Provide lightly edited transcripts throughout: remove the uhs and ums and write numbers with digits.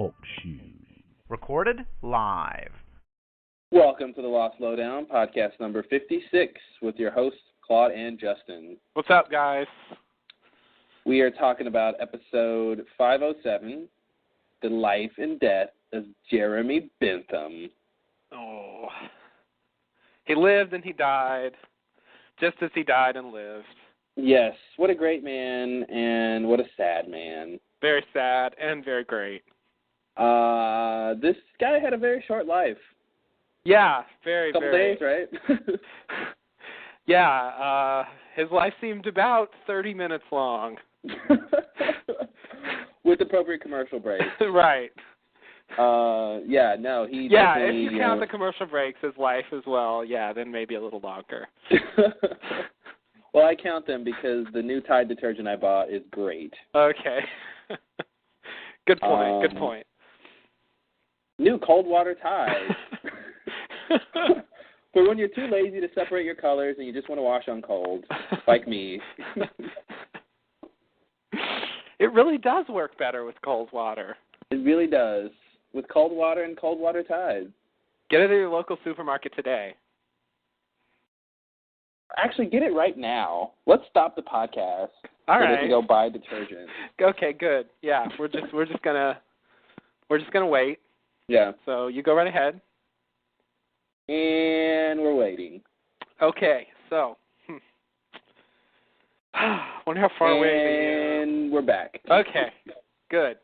Talk Shoes. Recorded live. Welcome to the Lowdown, podcast number 56, with your hosts, Claude and Justin. What's up, guys? We are talking about episode 507, The Life and Death of Jeremy Bentham. Oh. He lived and he died, just as he died and lived. Yes, what a great man, and what a sad man. Very sad and very great. This guy had a very short life. Yeah, very, Couple very. days, right? Yeah, his life seemed about 30 minutes long. With appropriate commercial breaks. Right. Yeah, no, he Yeah, definitely... if you count the commercial breaks as life as well, yeah, then maybe a little longer. Well, I count them because the new Tide detergent I bought is great. Okay. Good point, good point. New cold water Tide. For when you're too lazy to separate your colors and you just want to wash on cold, like me. It really does work better with cold water. It really does. With cold water and cold water Tide. Get it at your local supermarket today. Actually, get it right now. Let's stop the podcast. All so right. they can go buy detergent. Okay, good. Yeah, we're just gonna wait. Yeah. So you go right ahead. And we're waiting. Okay, so wonder how far away we are. And we're back. Okay, good.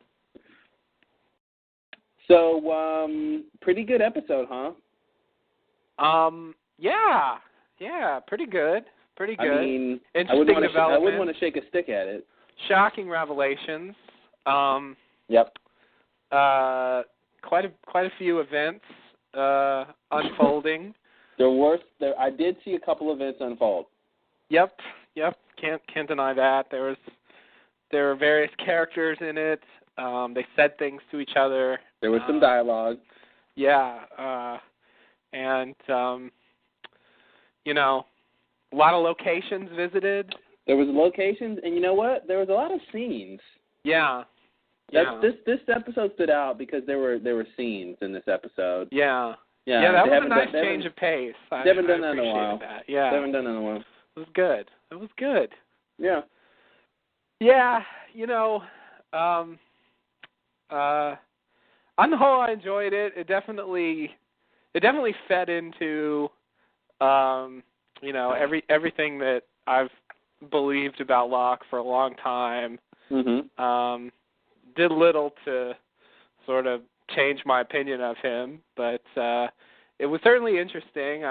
So, pretty good episode, huh? Yeah, pretty good. Pretty good. I mean, interesting I development. wouldn't want to shake a stick at it. Shocking revelations. Yep. Quite a few events unfolding. I did see a couple events unfold. Yep. Can't deny that. There were various characters in it. They said things to each other. There was some dialogue. Yeah, and a lot of locations visited. There was locations, and you know what? There was a lot of scenes. Yeah. This episode stood out because there were scenes in this episode. Yeah. Yeah, that was a nice change of pace. They haven't done that in a while. That. Yeah. They haven't done that in a while. It was good. Yeah. Yeah, on the whole, I enjoyed it. It definitely fed into, everything that I've believed about Locke for a long time. Mm-hmm. Did little to sort of change my opinion of him, but it was certainly interesting.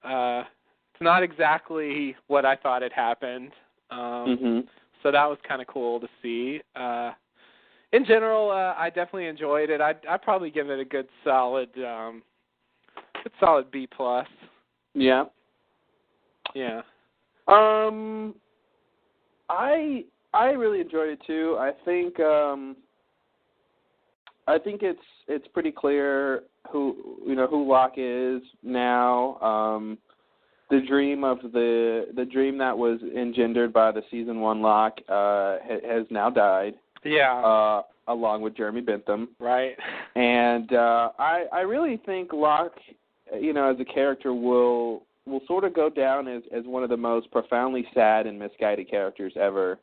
It's not exactly what I thought had happened. So that was kind of cool to see. In general, I definitely enjoyed it. I'd probably give it a good solid B+. Yeah. Yeah. I really enjoyed it too. I think it's pretty clear who Locke is now. The dream that was engendered by the season 1 Locke has now died. Yeah. Along with Jeremy Bentham. Right. And I really think Locke, as a character will sort of go down as one of the most profoundly sad and misguided characters ever.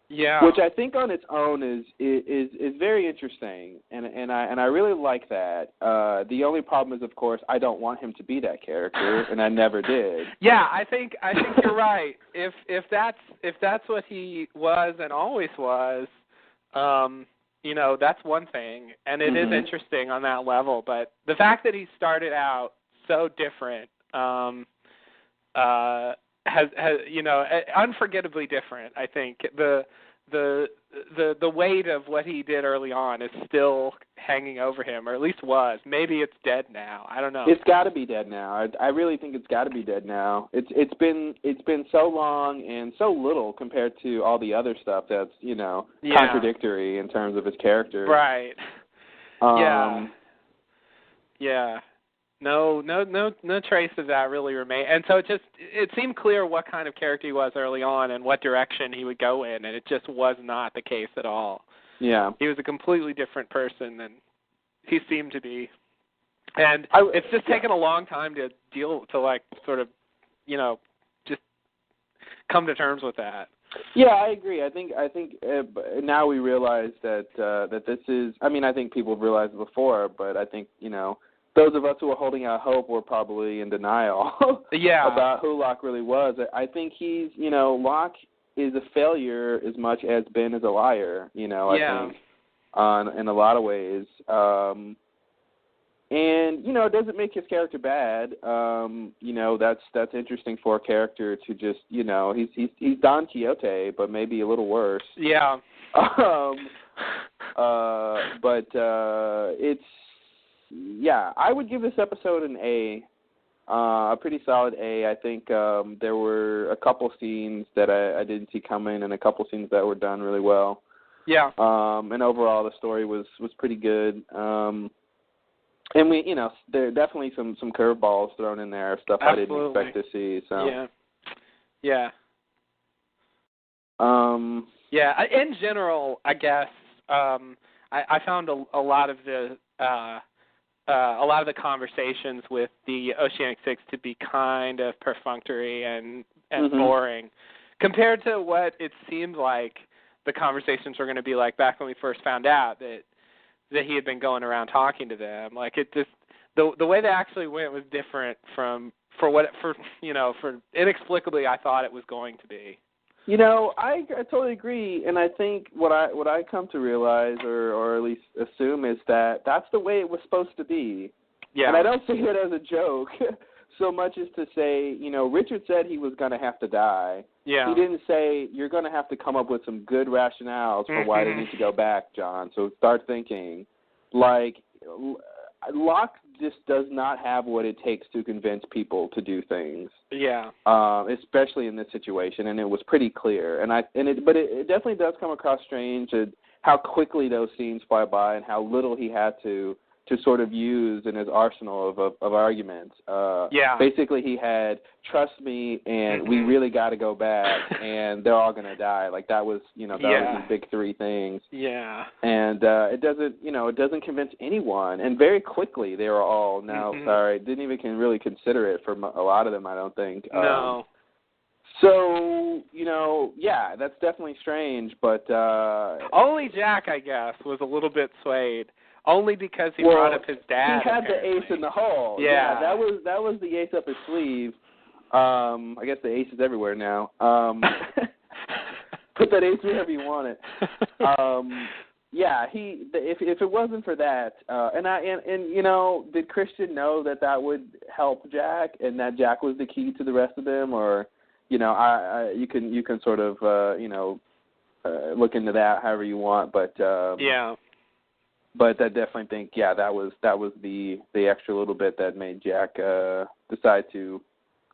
Yeah. Which I think on its own is very interesting, and I really like that. The only problem is, of course, I don't want him to be that character, and I never did. Yeah, I think you're right. If that's what he was and always was, that's one thing, and it is interesting on that level. But the fact that he started out so different, has unforgettably different. I think the weight of what he did early on is still hanging over him, or at least was. Maybe it's dead now. I don't know. It's got to be dead now. I really think it's got to be dead now. It's been so long and so little compared to all the other stuff that's contradictory in terms of his character. Right. Yeah. No trace of that really remained. And so it seemed clear what kind of character he was early on and what direction he would go in, and it just was not the case at all. Yeah. He was a completely different person than he seemed to be. And it's just taken a long time to sort of, just come to terms with that. Yeah, I agree. I think now we realize that this is. I mean, I think people have realized it before, but I think those of us who are holding out hope were probably in denial about who Locke really was. I think he's Locke is a failure as much as Ben is a liar. I think in a lot of ways. And it doesn't make his character bad. That's interesting for a character to just he's Don Quixote, but maybe a little worse. Yeah. But it's I would give this episode an A, a pretty solid A. I think there were a couple scenes that I didn't see coming, and a couple scenes that were done really well. Yeah. And overall, the story was pretty good. And there are definitely some curveballs thrown in there, stuff Absolutely. I didn't expect to see. So yeah. In general, I guess I found a lot of the conversations with the Oceanic Six to be kind of perfunctory and boring, compared to what it seemed like the conversations were going to be like back when we first found out that he had been going around talking to them. Like, it just the way they actually went was different for inexplicably I thought it was going to be. I totally agree, and I think what I come to realize or at least assume is that that's the way it was supposed to be. Yeah. And I don't see it as a joke so much as to say, Richard said he was going to have to die. Yeah. He didn't say you're going to have to come up with some good rationales for why they need to go back, John. So start thinking. Like, Locke just does not have what it takes to convince people to do things. Yeah. Especially in this situation, and it was pretty clear. But it definitely does come across strange how quickly those scenes fly by and how little he had to sort of use in his arsenal of arguments. Basically, he had, trust me, and we really got to go back, and they're all going to die. Like, that was, that was his big three things. Yeah. And it doesn't convince anyone. And very quickly, they were all, didn't even really consider it for a lot of them, I don't think. No. So, that's definitely strange, but... only Jack, I guess, was a little bit swayed. Only because he brought up his dad. He had apparently. the ace in the hole. Yeah, that was the ace up his sleeve. I guess the ace is everywhere now. Put that ace wherever you want it. If it wasn't for that, did Christian know that would help Jack, and that Jack was the key to the rest of them, or you can sort of look into that however you want, but But I definitely think, that was the extra little bit that made Jack decide to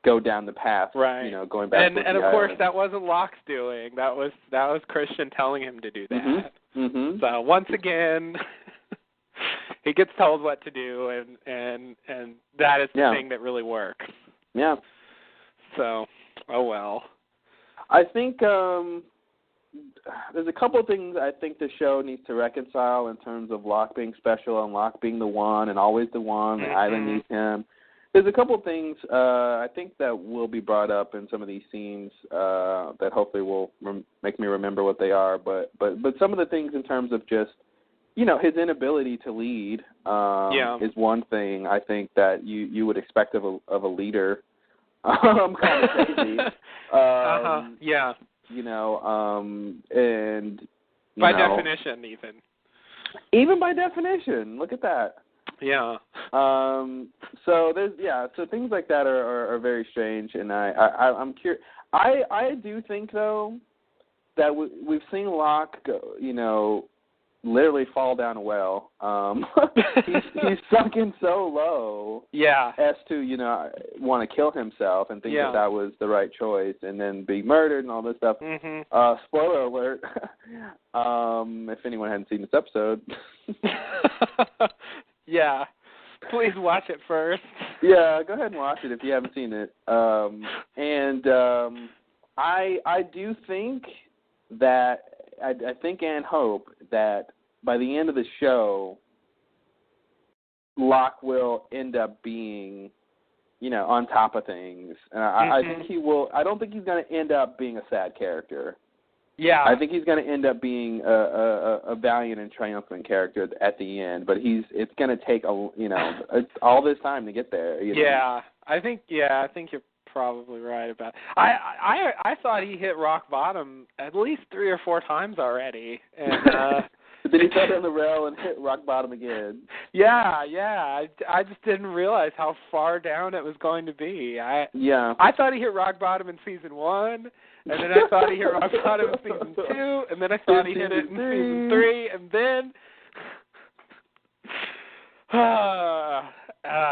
go down the path, right? Going back. And of course, that wasn't Locke's doing. That was Christian telling him to do that. Mm-hmm. So once again, he gets told what to do, and that is the thing that really works. Yeah. So, oh well. I think. There's a couple of things I think the show needs to reconcile in terms of Locke being special and Locke being the one and always the one. The island needs him. There's a couple of things I think that will be brought up in some of these scenes that hopefully will make me remember what they are. But some of the things in terms of just his inability to lead is one thing I think that you would expect of a leader. Kind of crazy. Yeah. And by definition, even by definition, look at that. Yeah. So there's so things like that are very strange, and I'm curious. I do think though that we've seen Locke go, literally fall down a well. He's sunken so low, as to want to kill himself and think that was the right choice, and then be murdered and all this stuff. Spoiler alert! If anyone hadn't seen this episode, please watch it first. Yeah, go ahead and watch it if you haven't seen it. I do think that. I think and hope that by the end of the show, Locke will end up being, on top of things. And I think he will. I don't think he's going to end up being a sad character. Yeah. I think he's going to end up being a valiant and triumphant character at the end. But it's going to take all this time to get there. Yeah, I think you're probably right about it. I thought he hit rock bottom at least 3 or 4 times already, and but then he fell down the rail and hit rock bottom again. Yeah. I just didn't realize how far down it was going to be. I thought he hit rock bottom in season 1, and then I thought he hit rock bottom in season 2, and then I thought he hit it in season 3, and then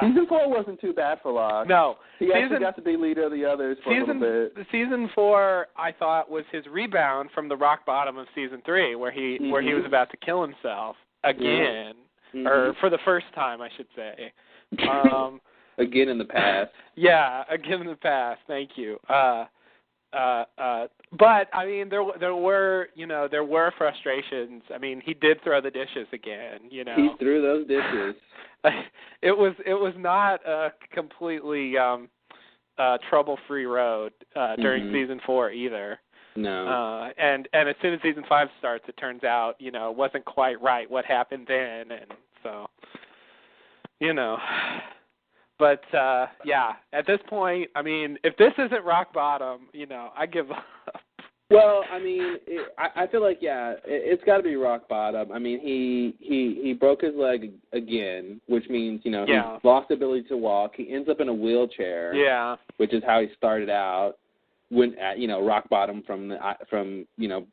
season 4 wasn't too bad for Locke. No. He actually got to be leader of the others for a little bit. Season 4, I thought, was his rebound from the rock bottom of season 3, where he was about to kill himself again, or for the first time, I should say. Again in the past. Yeah, again in the past. Thank you. But I mean, there were frustrations. I mean, he did throw the dishes again. He threw those dishes. It was not a completely trouble-free road during season 4 either. No. And as soon as season 5 starts, it turns out it wasn't quite right what happened then, and so But at this point, I mean, if this isn't rock bottom, I give up. Well, I mean, I feel like it's got to be rock bottom. I mean, he broke his leg again, which means he lost the ability to walk. He ends up in a wheelchair. Yeah. Which is how he started out, when at rock bottom from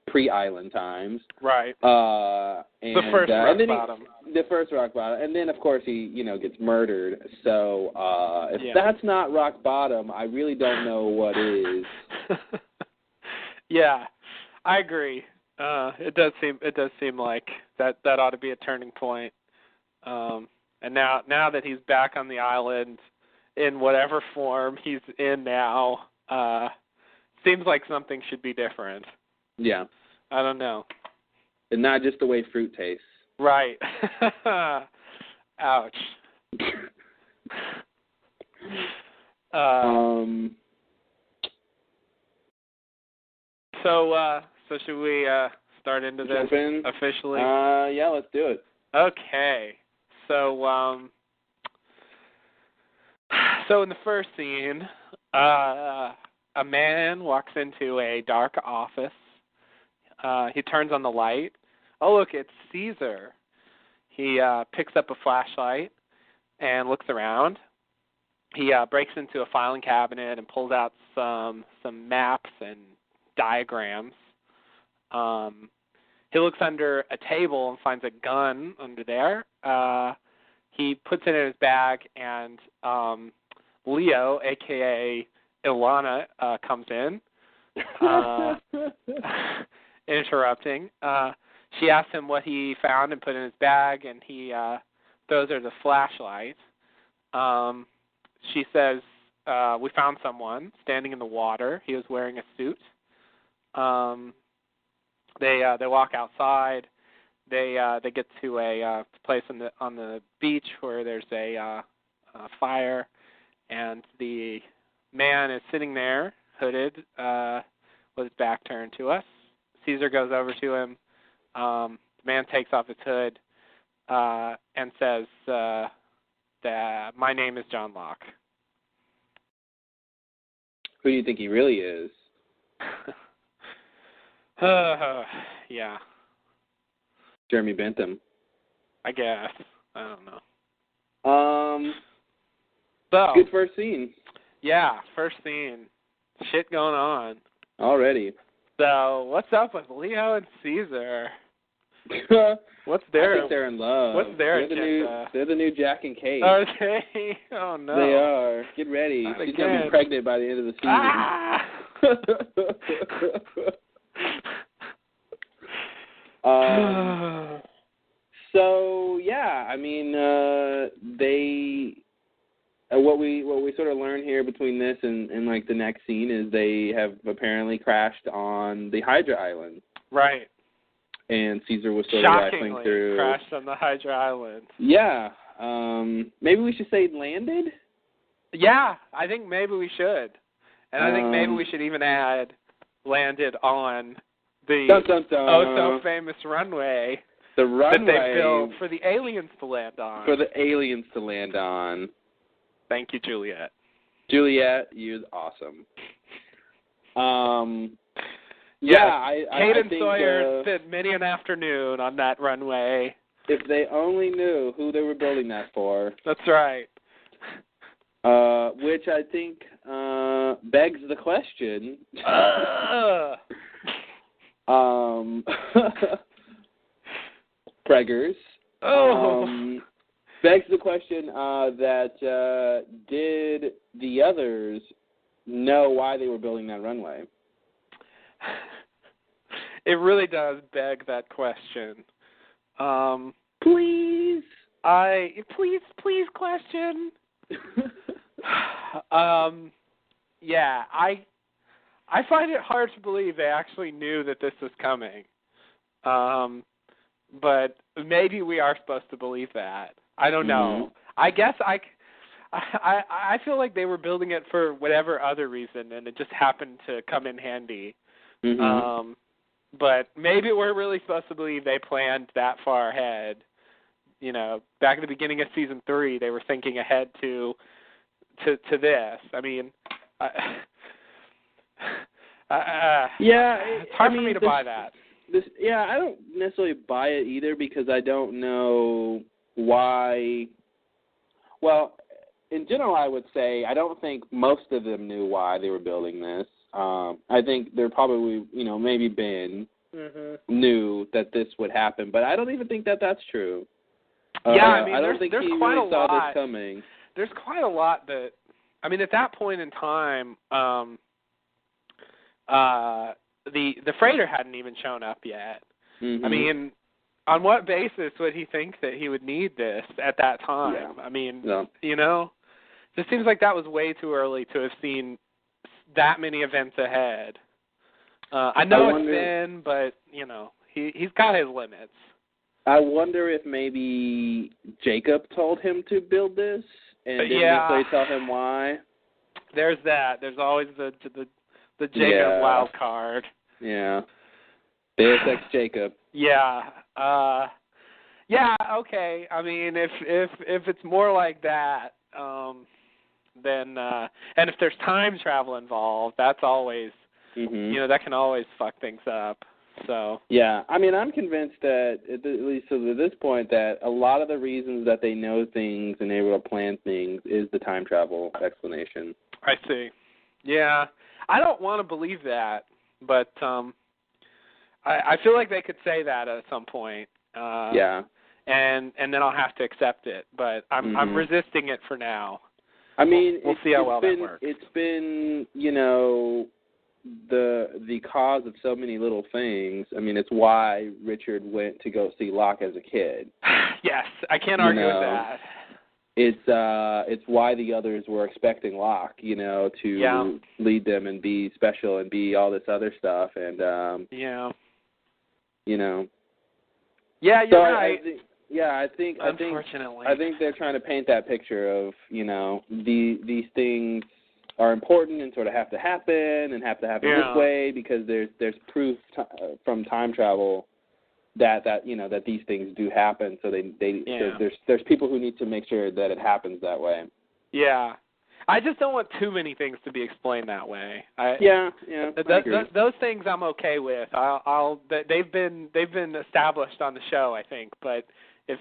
pre-island times. Right. And the first rock bottom. The first rock bottom, and then of course he gets murdered. So if that's not rock bottom, I really don't know what is. Yeah, I agree. It does seem like that ought to be a turning point. And now that he's back on the island in whatever form he's in now, seems like something should be different. Yeah. I don't know. And not just the way fruit tastes. Right. Ouch. So should we start into this officially? Yeah, let's do it. Okay. So in the first scene, a man walks into a dark office. He turns on the light. Oh, look, it's Caesar. He picks up a flashlight and looks around. He breaks into a filing cabinet and pulls out some maps and diagrams. He looks under a table and finds a gun under there. He puts it in his bag, and Leo, a.k.a. Ilana, comes in, interrupting. She asks him what he found and put in his bag, and he throws her the flashlight. She says, we found someone standing in the water. He was wearing a suit. They walk outside. They get to a place on the beach where there's a fire, and the man is sitting there, hooded, with his back turned to us. Caesar goes over to him. The man takes off his hood and says that my name is John Locke. Who do you think he really is? Yeah. Jeremy Bentham. I guess. I don't know. So, good first scene. Yeah, first scene. Shit going on. Already. So, what's up with Leo and Caesar? What's their? I think they're in love. What's their agenda? They're the new Jack and Kate. Are they? Oh no. They are. Get ready. Not She's again. gonna be pregnant by the end of the season. Ah! So yeah, I mean, they. What we sort of learn here between this and like the next scene is they have apparently crashed on the Hydra Island. Right. and Caesar was sort of rifling through. Crashed on the Hydra Island. Yeah. Maybe we should say landed? Yeah, I think maybe we should. And I think maybe we should even add landed on the oh-so-famous runway. The runway that they built for the aliens to land on. For the aliens to land on. Thank you, Juliet. Juliet, you're awesome. Kate and Sawyer spent many an afternoon on that runway. If they only knew who they were building that for. That's right. Which I think begs the question. Preggers. Begs the question that did the others know why they were building that runway? It really does beg that question. Please question. Yeah, I find it hard to believe they actually knew that this was coming. But maybe we are supposed to believe that. I don't know. I guess I feel like they were building it for whatever other reason, and it just happened to come in handy. But maybe we're really supposed to believe they planned that far ahead. You know, back at the beginning of season 3, they were thinking ahead to this. I mean, it's hard for me to buy that. I don't necessarily buy it either because I don't know why. Well, in general, I would say I don't think most of them knew why they were building this. I think they're probably, maybe Ben knew that this would happen, but I don't even think that that's true. I mean, I don't think he really saw this coming. There's quite a lot that, I mean, at that point in time, the freighter hadn't even shown up yet. I mean, on what basis would he think that he would need this at that time? Yeah. I mean, it seems like that was way too early to have seen that many events ahead. I know it's Ben, but, he's got his limits. I wonder if maybe Jacob told him to build this and didn't necessarily tell him why. There's that. There's always the Jacob wild card. Yeah. Deus Ex Jacob. Yeah. Okay. I mean, if it's more like that, then and if there's time travel involved, that's always that can always fuck things up. So yeah, I mean, I'm convinced that at least to this point that a lot of the reasons that they know things and able to plan things is the time travel explanation. I see. Yeah, I don't want to believe that, but I feel like they could say that at some point. And then I'll have to accept it, but I'm resisting it for now. I mean, we'll see how well that works. It's been, the cause of so many little things. I mean, it's why Richard went to go see Locke as a kid. Yes, I can't argue with that. It's why the others were expecting Locke, to lead them and be special and be all this other stuff, and Yeah, you're right. I think unfortunately, I think they're trying to paint that picture of these things are important and sort of have to happen this way because there's proof from time travel that these things do happen. So there's people who need to make sure that it happens that way. Yeah. I just don't want too many things to be explained that way. Those things I'm okay with. They've been established on the show, I think. But if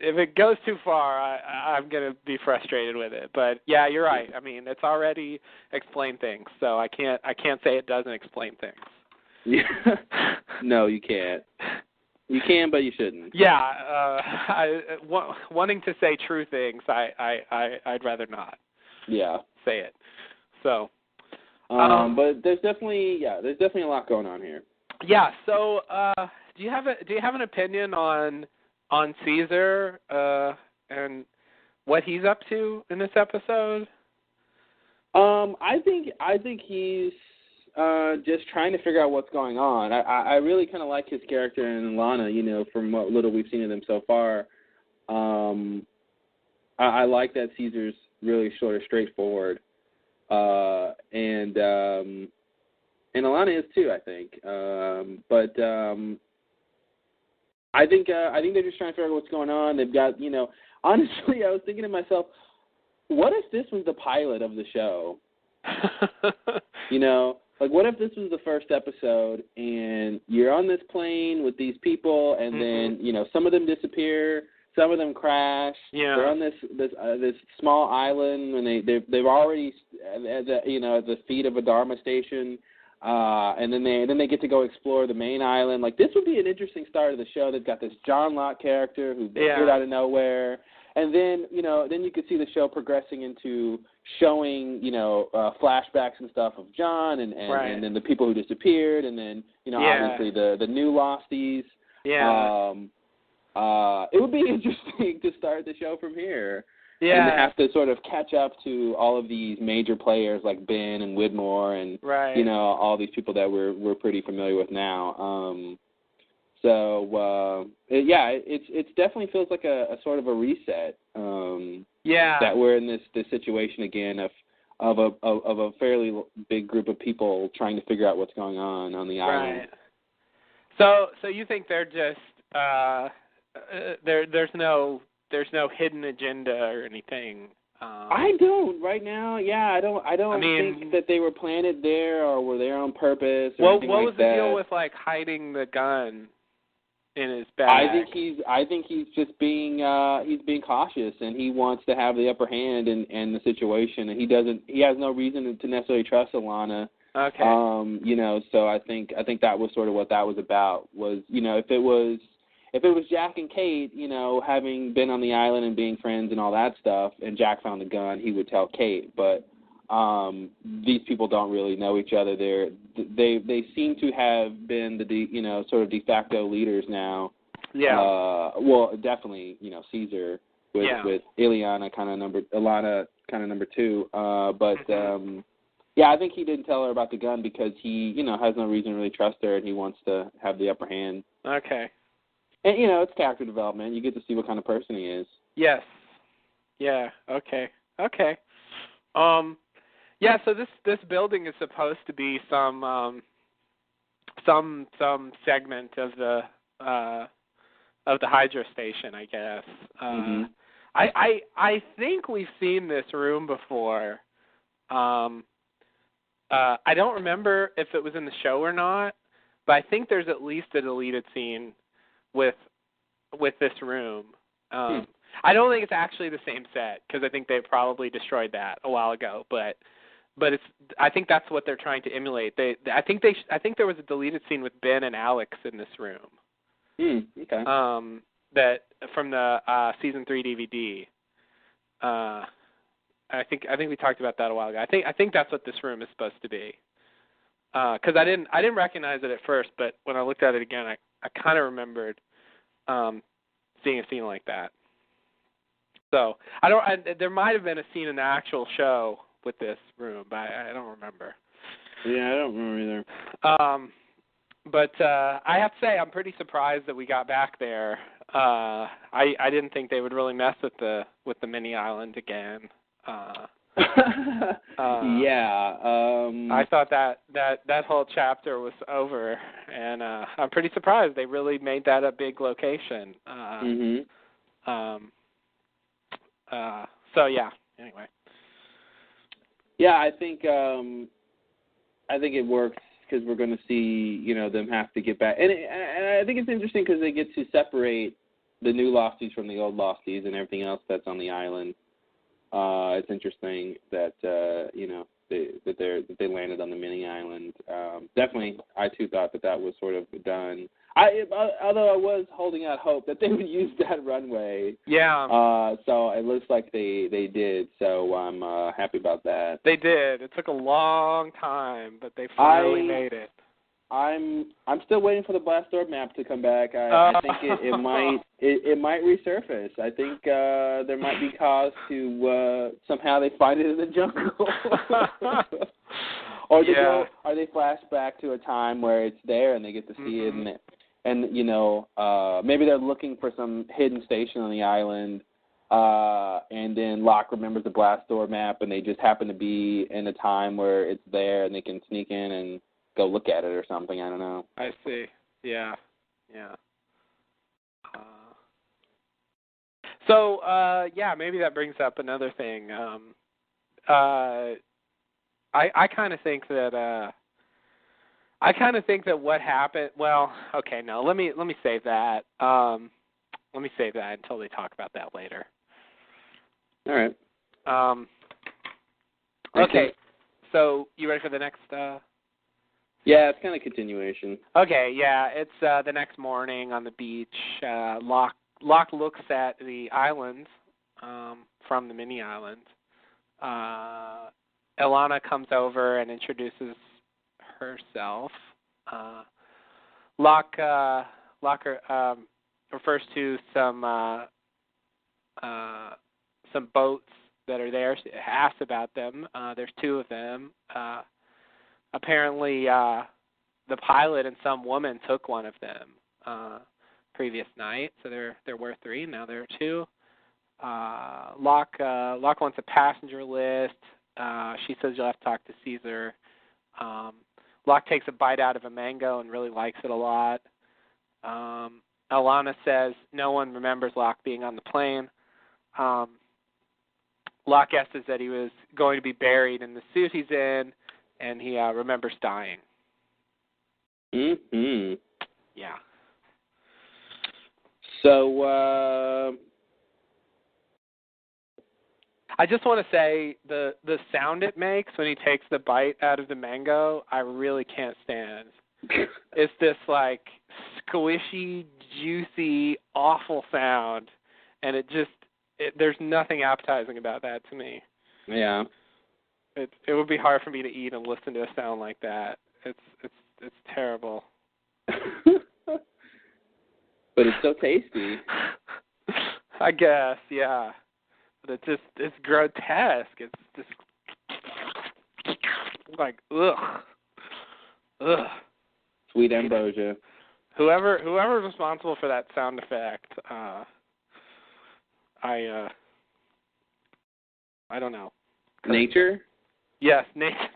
it goes too far, I'm gonna be frustrated with it. But yeah, you're right. I mean, it's already explained things, so I can't say it doesn't explain things. Yeah. No, you can't. You can, but you shouldn't. Yeah. Wanting to say true things, I'd rather not. Yeah. Say it. So. But there's definitely a lot going on here. Yeah. So, do you have an opinion on Caesar and what he's up to in this episode? I think he's just trying to figure out what's going on. I really kind of like his character in Lana, from what little we've seen of them so far. I like that Caesar's really sort of straightforward. And Alana is too, I think. But I think they're just trying to figure out what's going on. They've got, honestly, I was thinking to myself, what if this was the pilot of the show? What if this was the first episode and you're on this plane with these people and then, some of them disappear, some of them crash. Yeah. They're on this small island and they've already at the feet of a Dharma station. And then they get to go explore the main island. Like, this would be an interesting start of the show. They've got this John Locke character who appeared out of nowhere. And then, then you could see the show progressing into showing, flashbacks and stuff of John and then the people who disappeared and then, obviously the new Losties. Yeah. It would be interesting to start the show from here. Yeah. And to have to sort of catch up to all of these major players like Ben and Widmore and, all these people that we're pretty familiar with now. It definitely feels like a sort of a reset. That we're in this situation again of a fairly big group of people trying to figure out what's going on the island. So you think they're just there's no hidden agenda or anything. I don't right now. Yeah, I don't think that they were planted there or were there on purpose. Or what was the deal with hiding the gun in his bag? I think he's just being cautious and he wants to have the upper hand in the situation and he has no reason to necessarily trust Alana. Okay. So I think that was sort of what that was about. Was if it was Jack and Kate, having been on the island and being friends and all that stuff, and Jack found the gun, he would tell Kate. But these people don't really know each other. They seem to have been the sort of de facto leaders now. Yeah. Well, definitely Caesar with Alana kind of number two. I think he didn't tell her about the gun because he has no reason to really trust her and he wants to have the upper hand. Okay. And, it's character development. You get to see what kind of person he is. Yes. Yeah. Okay. So this building is supposed to be some segment of the hydro station, I guess. I think we've seen this room before. I don't remember if it was in the show or not, but I think there's at least a deleted scene with this room. I don't think it's actually the same set because I think they probably destroyed that a while ago. But I think that's what they're trying to emulate. I think there was a deleted scene with Ben and Alex in this room. Okay. That from the season 3 DVD. I think we talked about that a while ago. I think that's what this room is supposed to be. Because I didn't recognize it at first, but when I looked at it again, I kind of remembered seeing a scene like that. So there might have been a scene in the actual show with this room, but I don't remember. Yeah, I don't remember either. But I have to say, I'm pretty surprised that we got back there. I didn't think they would really mess with the mini island again. I thought that whole chapter was over, and I'm pretty surprised they really made that a big location. Anyway. Yeah, I think it works because we're going to see them have to get back, and I think it's interesting because they get to separate the new Losties from the old Losties and everything else that's on the island. It's interesting that they landed on the mini island. Definitely, I too thought that was sort of done. Although I was holding out hope that they would use that runway. Yeah. So it looks like they did. So I'm happy about that. They did. It took a long time, but they finally made it. I'm still waiting for the blast orb map to come back. I think it might resurface. I think there might be cause to somehow they find it in the jungle. Or they flash back to a time where it's there and they get to see it, and maybe they're looking for some hidden station on the island, and then Locke remembers the blast door map, and they just happen to be in a time where it's there, and they can sneak in and go look at it or something. I don't know. I see. Yeah. So maybe that brings up another thing. I kind of think that what happened. Well, okay, no. Let me save that. Let me save that until they talk about that later. All right. Okay. So you ready for the next? Yeah, it's kind of continuation. Okay. Yeah, it's the next morning on the beach. Locke looks at the island from the mini island. Ilana comes over and introduces herself. Locke refers to some boats that are there. She asks about them. There's two of them. Apparently, the pilot and some woman took one of them previous night, so there were three. Now there are two. Locke wants a passenger list. She says you'll have to talk to Caesar. Locke takes a bite out of a mango and really likes it a lot. Ilana says no one remembers Locke being on the plane. Locke guesses that he was going to be buried in the suit he's in, and he remembers dying. Mm-hmm. Yeah. So, I just want to say the sound it makes when he takes the bite out of the mango, I really can't stand. It's this like squishy, juicy, awful sound, and there's nothing appetizing about that to me. Yeah. It would be hard for me to eat and listen to a sound like that. It's terrible. But it's so tasty. I guess, yeah. But it's grotesque. It's just like ugh. Sweet ambrosia. Whoever's responsible for that sound effect, I don't know. Nature? Yes,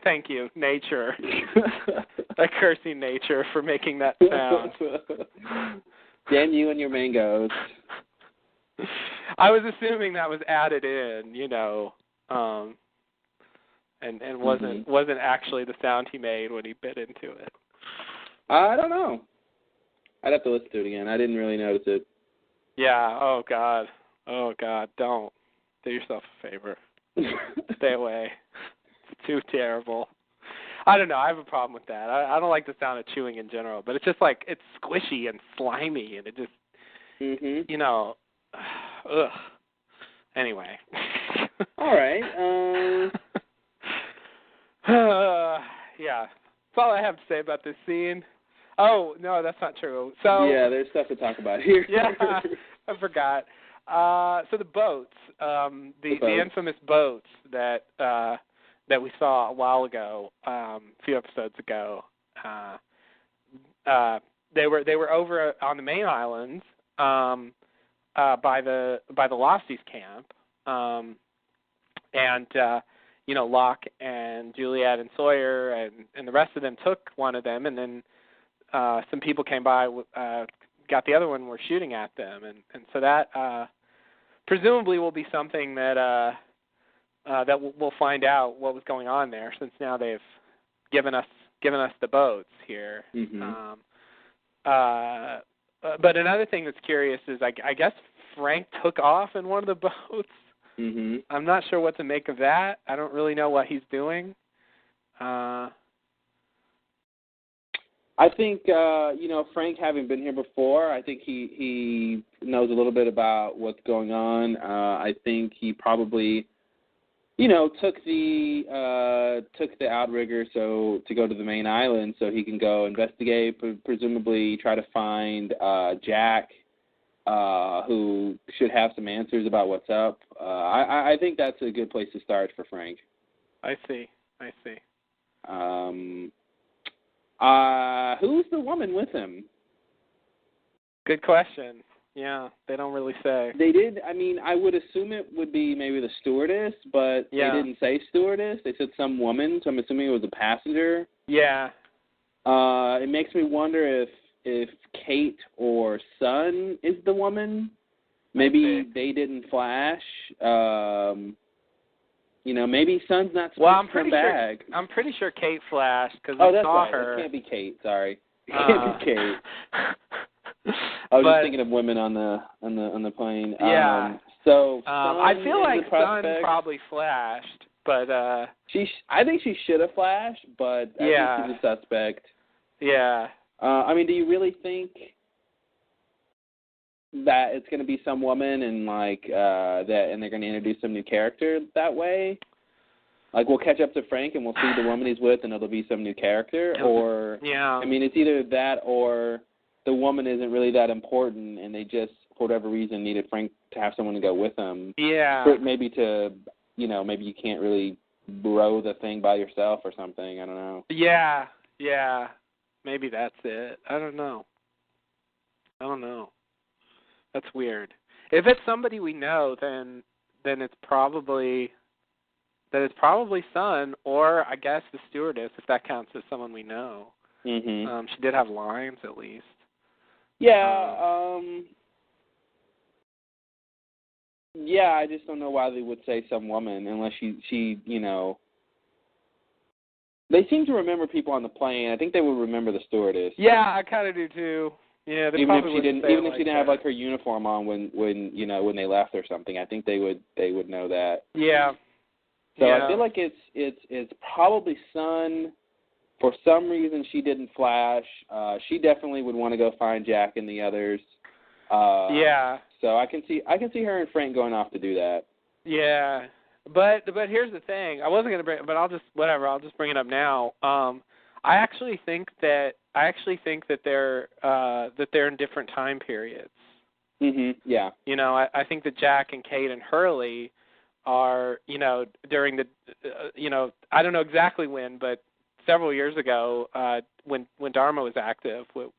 thank you, nature. I cursing nature for making that sound. Damn you and your mangoes. I was assuming that was added in, and wasn't actually the sound he made when he bit into it. I don't know. I'd have to listen to it again. I didn't really notice it. Yeah. Oh God. Don't do yourself a favor. Stay away. It's too terrible. I don't know. I have a problem with that. I don't like the sound of chewing in general, but it's just like it's squishy and slimy, and it just, ugh. Anyway. All right. Yeah. That's all I have to say about this scene. Oh, no, that's not true. So yeah, there's stuff to talk about here. Yeah, I forgot. So the boats, the infamous boats that we saw a while ago, a few episodes ago. They were over on the main islands by the Lofties camp, and Locke and Juliet and Sawyer and the rest of them took one of them, and then some people came by, got the other one, and were shooting at them, and so that presumably will be something that we'll find out what was going on there, since now they've given us the boats here. Mm-hmm. But another thing that's curious is I guess Frank took off in one of the boats. Mm-hmm. I'm not sure what to make of that. I don't really know what he's doing. I think Frank, having been here before, I think he knows a little bit about what's going on. I think he probably took the outrigger to go to the main island so he can go investigate, presumably try to find Jack, who should have some answers about what's up. I think that's a good place to start for Frank. I see. Who's the woman with him? Good question. Yeah, they don't really say. They did. I mean, I would assume it would be maybe the stewardess, but they didn't say stewardess. They said some woman, so I'm assuming it was a passenger. Yeah. It makes me wonder if Kate or Sun is the woman. Maybe they didn't flash. Maybe Sun's not supposed to come back. I'm pretty sure Kate flashed because we saw her. That can't be Kate. Sorry, it can't be Kate. I was just thinking of women on the plane. Yeah. I feel like Sun probably flashed, but I think she should have flashed, but I think she's a suspect. Yeah. Do you really think that it's going to be some woman and and they're going to introduce some new character that way? Like, we'll catch up to Frank and we'll see the woman he's with and it'll be some new character? Or, it's either that or the woman isn't really that important and they just, for whatever reason, needed Frank to have someone to go with him. Yeah. Maybe maybe you can't really row the thing by yourself or something. I don't know. Yeah. Maybe that's it. I don't know. That's weird. If it's somebody we know, then it's probably Sun, or I guess the stewardess, if that counts as someone we know. Mm-hmm. She did have lines, at least. Yeah. Yeah, I just don't know why they would say some woman unless she. They seem to remember people on the plane. I think they would remember the stewardess. Yeah, I kind of do too. Yeah, they even probably if she didn't, even if she didn't have her uniform on when they left or something, I think they would know that. Yeah. So I feel like it's probably Sun. For some reason, she didn't flash. She definitely would want to go find Jack and the others. Yeah. So I can see her and Frank going off to do that. Yeah. But here's the thing. I wasn't gonna bring, but I'll just bring it up now. I actually think that they're in different time periods. Mhm. Yeah. I think that Jack and Kate and Hurley are during the I don't know exactly when, but several years ago when Dharma was active, because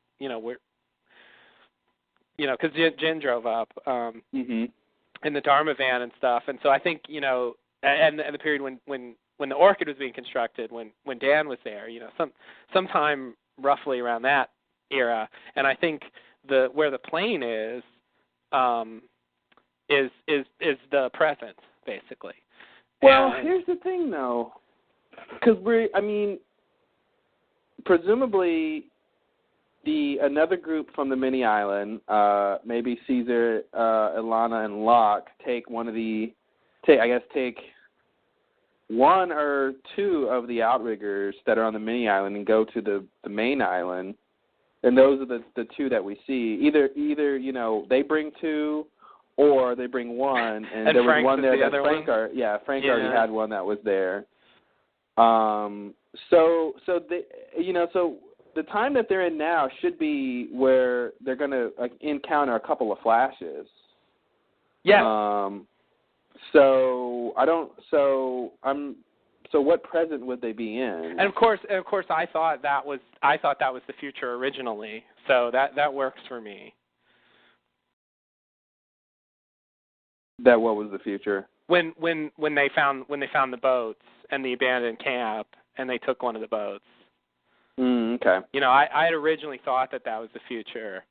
Jin drove up. Mhm. In the Dharma van and stuff, and so I think and the period when the Orchid was being constructed, when Dan was there, sometime roughly around that era, and I think where the plane is the present, basically. Well, here's the thing though, because presumably another group from the mini island, maybe Caesar, Ilana, and Locke take one or two of the outriggers that are on the mini island and go to the main island, and those are the two that we see. Either they bring two, or they bring one, and there was one there that Frank already had one that was there. So the time that they're in now should be where they're going to encounter a couple of flashes. Yeah. So what present would they be in? And of course, I thought that was the future originally. So that works for me. That what was the future? When they found the boats and the abandoned camp, and they took one of the boats. Okay. I had originally thought that was the future,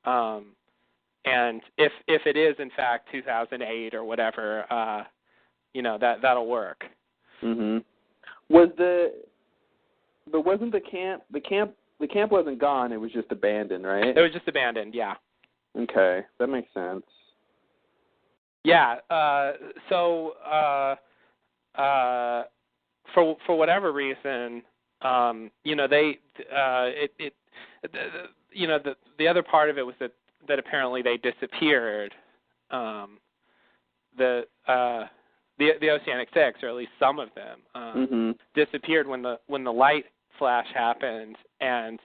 and if it is in fact 2008 or whatever, that'll work. Mhm. But wasn't the camp wasn't gone? It was just abandoned, right? It was just abandoned. Yeah. Okay, that makes sense. Yeah. So for whatever reason. The other part of it was that apparently they disappeared. The Oceanic Six, or at least some of them, disappeared when the light flash happened, and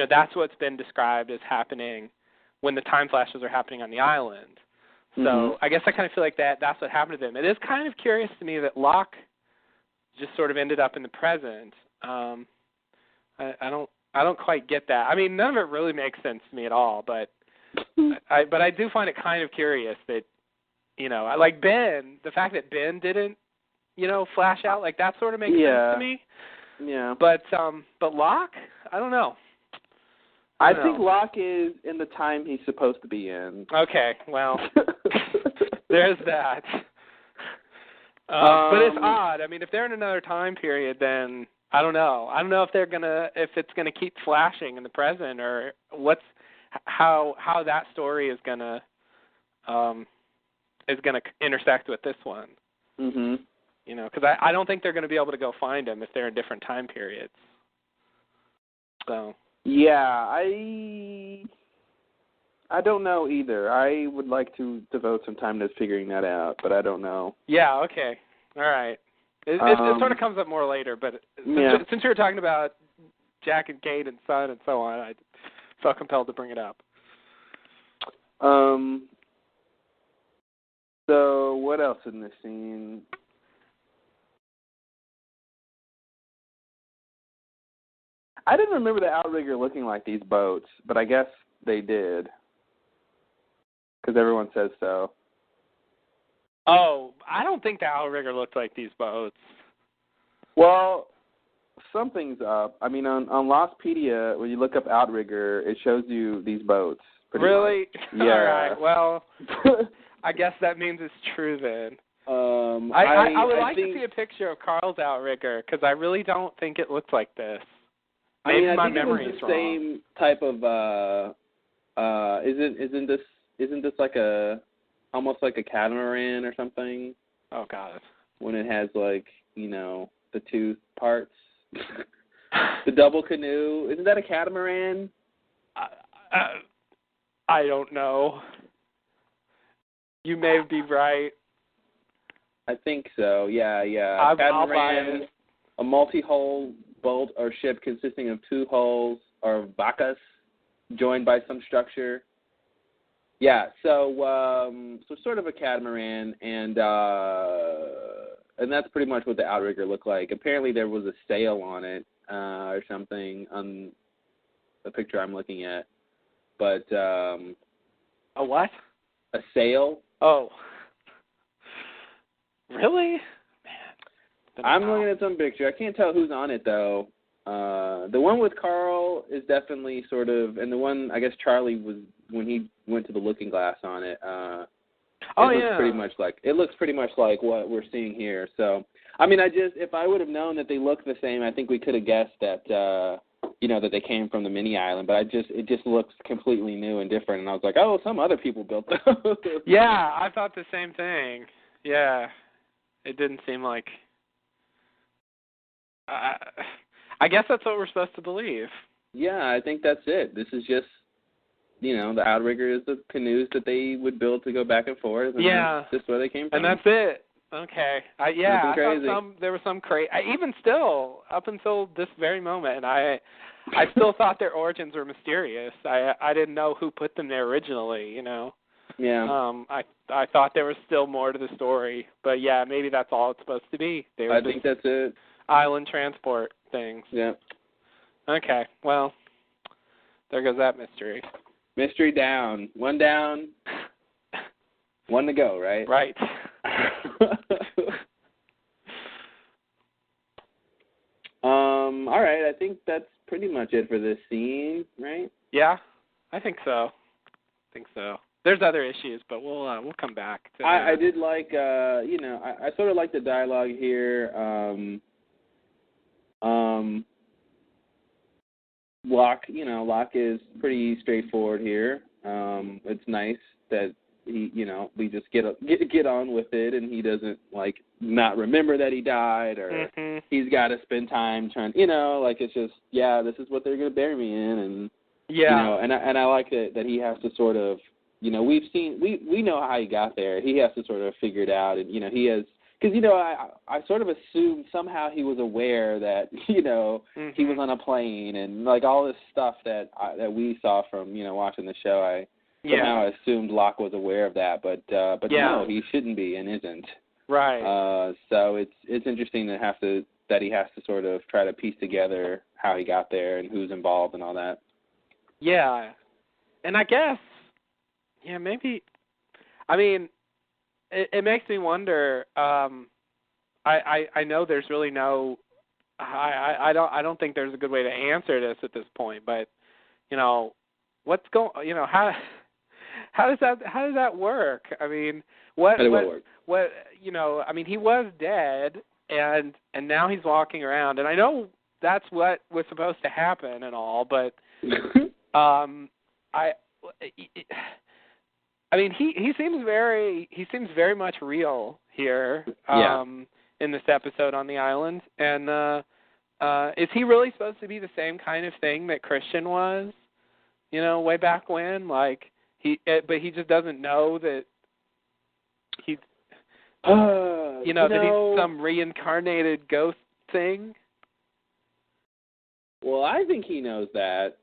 that's what's been described as happening when the time flashes are happening on the island. So I guess I kind of feel like that's what happened to them. It is kind of curious to me that Locke just sort of ended up in the present. I don't quite get that. I mean, none of it really makes sense to me at all, but I do find it kind of curious that, I like Ben, the fact that Ben didn't, flash out, like that sort of makes sense to me. Yeah. But Locke, I don't know. I think Locke is in the time he's supposed to be in. Okay, well, there's that. But it's odd. I mean, if they're in another time period, then I don't know. I don't know if it's gonna keep flashing in the present, or how that story is gonna intersect with this one. Mhm. Because I don't think they're going to be able to go find him if they're in different time periods. So. Yeah, I don't know either. I would like to devote some time to figuring that out, but I don't know. Yeah. Okay. All right. It sort of comes up more later, but since you were talking about Jack and Kate and Son and so on, I felt compelled to bring it up. So what else in this scene? I didn't remember the outrigger looking like these boats, but I guess they did, because everyone says so. Oh, I don't think the outrigger looked like these boats. Well, something's up. I mean, on Lostpedia, when you look up outrigger, it shows you these boats. Really? Much. Yeah. All right. Well, I guess that means it's true then. I would like to see a picture of Carl's outrigger, because I really don't think it looks like this. Maybe I my think memory it was is the wrong. same type of isn't this like almost like a catamaran or something? Oh God. When it has like, the two parts. The double canoe. Isn't that a catamaran? I don't know. You may be right. I think so. Yeah. I'll buy Catamaran, it. a multi-hull boat or ship consisting of two hulls or vacas joined by some structure. Yeah, so sort of a catamaran, and that's pretty much what the outrigger looked like. Apparently there was a sail on it or something on the picture I'm looking at. But a what? A sail. Oh. Really? Man. I'm looking at some picture. I can't tell who's on it, though. The one with Carl is definitely sort of, and the one, I guess Charlie was, when he went to the looking glass on it, it looks pretty much like what we're seeing here. So, I mean, if I would have known that they looked the same, I think we could have guessed that, that they came from the mini island, but it just looks completely new and different, and I was like, oh, some other people built those. Yeah, I thought the same thing. Yeah. It didn't seem like... I guess that's what we're supposed to believe. Yeah, I think that's it. This is just, the outrigger is the canoes that they would build to go back and forth. And yeah. That's where they came from. And that's it. Okay. I thought there was some crazy... Even still, up until this very moment, I still thought their origins were mysterious. I didn't know who put them there originally, Yeah. I thought there was still more to the story, but yeah, maybe that's all it's supposed to be. I think that's it. Island transport things. Yeah. Okay. Well, there goes that mystery. Mystery down. One down. One to go, right? Right. All right. I think that's pretty much it for this scene, right? Yeah, I think so. There's other issues, but we'll come back to that. I did like, I sort of like the dialogue here. Locke is pretty straightforward here. It's nice that he, we just get on with it, and he doesn't not remember that he died, or he's got to spend time trying, it's just, this is what they're gonna bury me in, and and I like that he has to sort of, we know how he got there. He has to sort of figure it out, and he has. Because, I sort of assumed somehow he was aware that, he was on a plane and, all this stuff that we saw from, watching the show. I somehow assumed Locke was aware of that, but no, he shouldn't be and isn't. Right. So it's interesting to have to that he has to sort of try to piece together how he got there and who's involved and all that. Yeah. And I guess, yeah, maybe, I mean, it makes me wonder, I know there's really no, I don't think there's a good way to answer this at this point, but, what's going, how does that work? I mean, what, I mean, he was dead and now he's walking around, and I know that's what was supposed to happen and all, but, I mean, he seems very much real here in this episode on the island. And is he really supposed to be the same kind of thing that Christian was, way back when? Like but he just doesn't know that he's that he's some reincarnated ghost thing. Well, I think he knows that.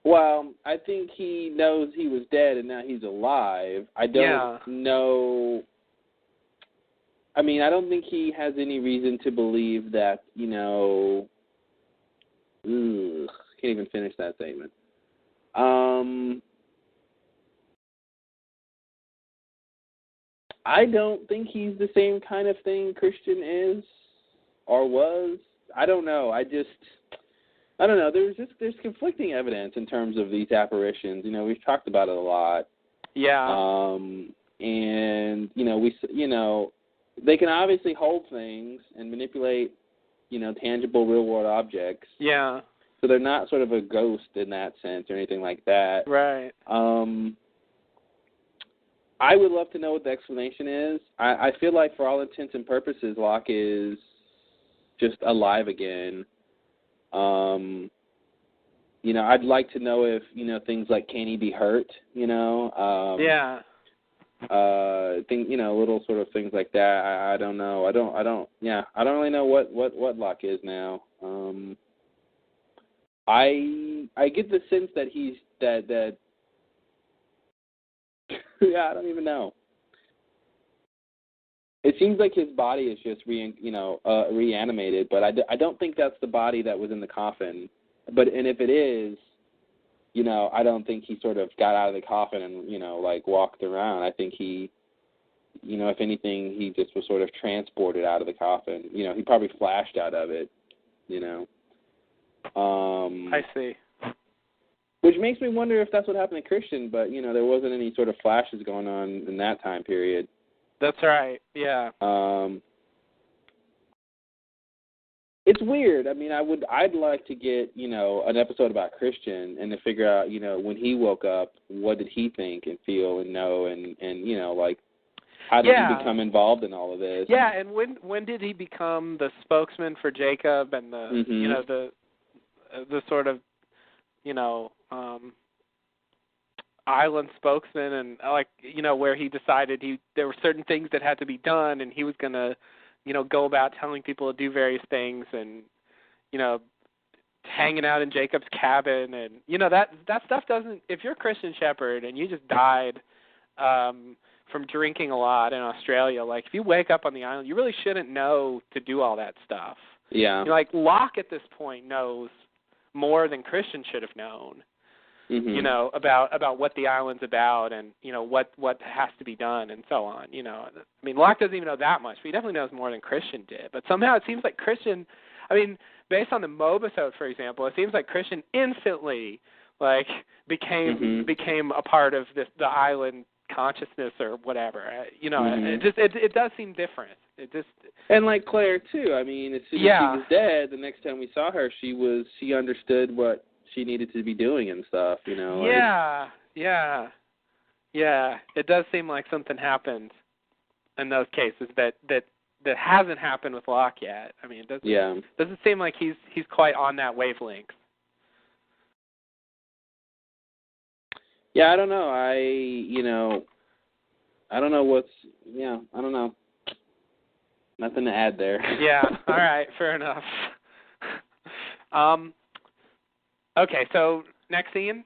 Well, I think he knows he was dead and now he's alive. I don't know. I mean, I don't think he has any reason to believe that, can't even finish that statement. I don't think he's the same kind of thing Christian is or was. I don't know. I don't know. There's conflicting evidence in terms of these apparitions. We've talked about it a lot. Yeah. And they can obviously hold things and manipulate, tangible real world objects. Yeah. So they're not sort of a ghost in that sense or anything like that. Right. I would love to know what the explanation is. I feel like for all intents and purposes, Locke is just alive again. I'd like to know if, things like can he be hurt, little sort of things like that. I don't know. I don't really know what Locke is now. I get the sense that he's that I don't even know. It seems like his body is just reanimated, but I don't think that's the body that was in the coffin. And if it is, I don't think he sort of got out of the coffin and walked around. I think he, if anything, he just was sort of transported out of the coffin. He probably flashed out of it. I see. Which makes me wonder if that's what happened to Christian, but there wasn't any sort of flashes going on in that time period. That's right. Yeah. It's weird. I mean, I'd like to get, an episode about Christian and to figure out, when he woke up, what did he think and feel and know and how did he become involved in all of this? Yeah, and when did he become the spokesman for Jacob and the the sort of island spokesman and where he decided there were certain things that had to be done and he was going to go about telling people to do various things and hanging out in Jacob's cabin and that stuff doesn't, if you're a Christian shepherd and you just died from drinking a lot in Australia, if you wake up on the island, you really shouldn't know to do all that stuff. Yeah. Locke at this point knows more than Christian should have known. Mm-hmm. About what the island's about and, what has to be done and so on, I mean, Locke doesn't even know that much, but he definitely knows more than Christian did. But somehow it seems like Christian, I mean, based on the Mobisode, for example, it seems like Christian instantly, became a part of the island consciousness or whatever. It does seem different. And like Claire, too, I mean, as soon as she was dead, the next time we saw her, she understood what she needed to be doing and stuff, Yeah. It does seem like something happened in those cases that hasn't happened with Locke yet. I mean, it doesn't seem like he's quite on that wavelength. Yeah, I don't know. I don't know. Nothing to add there. Yeah. All right. Fair enough. Okay, so next scene.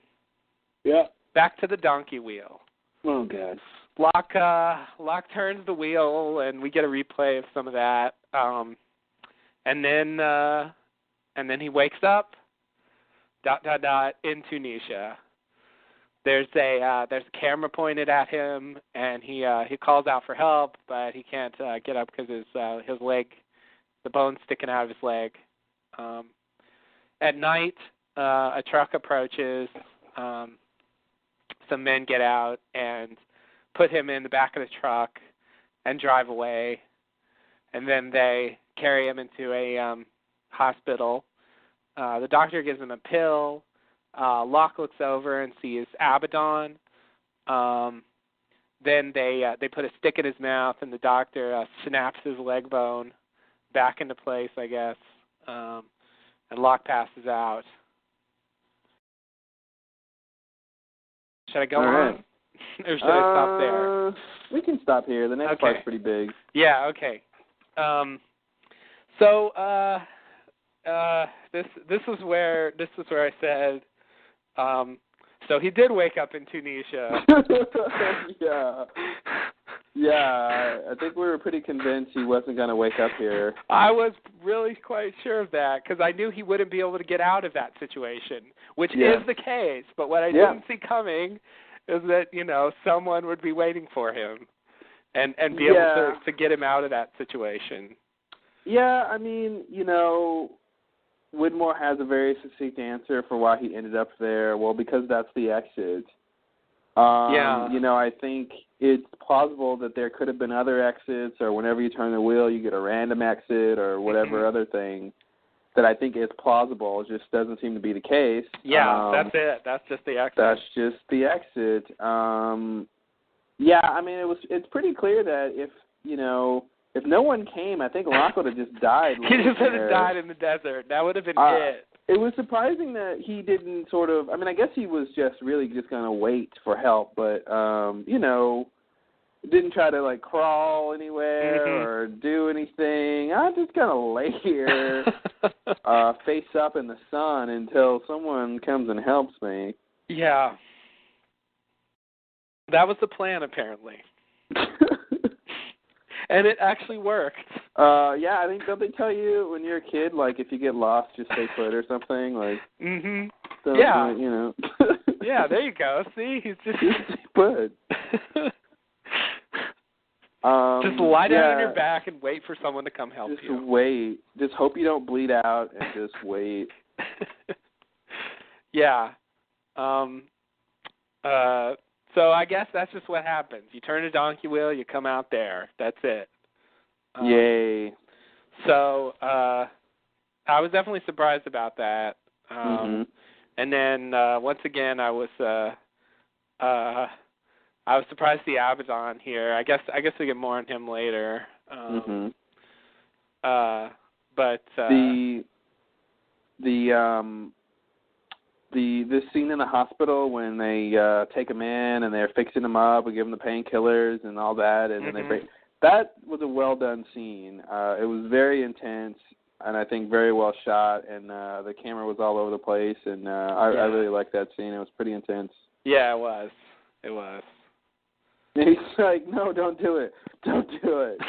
Yeah. Back to the donkey wheel. Oh God. Locke turns the wheel, and we get a replay of some of that. And then he wakes up, ... in Tunisia. There's a camera pointed at him, and he calls out for help, but he can't get up because his leg, the bone's sticking out of his leg. At night, a truck approaches. Some men get out and put him in the back of the truck and drive away. And then they carry him into a hospital. The doctor gives him a pill. Locke looks over and sees Abaddon. Then they put a stick in his mouth, and the doctor snaps his leg bone back into place, I guess. And Locke passes out. Should I go on? Or should I stop there? We can stop here. The next part's pretty big. Yeah, okay. This is where I said, so he did wake up in Tunisia. Yeah, I think we were pretty convinced he wasn't going to wake up here. I was really quite sure of that because I knew he wouldn't be able to get out of that situation, which is the case. But what I didn't see coming is that, someone would be waiting for him and be able to get him out of that situation. Yeah, I mean, Widmore has a very succinct answer for why he ended up there. Well, because that's the exit. I think it's plausible that there could have been other exits, or whenever you turn the wheel, you get a random exit or whatever other thing that I think is plausible. It just doesn't seem to be the case. Yeah, that's it. That's just the exit. That's just the exit. I mean, it's pretty clear that if no one came, I think Locke would have just died. He just would have died in the desert. That would have been it. It was surprising that he didn't I guess he was just really just going to wait for help, but, didn't try to, crawl anywhere or do anything. I'm just going to lay here, face up in the sun until someone comes and helps me. Yeah. That was the plan, apparently. And it actually worked. Yeah, I think, don't they tell you when you're a kid, if you get lost, just stay put or something? Yeah. Yeah, there you go. See, he's just stay put. Just lie down on your back and wait for someone to come help you. Just wait. Just hope you don't bleed out and just wait. Yeah. So I guess that's just what happens. You turn a donkey wheel, you come out there. That's it. Yay. So I was definitely surprised about that. And then once again, I was surprised to see Abaddon here. I guess we get more on him later. But this scene in the hospital when they take him in and they're fixing him up and give him the painkillers and all that, and then they break. That was a well done scene. It was very intense and I think very well shot, and the camera was all over the place, and I really liked that scene. It was pretty intense. Yeah, it was. It was. And he's like, no, don't do it. Don't do it.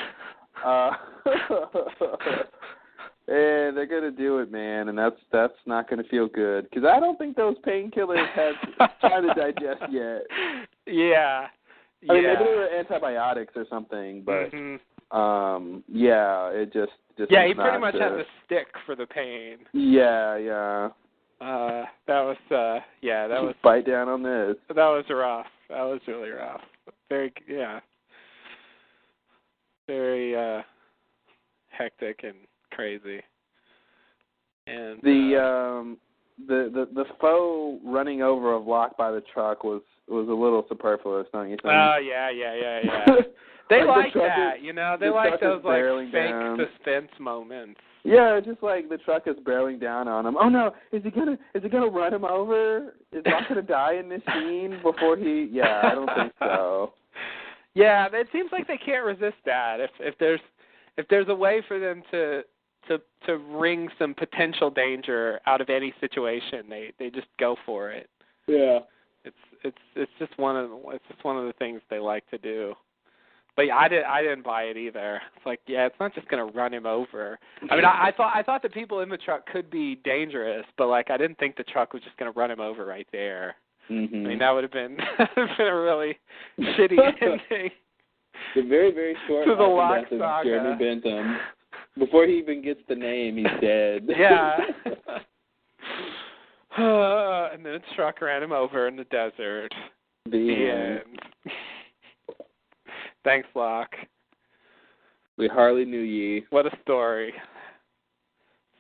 And they're going to do it, man, and that's not going to feel good. Because I don't think those painkillers have time to digest yet. Yeah. I mean, maybe they were antibiotics or something, but, it just yeah, he pretty much had the stick for the pain. Yeah. That was... Bite down on this. That was rough. That was really rough. Very hectic and crazy. And the faux running over of Locke by the truck was a little superfluous, don't you think? Oh yeah. They like that, They like those fake suspense moments. Yeah, just like the truck is barreling down on him. Oh no, is he gonna run him over? Is Locke gonna die in this scene before he? Yeah, I don't think so. Yeah, it seems like they can't resist that. If there's a way for them to wring some potential danger out of any situation, they just go for it. Yeah. It's just one of the things they like to do. But yeah, I didn't buy it either. It's like, yeah, it's not just gonna run him over. I mean, I thought the people in the truck could be dangerous, but like I didn't think the truck was just gonna run him over right there. Mm-hmm. I mean, that would have been a really shitty ending. The very, very short to the Locke death of saga. Jeremy Bentham. Before he even gets the name, he's dead. Yeah. And then a truck ran him over in the desert. The end. Thanks, Locke. We hardly knew ye. What a story.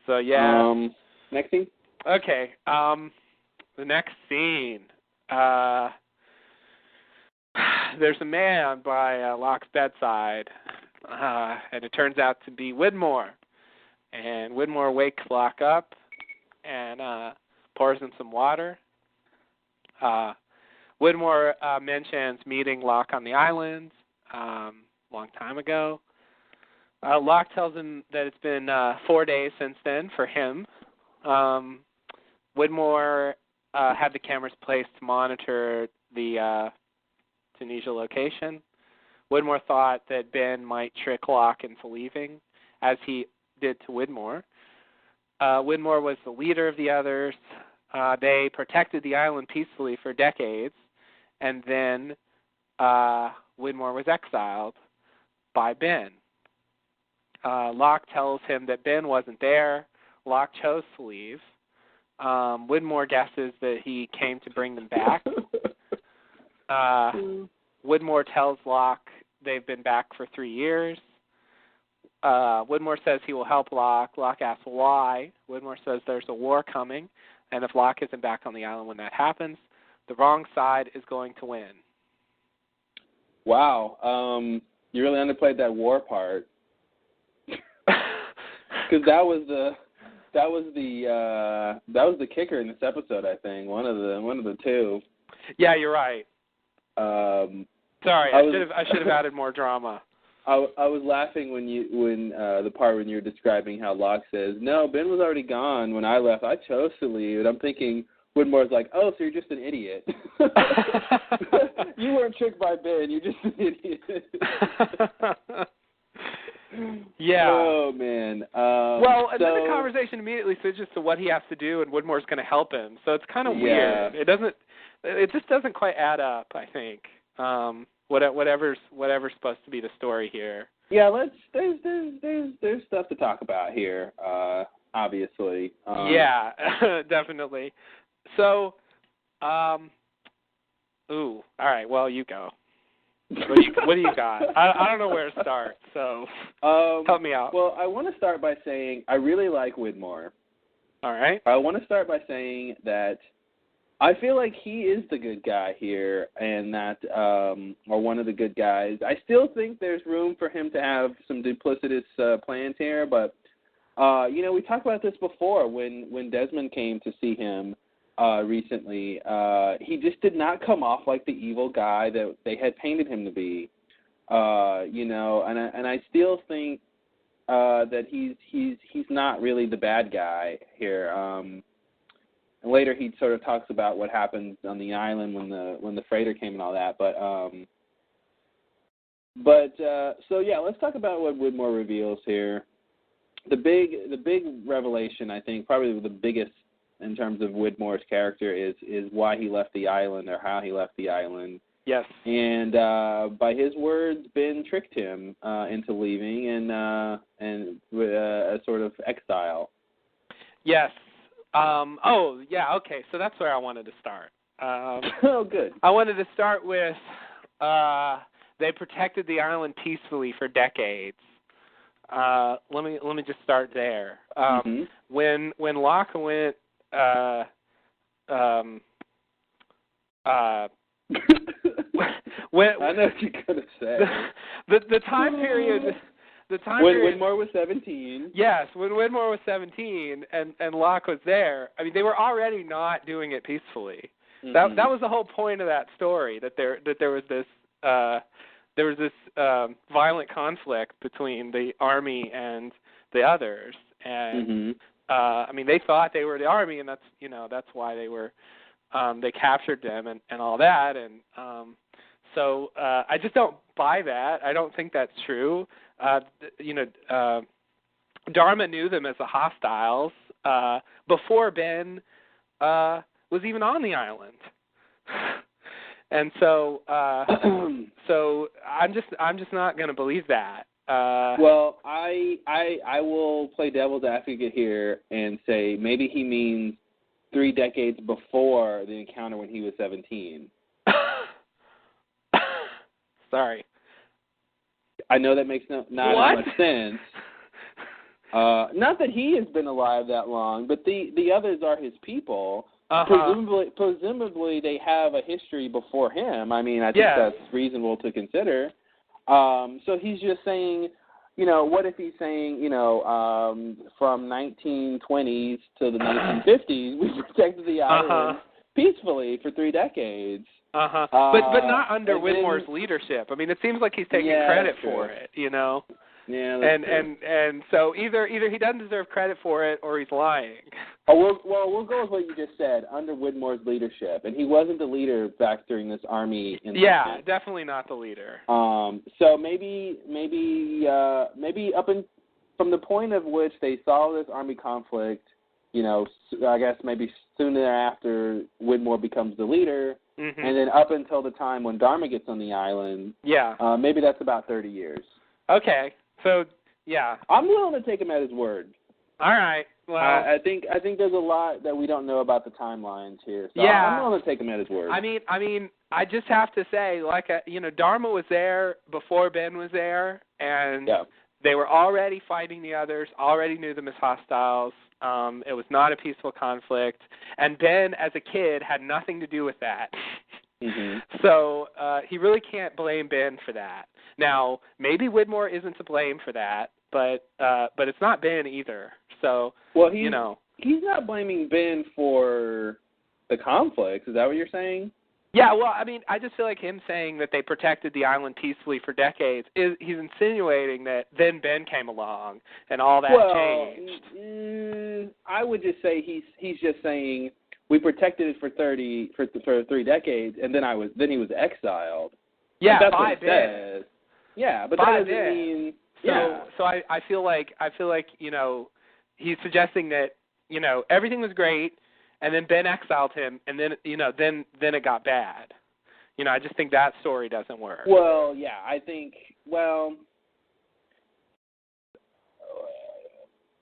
So, yeah. Next scene? Okay. The next scene. There's a man by Locke's bedside, and it turns out to be Widmore. And Widmore wakes Locke up and pours him some water. Widmore mentions meeting Locke on the island a long time ago. Locke tells him that it's been 4 days since then for him. Widmore had the cameras placed to monitor the Tunisia location. Widmore thought that Ben might trick Locke into leaving, as he did to Widmore. Widmore was the leader of the others. They protected the island peacefully for decades, and then Widmore was exiled by Ben. Locke tells him that Ben wasn't there. Locke chose to leave. Widmore guesses that he came to bring them back. Widmore tells Locke they've been back for 3 years. Widmore says he will help Locke. Locke asks why. Widmore says there's a war coming, and if Locke isn't back on the island when that happens, the wrong side is going to win. Wow. You really underplayed that war part. Because that was the kicker in this episode, I think. One of the two. Yeah, you're right. Sorry, I should have added more drama. I was laughing when the part when you were describing how Locke says, "No, Ben was already gone when I left. I chose to leave." And I'm thinking Widmore's like, "Oh, so you're just an idiot. You weren't tricked by Ben. You're just an idiot." Yeah. Oh man. Well, and then the conversation immediately switches to what he has to do, and Widmore's going to help him. So it's kind of weird. It just doesn't quite add up, I think. Whatever's supposed to be the story here. Yeah, there's stuff to talk about here. Obviously. Yeah, definitely. So, all right. Well, you go. What do you got? I don't know where to start, so help me out. Well, I want to start by saying I really like Widmore. All right. I want to start by saying that I feel like he is the good guy here, and that, or one of the good guys. I still think there's room for him to have some duplicitous plans here, but, we talked about this before when Desmond came to see him recently. He just did not come off like the evil guy that they had painted him to be, and I still think that he's not really the bad guy here. And later he sort of talks about what happened on the island when the freighter came and all that. So yeah, let's talk about what Widmore reveals here. The big revelation, I think, probably the biggest in terms of Widmore's character is why he left the island, or how he left the island. Yes. And by his words, Ben tricked him into leaving and a sort of exile. Yes. Okay. So that's where I wanted to start. Oh, good. I wanted to start with they protected the island peacefully for decades. Let me just start there. When Locke went, when I know what you're gonna say. The time period. When Widmore was 17. Yes, when Widmore was 17 and Locke was there. I mean, they were already not doing it peacefully. Mm-hmm. That was the whole point of that story. That there was this violent conflict between the army and the others, and I mean, they thought they were the army, and that's why they were they captured them and all that, and So I just don't buy that. I don't think that's true. Dharma knew them as the hostiles before Ben was even on the island. And so so I'm just not going to believe that. Well, I will play devil's advocate here and say maybe he means 3 decades before the encounter when he was 17. Sorry. I know that makes not as much sense. Not that he has been alive that long, but the others are his people. Presumably they have a history before him. I mean, I think that's reasonable to consider. So he's just saying, what if he's saying, from 1920s to the 1950s, we protected the island peacefully for 3 decades. But not under Whitmore's leadership. I mean, it seems like he's taking credit for it, Yeah, and so either he doesn't deserve credit for it or he's lying. We'll go with what you just said, under Whitmore's leadership, and he wasn't the leader back during this army incident. Yeah, definitely not the leader. So maybe up from the point of which they saw this army conflict, I guess maybe soon thereafter Whitmore becomes the leader, and then up until the time when Dharma gets on the island, maybe that's about 30 years. Okay. So, yeah. I'm willing to take him at his word. All right. Well, I think there's a lot that we don't know about the timelines here. So I'm willing to take him at his word. I mean, I just have to say, Dharma was there before Ben was there, and they were already fighting the others, already knew them as hostiles. It was not a peaceful conflict, and Ben, as a kid, had nothing to do with that. So he really can't blame Ben for that. Now, maybe Whitmore isn't to blame for that, but it's not Ben either. So, he's not blaming Ben for the conflicts. Is that what you're saying? Yeah, well, I mean, I just feel like him saying that they protected the island peacefully for decades, he's insinuating that then Ben came along and all that changed. I would just say he's just saying we protected it for 3 decades, and then he was exiled. Yeah, that's by what it Ben. says. Yeah, but by that doesn't mean. So I feel like he's suggesting that everything was great, and then Ben exiled him, and then then it got bad. I just think that story doesn't work. Well, yeah, I think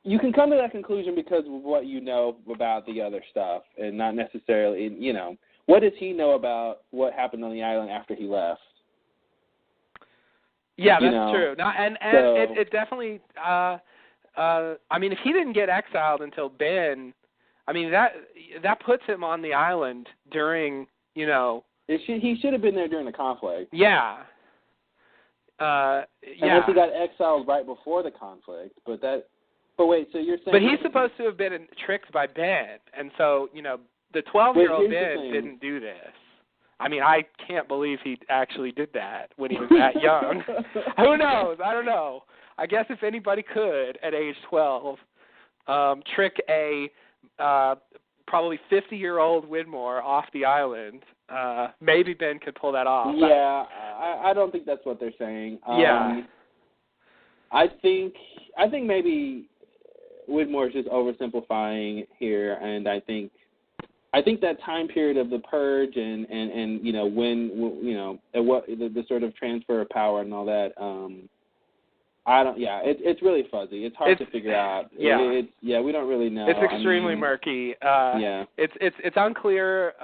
you can come to that conclusion because of what you know about the other stuff, and not necessarily, what does he know about what happened on the island after he left? Yeah, that's true. It definitely. I mean, if he didn't get exiled until Ben, I mean that puts him on the island during. He should have been there during the conflict. Yeah. Unless he got exiled right before the conflict, but wait, so you're saying? But he's supposed to have been tricked by Ben, and so the 12-year-old Ben didn't do this. I mean, I can't believe he actually did that when he was that young. Who knows? I don't know. I guess if anybody could, at age 12, trick a probably 50-year-old Whitmore off the island, maybe Ben could pull that off. Yeah, I don't think that's what they're saying. I think maybe Whitmore's just oversimplifying here, and I think that time period of the purge and when what the sort of transfer of power and all that. It's really fuzzy. It's hard to figure out. Yeah, we don't really know. It's extremely murky. It's unclear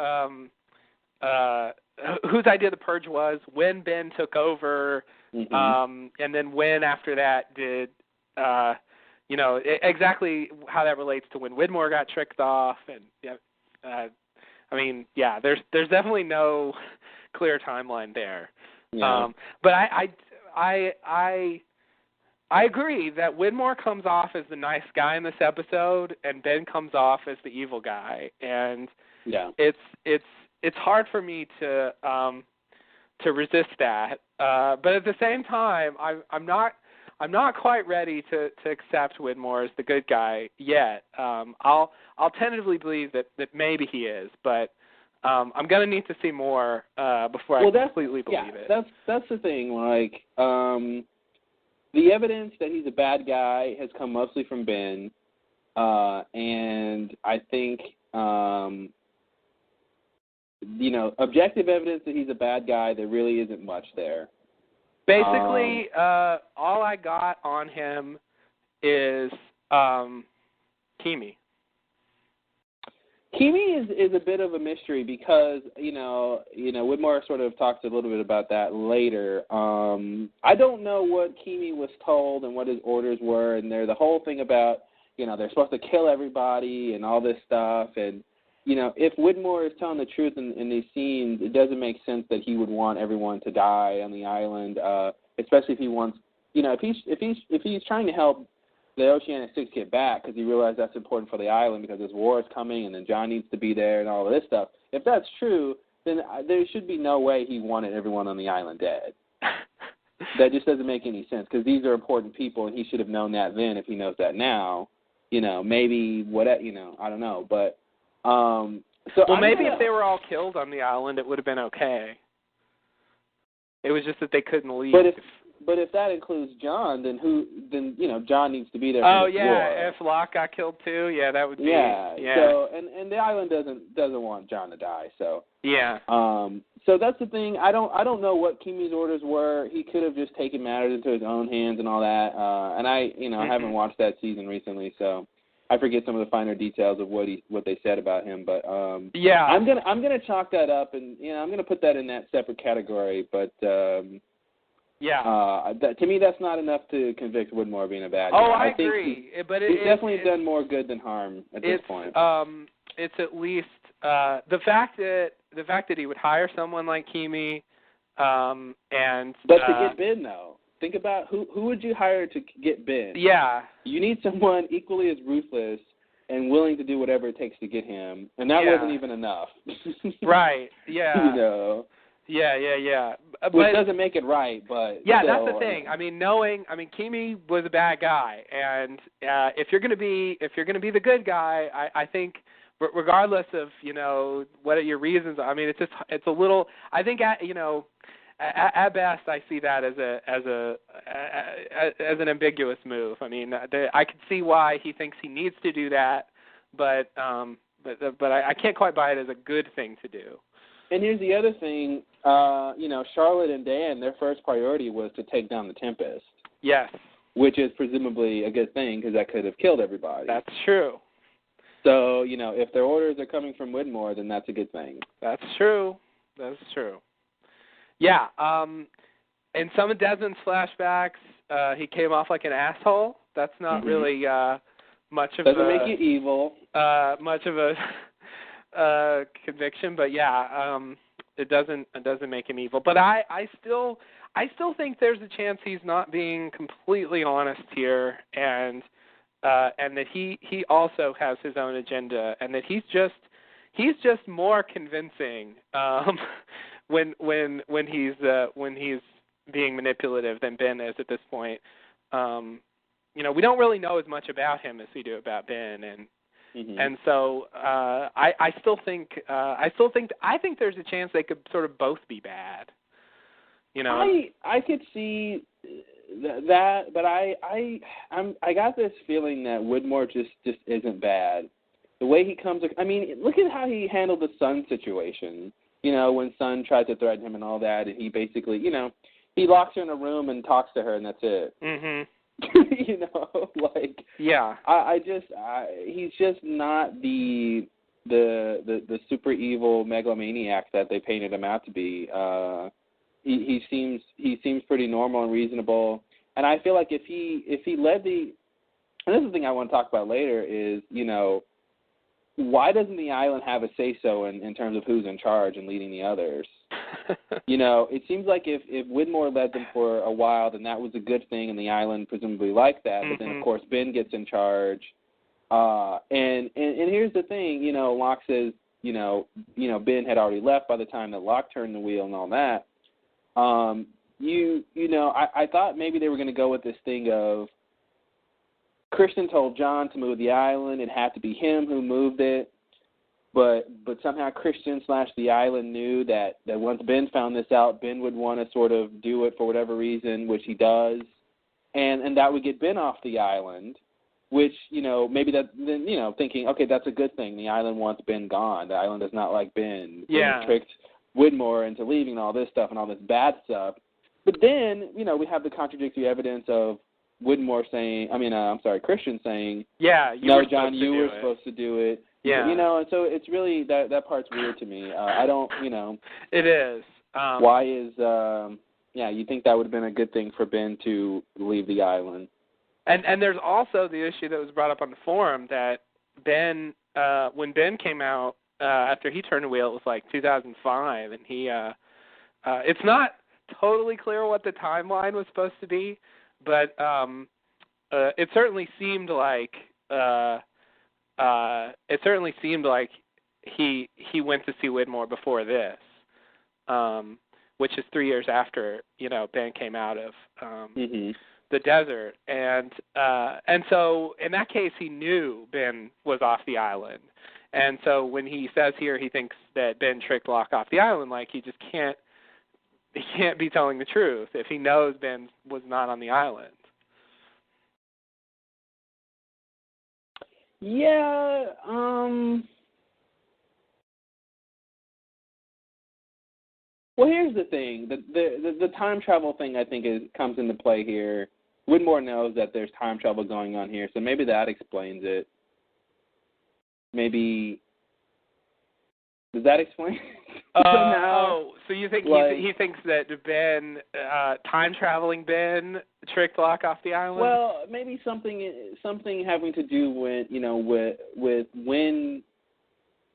whose idea the purge was, when Ben took over, and then when after that did exactly how that relates to when Whitmore got tricked off, and there's definitely no clear timeline there. Yeah. But I agree that Whitmore comes off as the nice guy in this episode, and Ben comes off as the evil guy, and it's hard for me to resist that. But at the same time, I'm not quite ready to accept Whitmore as the good guy yet. I'll tentatively believe that maybe he is, but I'm gonna need to see more before I completely believe it. That's the thing. Like, the evidence that he's a bad guy has come mostly from Ben, and I think objective evidence that he's a bad guy, there really isn't much there. Basically, all I got on him is Kimi. Kimi is a bit of a mystery because Widmore sort of talks a little bit about that later. I don't know what Kimi was told and what his orders were, and the whole thing about they're supposed to kill everybody and all this stuff. And if Widmore is telling the truth in these scenes, it doesn't make sense that he would want everyone to die on the island, especially if he wants if he's trying to help the Oceanic Six get back because he realized that's important for the island because this war is coming and then John needs to be there and all of this stuff. If that's true, then there should be no way he wanted everyone on the island dead. That just doesn't make any sense because these are important people and he should have known that then. If he knows that now, maybe I don't know. But maybe if they were all killed on the island, it would have been okay. It was just that they couldn't leave. But if that includes John, then John needs to be there. Oh for yeah, war. if Locke got killed too, yeah, that would be. Yeah. So and the island doesn't want John to die. So yeah. So that's the thing. I don't know what Kimi's orders were. He could have just taken matters into his own hands and all that. And I haven't watched that season recently, so I forget some of the finer details of what they said about him. But yeah, I'm gonna chalk that up, and I'm gonna put that in that separate category. But yeah. To me, that's not enough to convict Widmore of being a bad guy. Oh, I agree. But he's definitely done more good than harm at this point. It's at least the fact that he would hire someone like Kimi, and but to get Ben though, think about who would you hire to get Ben? Yeah, you need someone equally as ruthless and willing to do whatever it takes to get him, and that wasn't even enough. Right. Yeah. Yeah. Which doesn't make it right, but yeah, that's the thing. I mean, Kimi was a bad guy, and if you're gonna be the good guy, I think regardless of what are your reasons. I mean, it's a little. I think at best I see that as an ambiguous move. I mean, I could see why he thinks he needs to do that, but I can't quite buy it as a good thing to do. And here's the other thing, Charlotte and Dan, their first priority was to take down the Tempest. Yes. Which is presumably a good thing because that could have killed everybody. That's true. So, if their orders are coming from Widmore, then that's a good thing. That's true. Yeah. In some of Desmond's flashbacks, he came off like an asshole. That's not really much of Doesn't make you evil. Much of a conviction, but yeah, it doesn't make him evil. But I still think there's a chance he's not being completely honest here, and that he also has his own agenda, and that he's just more convincing when he's being manipulative than Ben is at this point. We don't really know as much about him as we do about Ben, and so I think there's a chance they could sort of both be bad. I could see that, but I got this feeling that Widmore just isn't bad. The way he comes, I mean, look at how he handled the Sun situation. When Sun tried to threaten him and all that, and he basically, he locks her in a room and talks to her, and that's it. Mm-hmm. Yeah. He's just not the super evil megalomaniac that they painted him out to be. He seems pretty normal and reasonable, and I feel like if he led the, and this is the thing I want to talk about later is why doesn't the island have a say-so in terms of who's in charge and leading the others? It seems like if Widmore led them for a while, then that was a good thing, and the island presumably liked that. But then, of course, Ben gets in charge. And here's the thing, Locke says, Ben had already left by the time that Locke turned the wheel and all that. I thought maybe they were going to go with this thing of Christian told John to move the island. It had to be him who moved it. but somehow Christian / the island knew that once Ben found this out, Ben would want to sort of do it for whatever reason, which he does, and that would get Ben off the island, which, maybe that, then, thinking, okay, that's a good thing. The island wants Ben gone. The island does not like Ben. Yeah. Ben tricked Widmore into leaving and all this stuff and all this bad stuff. But then, we have the contradictory evidence of Widmore Christian saying, yeah, no, John, you were supposed to do it. Yeah. And so it's really, that part's weird to me. I don't, It is. Why is, you think that would have been a good thing for Ben to leave the island. And there's also the issue that was brought up on the forum that Ben, when Ben came out, after he turned the wheel, it was like 2005, and he, it's not totally clear what the timeline was supposed to be, but it certainly seemed like he went to see Widmore before this, which is 3 years after Ben came out of the desert, and so in that case he knew Ben was off the island, and so when he says here he thinks that Ben tricked Locke off the island, like he can't be telling the truth if he knows Ben was not on the island. Yeah, well, here's the thing. The time travel thing, I think, comes into play here. Widmore knows that there's time travel going on here, so maybe that explains it. Maybe... Does that explain so you think he thinks that Ben, time-traveling Ben, tricked Locke off the island? Well, maybe something having to do with, with when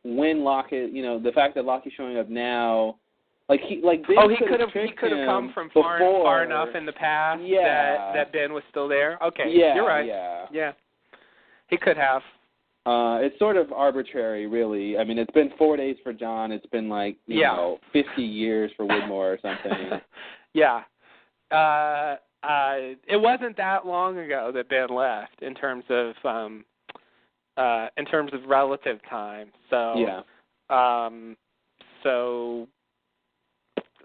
Locke is, the fact that Locke is showing up now, Ben he could have come from far enough in the past that Ben was still there. Okay, you're right. Yeah, he could have. It's sort of arbitrary, really. I mean, it's been 4 days for John. It's been 50 years for Widmore or something. Yeah. It wasn't that long ago that Ben left in terms of relative time. So yeah.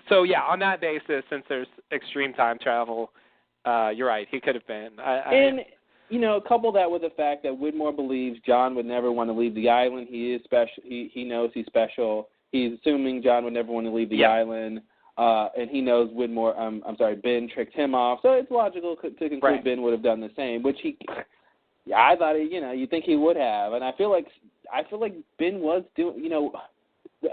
So yeah, on that basis, since there's extreme time travel, you're right. He could have been. Couple that with the fact that Widmore believes John would never want to leave the island. He is special. He knows he's special. He's assuming John would never want to leave the island, and he knows Ben tricked him off. So it's logical to conclude Ben would have done the same, which I thought you think he would have, and I feel like Ben was doing.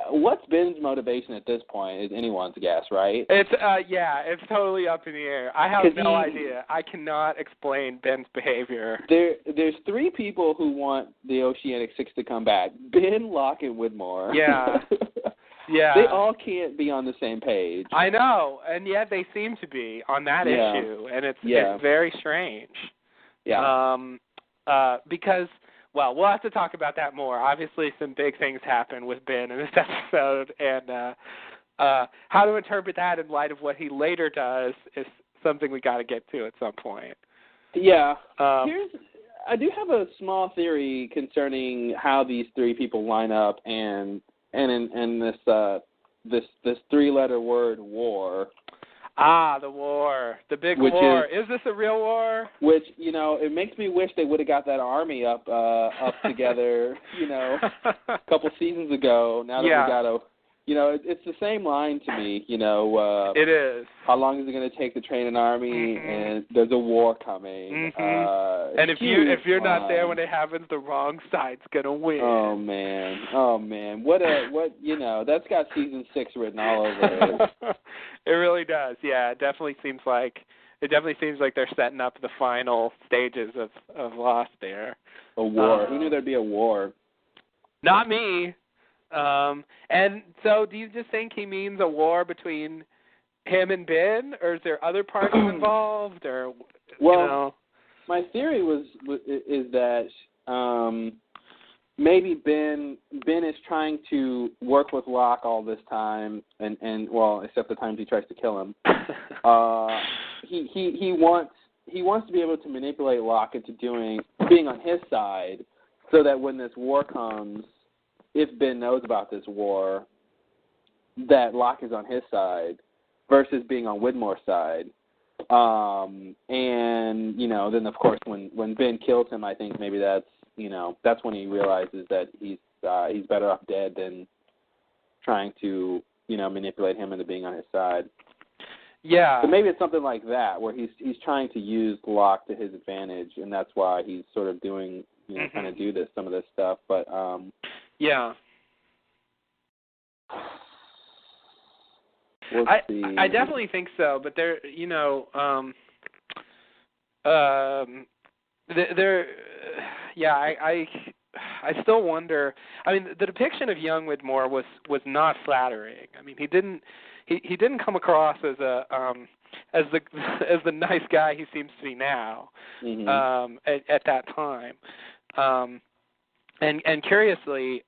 What's Ben's motivation at this point is anyone's guess, right? It's totally up in the air. I have no idea. I cannot explain Ben's behavior. There's three people who want the Oceanic Six to come back: Ben, Locke, and Widmore. Yeah. Yeah. They all can't be on the same page. I know, and yet they seem to be on that issue, and it's very strange. Yeah. Because. Well, we'll have to talk about that more. Obviously, some big things happen with Ben in this episode, and how to interpret that in light of what he later does is something we got to get to at some point. Yeah. I do have a small theory concerning how these three people line up, and in this three-letter word, war. Ah, the war. The big war. Is this a real war? Which, it makes me wish they would have got that army up together, a couple seasons ago. Now that we got it's the same line to me, It is. How long is it going to take to train an army, and there's a war coming. And if you're not there when it happens, the wrong side's going to win. Oh, man. What that's got season 6 written all over it. It really does. Yeah, it definitely seems like they're setting up the final stages of Lost there. A war. Who knew there'd be a war? Not me. And so do you just think he means a war between him and Ben, or is there other parties involved, or my theory is that maybe Ben is trying to work with Locke all this time, and except the times he tries to kill him. He wants to be able to manipulate Locke into being on his side, so that when this war comes, if Ben knows about this war, that Locke is on his side versus being on Widmore's side. And, then of course when Ben kills him, I think maybe that's when he realizes that he's better off dead than trying to, manipulate him into being on his side. Yeah. So maybe it's something like that, where he's trying to use Locke to his advantage, and that's why he's sort of doing, trying to do some of this stuff. But yeah. We'll see. I definitely think so, but there, I still wonder. I mean, the depiction of young Widmore was not flattering. I mean, he didn't come across as as the nice guy he seems to be now. At that time, and curiously,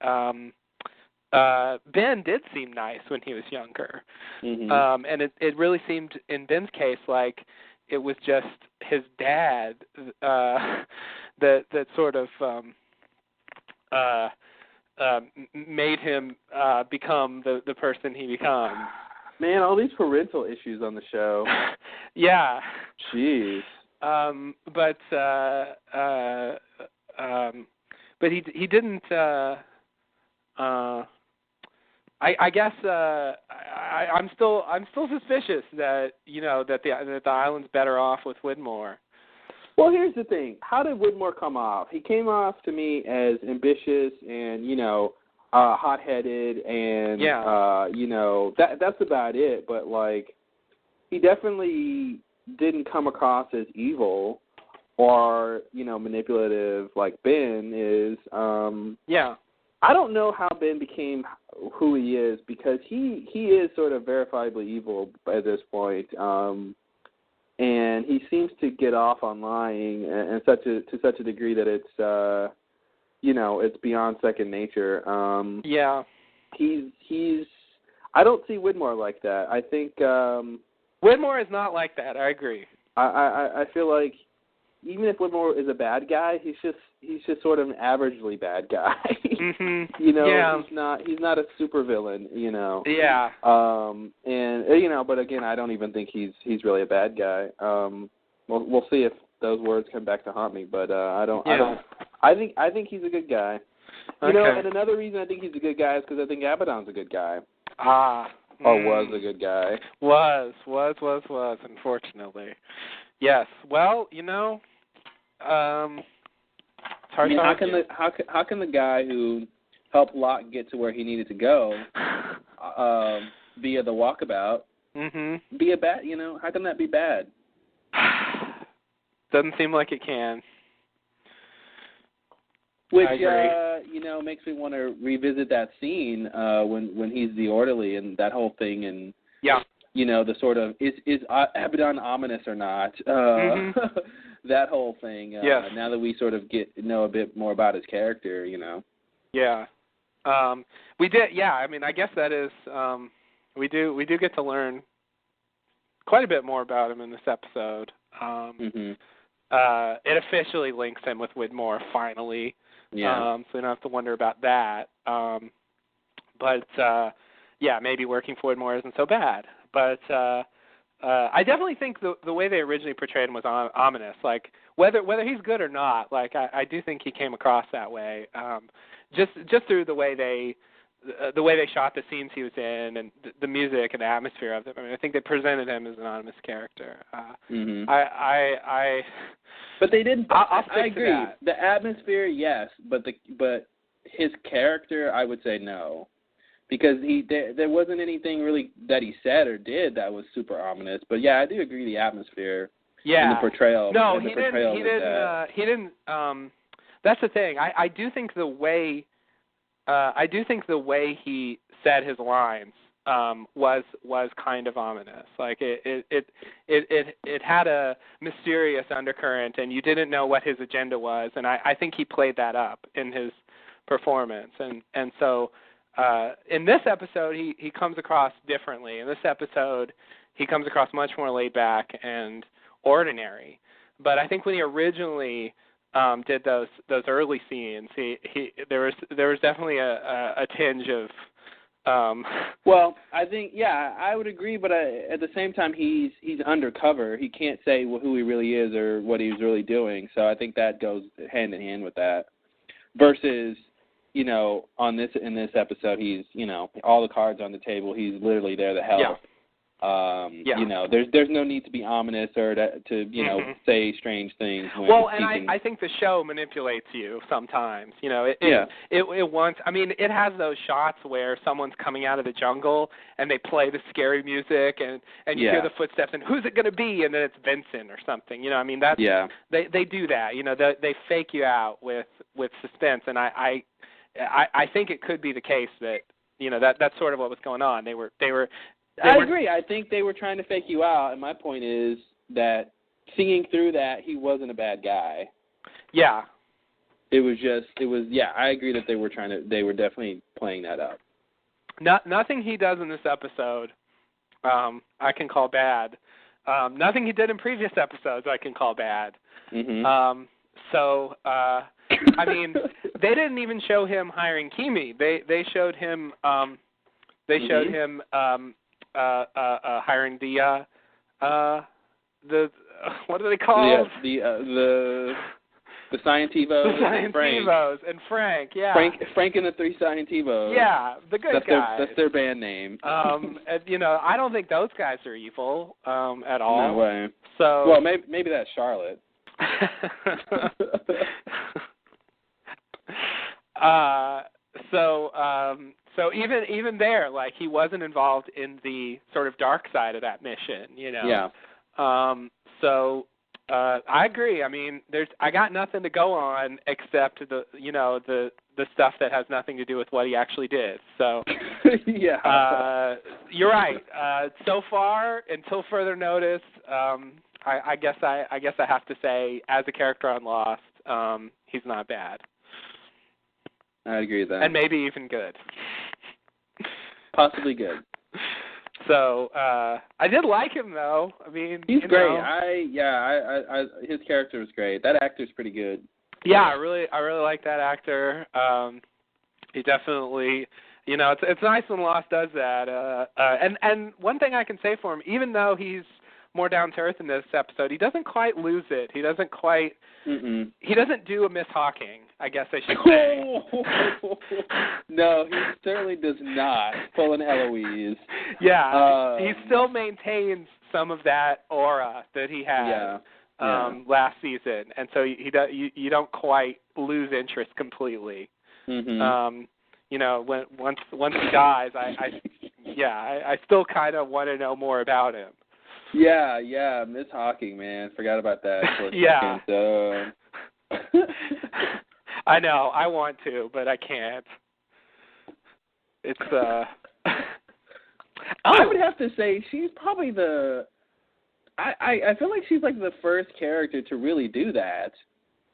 Ben did seem nice when he was younger, and it really seemed in Ben's case like it was just his dad that sort of made him become the person he becomes. Man, all these parental issues on the show. Yeah. Jeez. But he didn't. I guess I'm still suspicious that that the island's better off with Widmore. Well, here's the thing. How did Widmore come off? He came off to me as ambitious and hot-headed, and that's about it. But he definitely didn't come across as evil or manipulative like Ben is. I don't know how Ben became who he is, because he is sort of verifiably evil at this point, and he seems to get off on lying and to such a degree that it's it's beyond second nature. He's I don't see Widmore like that. I think Widmore is not like that. I agree. I feel like even if Widmore is a bad guy, he's just sort of an averagely bad guy. He's not a supervillain, Yeah. But again, I don't even think he's really a bad guy. We'll see if those words come back to haunt me, but I think he's a good guy. And another reason I think he's a good guy is because I think Abaddon's a good guy. Or was a good guy. Was, unfortunately. Yes. Well, it's hard to how can the guy who helped Locke get to where he needed to go via the walkabout be a bad, how can that be bad? Doesn't seem like it can. Which makes me want to revisit that scene when he's the orderly and that whole thing, and the sort of is Abaddon ominous or not? That whole thing. Now that we sort of know a bit more about his character, Yeah. We did. Yeah. I mean, I guess that is. We do get to learn quite a bit more about him in this episode. It officially links him with Widmore finally. So we don't have to wonder about that. But maybe working for Widmore isn't so bad. But I definitely think the way they originally portrayed him was ominous. Like whether he's good or not, I do think he came across that way. Just through the way they shot the scenes he was in and the music and the atmosphere of them. I mean, I think they presented him as an anonymous character. But they didn't. I agree. The atmosphere, yes, but his character, I would say no, because there wasn't anything really that he said or did that was super ominous. But I do agree the atmosphere. And the portrayal. No, he didn't. That's the thing. I do think the way. He said his lines was kind of ominous. Like it had a mysterious undercurrent, and you didn't know what his agenda was. And I think he played that up in his performance. And so in this episode, he comes across differently. In this episode, he comes across much more laid back and ordinary. But I think when he originally did those early scenes. There was definitely a tinge of. Well, I think I would agree, but at the same time he's undercover. He can't say who he really is or what he's really doing. So I think that goes hand in hand with that. Versus, in this episode, he's all the cards on the table. He's literally there to help. Yeah. There's no need to be ominous or to say strange things. I think the show manipulates you sometimes. It wants. I mean, it has those shots where someone's coming out of the jungle and they play the scary music and you hear the footsteps and who's it going to be, and then it's Vincent or something. They do that. They fake you out with suspense, and I think it could be the case that that's sort of what was going on. I agree. I think they were trying to fake you out, and my point is that seeing through that, he wasn't a bad guy. Yeah. I agree that they were definitely playing that up. Nothing he does in this episode, I can call bad. Nothing he did in previous episodes, I can call bad. Mm-hmm. I mean, they didn't even show him hiring Kimi. They showed him. Him. Hiring the what are they called? The Scientivos. And Frank, yeah. Frank and the three Scientivos. Yeah, the good guys. That's their band name. I don't think those guys are evil at all. No way. So well, maybe that's Charlotte. So even there, like, he wasn't involved in the sort of dark side of that mission, Yeah. I agree. I mean, I got nothing to go on except the stuff that has nothing to do with what he actually did. So yeah. You're right. So far, until further notice, I guess I have to say, as a character on Lost, he's not bad. I agree with that. And maybe even good. Possibly good. So I did like him, though. I mean, he's great. His character was great. That actor's pretty good. Yeah, I really like that actor. He definitely, it's nice when Lost does that. And one thing I can say for him, even though he's more down to earth in this episode, he doesn't quite lose it. He doesn't quite. Mm-mm. He doesn't do a Miss Hawking, I guess I should say. No, he certainly does not pull an Eloise. Yeah, he still maintains some of that aura that he had last season, and so you don't quite lose interest completely. Mm-hmm. Once he dies, I still kind of want to know more about him. Yeah, Miss Hawking, man. Forgot about that for a yeah. second. I know. I want to, but I can't. It's I would have to say she's probably I feel like she's like the first character to really do that.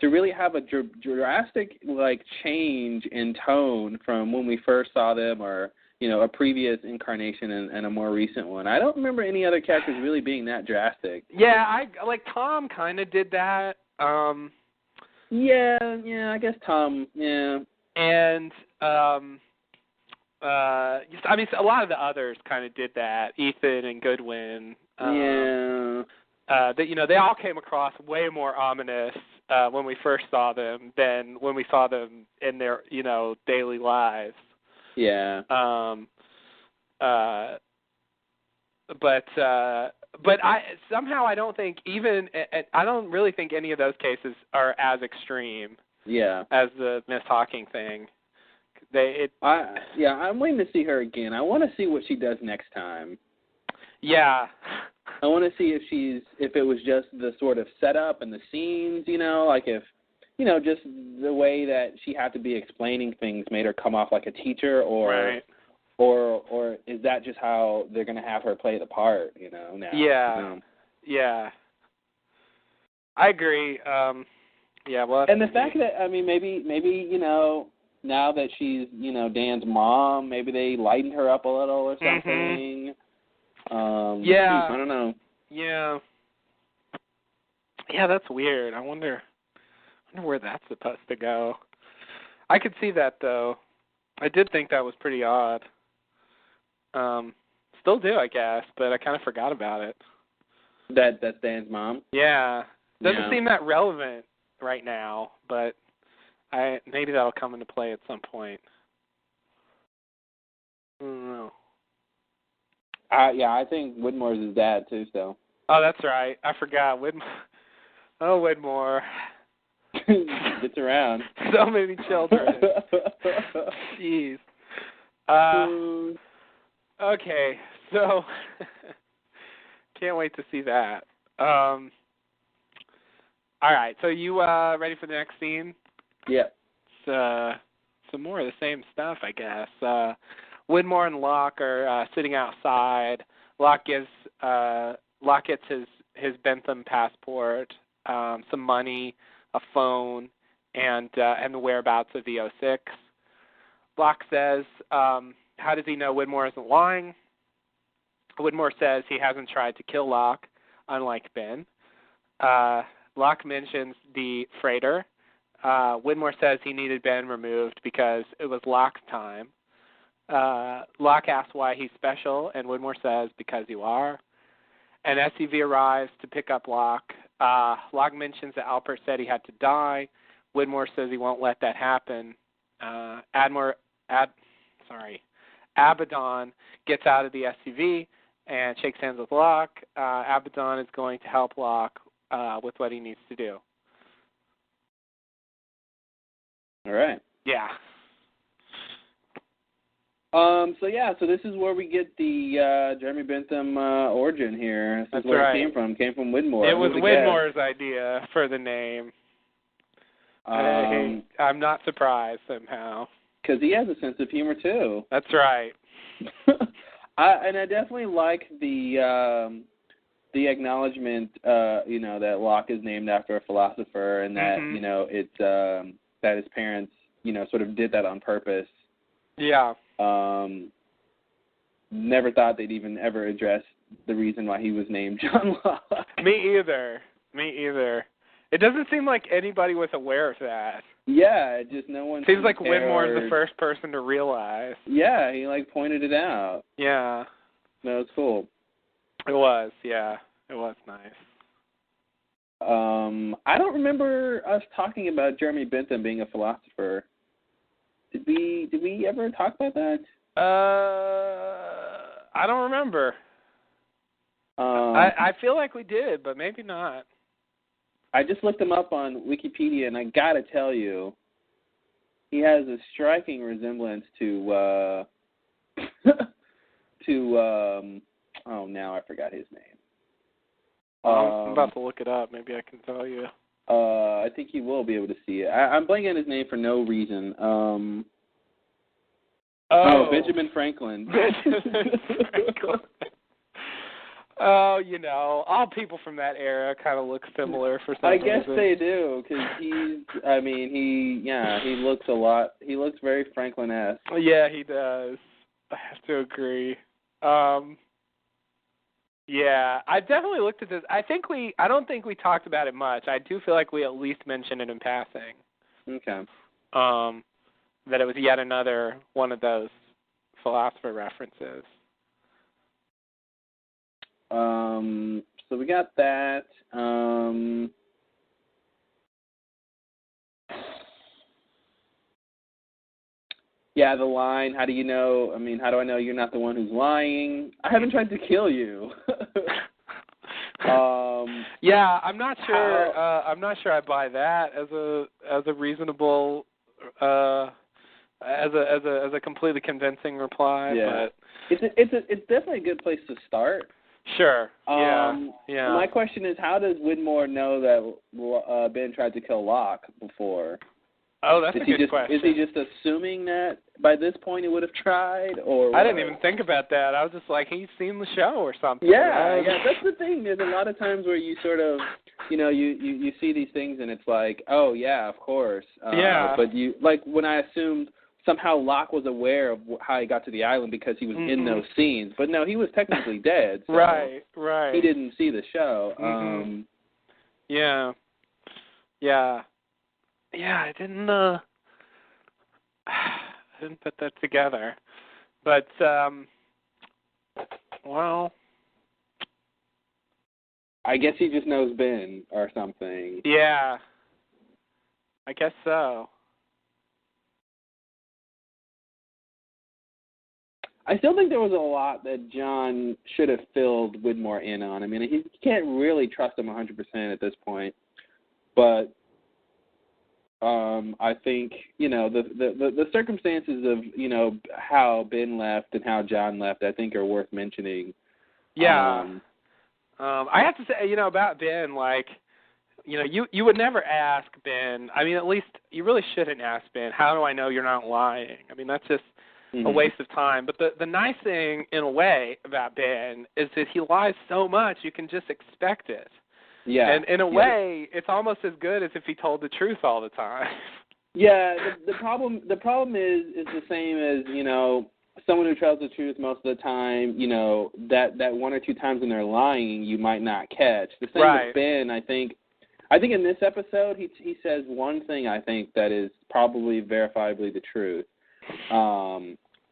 To really have a drastic change in tone from when we first saw them, or a previous incarnation and a more recent one. I don't remember any other characters really being that drastic. Yeah, Tom kind of did that. Yeah, I guess Tom. Yeah, and I mean, a lot of the others kind of did that. Ethan and Goodwin. They all came across way more ominous when we first saw them than when we saw them in their daily lives. Yeah. But I don't think I don't really think any of those cases are as extreme. Yeah. As the Miss Hawking thing. I'm waiting to see her again. I want to see what she does next time. Yeah. I want to see if it was just the sort of setup and the scenes, if just the way that she had to be explaining things made her come off like a teacher, or right. or is that just how they're going to have her play the part, now? Yeah. Yeah. I agree. And the fact that, I mean, maybe now that she's, Dan's mom, maybe they lightened her up a little or something. Yeah. I don't know. Yeah. Yeah, that's weird. I wonder wonder where that's supposed to go. I could see that, though. I did think that was pretty odd. Still do, I guess, but I kind of forgot about it. That's Dan's mom? Yeah. Doesn't seem that relevant right now, but maybe that'll come into play at some point. I don't know. Yeah, I think Widmore's his dad, too, so. Oh, that's right. I forgot. Widmore. Gets around. So many children. Jeez. Okay, so can't wait to see that. All right, so you ready for the next scene? Yeah. It's some more of the same stuff, I guess. Widmore and Locke are sitting outside. Locke gets his Bentham passport, some money, a phone, and the whereabouts of the 06. Locke says, how does he know Widmore isn't lying? Widmore says he hasn't tried to kill Locke, unlike Ben. Locke mentions the freighter. Widmore says he needed Ben removed because it was Locke's time. Locke asks why he's special, and Widmore says, because you are. An SUV arrives to pick up Locke. Locke mentions that Alpert said he had to die. Widmore says he won't let that happen. Abaddon gets out of the SUV and shakes hands with Locke. Abaddon is going to help Locke with what he needs to do. All right. Yeah. So this is where we get the Jeremy Bentham origin here. This That's is where right. it came from. It came from Widmore. It was Widmore's idea for the name. I'm not surprised somehow. Because he has a sense of humor too. That's right. I definitely like the acknowledgement, that Locke is named after a philosopher, and that it's that his parents, sort of did that on purpose. Yeah. Never thought they'd even ever address the reason why he was named John Locke. Me either. It doesn't seem like anybody was aware of that. Yeah, just no one. Seems like Widmore's the first person to realize. Yeah, he pointed it out. Yeah. No, it's cool. It was, yeah. It was nice. I don't remember us talking about Jeremy Bentham being a philosopher. Did we ever talk about that? I don't remember. I feel like we did, but maybe not. I just looked him up on Wikipedia, and I gotta tell you, he has a striking resemblance to now I forgot his name. I'm about to look it up. Maybe I can tell you. I think you will be able to see it. I'm blanking on his name for no reason. Benjamin Franklin. Benjamin Franklin. Oh, all people from that era kind of look similar for some reason. I guess they do, because he looks a lot. He looks very Franklin-esque. Yeah, he does. I have to agree. Yeah, I definitely looked at this. I don't think we talked about it much. I do feel like we at least mentioned it in passing. Okay. That it was yet another one of those philosopher references. So we got that. Yeah, the line, how do I know you're not the one who's lying? I haven't tried to kill you. Yeah, I'm not sure I buy that as a reasonable as a completely convincing reply, yeah. But it's definitely a good place to start. Sure. Yeah. My question is, how does Widmore know that Ben tried to kill Locke before? Oh, that's a good question. Is he just assuming that by this point he would have tried, or what? I didn't even think about that. I was just like, he's seen the show or something. Yeah, that's the thing. There's a lot of times where you sort of, you see these things and it's like, oh yeah, of course. Yeah. But when I assumed somehow Locke was aware of how he got to the island because he was in those scenes, but no, he was technically dead. So right. He didn't see the show. Yeah. I didn't put that together. But well, I guess he just knows Ben or something. yeah, I guess so. I still think there was a lot that John should have filled Widmore in on. I mean, he can't really trust him 100% at this point. But I think, the circumstances of, how Ben left and how John left, I think are worth mentioning. Yeah. I have to say, about Ben, like, you would never ask Ben. I mean, at least you really shouldn't ask Ben, how do I know you're not lying? I mean, that's just a waste of time. But the nice thing, in a way, about Ben is that he lies so much you can just expect it. Yeah. And in a way, it's almost as good as if he told the truth all the time. Yeah. The problem is the same as someone who tells the truth most of the time. That one or two times when they're lying, you might not catch. The same Right. with Ben. I think in this episode he says one thing I think that is probably verifiably the truth.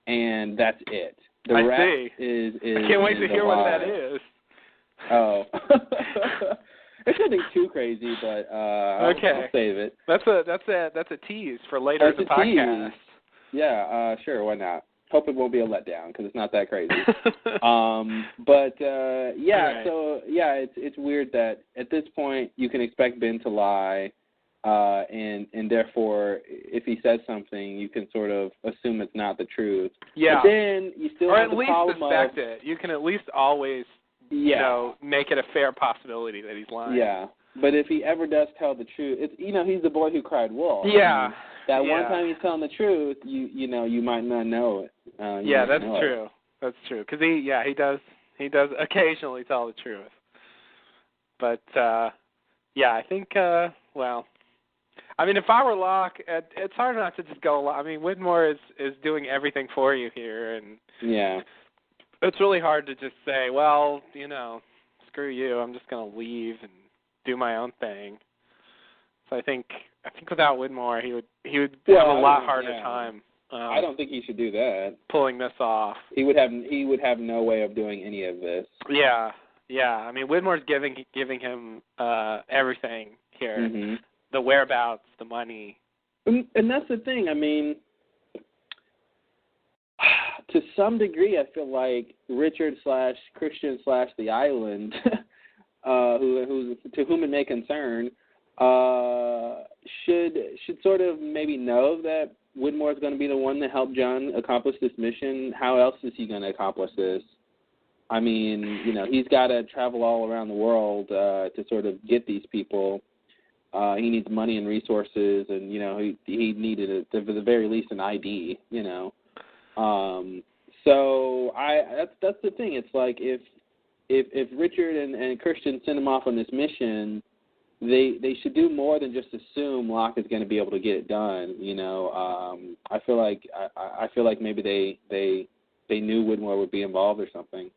And that's it. The rest is I can't wait to hear what that is. Oh. It's nothing too crazy, but I'll save it. That's a tease for later in the podcast. Tease. Yeah, sure, why not? Hope it won't be a letdown because it's not that crazy. Right. So it's weird that at this point you can expect Ben to lie. And therefore, if he says something, you can sort of assume it's not the truth. Yeah. But then you still have the problem or at least suspect it. You can at least always, make it a fair possibility that he's lying. Yeah. But if he ever does tell the truth, it's he's the boy who cried wolf. Yeah. I mean, one time he's telling the truth, you might not know it. That's true. That's true. Because he does occasionally tell the truth. But I think I mean, if I were Locke, it's hard not to just go. I mean, Widmore is doing everything for you here, and it's really hard to just say, well, screw you. I'm just going to leave and do my own thing. So I think without Widmore, he would have a lot harder time. I don't think he should do that. Pulling this off. He would have no way of doing any of this. Yeah. I mean, Widmore's giving him everything here. Mm-hmm. The whereabouts, the money. And that's the thing. I mean, to some degree, I feel like Richard / Christian / the island, to whom it may concern, should sort of maybe know that Widmore is going to be the one to help John accomplish this mission. How else is he going to accomplish this? I mean, he's got to travel all around the world to sort of get these people. He needs money and resources, and he needed at the very least an ID. So that's the thing. It's like if Richard and Christian send him off on this mission, they should do more than just assume Locke is going to be able to get it done. I feel like maybe they knew Widmore would be involved or something.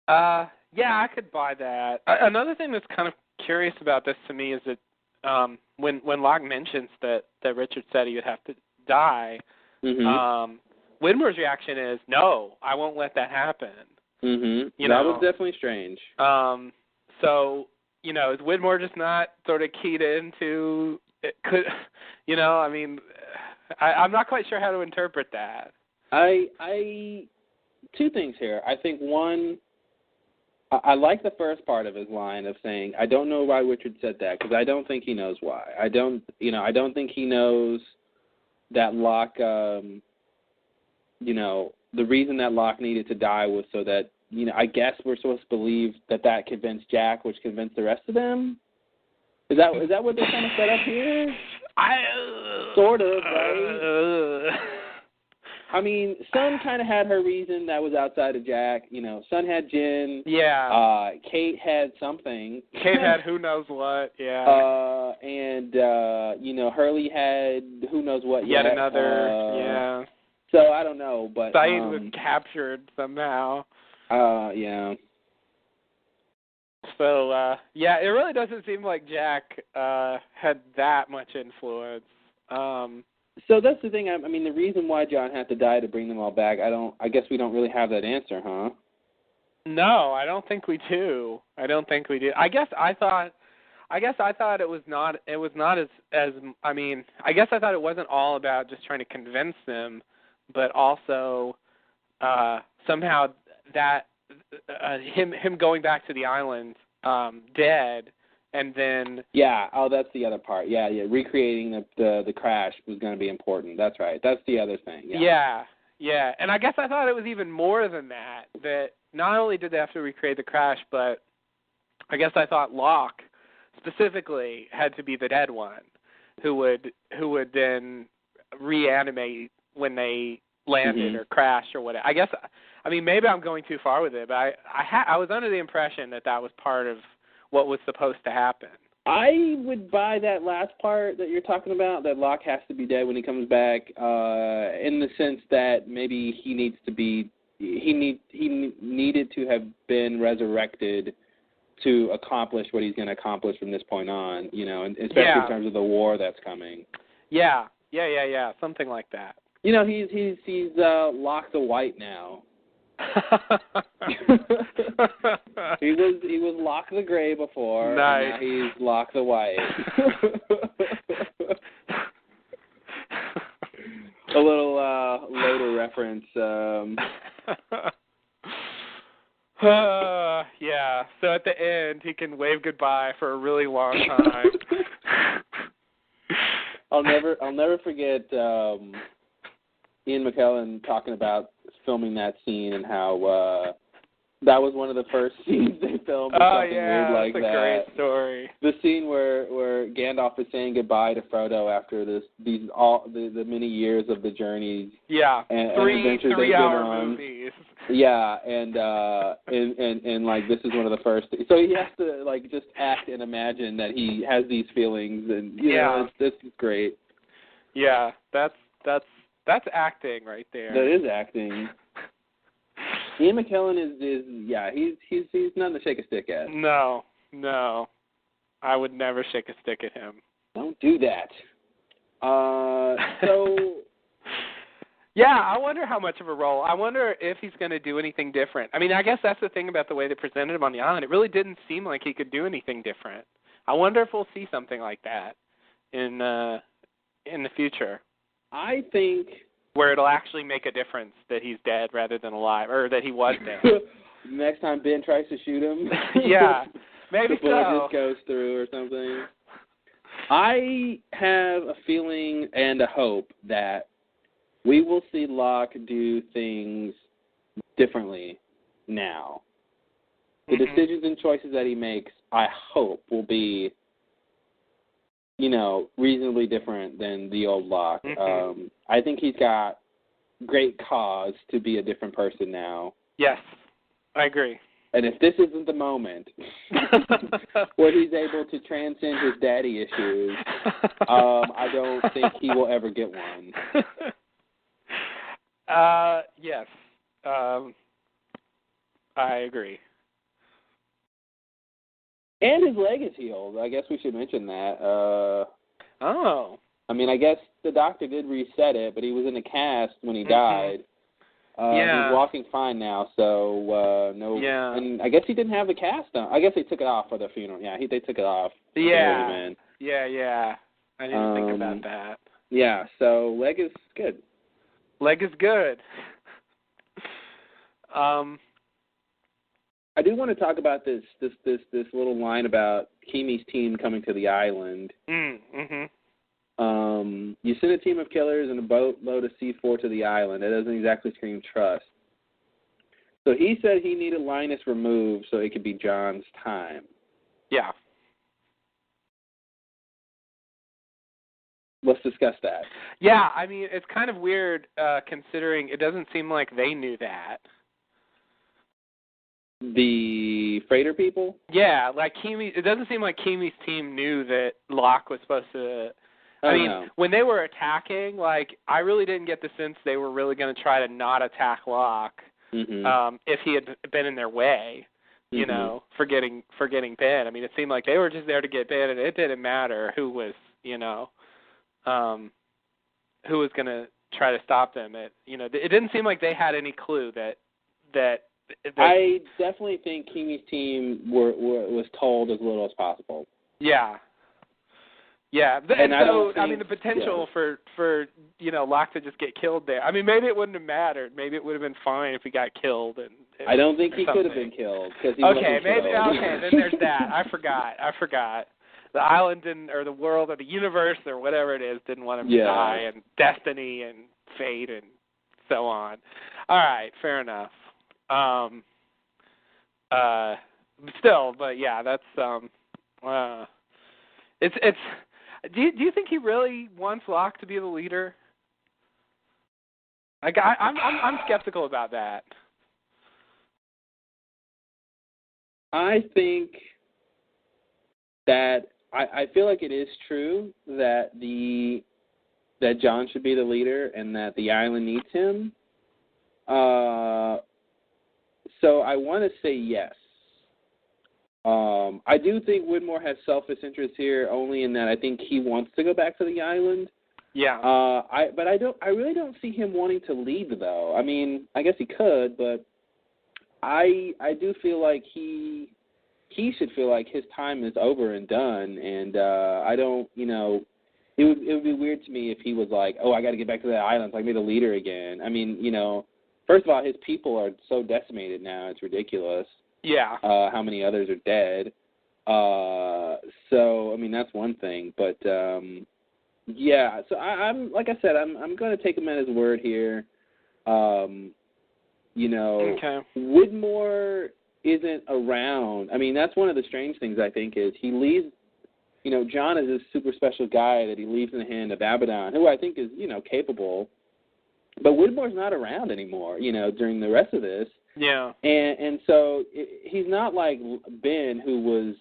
I could buy that. Another thing that's kind of curious about this to me is that when Locke mentions that Richard said he would have to die, Widmore's reaction is, no, I won't let that happen. Mm-hmm. That was definitely strange. So, is Widmore just not sort of keyed into it? I mean, I'm not quite sure how to interpret that. Two things here. I think one, I like the first part of his line of saying, I don't know why Richard said that, because I don't think he knows why. I don't think he knows that Locke, the reason that Locke needed to die was so that, I guess we're supposed to believe that convinced Jack, which convinced the rest of them? Is that what they're trying to set up here? Sort of, right? I mean, Sun kind of had her reason that was outside of Jack. Sun had Jen. Yeah. Kate had something. Kate had who knows what, yeah. And Hurley had who knows what yet. Another, yeah. So, I don't know, but... Saeed was captured somehow. Yeah. So, yeah, it really doesn't seem like Jack had that much influence. So that's the thing. I mean, the reason why John had to die to bring them all back, I guess we don't really have that answer, huh? No, I don't think we do. I guess I thought it was not as I mean, I guess I thought it wasn't all about just trying to convince them, but also somehow that him going back to the island dead, and then that's the other part. Yeah, recreating the crash was going to be important. That's right. That's the other thing. Yeah, and I guess I thought it was even more than that. That not only did they have to recreate the crash, but I guess I thought Locke specifically had to be the dead one, who would then reanimate when they landed or crashed or whatever. I mean, maybe I'm going too far with it, but I was under the impression that was part of what was supposed to happen. I would buy that last part that you're talking about, that Locke has to be dead when he comes back, in the sense that maybe he needed to have been resurrected to accomplish what he's going to accomplish from this point on, and especially in terms of the war that's coming. Yeah, something like that. He's Locke the White now. He was Locke the Gray before. Nice. And now he's Locke the White. A little Loda reference. Yeah. So at the end, he can wave goodbye for a really long time. I'll never forget Ian McKellen talking about filming that scene and how that was one of the first scenes they filmed. Weird like that's a great story. The scene where Gandalf is saying goodbye to Frodo after the many years of the journeys. Yeah, and adventures they've been on. Movies. Yeah, and like this is one of the first. So he has to like just act and imagine that he has these feelings, and this is great. Yeah, that's acting right there. That is acting. Ian McKellen is he's nothing to shake a stick at. No, I would never shake a stick at him. Don't do that. So. Yeah, I wonder how much of a role. I wonder if he's going to do anything different. I mean, I guess that's the thing about the way they presented him on the island. It really didn't seem like he could do anything different. I wonder if we'll see something like that in the future. I think where it'll actually make a difference that he's dead rather than alive, or that he was dead. Next time Ben tries to shoot him, yeah, maybe the bullet just goes through or something. I have a feeling and a hope that we will see Locke do things differently now. The decisions and choices that he makes, I hope, will be, reasonably different than the old Locke. I think he's got great cause to be a different person now. Yes, I agree. And if this isn't the moment where he's able to transcend his daddy issues, I don't think he will ever get one. Yes. I agree. And his leg is healed. I guess we should mention that. I mean, I guess the doctor did reset it, but he was in a cast when he died. He's walking fine now, so no. Yeah. And I guess he didn't have the cast on. I guess they took it off for the funeral. Yeah, they took it off. Yeah. Yeah. I didn't think about that. Yeah. So leg is good. Leg is good. I do want to talk about this little line about Kimi's team coming to the island. You send a team of killers and a boatload of C4 to the island. That doesn't exactly scream trust. So he said he needed Linus removed so it could be John's time. Yeah. Let's discuss that. Yeah, I mean, it's kind of weird considering it doesn't seem like they knew that. The freighter people? Yeah, like it doesn't seem like Kimi's team knew that Locke was supposed to... when they were attacking, like, I really didn't get the sense they were really going to try to not attack Locke if he had been in their way. you know, for getting Ben. I mean, it seemed like they were just there to get Ben, and it didn't matter who was, you know, who was going to try to stop them. It didn't seem like they had any clue that I definitely think Kimi's team was told as little as possible. Yeah. Yeah, and so I mean the potential for you know, Locke to just get killed there. I mean, maybe it wouldn't have mattered. Maybe it would have been fine if he got killed. I don't think he could have been killed because he wasn't killed. Okay, then there's that. I forgot. The island didn't, or the world, or the universe, or whatever it is, didn't want him to die, and destiny and fate and so on. All right, fair enough. Still, but yeah, that's it's. Do you think he really wants Locke to be the leader? Like I'm skeptical about that. I think that I feel like it is true that John should be the leader and that the island needs him. So I want to say yes. I do think Widmore has selfish interest here, only in that I think he wants to go back to the island. Yeah. I really don't see him wanting to lead though. I mean, I guess he could, but I do feel like he should feel like his time is over and done. And I don't, you know, it would be weird to me if he was like, oh, I got to get back to that island, so I can be the leader again. I mean, you know, first of all, his people are so decimated now; it's ridiculous. Yeah. How many others are dead? So I mean that's one thing, but yeah. So I'm like I said, I'm going to take him at his word here. You know, okay. Widmore isn't around. I mean that's one of the strange things I think is he leaves. You know, John is this super special guy that he leaves in the hand of Abaddon, who I think is capable. But Widmore's not around anymore. You know, during the rest of this. Yeah. And so he's not like Ben, who was,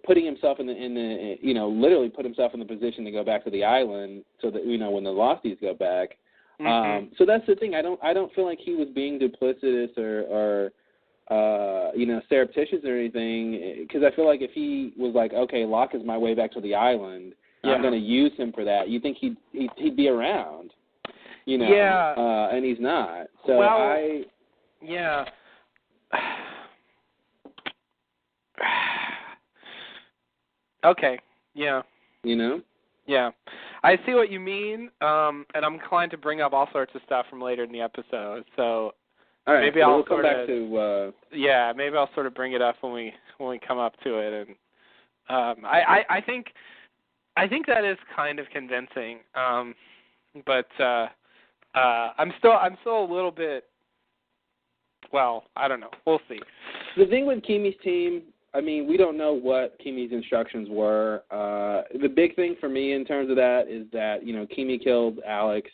putting himself in the literally put himself in the position to go back to the island so that, when the Losties go back. Mm-hmm. So that's the thing. I don't feel like he was being duplicitous or surreptitious or anything, because I feel like if he was like, okay, Locke is my way back to the island, I'm going to use him for that, you think he'd be around, Yeah. And he's not. So Yeah. Okay. Yeah. Yeah. I see what you mean, and I'm inclined to bring up all sorts of stuff from later in the episode. So all right, maybe I'll come back to. Yeah, maybe I'll sort of bring it up when we come up to it, and I think that is kind of convincing, but I'm still a little bit. Well, I don't know. We'll see. The thing with Kimi's team, I mean, we don't know what Kimi's instructions were. The big thing for me in terms of that is that, Kimi killed Alex,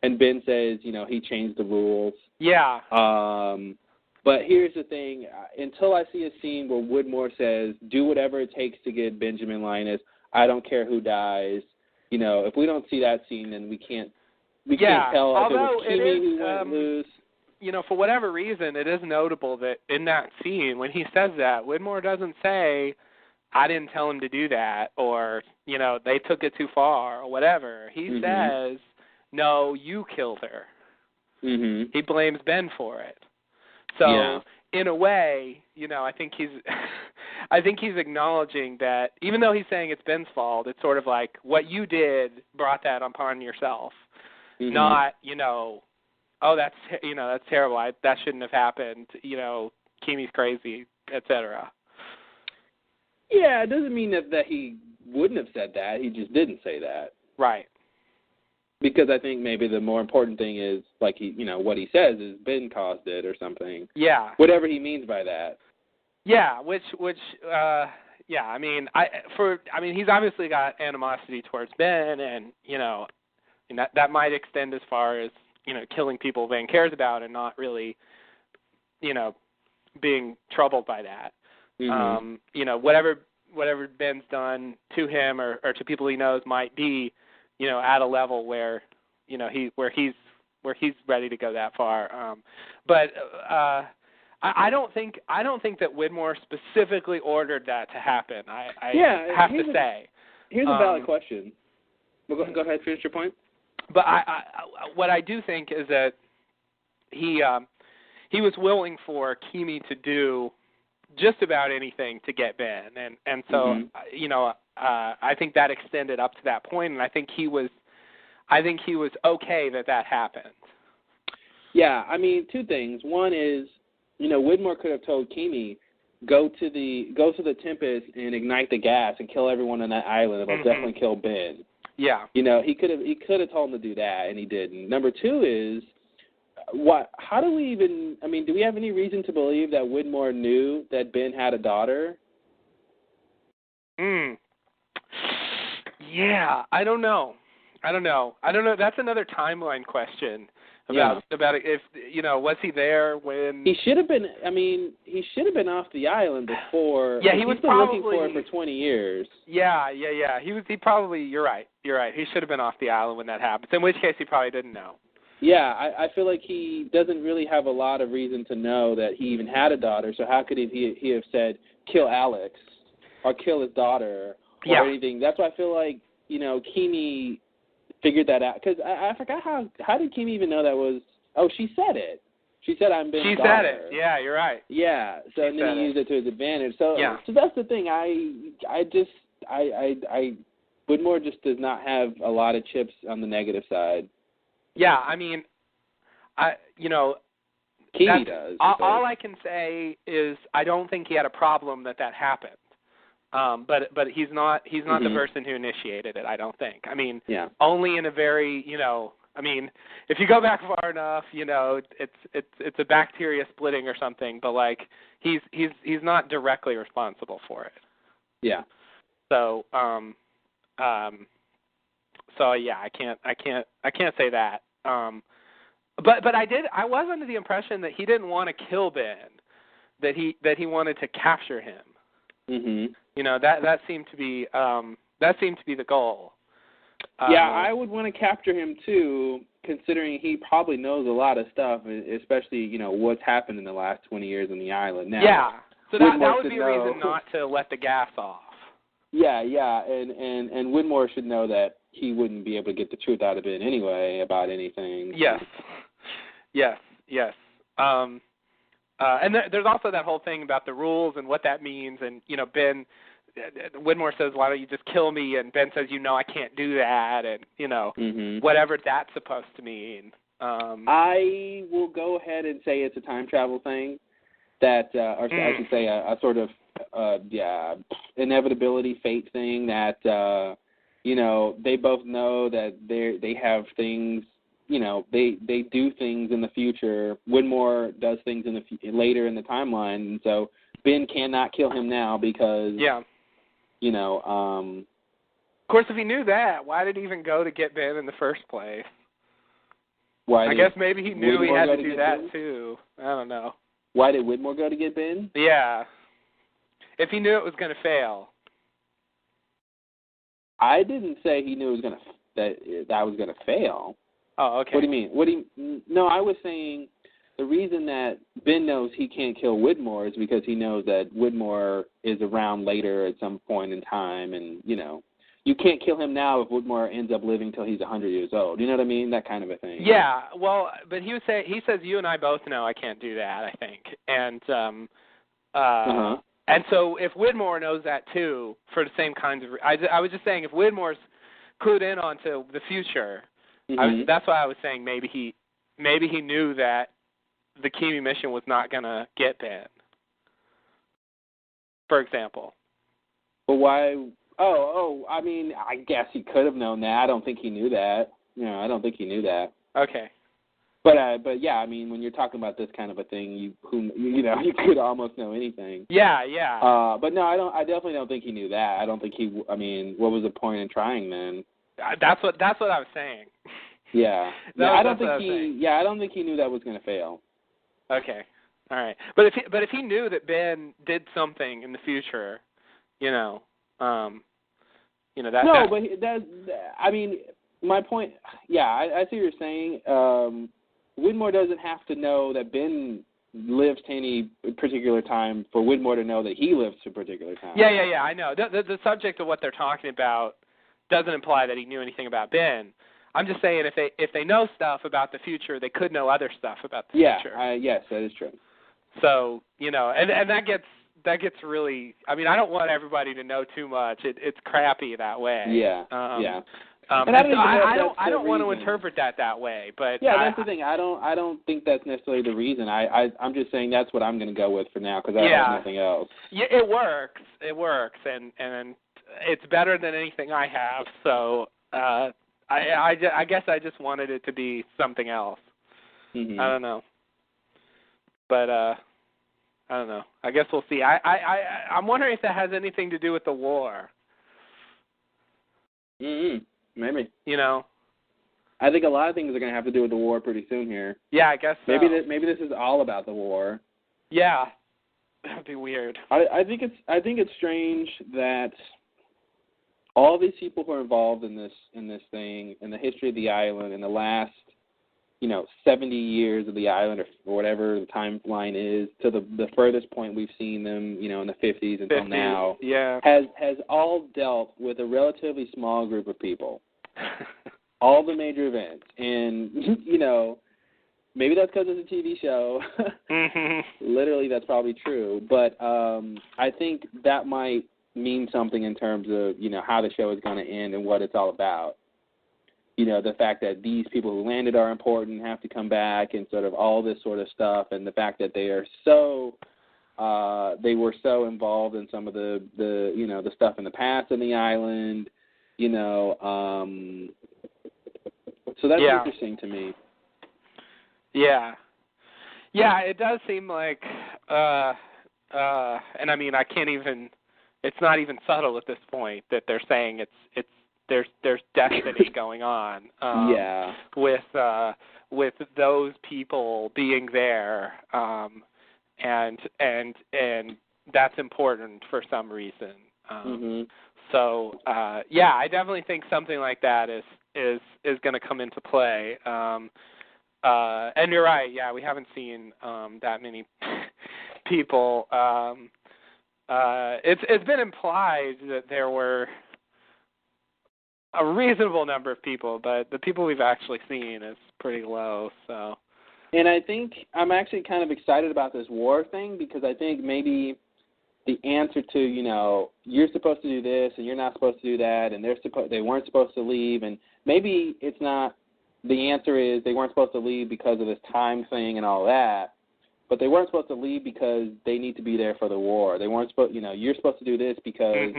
and Ben says, he changed the rules. Yeah. But here's the thing. Until I see a scene where Widmore says, do whatever it takes to get Benjamin Linus, I don't care who dies. If we don't see that scene, then we can't tell if it was Kimi who went loose. For whatever reason, it is notable that in that scene, when he says that, Widmore doesn't say, I didn't tell him to do that, or, they took it too far, or whatever. He says, no, you killed her. Mm-hmm. He blames Ben for it. So, in a way, I think he's acknowledging that, even though he's saying it's Ben's fault, it's sort of like, what you did brought that upon yourself. Mm-hmm. Not, oh, that's terrible. That shouldn't have happened. Kimi's crazy, etc. Yeah, it doesn't mean that he wouldn't have said that. He just didn't say that. Right. Because I think maybe the more important thing is, like what he says is Ben caused it or something. Yeah. Whatever he means by that. Yeah, which yeah, I mean, he's obviously got animosity towards Ben, and that might extend as far as killing people Ben cares about and not really, being troubled by that. Mm-hmm. Whatever Ben's done to him or to people he knows might be, at a level where, he's ready to go that far. But I don't think that Widmore specifically ordered that to happen. I have to say. Here's a valid question. Well, go ahead, finish your point. But what I do think is that he was willing for Kimi to do just about anything to get Ben, and so I think that extended up to that point, and I think he was okay that happened. Yeah, I mean, two things. One is, Widmore could have told Kimi, go to the Tempest and ignite the gas and kill everyone on that island. It'll definitely kill Ben. Yeah. He could have told him to do that, and he didn't. Number two is, how do we even? I mean, do we have any reason to believe that Widmore knew that Ben had a daughter? Yeah, I don't know. That's another timeline question about if was he there when he should have been. I mean, he should have been off the island before. Yeah, he was probably looking for it for 20 years. Yeah. He probably. You're right. He should have been off the island when that happens. In which case, he probably didn't know. Yeah, I feel like he doesn't really have a lot of reason to know that he even had a daughter. So how could he have said kill Alex or kill his daughter or anything? That's why I feel like Kimi figured that out, because I forgot how did Kimi even know that was? Oh, she said it. She said I'm Ben's daughter. She said it. Yeah, you're right. Yeah. So and then he used it to his advantage. So that's the thing. Widmore just does not have a lot of chips on the negative side. Yeah, I mean, Kimi does. All I can say is I don't think he had a problem that happened. But he's not the person who initiated it, I don't think. I mean, only in a very, I mean, if you go back far enough, it's a bacteria splitting or something, but like he's not directly responsible for it. Yeah. So yeah, I can't say that. But I was under the impression that he didn't want to kill Ben, that he wanted to capture him. That seemed to be the goal. I would want to capture him too, considering he probably knows a lot of stuff, especially what's happened in the last 20 years on the island. Now, so that would be a reason not to let the gas off. Yeah, and Widmore should know that he wouldn't be able to get the truth out of it anyway about anything. Yes. And there's also that whole thing about the rules and what that means, and Ben, Widmore says, "Why don't you just kill me?" And Ben says, "I can't do that," and whatever that's supposed to mean. I will go ahead and say it's a time travel thing, that, or I should say, a sort of inevitability, fate thing that they both know that they have things. They do things in the future. Widmore does things later in the timeline, and so Ben cannot kill him now because of course, if he knew that, why did he even go to get Ben in the first place? I guess maybe he knew he had to do that too. I don't know. Why did Widmore go to get Ben? Yeah. If he knew it was going to fail. I didn't say he knew that was going to fail. Oh, okay. What do you mean? No, I was saying the reason that Ben knows he can't kill Widmore is because he knows that Widmore is around later at some point in time, and you can't kill him now if Widmore ends up living till he's 100 years old. You know what I mean? That kind of a thing. Yeah. Well, but he says you and I both know I can't do that. I think, and and so if Widmore knows that too, for the same kinds of, I was just saying if Widmore's clued in onto the future. That's why I was saying maybe he knew that the Kimi mission was not going to get Ben, for example. But why? I mean, I guess he could have known that. I don't think he knew that. I don't think he knew that. Okay. But yeah, I mean, when you're talking about this kind of a thing, you could almost know anything. Yeah. But no, I definitely don't think he knew that. I don't think he. I mean, what was the point in trying then? That's what I was saying. Yeah. I don't think he knew that was going to fail. Okay. All right. But if he knew that Ben did something in the future, that. No, but I mean, my point. Yeah, I see what you're saying. Widmore doesn't have to know that Ben lives to any particular time for Widmore to know that he lives to a particular time. Yeah, I know. The subject of what they're talking about doesn't imply that he knew anything about Ben. I'm just saying if they know stuff about the future, they could know other stuff about the future. Yes, that is true. So, and that gets really, I mean, I don't want everybody to know too much. It's crappy that way. Yeah. And I don't want to interpret that way, but that's the thing. I don't think that's necessarily the reason. I'm just saying that's what I'm going to go with for now because I have nothing else. Yeah, it works, and it's better than anything I have. So I guess I just wanted it to be something else. Mm-hmm. I don't know, but I don't know. I guess we'll see. I'm wondering if that has anything to do with the war. Mm-hmm. Maybe. I think a lot of things are going to have to do with the war pretty soon here. Yeah, I guess so. Maybe this is all about the war. Yeah, that would be weird. I think it's strange that all these people who are involved in this thing, in the history of the island, in the last 70 years of the island or whatever the timeline is, to the furthest point we've seen them, in the 50s until now, has all dealt with a relatively small group of people. All the major events. And, maybe that's because it's a TV show. Mm-hmm. Literally, that's probably true. But I think that might mean something in terms of, how the show is going to end and what it's all about. The fact that these people who landed are important, have to come back, and sort of all this sort of stuff, and the fact that they are they were so involved in some of the stuff in the past on the island, so that's interesting to me. Yeah, it does seem like, and I mean, I can't even. It's not even subtle at this point that they're saying there's destiny going on. With those people being there, and that's important for some reason. So I definitely think something like that is going to come into play. And you're right. Yeah, we haven't seen that many people. It's been implied that there were a reasonable number of people, but the people we've actually seen is pretty low. So, and I think I'm actually kind of excited about this war thing because I think maybe the answer to you're supposed to do this and you're not supposed to do that, and they weren't supposed to leave, and maybe it's not. The answer is they weren't supposed to leave because of this time thing and all that, but they weren't supposed to leave because they need to be there for the war. They weren't supposed. You're supposed to do this because.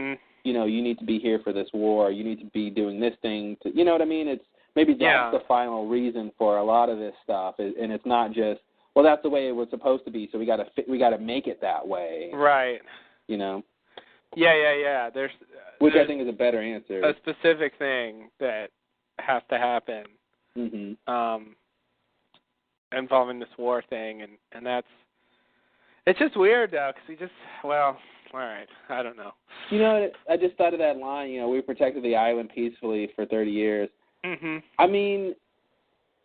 You need to be here for this war. You need to be doing this thing. You know what I mean? It's maybe that's the final reason for a lot of this stuff, and it's not just that's the way it was supposed to be. So we got to make it that way. Right. Yeah. There's I think is a better answer. A specific thing that has to happen. Involving this war thing, and that's it's just weird though, because all right, I don't know. I just thought of that line, we protected the island peacefully for 30 years. Mm-hmm. I mean,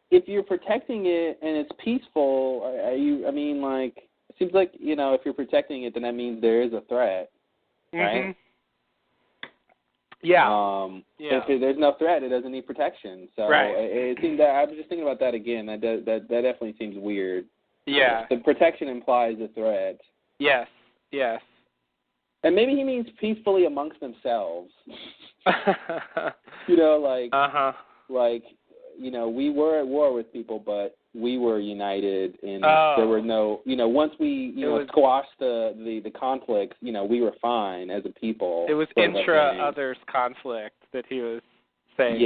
if you're protecting it and it's peaceful, it seems like, if you're protecting it, then that means there is a threat, right? Yeah. If there's no threat, it doesn't need protection. So it seems that I was just thinking about that again. That definitely seems weird. Yeah. The protection implies a threat. Yes. And maybe he means peacefully amongst themselves. We were at war with people, but we were united, and there were no, once we, squashed the conflict, we were fine as a people. It was intra-others conflict that he was saying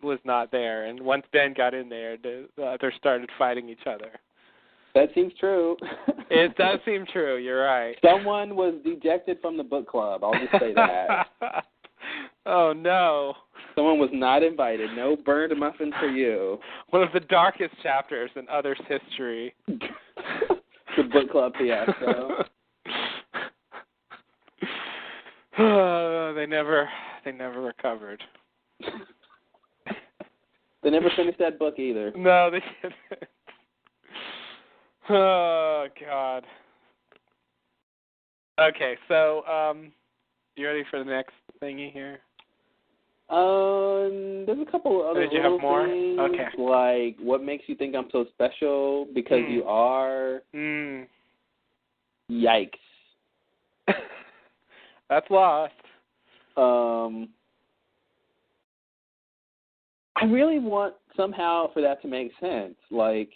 was not there, and once Ben got in there, the others started fighting each other. That seems true. It does seem true. You're right. Someone was ejected from the book club. I'll just say that. Oh, no. Someone was not invited. No burned muffin for you. One of the darkest chapters in Others' history. The book club fiasco. They never recovered. They never finished that book either. No, they didn't. Oh, God. Okay, so, you ready for the next thingy here? There's a couple other Did you have more? things, Okay. like what makes you think I'm so special because you are. Yikes. That's lost. I really want somehow for that to make sense. Like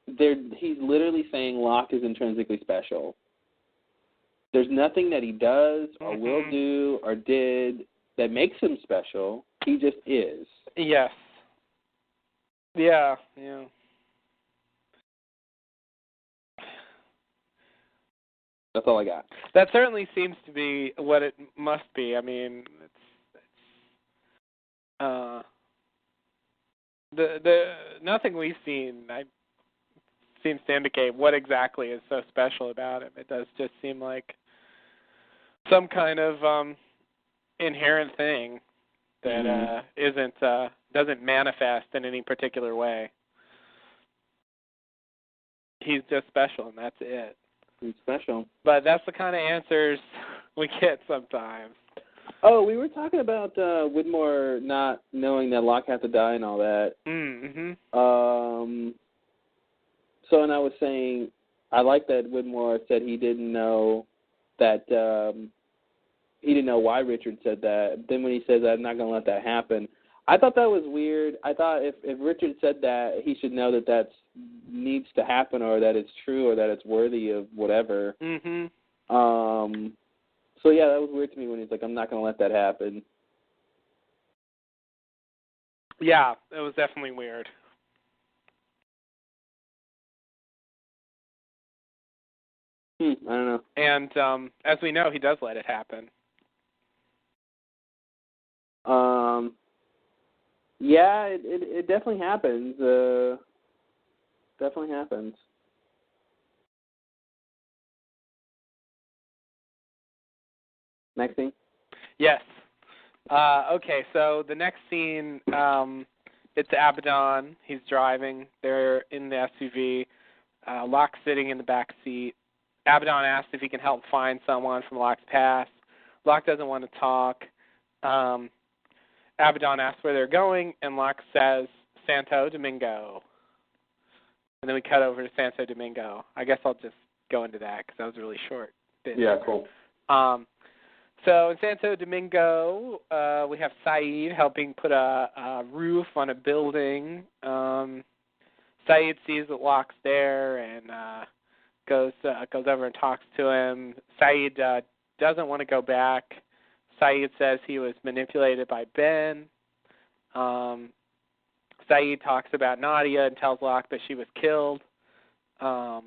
he's literally saying Locke is intrinsically special. There's nothing that he does or will do or did that makes him special. He just is. Yes. Yeah. That's all I got. That certainly seems to be what it must be. I mean, the nothing we've seen seems to indicate what exactly is so special about him. It does just seem like some kind of inherent thing that doesn't manifest in any particular way. He's just special, and that's it. He's special. But that's the kind of answers we get sometimes. Oh, we were talking about Widmore not knowing that Locke had to die and all that. So, and I was saying, I like that Widmore said he didn't know that, he didn't know why Richard said that. Then when he says, I'm not going to let that happen, I thought that was weird. I thought if Richard said that, he should know that that needs to happen or that it's true or that it's worthy of whatever. So, yeah, that was weird to me when he's like, I'm not going to let that happen. Yeah, it was definitely weird. I don't know. And as we know, he does let it happen. Yeah, it definitely happens. Definitely happens. Next scene? Yes. Okay, so the next scene, it's Abaddon. He's driving. They're in the SUV. Locke's sitting in the back seat. Abaddon asks if he can help find someone from Locke's past. Locke doesn't want to talk. Abaddon asks where they're going, and Locke says, Santo Domingo. And then we cut over to Santo Domingo. I guess I'll just go into that because that was a really short bit. Yeah, cool. So in Santo Domingo, we have Saeed helping put a roof on a building. Saeed sees that Locke's there and goes over and talks to him. Saeed doesn't want to go back. Saeed says he was manipulated by Ben. Saeed talks about Nadia and tells Locke that she was killed. Locke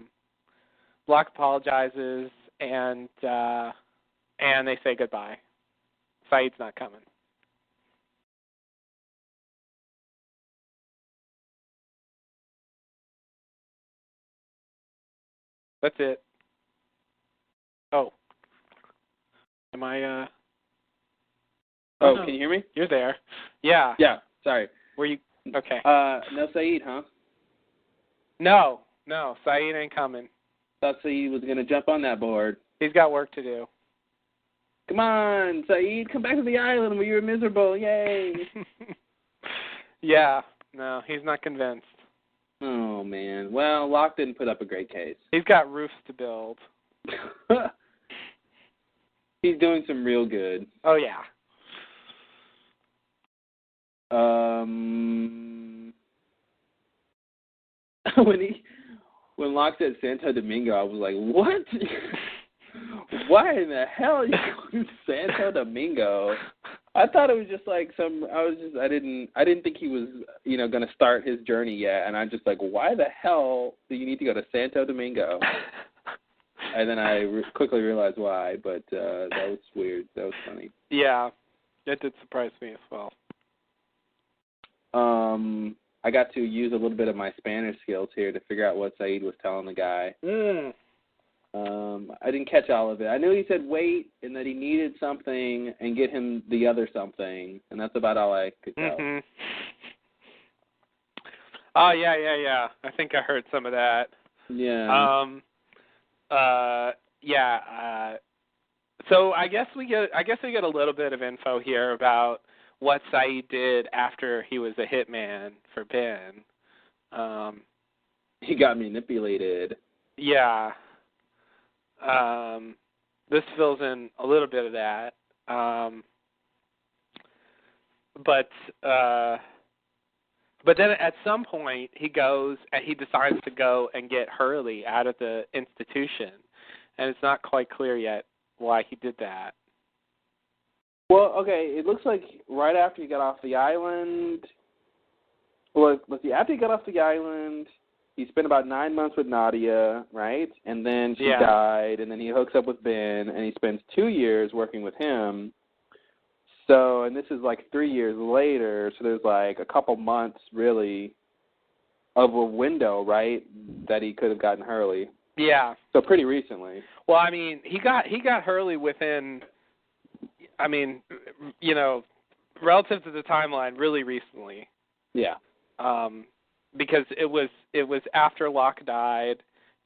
apologizes and they say goodbye. Saeed's not coming. That's it. Oh. Am I, Oh, can you hear me? You're there. Yeah. Yeah, sorry. Were you? Okay. No Saeed, huh? No, Saeed ain't coming. Thought Saeed was going to jump on that board. He's got work to do. Come on, Saeed, come back to the island where you were miserable. Yay. Yeah, no, he's not convinced. Oh, man. Well, Locke didn't put up a great case. He's got roofs to build. He's doing some real good. Oh, yeah. When Locke said Santo Domingo, I was like, what? Why in the hell are you going to Santo Domingo? I thought it was just like I didn't think he was, going to start his journey yet. And I'm just like, why the hell do you need to go to Santo Domingo? And then I quickly realized why, but that was weird. That was funny. Yeah, that did surprise me as well. I got to use a little bit of my Spanish skills here to figure out what Saeed was telling the guy. I didn't catch all of it. I knew he said wait and that he needed something and get him the other something, and that's about all I could tell. Oh, yeah. I think I heard some of that. Yeah. So I guess we get a little bit of info here about what Saeed did after he was a hitman for Ben. He got manipulated. Yeah. This fills in a little bit of that. But then at some point he decides to go and get Hurley out of the institution, and it's not quite clear yet why he did that. Well, okay, it looks like right after he got off the island. Well, let's see. After he got off the island, he spent about 9 months with Nadia, right? And then she died, and then he hooks up with Ben, and he spends 2 years working with him. So, and this is like 3 years later, so there's like a couple months, really, of a window, right, that he could have gotten Hurley. Yeah. So pretty recently. Well, I mean, he got Hurley within, I mean, you know, relative to the timeline, really recently. Yeah. Because it was after Locke died,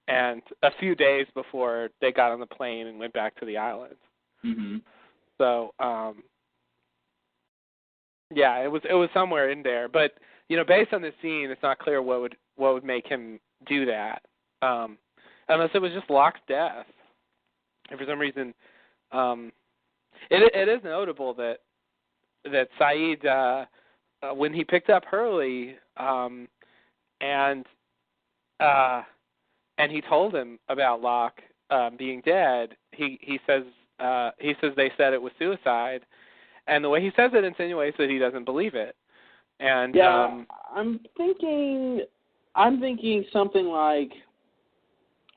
and a few days before they got on the plane and went back to the island. Mm-hmm. So, yeah, it was somewhere in there, but you know, based on the scene, it's not clear what would make him do that, unless it was just Locke's death. And for some reason, it is notable that Saeed, when he picked up Hurley, and he told him about Locke being dead, he says they said it was suicide. And the way he says it insinuates that he doesn't believe it. And yeah, I'm thinking something like,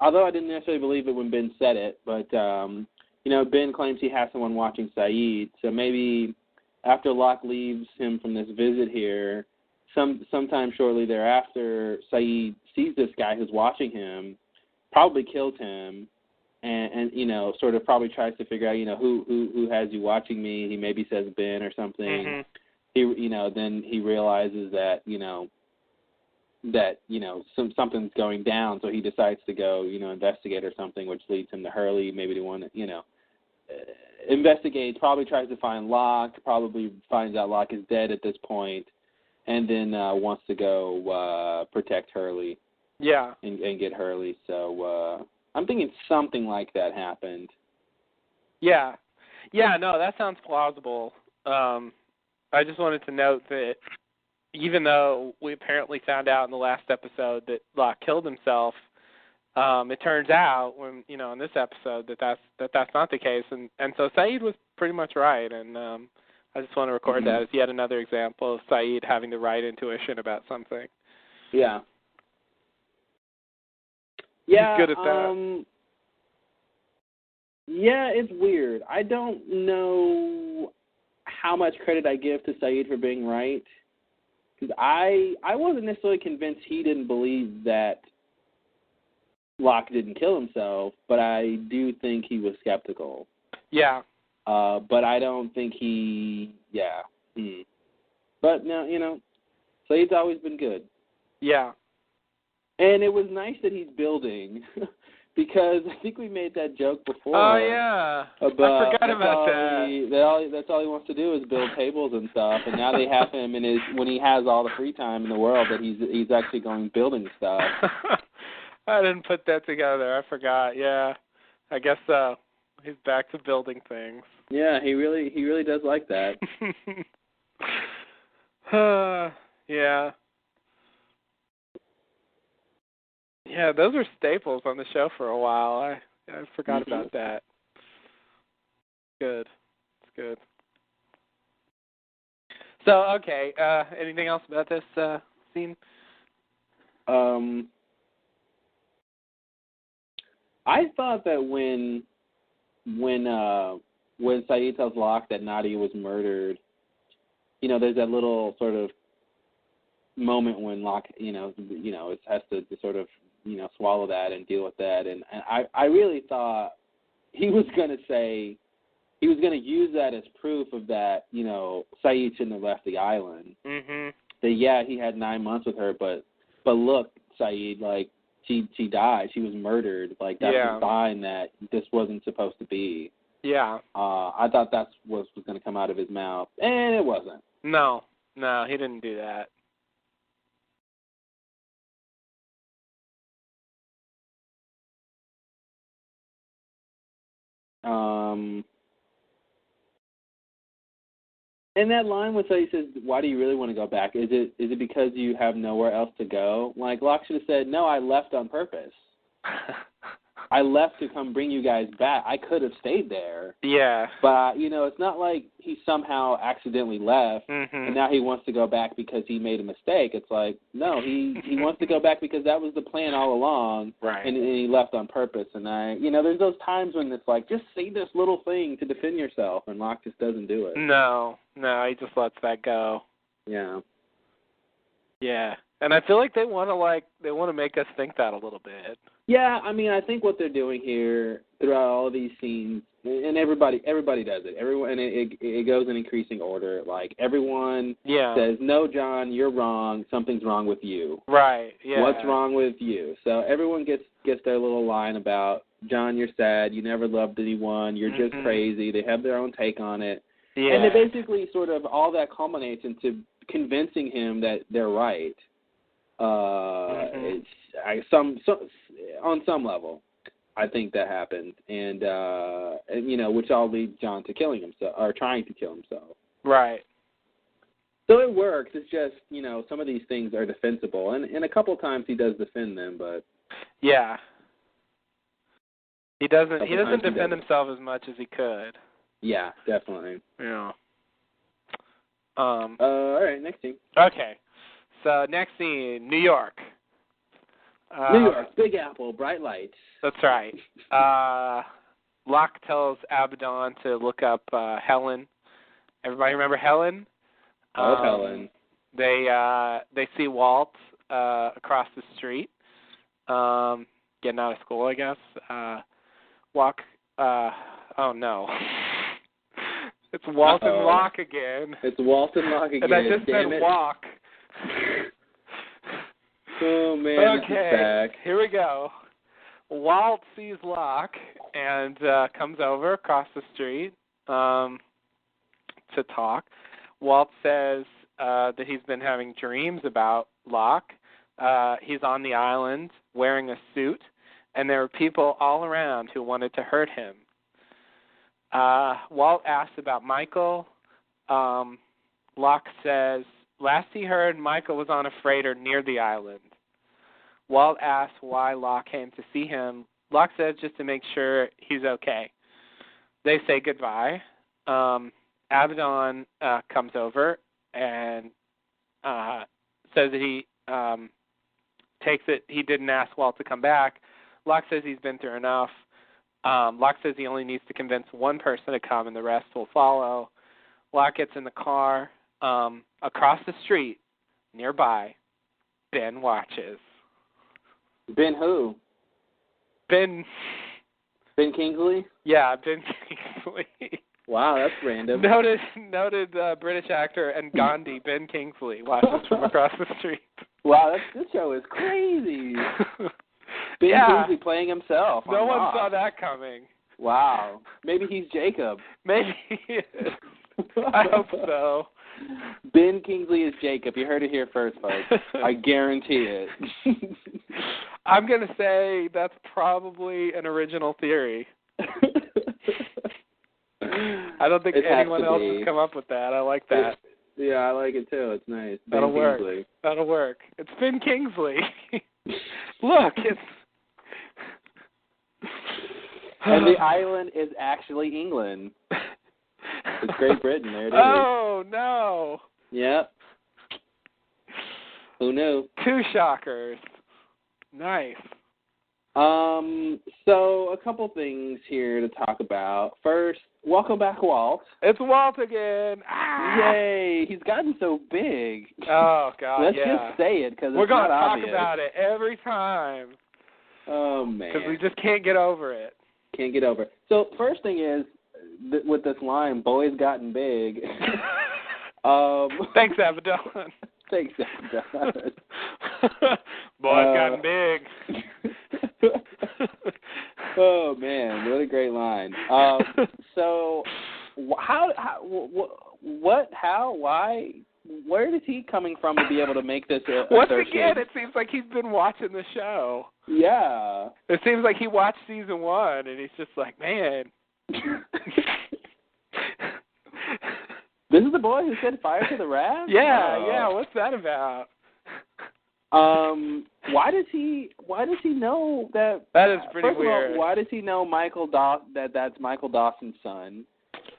although I didn't necessarily believe it when Ben said it, but you know, Ben claims he has someone watching Saeed, so maybe after Locke leaves him from this visit here, sometime shortly thereafter, Saeed sees this guy who's watching him, probably kills him. And you know, sort of probably tries to figure out, you know, who has you watching me. He maybe says Ben or something. Mm-hmm. Then he realizes that something's going down, so he decides to go, you know, investigate or something, which leads him to Hurley, maybe to want to, you know, investigate. Probably tries to find Locke. Probably finds out Locke is dead at this point, and then wants to go protect Hurley. Yeah. And get Hurley. So. I'm thinking something like that happened. Yeah. No, that sounds plausible. I just wanted to note that even though we apparently found out in the last episode that Locke killed himself, it turns out when in this episode that's not the case, and so Saeed was pretty much right, and I just want to record that as yet another example of Saeed having the right intuition about something. Yeah. Yeah, he's good at that. Yeah, it's weird. I don't know how much credit I give to Saeed for being right, because I wasn't necessarily convinced he didn't believe that Locke didn't kill himself, but I do think he was skeptical. Yeah. But I don't think he. Yeah. But no, you know, Saeed's always been good. Yeah. And it was nice that he's building, because I think we made that joke before. Oh, yeah. About, I forgot about that. That's all he wants to do is build tables and stuff, and now they have him when he has all the free time in the world that he's actually going building stuff. I didn't put that together. I forgot. Yeah. I guess so. He's back to building things. Yeah, he really does like that. Yeah. Yeah, those were staples on the show for a while. I forgot about that. Good. It's good. So, okay, anything else about this scene? I thought that when Saeed tells Locke that Nadia was murdered, you know, there's that little sort of moment when Locke, it has to sort of, swallow that and deal with that. And I really thought he was going to use that as proof of that, Saeed shouldn't have left the island. Mm-hmm. That, yeah, he had 9 months with her, but but look, Saeed, like, she died. She was murdered. Like, that's a sign that this wasn't supposed to be. Yeah. I thought that's what was going to come out of his mouth, and it wasn't. No, he didn't do that. And that line when he says, "Why do you really want to go back? Is it because you have nowhere else to go?" Like, Locke should have said, "No, I left on purpose. I left to come bring you guys back. I could have stayed there." Yeah. But, it's not like he somehow accidentally left, mm-hmm. and now he wants to go back because he made a mistake. It's like, no, he wants to go back because that was the plan all along, right? And he left on purpose. And there's those times when it's like, just say this little thing to defend yourself, and Locke just doesn't do it. No, he just lets that go. Yeah. Yeah. And I feel like they want to make us think that a little bit. Yeah, I think what they're doing here throughout all of these scenes, and everybody does it. Everyone, and it goes in increasing order. Like, everyone says, "No, John, you're wrong. Something's wrong with you." Right. Yeah. What's wrong with you? So everyone gets their little line about, "John, you're sad. You never loved anyone. You're just crazy." They have their own take on it. Yeah. And they basically sort of all that culminates into convincing him that they're right. It's on some level, I think that happened, and which all leads John to killing himself or trying to kill himself. Right. So it works. It's just some of these things are defensible, and a couple times he does defend them, but yeah, he doesn't defend himself as much as he could. Yeah, definitely. Yeah. All right, next scene. Okay. So next scene, New York. New York, Big Apple, bright lights. That's right. Locke tells Abaddon to look up Helen. Everybody remember Helen? Helen. They see Walt across the street, getting out of school, I guess. Oh no. It's Walt and Locke again. It's Walt and Locke again. And I just said walk. Oh, man, okay, this is back. Here we go. Walt sees Locke and comes over across the street to talk. Walt says that he's been having dreams about Locke. He's on the island wearing a suit, and there were people all around who wanted to hurt him. Walt asks about Michael. Locke says, last he heard, Michael was on a freighter near the island. Walt asks why Locke came to see him. Locke says just to make sure he's okay. They say goodbye. Abaddon comes over and says that he takes it. He didn't ask Walt to come back. Locke says he's been through enough. Locke says he only needs to convince one person to come and the rest will follow. Locke gets in the car. Across the street, nearby, Ben watches. Ben who? Ben Kingsley? Yeah, Ben Kingsley. Wow, that's random. Noted British actor and Gandhi, Ben Kingsley, watches from across the street. Wow, this show is crazy. Ben Kingsley playing himself. No one saw that coming. Wow. Maybe he's Jacob. Maybe he is. I hope so. Ben Kingsley is Jacob. You heard it here first, folks. I guarantee it. I'm going to say that's probably an original theory. I don't think anyone else has come up with that. I like that. Yeah, I like it too. It's nice. That'll work. That'll work. It's Ben Kingsley. Look, it's... And the island is actually England. It's Great Britain. There it is. Oh, no. Yep. Who knew? Two shockers. Nice. So a couple things here to talk about. First, welcome back, Walt. It's Walt again. Ah! Yay! He's gotten so big. Oh, God, Let's just say it because we're going to talk about it every time. Oh, man. Because we just can't get over it. Can't get over it. So first thing is, with this line, boy's gotten big. Thanks, Abaddon. Thanks, Abaddon. Boy's gotten big. Oh man, what a great line. So, why? Where is he coming from to be able to make this Once assertion? again, it seems like he's been watching the show. Yeah. It seems like he watched season 1, and he's just like, man. This is the boy who set fire to the raft? Yeah, what's that about? Why does he know that? That is pretty first weird. Of all, why does he know that's Michael Dawson's son?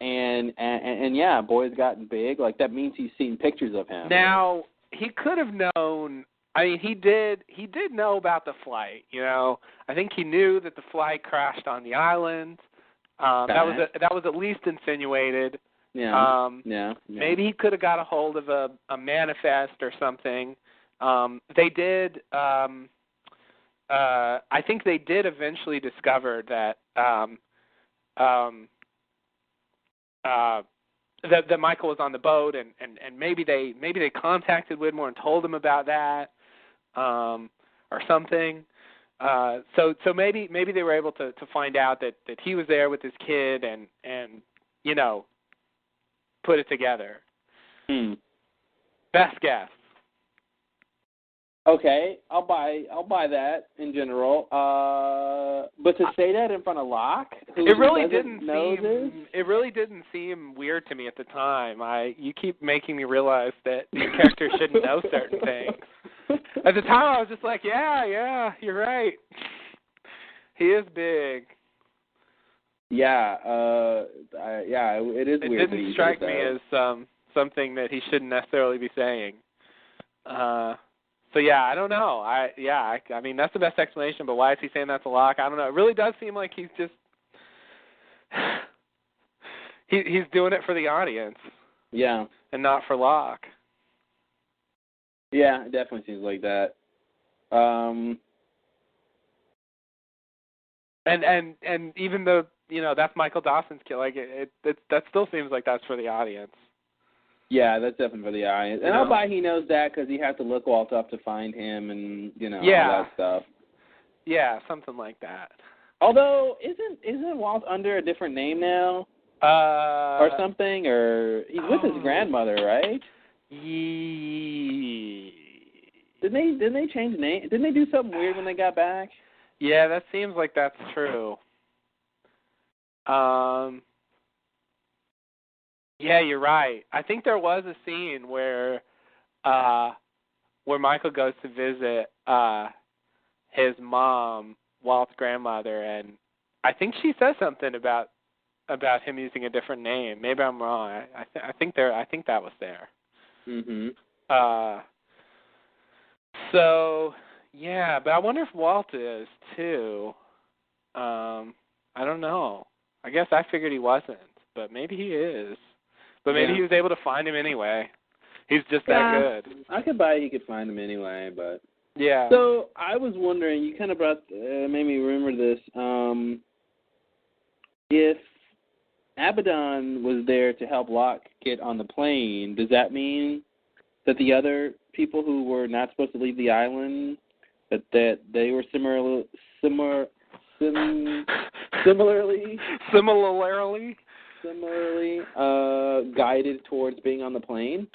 And yeah, boy's gotten big. Like, that means he's seen pictures of him. Now, he could have known. I mean, he did know about the flight, you know. I think he knew that the flight crashed on the island. That was at least insinuated. Yeah. Maybe he could have got a hold of a manifest or something. They did. I think they did eventually discover that that Michael was on the boat, and maybe they contacted Widmore and told him about that, or something. So maybe they were able to find out that he was there with his kid, and you know, put it together. Best guess. Okay, I'll buy that in general. But to say that in front of Locke, it really didn't seem weird to me at the time. You keep making me realize that the character shouldn't know certain things. At the time, I was just like, yeah, you're right. He is big. Yeah, it is weird. It didn't strike me as something that he shouldn't necessarily be saying. So yeah, I don't know. I mean, that's the best explanation. But why is he saying that's a Locke? I don't know. It really does seem like he's just he's doing it for the audience. Yeah. And not for Locke. Yeah, it definitely seems like that. And even though, you know, that's Michael Dawson's kid, like that still seems like that's for the audience. Yeah, that's definitely for the audience. And I'll buy he knows that because he has to look Walt up to find him and, you know, all that stuff. Yeah, something like that. Although, isn't Walt under a different name now? Or something? Or he's with his grandmother, right? Didn't they change name? Didn't they do something weird when they got back? Yeah, that seems like that's true. Yeah, you're right. I think there was a scene where Michael goes to visit his mom, Walt's grandmother, and I think she says something about him using a different name. Maybe I'm wrong. I think that was there. Mhm. So yeah, but I wonder if Walt is too. I don't know. I guess I figured he wasn't, but maybe he is. But maybe he was able to find him anyway. He's just that good. I could buy he could find him anyway, but yeah. So I was wondering, you kind of made me remember this. If Abaddon was there to help Locke get on the plane, does that mean that the other people who were not supposed to leave the island, that they were similarly guided towards being on the plane?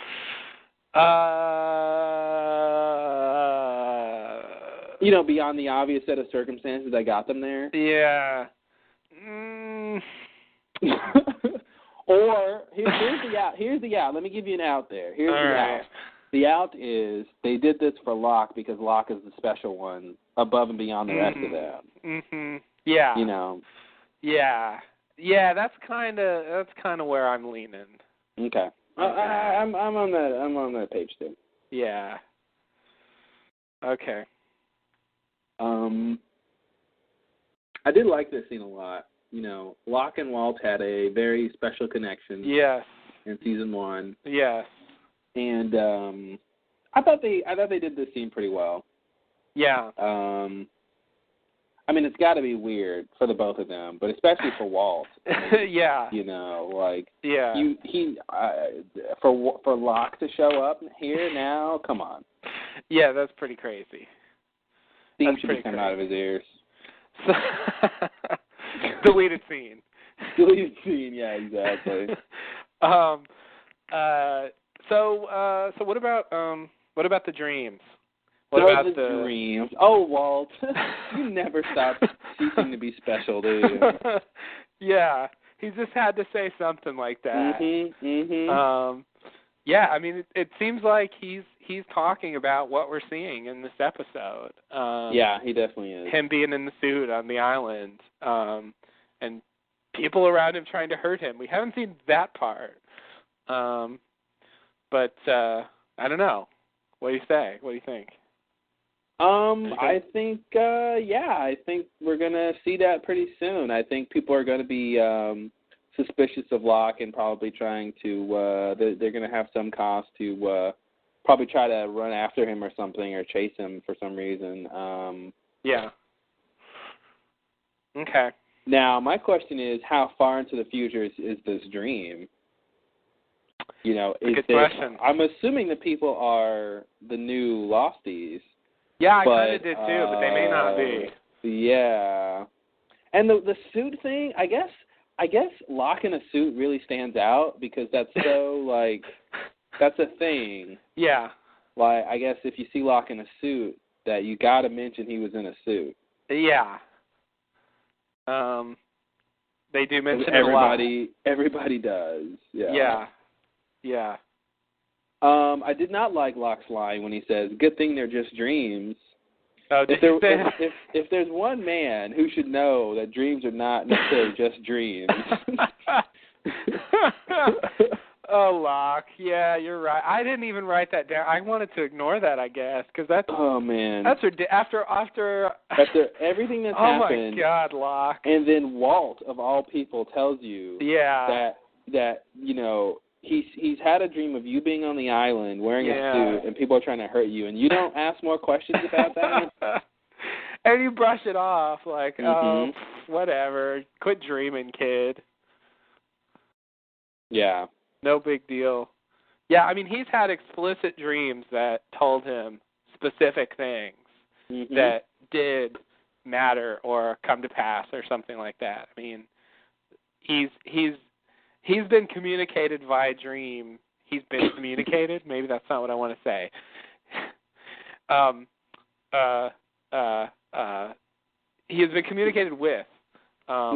You know, beyond the obvious set of circumstances that got them there? Yeah. Or, here's the out. Let me give you an out there. Here's the out. The out is they did this for Locke because Locke is the special one above and beyond the rest of them. Mm-hmm. Yeah. You know. Yeah. Yeah, that's kind of where I'm leaning. Okay. I'm on that page too. Yeah. Okay. I did like this scene a lot. You know, Locke and Walt had a very special connection. Yes. In season 1. Yes. And I thought they did this scene pretty well. Yeah. I mean, it's got to be weird for the both of them, but especially for Walt. Yeah. You know, like yeah. For Locke to show up here now, come on. Yeah, that's pretty crazy. steam should be coming out of his ears. So, deleted scene. Deleted scene, yeah, exactly. So what about the dreams? What So about the dreams? Oh, Walt, you never stop ceasing to be special, do you? Yeah, he just had to say something like that. Yeah, I mean, it seems like he's talking about what we're seeing in this episode. Yeah, he definitely is. Him being in the suit on the island, and people around him trying to hurt him. We haven't seen that part. But I don't know. What do you say? What do you think? I think I think we're gonna see that pretty soon. I think people are gonna be suspicious of Locke and probably trying to they're gonna have some cause to probably try to run after him or something, or chase him for some reason. Yeah. Okay. Now, my question is, how far into the future is this dream? You know, good question. I'm assuming the people are the new Losties. Yeah, I kind of did too, but they may not be. Yeah. And the suit thing, I guess Locke in a suit really stands out because that's so, like, that's a thing. Yeah. Like, I guess if you see Locke in a suit, that you got to mention he was in a suit. Yeah. They do mention it a lot. Everybody does. Yeah. Yeah. Yeah. I did not like Locke's line when he says, "Good thing they're just dreams." Oh, if there's one man who should know that dreams are not necessarily just dreams. Oh, Locke. Yeah, you're right. I didn't even write that down. I wanted to ignore that, I guess, because that's. Oh man. That's after everything that's happened. Oh my God, Locke. And then Walt, of all people, tells you. Yeah. That you know. He's had a dream of you being on the island wearing a suit and people are trying to hurt you, and you don't ask more questions about that. And you brush it off like, oh, whatever. Quit dreaming, kid. Yeah. No big deal. Yeah, I mean, he's had explicit dreams that told him specific things that did matter or come to pass or something like that. I mean, he's been communicated via dream. He's been communicated. Maybe that's not what I want to say. He has been communicated with. Via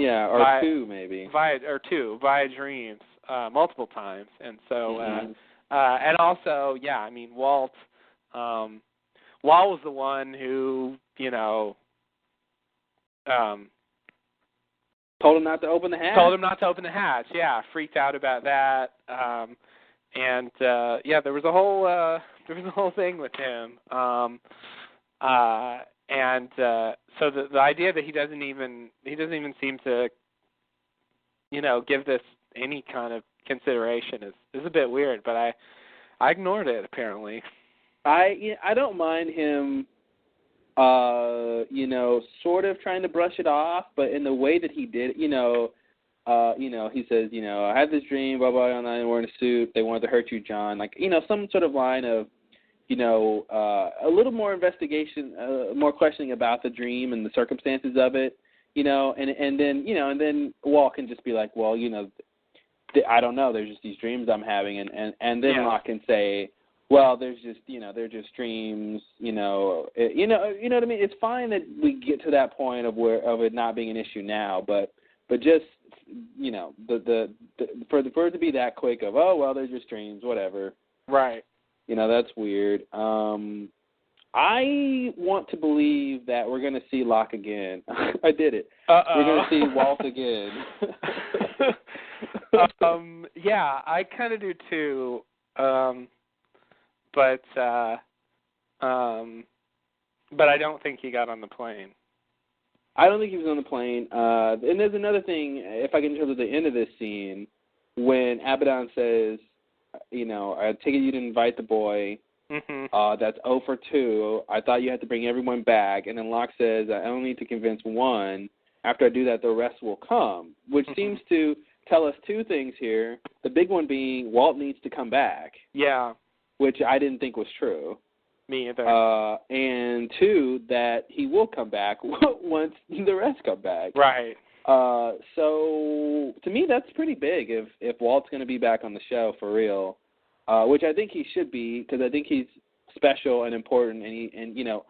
dreams, multiple times, and so and also, yeah. I mean, Walt was the one who, told him not to open the hatch. Yeah, freaked out about that. And there was a whole thing with him. So the idea that he doesn't even seem to, give this any kind of consideration is a bit weird. But I ignored it apparently. I don't mind him. Sort of trying to brush it off, but in the way that he did, he says, I had this dream, blah, blah, and I'm wearing a suit. They wanted to hurt you, John. Like, some sort of line of, a little more investigation, more questioning about the dream and the circumstances of it, and then Walt can just be like, well, I don't know. There's just these dreams I'm having, and then Locke can say, well, there's just, they're just dreams, you know what I mean? It's fine that we get to that point of it not being an issue now, but just, for it to be that quick of, oh, well, they're just dreams, whatever. Right. That's weird. I want to believe that we're going to see Locke again. I did it. We're going to see Walt again. Yeah, I kind of do too. But I don't think he got on the plane. I don't think he was on the plane. And there's another thing, if I can tell at the end of this scene, when Abaddon says, I take it you didn't invite the boy. That's 0 for 2. I thought you had to bring everyone back. And then Locke says, I only need to convince one. After I do that, the rest will come, which seems to tell us two things here. The big one being Walt needs to come back. Yeah. Which I didn't think was true. Me either. And 2, that he will come back once the rest come back. Right. So to me, that's pretty big if Walt's going to be back on the show for real, which I think he should be, because I think he's special and important, and you know,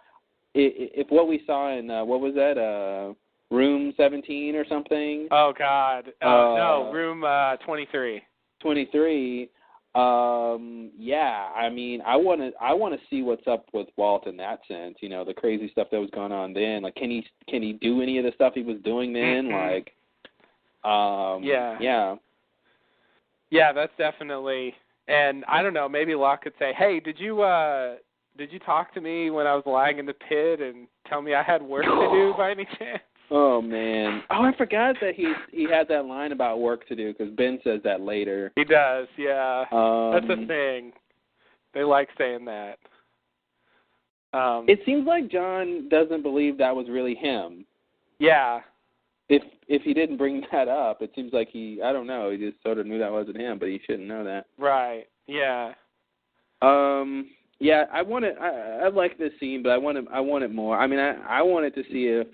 if what we saw in what was that, Room 17 or something? Oh God, no, Room 23. 23. Yeah, I mean, I want to see what's up with Walt in that sense. You know, the crazy stuff that was going on then. Like, can he do any of the stuff he was doing then? Like, yeah, that's definitely. And I don't know, maybe Locke could say, "Hey, did you talk to me when I was lying in the pit and tell me I had work to do by any chance?" Oh man! Oh, I forgot that he had that line about work to do, because Ben says that later. He does, yeah. That's the thing. They like saying that. It seems like John doesn't believe that was really him. Yeah. If he didn't bring that up, it seems like he just sort of knew that wasn't him, but he shouldn't know that. Right. Yeah. Yeah, I like this scene, but I want it more. I mean, I wanted to see if,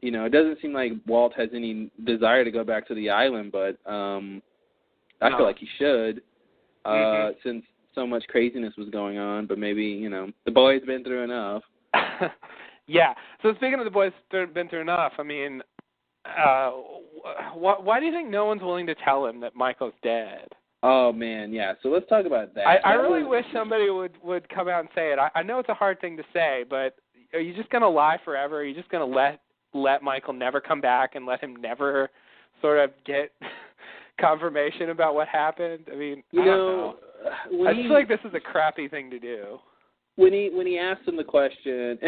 you know, it doesn't seem like Walt has any desire to go back to the island, but I feel like he should, since so much craziness was going on. But maybe, you know, the boy's been through enough. Yeah. So speaking of the boys been through enough, I mean, why do you think no one's willing to tell him that Michael's dead? Oh man, yeah. So let's talk about that. I really wish somebody would come out and say it. I know it's a hard thing to say, but are you just gonna lie forever? Are you just gonna let Michael never come back and let him never sort of get confirmation about what happened? I mean, I don't know. I just feel like this is a crappy thing to do. When he asked him the question,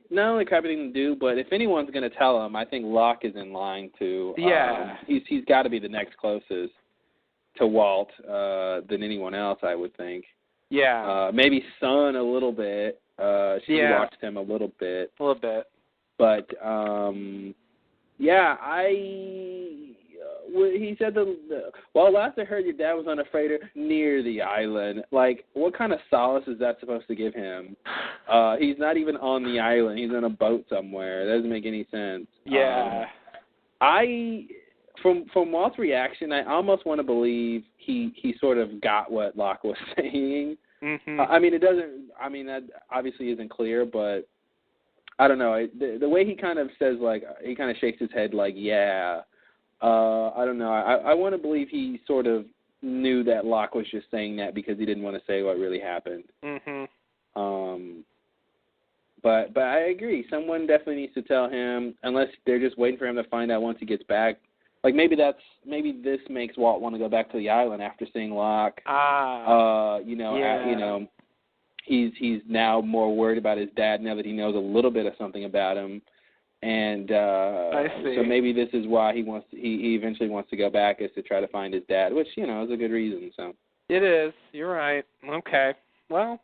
not only a crappy thing to do, but if anyone's going to tell him, I think Locke is in line to. Yeah. He's got to be the next closest to Walt than anyone else, I would think. Yeah. Maybe Son a little bit. She watched him a little bit. A little bit. But, yeah, he said well, last I heard your dad was on a freighter near the island. Like, what kind of solace is that supposed to give him? He's not even on the island. He's on a boat somewhere. It doesn't make any sense. Yeah. From Walt's reaction, I almost want to believe he sort of got what Locke was saying. Mm-hmm. I mean, that obviously isn't clear, but I don't know. The way he kind of says, like, he kind of shakes his head like, yeah. I don't know. I want to believe he sort of knew that Locke was just saying that because he didn't want to say what really happened. Mm-hmm. But I agree. Someone definitely needs to tell him, unless they're just waiting for him to find out once he gets back. Like, maybe this makes Walt want to go back to the island after seeing Locke. He's now more worried about his dad now that he knows a little bit of something about him. And I see. So maybe this is why he eventually wants to go back, is to try to find his dad, which, you know, is a good reason. So it is. You're right. Okay. Well,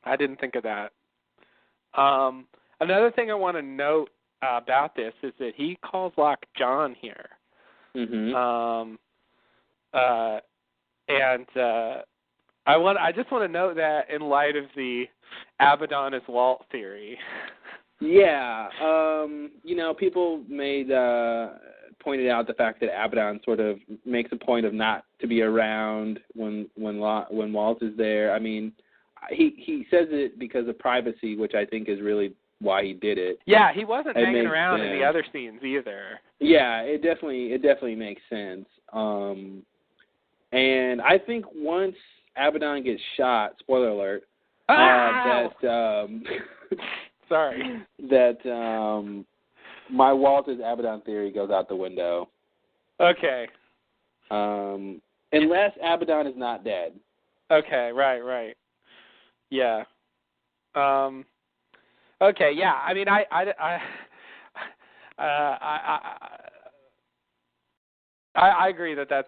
I didn't think of that. Another thing I want to note about this is that he calls Locke John here. Mm-hmm. I just want to note that in light of the Abaddon is Walt theory. Yeah, you know, people pointed out the fact that Abaddon sort of makes a point of not to be around when Walt is there. I mean, he says it because of privacy, which I think is really why he did it. Yeah, he wasn't hanging around in the other scenes either. Yeah, it definitely makes sense. And I think once Abaddon gets shot, spoiler alert, Sorry. That my Walt is Abaddon theory goes out the window. Okay. Unless Abaddon is not dead. Okay, right. Yeah. Okay, yeah. I mean, I agree that does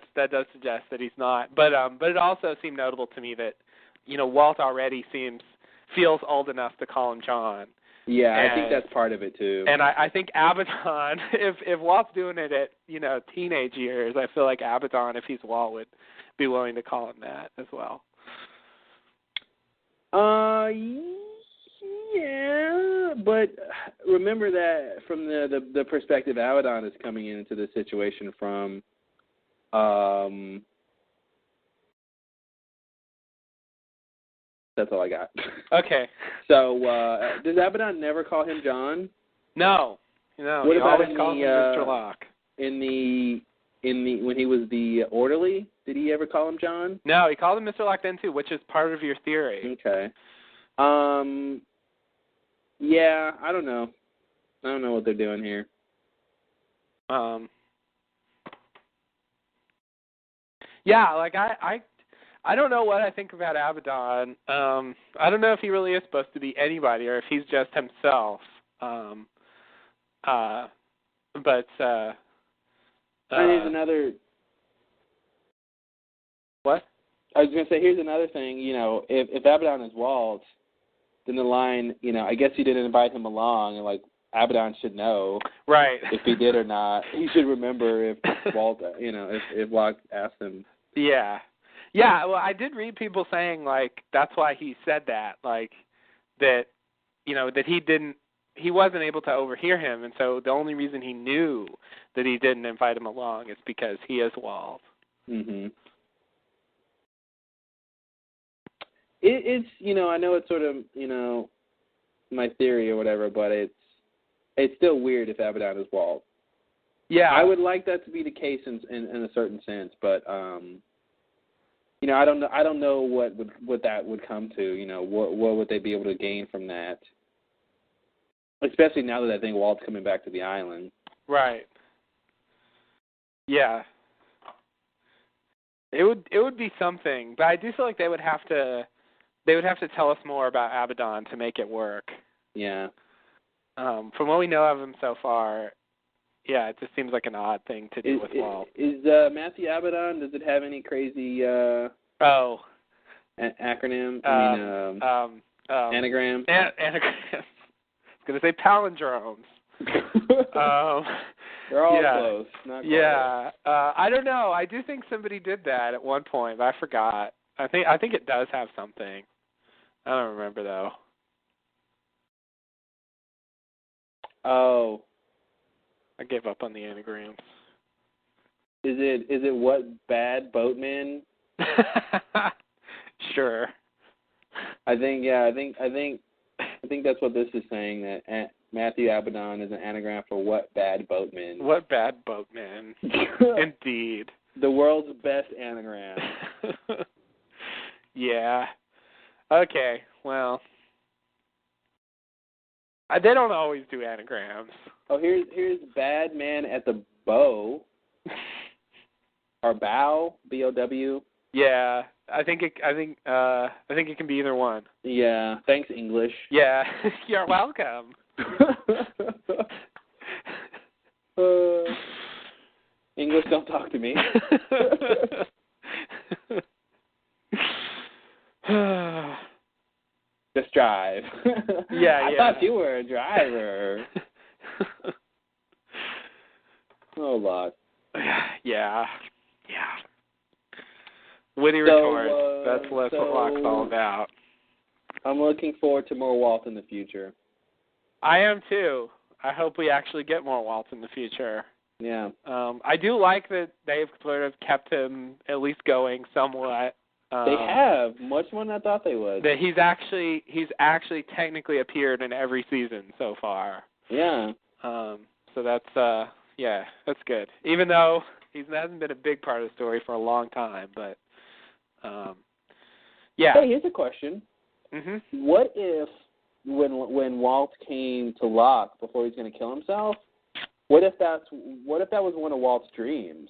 suggest that he's not. But it also seemed notable to me that, you know, Walt already feels old enough to call him John. Yeah, I think that's part of it too. And I think Abaddon, if Walt's doing it at, you know, teenage years, I feel like Abaddon, if he's Walt, would be willing to call him that as well. Yeah, but remember that from the perspective Abaddon is coming into the situation from, that's all I got. Okay. So, does Abaddon never call him John? No. What he about always calls him Mr. Locke. In the when he was the orderly, did he ever call him John? No, he called him Mr. Locke then too, which is part of your theory. Okay. Yeah, I don't know. I don't know what they're doing here. Yeah, like I don't know what I think about Abaddon. I don't know if he really is supposed to be anybody or if he's just himself. But here's another. What? I was going to say, here's another thing. If Abaddon is Walt, then the line, I guess he didn't invite him along, and like Abaddon should know, right? If he did or not. He should remember if Walt, if Locke asked him. Yeah. Yeah, well, I did read people saying, like, that's why he said that, like, that, that he wasn't able to overhear him, and so the only reason he knew that he didn't invite him along is because he is Walt. Mm-hmm. It's, I know it's sort of, my theory or whatever, but it's still weird if Abaddon is Walt. Yeah. I would like that to be the case in a certain sense, but, I don't know what that would come to. What would they be able to gain from that? Especially now that I think Walt's coming back to the island. Right. Yeah. It would be something, but I do feel like they would have to tell us more about Abaddon to make it work. Yeah. From what we know of him so far, yeah, it just seems like an odd thing to do with Walt. Is Matthew Abaddon, does it have any crazy acronym? Anagrams? Anagrams. I was going to say palindromes. They're all close. Not close. Yeah. I don't know. I do think somebody did that at one point, but I forgot. I think it does have something. I don't remember, though. Oh. I gave up on the anagrams. Is it what bad boatman? Sure. I think that's what this is saying, that Matthew Abaddon is an anagram for what bad boatman. What bad boatman. Indeed. The world's best anagram. Yeah. Okay, well. They don't always do anagrams. Oh, here's bad man at the bow. Or bow, B-O-W. Yeah, I think it can be either one. Yeah, thanks English. Yeah, you're welcome. English, don't talk to me. Just drive. Yeah, I thought you were a driver. Oh, Locke. Yeah. Witty retorts. That's what Locke's all about. I'm looking forward to more Walt in the future. I am too. I hope we actually get more Walt in the future. Yeah. I do like that they've sort of kept him at least going somewhat. They have much more than I thought they would. That he's actually technically appeared in every season so far. Yeah. So that's that's good. Even though he hasn't been a big part of the story for a long time, but yeah. Hey, here's a question. Mhm. What if when Walt came to Locke before he's going to kill himself? What if that was one of Walt's dreams?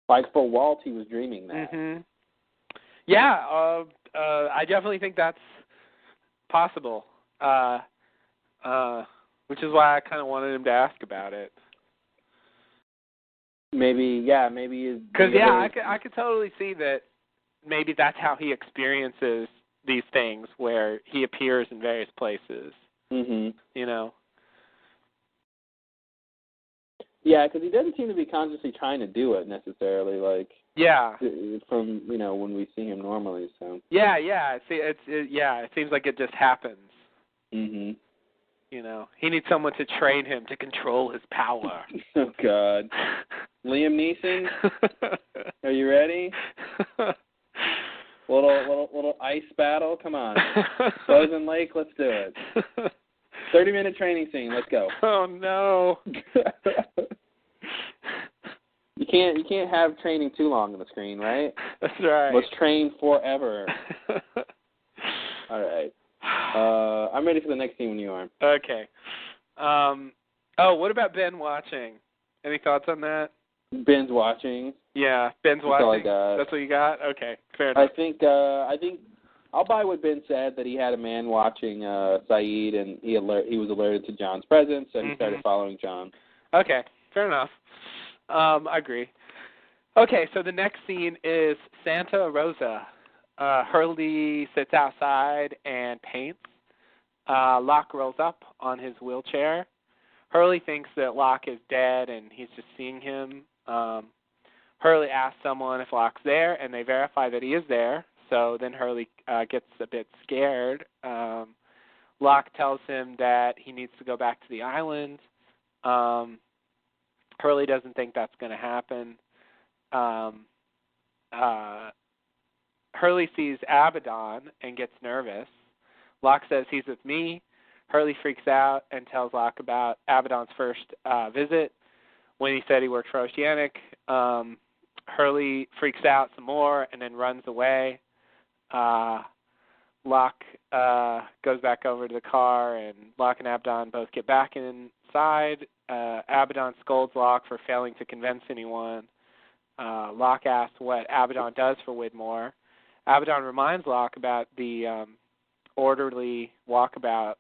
Like for Walt, he was dreaming that. Mhm. Yeah, I definitely think that's possible. Which is why I kind of wanted him to ask about it. Maybe. Because I could totally see that. Maybe that's how he experiences these things, where he appears in various places. Mhm. You know. Yeah, because he doesn't seem to be consciously trying to do it necessarily, like. Yeah. From when we see him normally, so. Yeah. It seems like it just happens. Mhm. He needs someone to train him to control his power. Oh God. Liam Neeson, are you ready? Little ice battle. Come on. Frozen Lake. Let's do it. 30-minute training scene. Let's go. Oh no. You can't have training too long on the screen, right? That's right. Let's train forever. All right. I'm ready for the next scene when you are. Okay. What about Ben watching? Any thoughts on that? Ben's watching. Yeah, Ben's That's watching. all I got. That's what you got? Okay, fair enough. I think I'll buy what Ben said, that he had a man watching Saeed, and he was alerted to John's presence, so he started following John. Okay, fair enough. I agree. Okay, so the next scene is Santa Rosa. Hurley sits outside and paints. Locke rolls up on his wheelchair. Hurley thinks that Locke is dead and he's just seeing him. Hurley asks someone if Locke's there, and they verify that he is there. So then Hurley gets a bit scared. Locke tells him that he needs to go back to the island. Hurley doesn't think that's going to happen. Hurley sees Abaddon and gets nervous. Locke says he's with me. Hurley freaks out and tells Locke about Abaddon's first visit when he said he worked for Oceanic. Hurley freaks out some more and then runs away. Locke goes back over to the car, and Locke and Abaddon both get back inside. Abaddon scolds Locke for failing to convince anyone. Locke asks what Abaddon does for Widmore. Abaddon reminds Locke about the orderly walkabout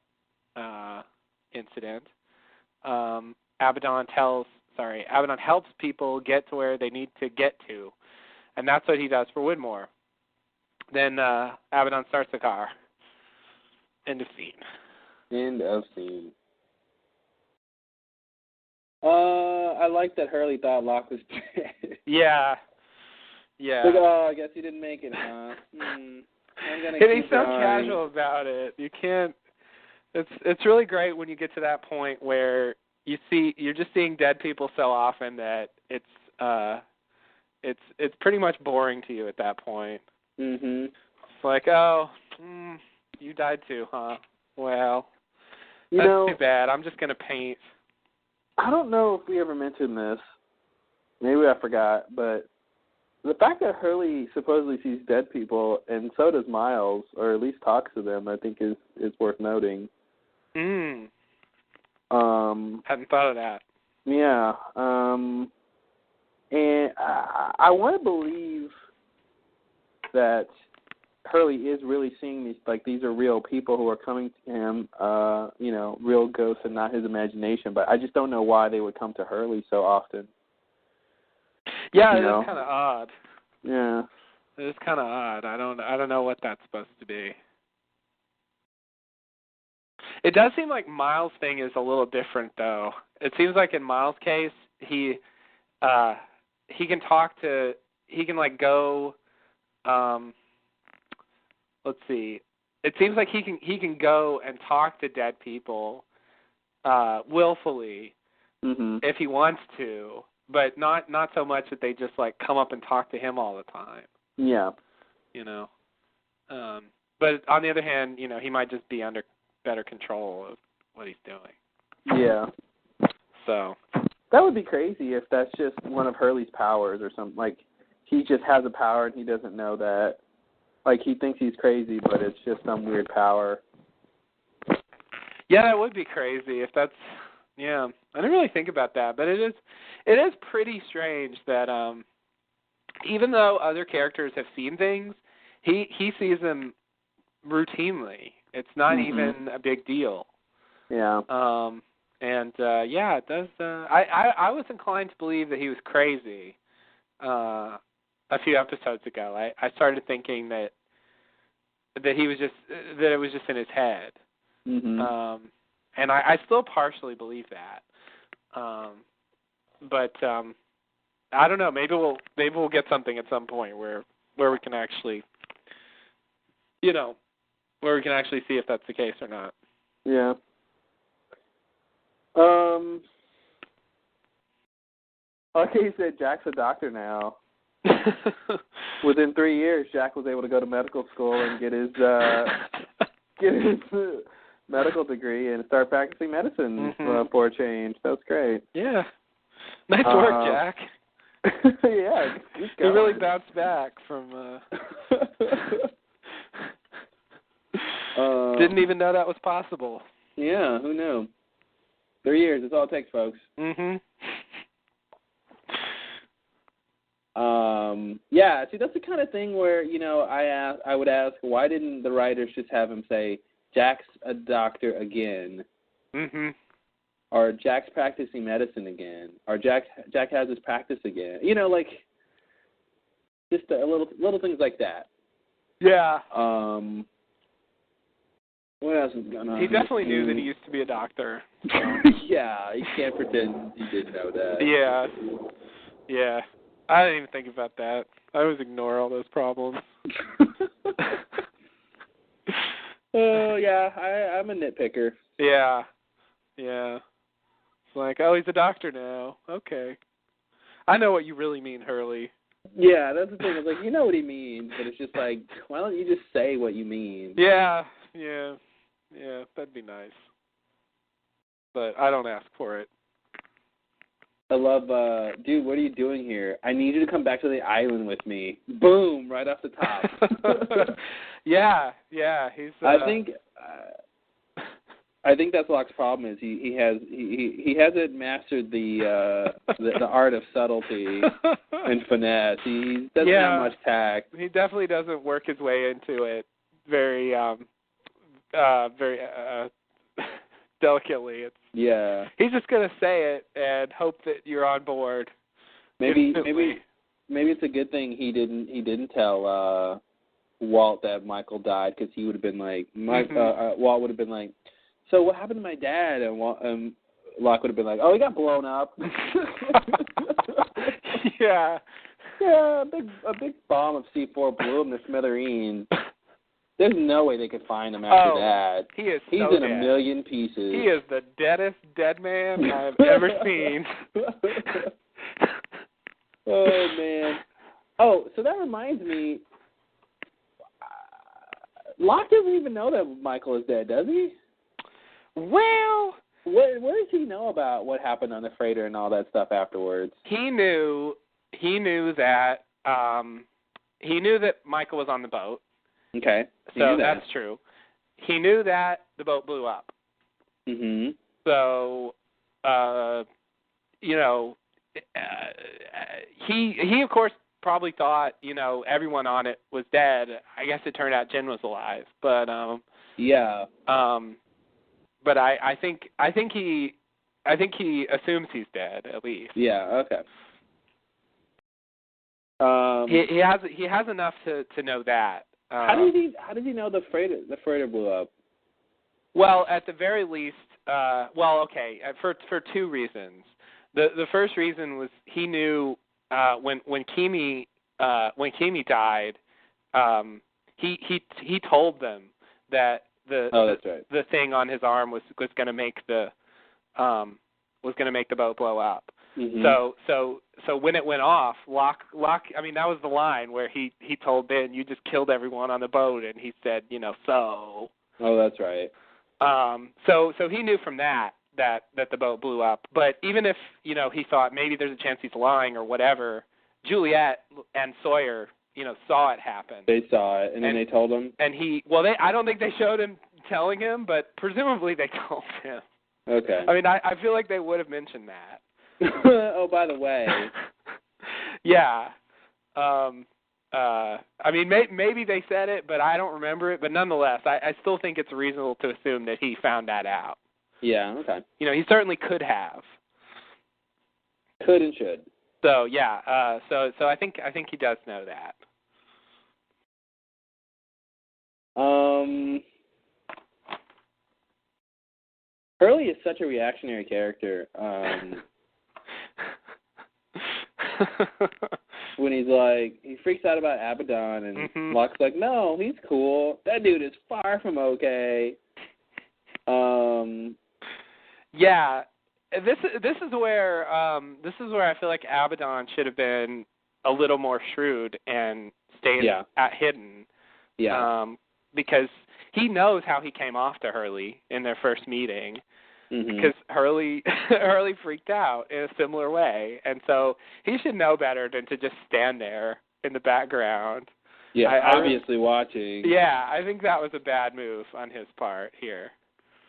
incident. Abaddon helps people get to where they need to get to, and that's what he does for Widmore. Then Abaddon starts the car. End of scene. End of scene. I like that Hurley thought Locke was dead. Yeah. Like, I guess he didn't make it, huh? I'm gonna and he's so casual about it. You can't. It's really great when you get to that point where you're just seeing dead people so often that it's pretty much boring to you at that point. Mhm. It's like, you died too, huh? Well, that's too bad. I'm just gonna paint. I don't know if we ever mentioned this. Maybe I forgot, but the fact that Hurley supposedly sees dead people, and so does Miles, or at least talks to them, I think is worth noting. Hadn't thought of that. Yeah. And I want to believe that Hurley is really seeing these, like, these are real people who are coming to him, real ghosts and not his imagination. But I just don't know why they would come to Hurley so often. Yeah, it is kind of odd. Yeah. It is kind of odd. I don't know what that's supposed to be. It does seem like Miles' thing is a little different, though. It seems like in Miles' case, he can talk to, he can like go. Let's see. It seems like he can go and talk to dead people, willfully, if he wants to, but not so much that they just like come up and talk to him all the time. Yeah. But on the other hand, he might just be under better control of what he's doing. Yeah. So that would be crazy if that's just one of Hurley's powers or something. Like, he just has a power and he doesn't know that. Like, he thinks he's crazy, but it's just some weird power. Yeah, that would be crazy if that's. Yeah, I didn't really think about that, but it is pretty strange that even though other characters have seen things, he sees them routinely. It's not even a big deal. Yeah. It does. I was inclined to believe that he was crazy a few episodes ago. I started thinking that he was just that it was just in his head. And I still partially believe that. but I don't know. Maybe we'll get something at some point where we can actually, where we can actually see if that's the case or not. Yeah. Okay, you said Jack's a doctor now. Within 3 years, Jack was able to go to medical school and get his medical degree and start practicing medicine for a change. That's great. Yeah. Nice work, Jack. Yeah, he really bounced back from. Didn't even know that was possible. Yeah, who knew? 3 years, that's all it takes, folks. Yeah, see, that's the kind of thing where, I would ask, why didn't the writers just have him say, Jack's a doctor again? Or Jack's practicing medicine again? Or Jack has his practice again? Just a little things like that. Yeah. What else is going on? He definitely knew that he used to be a doctor. Yeah, he can't pretend he didn't know that. Yeah. I didn't even think about that. I always ignore all those problems. Oh, yeah, I'm a nitpicker. Yeah. It's like, oh, he's a doctor now. Okay. I know what you really mean, Hurley. Yeah, that's the thing. It's like, you know what he means, but it's just like, why don't you just say what you mean? Yeah, that'd be nice. But I don't ask for it. I love, dude, what are you doing here? I need you to come back to the island with me. Boom, right off the top. Yeah, he's. I think that's Locke's problem is he hasn't mastered the art of subtlety and finesse. He doesn't have much tact. He definitely doesn't work his way into it very delicately. He's just gonna say it and hope that you're on board. Maybe it's a good thing he didn't tell Walt that Michael died, because he would have been like Walt would have been like, so what happened to my dad? And Locke would have been like, oh, he got blown up. Yeah, a big bomb of C4 blew him to smithereens. There's no way they could find him after that. He's in dead. A million pieces. He is the deadest dead man I've ever seen. Oh, man. Oh, so that reminds me, Locke doesn't even know that Michael is dead, does he? Well, what does he know about what happened on the freighter and all that stuff afterwards? He knew that Michael was on the boat. Okay. So that's true. He knew that the boat blew up. So, he of course probably thought, everyone on it was dead. I guess it turned out Jen was alive, but but I think he assumes he's dead at least. Yeah. Okay. He has enough to know that. How did he know the freighter blew up? Well, at the very least, for two reasons. The first reason was he knew when Kimi died, he told them that the thing on his arm was going to make the boat blow up. So when it went off, Locke, I mean, that was the line where he told Ben, you just killed everyone on the boat, and he said, so. Oh, that's right. So he knew from that the boat blew up. But even if, he thought maybe there's a chance he's lying or whatever, Juliet and Sawyer, saw it happen. They saw it, and then they told him? And I don't think they showed him telling him, but presumably they told him. Okay. I mean, I feel like they would have mentioned that. Oh, by the way. Yeah. I mean, maybe they said it, but I don't remember it. But nonetheless, I still think it's reasonable to assume that he found that out. Yeah, okay. He certainly could have. Could and should. So, yeah. So I think he does know that. Hurley is such a reactionary character. when he freaks out about Abaddon, and Locke's like, no, he's cool. That dude is far from okay. Yeah, this is where I feel like Abaddon should have been a little more shrewd and stayed at hidden. Yeah. Because he knows how he came off to Hurley in their first meeting. Mm-hmm. Because Hurley freaked out in a similar way, and so he should know better than to just stand there in the background. Yeah, obviously watching. Yeah, I think that was a bad move on his part here.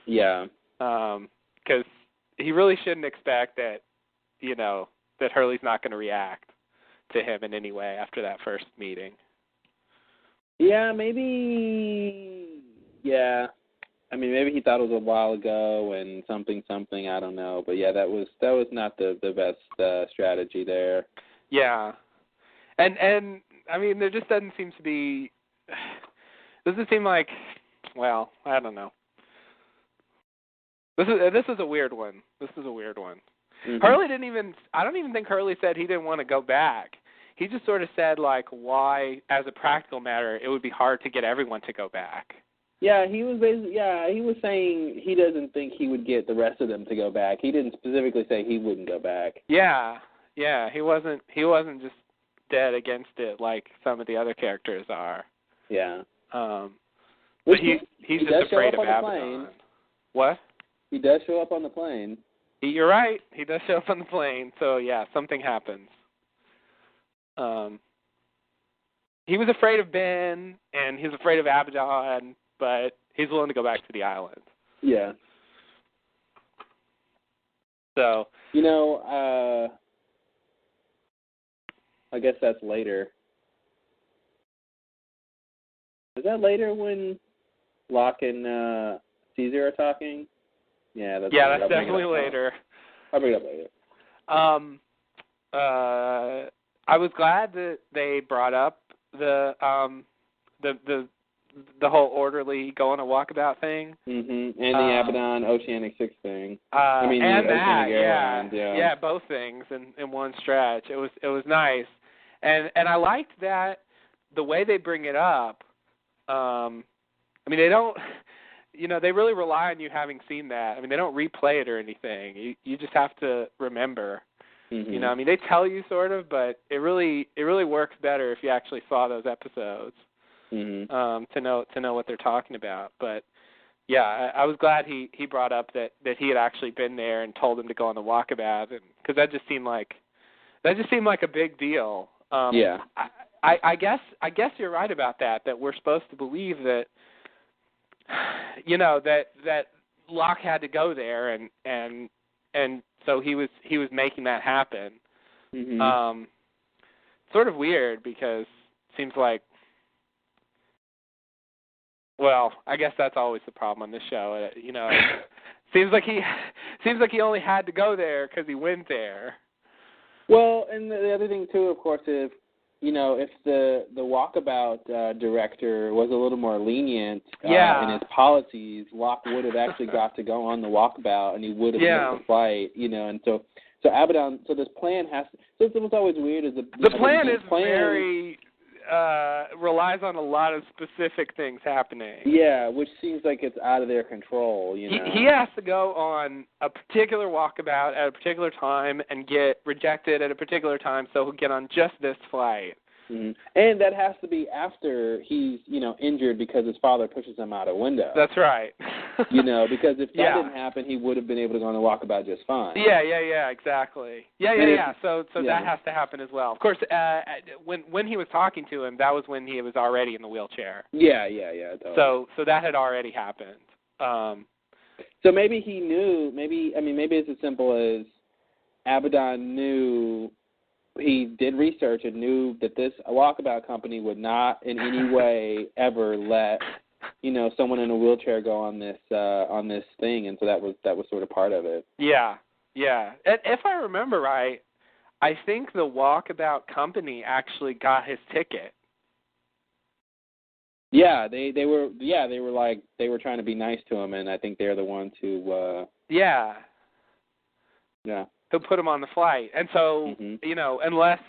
Yeah. Because he really shouldn't expect that, that Hurley's not going to react to him in any way after that first meeting. Yeah, maybe. Yeah. I mean, maybe he thought it was a while ago and something, I don't know. But yeah, that was not the best strategy there. Yeah. And I mean, there just doesn't seem to be, doesn't seem like, well, I don't know. This is a weird one. Mm-hmm. Hurley I don't even think Hurley said he didn't want to go back. He just sort of said, like, why, as a practical matter, it would be hard to get everyone to go back. Yeah, he was saying he doesn't think he would get the rest of them to go back. He didn't specifically say he wouldn't go back. Yeah, he wasn't just dead against it like some of the other characters are. Yeah. But he's just afraid of Abaddon. What? He does show up on the plane. You're right. He does show up on the plane. So yeah, something happens. He was afraid of Ben, and he was afraid of Abaddon, but he's willing to go back to the island. Yeah. So. I guess that's later. Is that later when Locke and Caesar are talking? Yeah, that's definitely later. I'll bring it up later. I was glad that they brought up the whole orderly go on a walkabout thing. Mm-hmm. And the Abaddon Oceanic 6 thing. And the that, Airlines, yeah, both things in one stretch. It was nice, and I liked that the way they bring it up. They don't, they really rely on you having seen that. I mean, they don't replay it or anything. You just have to remember. Mm-hmm. They tell you sort of, but it really works better if you actually saw those episodes. Mm-hmm. To know what they're talking about. But yeah, I was glad he brought up that he had actually been there and told him to go on the walkabout, because that just seemed like a big deal. Yeah. I guess you're right about that we're supposed to believe that that Locke had to go there and so he was making that happen. Mm-hmm. Sort of weird because it seems like, well, I guess that's always the problem on this show. Seems like he only had to go there because he went there. Well, and the other thing too, of course, is if the walkabout director was a little more lenient in his policies, Locke would have actually got to go on the walkabout, and he would have missed the flight. And so Abaddon. So this plan has. So it was always weird. Is the plan is very. Relies on a lot of specific things happening. Yeah, which seems like it's out of their control, He has to go on a particular walkabout at a particular time and get rejected at a particular time, so he'll get on just this flight. Mm-hmm. And that has to be after he's, injured because his father pushes him out a window. That's right. Because if that didn't happen, he would have been able to go on the walkabout just fine. Yeah, exactly. Yeah. So that has to happen as well. Of course, when he was talking to him, that was when he was already in the wheelchair. Yeah. Totally. So that had already happened. So maybe he knew. Maybe it's as simple as Abaddon knew. He did research and knew that this walkabout company would not in any way ever let someone in a wheelchair go on this thing, and so that was sort of part of it. Yeah. And if I remember right, I think the walkabout company actually got his ticket. Yeah, they were trying to be nice to him, and I think they're the ones who. Yeah. who put him on the flight. And so, you know, unless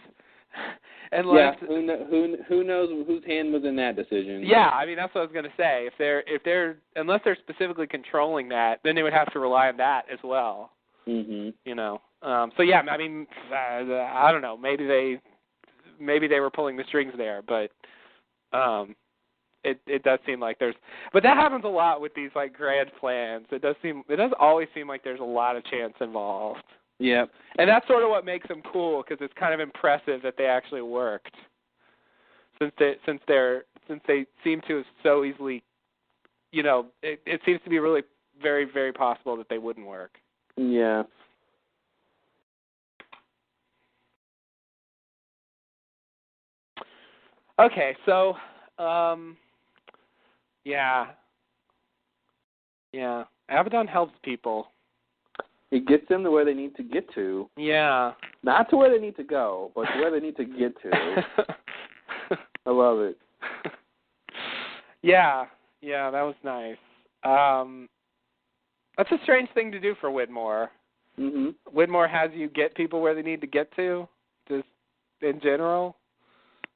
yeah, who knows whose hand was in that decision? Yeah, I mean that's what I was going to say. If they're unless they're specifically controlling that, then they would have to rely on that as well. You know. So yeah, I mean, I don't know. Maybe they were pulling the strings there, but it does seem like there's. But that happens a lot with these like grand plans. It does always seem like there's a lot of chance involved. Yeah. And that's sort of what makes them cool, because it's kind of impressive that they actually worked. Since they seem to have so easily, you know, it seems to be really very, very possible that they wouldn't work. Yeah. Okay, so, yeah, Abaddon helps people. It gets them to where they need to get to. Yeah. Not to where they need to go, but to where they need to get to. I love it. Yeah, that was nice. That's a strange thing to do for Widmore. Widmore has you get people where they need to get to, just in general.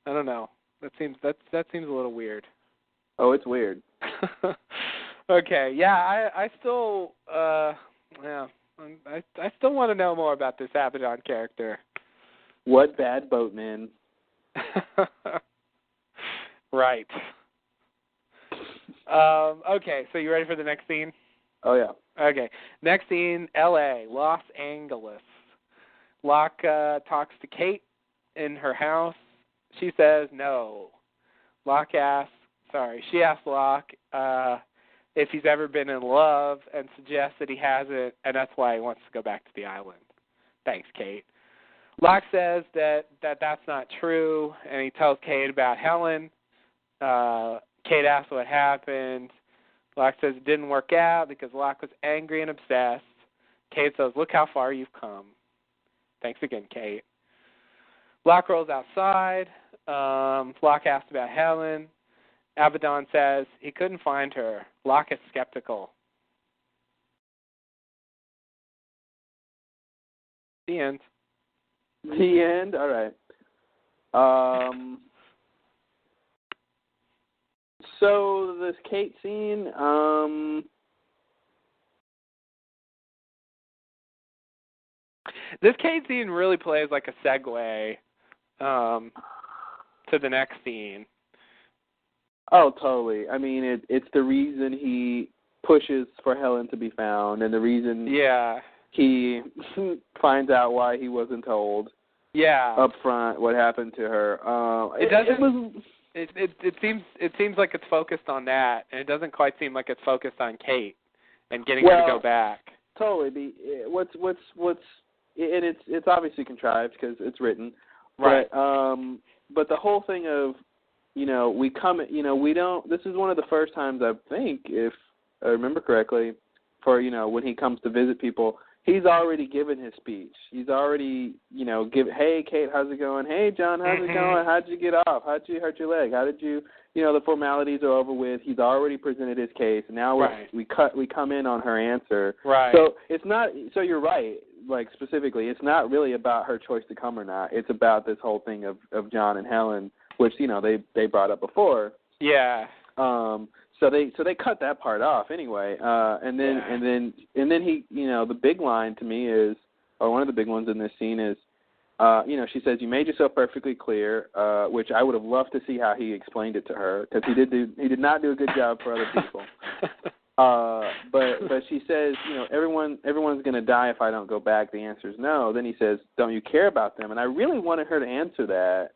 I don't know. That seems a little weird. Oh, it's weird. Okay, yeah, I still I still want to know more about this Abaddon character. What bad boatman? Right. Okay, so you ready for the next scene? Oh, yeah. Okay. Next scene, L.A., Los Angeles. Locke talks to Kate in her house. She says no. She asks Locke if he's ever been in love and suggests that he hasn't, and that's why he wants to go back to the island. Thanks, Kate. Locke says that that's not true, and he tells Kate about Helen. Kate asks what happened. Locke says it didn't work out because Locke was angry and obsessed. Kate says, look how far you've come. Thanks again, Kate. Locke rolls outside. Locke asks about Helen. Abaddon says he couldn't find her. Locke is skeptical. The end. The end? All right. So this Kate scene, this Kate scene really plays like a segue to the next scene. Oh, totally. I mean, it's the reason he pushes for Helen to be found, and the reason he finds out why he wasn't told up front what happened to her. It seems like it's focused on that, and it doesn't quite seem like it's focused on Kate and getting her to go back. Totally. And it's obviously contrived because it's written, right? But the whole thing of, you know, we don't. This is one of the first times, I think, if I remember correctly, for, you know, when he comes to visit people, he's already given his speech. He's already, you know, hey, Kate, how's it going? Hey, John, how's it going? How'd you get off? How'd you hurt your leg? How did you, you know, the formalities are over with. He's already presented his case. And now we come in on her answer. Right. So it's not, so you're right, like specifically, it's not really about her choice to come or not. It's about this whole thing of John and Helen, which, you know, they brought up before. Yeah. So they cut that part off anyway. And then he, you know, the big line to me is, or one of the big ones in this scene is, you know, she says, you made yourself perfectly clear, which I would have loved to see how he explained it to her, because he did not do a good job for other people. But she says, you know, everyone's going to die if I don't go back. The answer is no. Then he says, don't you care about them? And I really wanted her to answer that,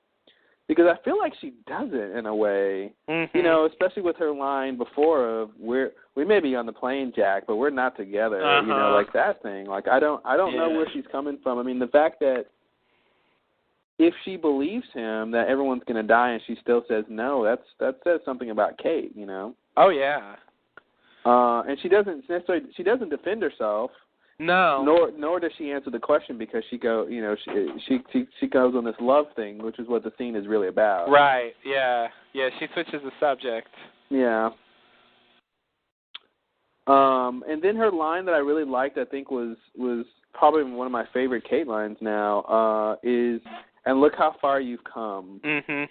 because I feel like she doesn't in a way, you know, especially with her line before of we may be on the plane, Jack, but we're not together, you know, like that thing. Like I don't know where she's coming from. I mean, the fact that if she believes him that everyone's going to die and she still says no, that says something about Kate, you know. Oh yeah. And she doesn't defend herself. No. Nor does she answer the question, because she goes on this love thing, which is what the scene is really about. Right. Yeah. Yeah. She switches the subject. Yeah. And then her line that I really liked, I think was probably one of my favorite Kate lines now, is, "And look how far you've come." Mm-hmm.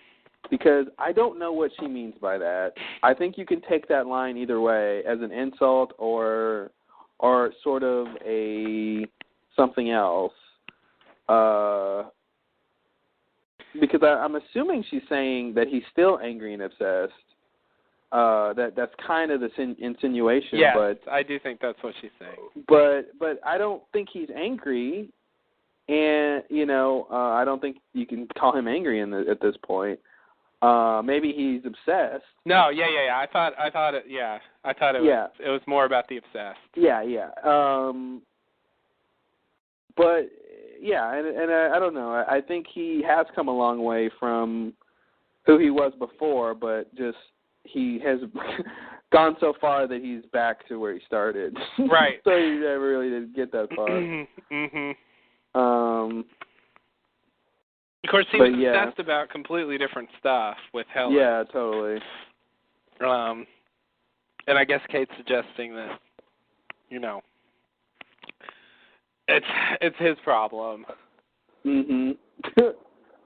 Because I don't know what she means by that. I think you can take that line either way, as an insult or sort of a something else. Because I'm assuming she's saying that he's still angry and obsessed. That's kind of the insinuation. Yes, but I do think that's what she's saying. But I don't think he's angry, and I don't think you can call him angry at this point. Maybe he's obsessed. No, yeah. I thought it. Yeah, I thought it was. It was more about the obsessed. Yeah. But yeah, and I don't know. I think he has come a long way from who he was before, but just he has gone so far that he's back to where he started. Right. So he never really did get that far. Mm-hmm. Of course, he was obsessed about completely different stuff with Helen. Yeah, totally. And I guess Kate's suggesting that, it's his problem. Mhm.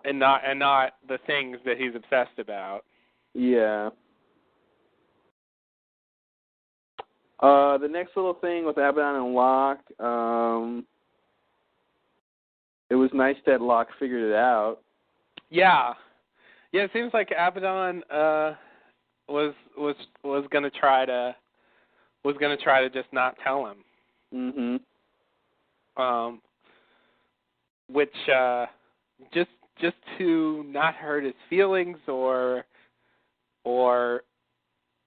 and not the things that he's obsessed about. Yeah. The next little thing with Abaddon and Locke, it was nice that Locke figured it out. Yeah, it seems like Abaddon was going to try to just not tell him. Mhm. Which just to not hurt his feelings or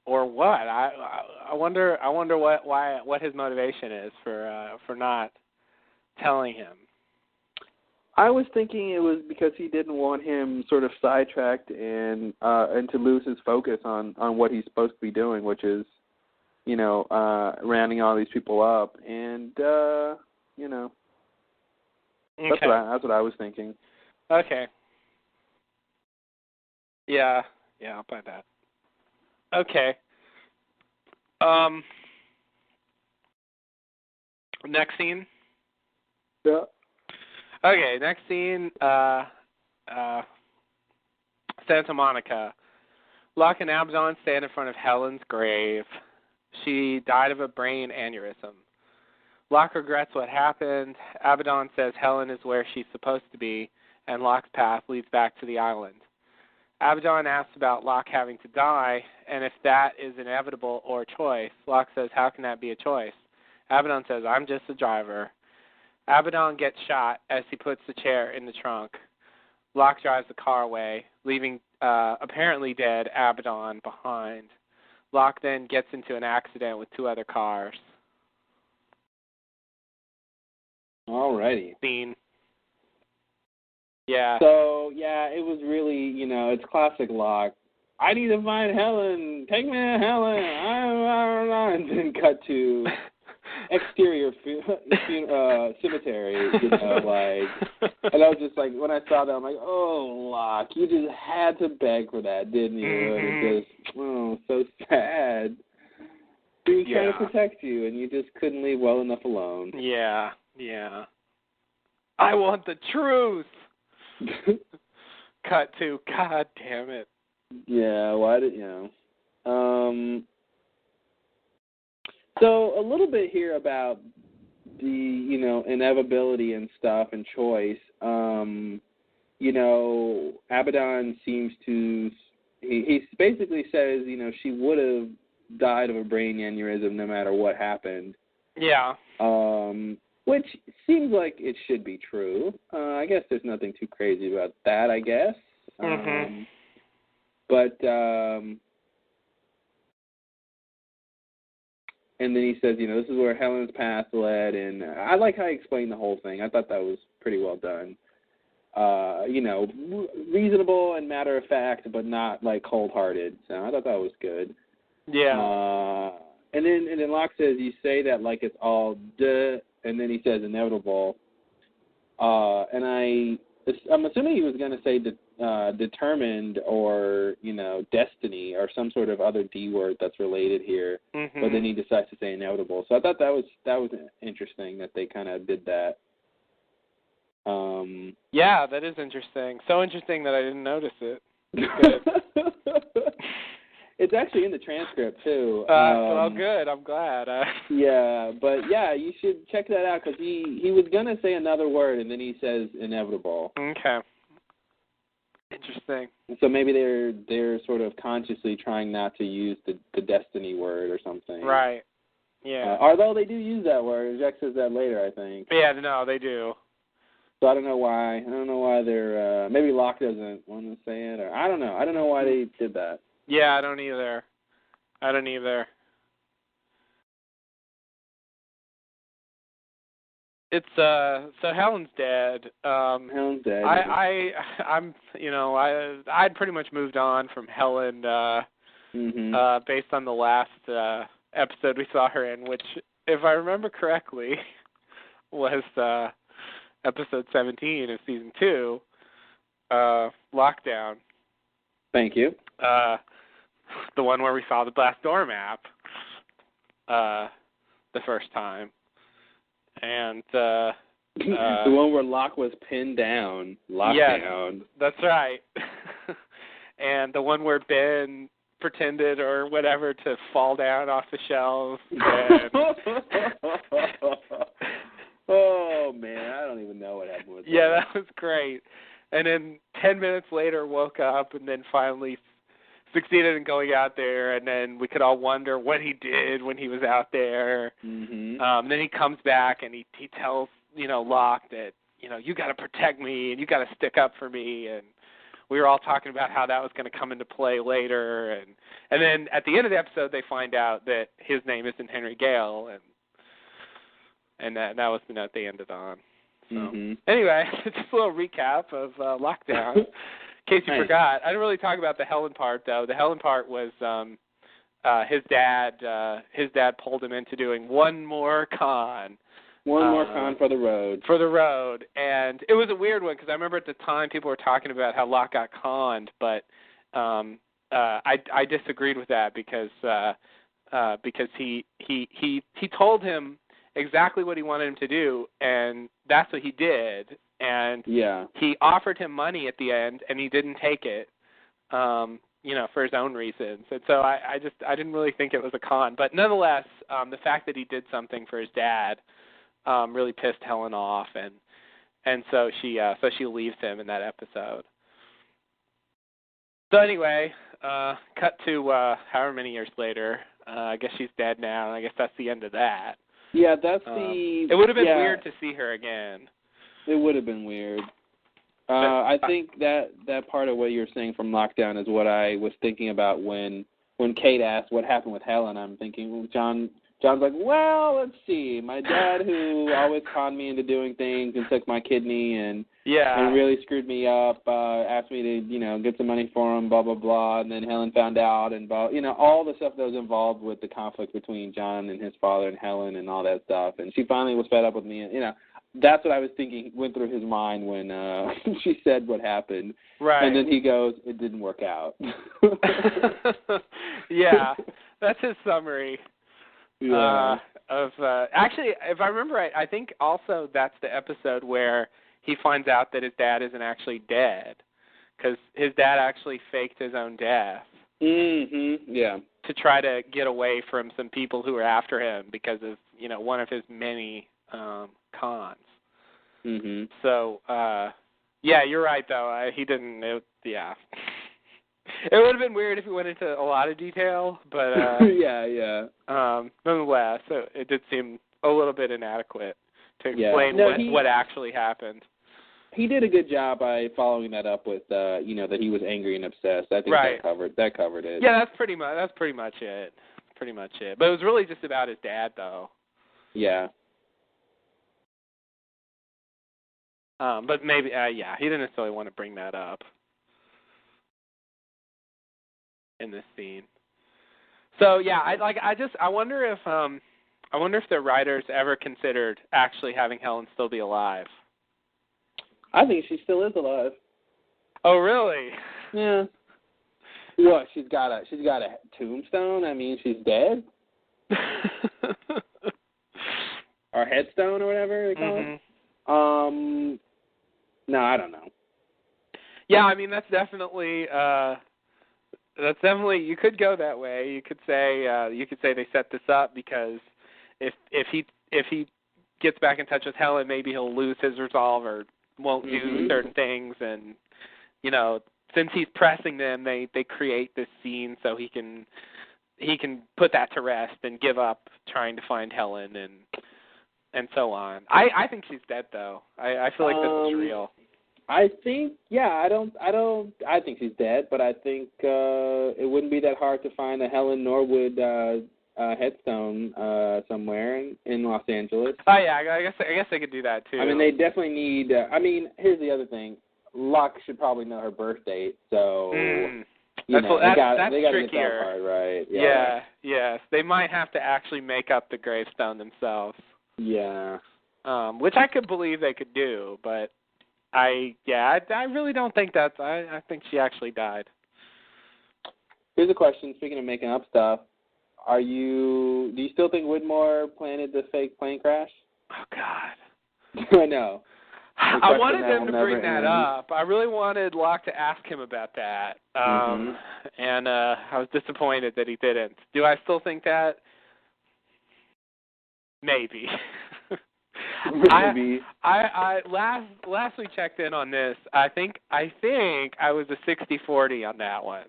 what? I wonder what his motivation is for not telling him. I was thinking it was because he didn't want him sort of sidetracked and to lose his focus on what he's supposed to be doing, which is, rounding all these people up, and Okay. that's what I was thinking. Okay. Yeah, I'll buy that. Okay. Next scene. Yeah. Okay, next scene, Santa Monica. Locke and Abaddon stand in front of Helen's grave. She died of a brain aneurysm. Locke regrets what happened. Abaddon says Helen is where she's supposed to be, and Locke's path leads back to the island. Abaddon asks about Locke having to die, and if that is inevitable or a choice. Locke says, how can that be a choice? Abaddon says, I'm just a driver. Abaddon gets shot as he puts the chair in the trunk. Locke drives the car away, leaving apparently dead Abaddon behind. Locke then gets into an accident with two other cars. Alrighty. Scene. Yeah. So, it was really, it's classic Locke. I need to find Helen. Take me to Helen. And then cut to exterior cemetery, and I was just like, when I saw that, I'm like, oh, Locke, you just had to beg for that, didn't you? Mm-hmm. And it just, so sad. He was trying to protect you, and you just couldn't leave well enough alone. Yeah. I want the truth. Cut to, God damn it. Yeah, why did, So a little bit here about the, inevitability and stuff and choice. Abaddon seems to, he basically says, she would have died of a brain aneurysm no matter what happened. Yeah. Which seems like it should be true. I guess there's nothing too crazy about that, I guess. Mm-hmm. And then he says, this is where Helen's path led, and I like how he explained the whole thing. I thought that was pretty well done. Reasonable and matter of fact, but not cold-hearted. So I thought that was good. Yeah. And then Locke says, you say that like it's all duh, and then he says inevitable. And I'm assuming he was going to say determined or, destiny or some sort of other D word that's related here, but then he decides to say inevitable. So I thought that was interesting that they kind of did that. Yeah, that is interesting. So interesting that I didn't notice it. Good. It's actually in the transcript, too. Well, good. I'm glad. Yeah, but, you should check that out because he was going to say another word, and then he says inevitable. Okay. Interesting. So maybe they're sort of consciously trying not to use the destiny word or something. Right. Yeah. Although they do use that word. Jack says that later, I think. Yeah, no, they do. So I don't know why. They're maybe Locke doesn't want to say it, or I don't know. I don't know why they did that. Yeah, I don't either. It's so Helen's dead. Helen's dead. I'd pretty much moved on from Helen based on the last episode we saw her in, which, if I remember correctly, was episode 17 of season 2, Lockdown. Thank you. The one where we saw the Black Door map the first time. And the one where Locke was pinned down. Lockdown. Yes, that's right. And the one where Ben pretended or whatever to fall down off the shelves. And oh, man, I don't even know what happened with that. Yeah, that was great. And then 10 minutes later woke up and then finally succeeded in going out there, and then we could all wonder what he did when he was out there. Then he comes back and he tells, Locke that, you got to protect me and you got to stick up for me. And we were all talking about how that was going to come into play later. And then at the end of the episode, they find out that his name isn't Henry Gale, and that was the note they ended on. So anyway, just a little recap of Lockdown. In case you forgot, I didn't really talk about the Helen part, though. The Helen part was his dad. His dad pulled him into doing one more con. One more con for the road. For the road, and it was a weird one because I remember at the time people were talking about how Locke got conned, but I disagreed with that because he told him exactly what he wanted him to do, and that's what he did. And he offered him money at the end, and he didn't take it, for his own reasons. And so I didn't really think it was a con. But nonetheless, the fact that he did something for his dad really pissed Helen off, and so she leaves him in that episode. So anyway, cut to however many years later. I guess she's dead now, and I guess that's the end of that. Yeah, that's the... It would have been weird to see her again. It would have been weird. I think that part of what you're saying from Lockdown is what I was thinking about when Kate asked what happened with Helen. I'm thinking, well, John's like, well, let's see. My dad, who always conned me into doing things and took my kidney and really screwed me up, asked me to, get some money for him, blah, blah, blah. And then Helen found out and, all the stuff that was involved with the conflict between John and his father and Helen and all that stuff. And she finally was fed up with me. And, that's what I was thinking went through his mind when she said what happened. Right. And then he goes, it didn't work out. Yeah, that's his summary. Yeah. Actually, if I remember right, I think also that's the episode where he finds out that his dad isn't actually dead, because his dad actually faked his own death. Yeah. To try to get away from some people who were after him because of one of his many cons. So you're right though. He didn't. It would have been weird if he went into a lot of detail, but nonetheless, it did seem a little bit inadequate to explain what actually happened. He did a good job by following that up with that he was angry and obsessed. I think that covered it. Yeah, that's pretty much it. But it was really just about his dad though. Yeah. But maybe, he didn't necessarily want to bring that up in this scene. So I wonder if the writers ever considered actually having Helen still be alive. I think she still is alive. Oh, really? Yeah. What? She's got a tombstone. I mean, she's dead. Or headstone or whatever they call it. No, I don't know. Yeah, I mean that's definitely you could go that way. You could say they set this up because if he gets back in touch with Helen, maybe he'll lose his resolve or won't do certain things, and since he's pressing them, they create this scene so he can put that to rest and give up trying to find Helen and so on. I think she's dead though. I feel like this is real. I think I think she's dead, but I think it wouldn't be that hard to find a Helen Norwood headstone somewhere in Los Angeles. Oh yeah, I guess they could do that too. I mean, they definitely need. Here's the other thing: Locke should probably know her birth date, so that's they got to trickier. get that part right. Yeah, yes, they might have to actually make up the gravestone themselves. Yeah. Which I could believe they could do, but I really don't think that's. I think she actually died. Here's a question. Speaking of making up stuff, do you still think Widmore planted the fake plane crash? Oh God. I know. I wanted them to bring that up. I really wanted Locke to ask him about that, and I was disappointed that he didn't. Do I still think that? Maybe. Maybe. I last we checked in on this, I think I was a 60-40 on that one.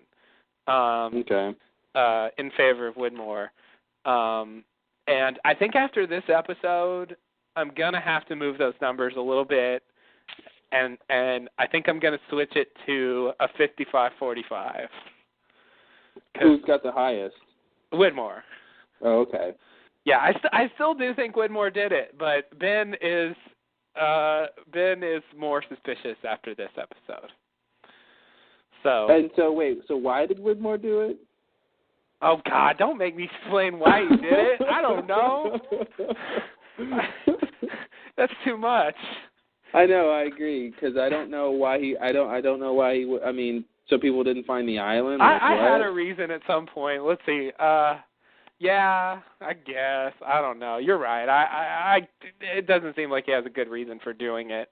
Okay. In favor of Widmore. And I think after this episode, I'm gonna have to move those numbers a little bit, and I think I'm gonna switch it to a 55-45. Who's got the highest? Widmore. Oh, okay. Yeah, I still do think Widmore did it, but Ben is more suspicious after this episode. So wait, so why did Widmore do it? Oh God, don't make me explain why he did it. I don't know. That's too much. I know, I agree, because I don't know why he. I don't know why he. I mean, so people didn't find the island. I had a reason at some point. Let's see. Yeah, I guess. I don't know. You're right. I it doesn't seem like he has a good reason for doing it.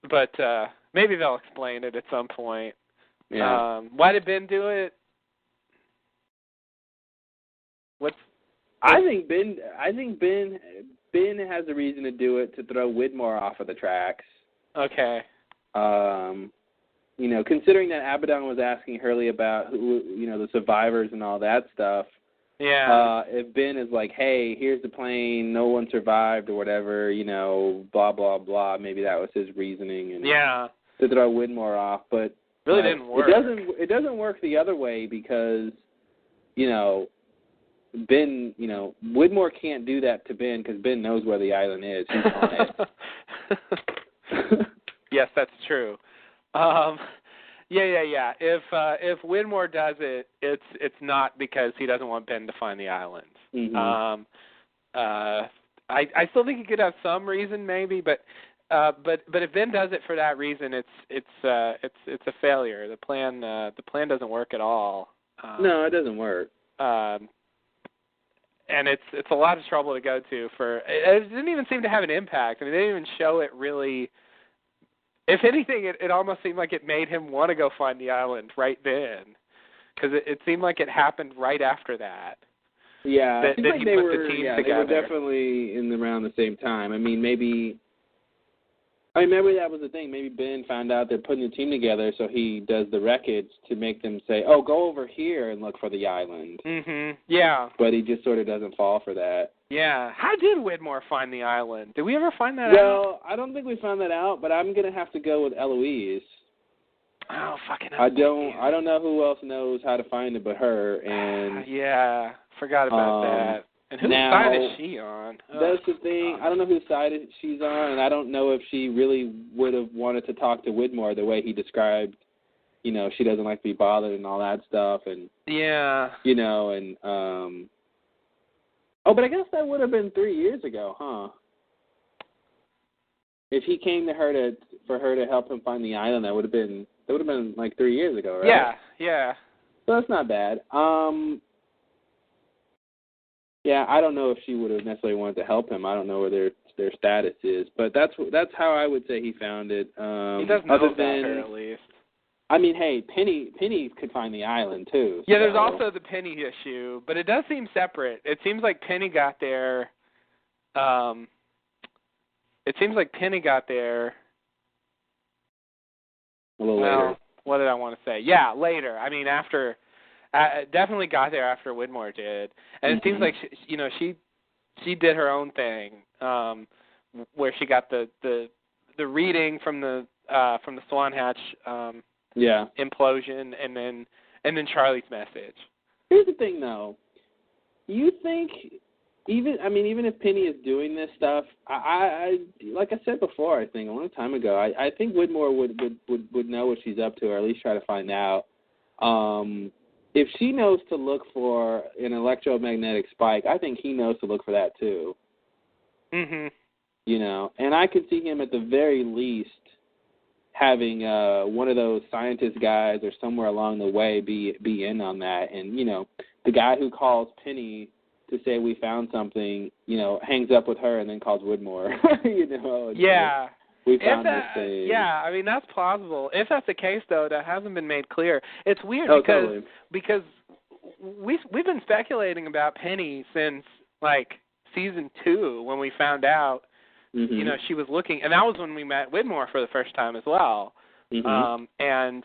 But maybe they'll explain it at some point. Yeah. Why did Ben do it? I think Ben has a reason to do it to throw Widmore off of the tracks. Okay. Considering that Abaddon was asking Hurley about who, the survivors and all that stuff. Yeah. If Ben is like, hey, here's the plane, no one survived or whatever, blah blah blah. Maybe that was his reasoning and to throw Widmore off, but really didn't work. It doesn't work the other way because, Ben, Widmore can't do that to Ben because Ben knows where the island is. He's on it. Yes, that's true. Yeah. If Widmore does it, it's not because he doesn't want Ben to find the island. Mm-hmm. I still think he could have some reason, maybe, but if Ben does it for that reason, it's a failure. The plan doesn't work at all. No, it doesn't work. And it's a lot of trouble to go to for. It didn't even seem to have an impact. I mean, they didn't even show it really. If anything, it almost seemed like it made him want to go find the island right then, because it seemed like it happened right after that. Yeah, that like he they put were. the team Yeah, together. they were definitely around the same time. I mean, maybe that was the thing. Maybe Ben found out they're putting the team together, so he does the wreckage to make them say, "Oh, go over here and look for the island." Mm-hmm. Yeah. But he just sort of doesn't fall for that. Yeah. How did Widmore find the island? Did we ever find that out? Well, I don't think we found that out, but I'm gonna have to go with Eloise. Oh, fucking Eloise. I don't know who else knows how to find it but her. And yeah, forgot about that. And whose side is she on? That's the thing. I don't know whose side she's on, and I don't know if she really would have wanted to talk to Widmore the way he described. She doesn't like to be bothered and all that stuff, and Oh, but I guess that would have been 3 years ago, huh? if he came to her for her to help him find the island, that would have been like 3 years ago, right? Yeah, yeah. So that's not bad. Yeah, I don't know if she would have necessarily wanted to help him. I don't know where their status is, but that's how I would say he found it. He doesn't know about her, at least. I mean, hey, Penny could find the island too. Yeah, there's also the Penny issue, but it does seem separate. It seems like Penny got there. It seems like Penny got there. A little later. What did I want to say? Yeah, later. I mean, after. Definitely got there after Widmore did, and it seems like she did her own thing, where she got the reading from the Swan Hatch implosion, and then Charlie's message. Here's the thing, though. You think even if Penny is doing this stuff, I like I said before, I think a long time ago, I think Widmore would know what she's up to, or at least try to find out. If she knows to look for an electromagnetic spike, I think he knows to look for that too. Mhm. You know, and I could see him at the very least having one of those scientist guys or somewhere along the way be in on that. And, you know, the guy who calls Penny to say we found something, you know, hangs up with her and then calls Widmore. You know. Yeah. We found this thing. Yeah, I mean, that's plausible. If that's the case, though, that hasn't been made clear. It's weird because we've been speculating about Penny since, like, season 2 when we found out, you know, she was looking. And that was when we met Widmore for the first time as well. And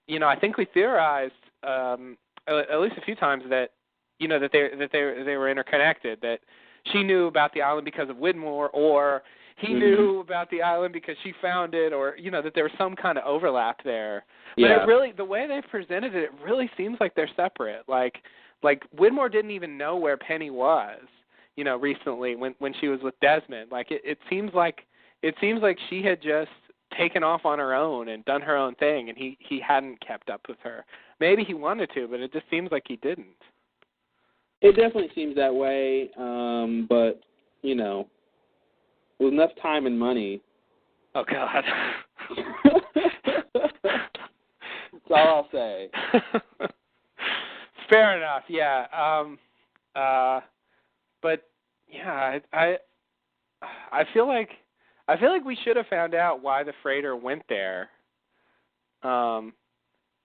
you know, I think we theorized at least a few times that, you know, that they were interconnected, that she knew about the island because of Widmore, or he knew about the island because she found it, or, you know, that there was some kind of overlap there. But it really, the way they've presented it, it really seems like they're separate. Like Widmore didn't even know where Penny was, you know, recently when she was with Desmond. Like it seems like she had just taken off on her own and done her own thing, and he hadn't kept up with her. Maybe he wanted to, but it just seems like he didn't. It definitely seems that way, but, you know, with enough time and money. Oh, God. That's all I'll say. Fair enough, yeah. But, yeah, I feel like we should have found out why the freighter went there. And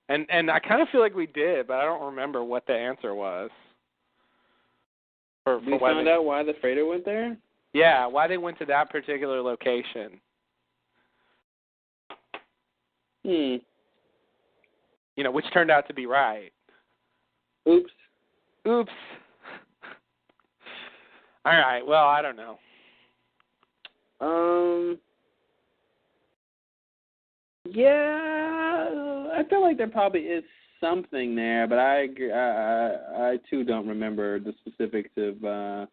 I kind of feel like we did, but I don't remember what the answer was. We found out why the freighter went there? Yeah, why they went to that particular location. You know, which turned out to be right. Oops. All right, well, I don't know. Yeah, I feel like there probably is something there, but I agree. I too don't remember the specifics of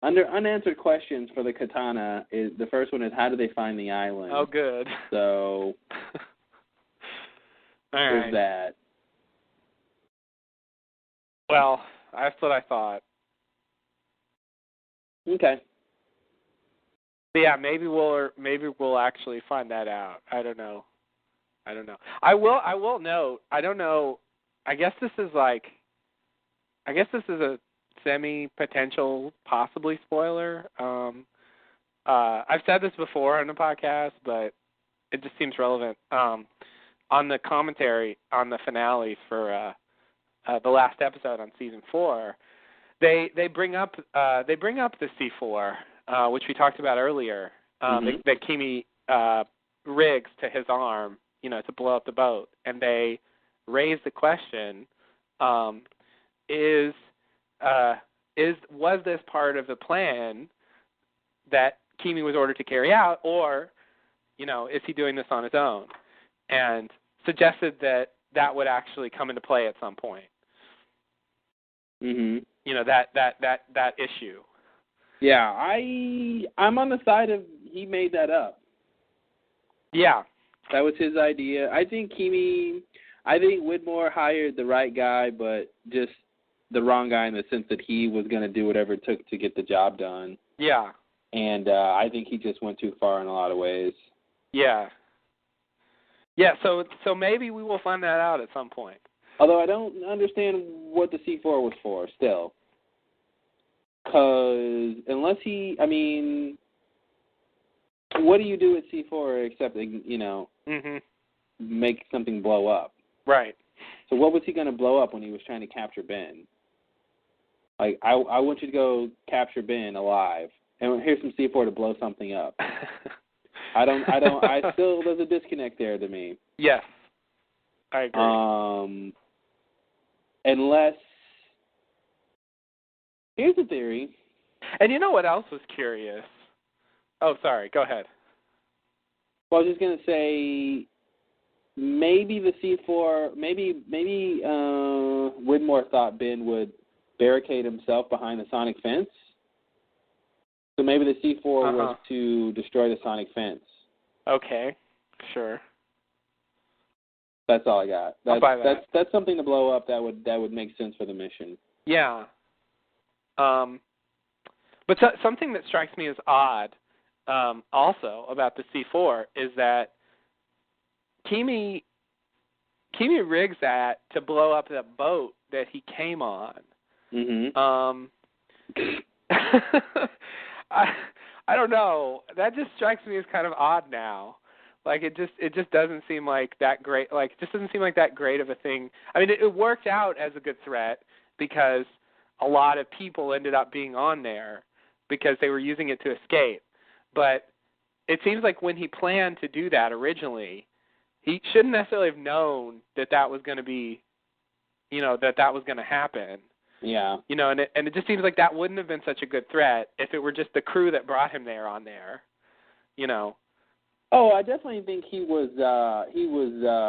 under unanswered questions for the katana. Is the first one is how do they find the island? Oh, good. So there's that. Well, that's what I thought. Okay. But yeah, maybe we'll actually find that out. I don't know. I will note. I don't know. I guess this is a semi-potential, possibly spoiler. I've said this before on the podcast, but it just seems relevant. On the commentary on the finale for the last episode on season 4, they bring up the C4, which we talked about earlier. That Kimi rigs to his arm, you know, to blow up the boat, and they raise the question: was this part of the plan that Kimi was ordered to carry out, or, you know, is he doing this on his own? And suggested that would actually come into play at some point. You know, that issue. Yeah, I'm on the side of he made that up. Yeah. That was his idea. I think Widmore hired the right guy, but just the wrong guy in the sense that he was going to do whatever it took to get the job done. Yeah. And I think he just went too far in a lot of ways. Yeah. Yeah, so maybe we will find that out at some point. Although I don't understand what the C4 was for still. Because unless what do you do with C4 except, make something blow up? Right. So what was he going to blow up when he was trying to capture Ben? Like, I want you to go capture Ben alive, and here's some C4 to blow something up. I still, there's a disconnect there to me. Yes, I agree. Unless, here's the theory. And you know what else was curious? Oh, sorry, go ahead. Well, I was just going to say, maybe the C4, maybe Widmore thought Ben would barricade himself behind the sonic fence. So maybe the C4 was to destroy the sonic fence. Okay, sure. That's all I got. I'll buy that. That's something to blow up that would make sense for the mission. Yeah. But something that strikes me as odd, also about the C4 is that Kimi rigs that to blow up the boat that he came on. Mm-hmm. I don't know. That just strikes me as kind of odd now. Like it just doesn't seem like that great. Like it just doesn't seem like that great of a thing. I mean, it worked out as a good threat because a lot of people ended up being on there because they were using it to escape. But it seems like when he planned to do that originally, he shouldn't necessarily have known that was going to be, that was going to happen. Yeah. And it just seems like that wouldn't have been such a good threat if it were just the crew that brought him there on there. Oh, I definitely think he was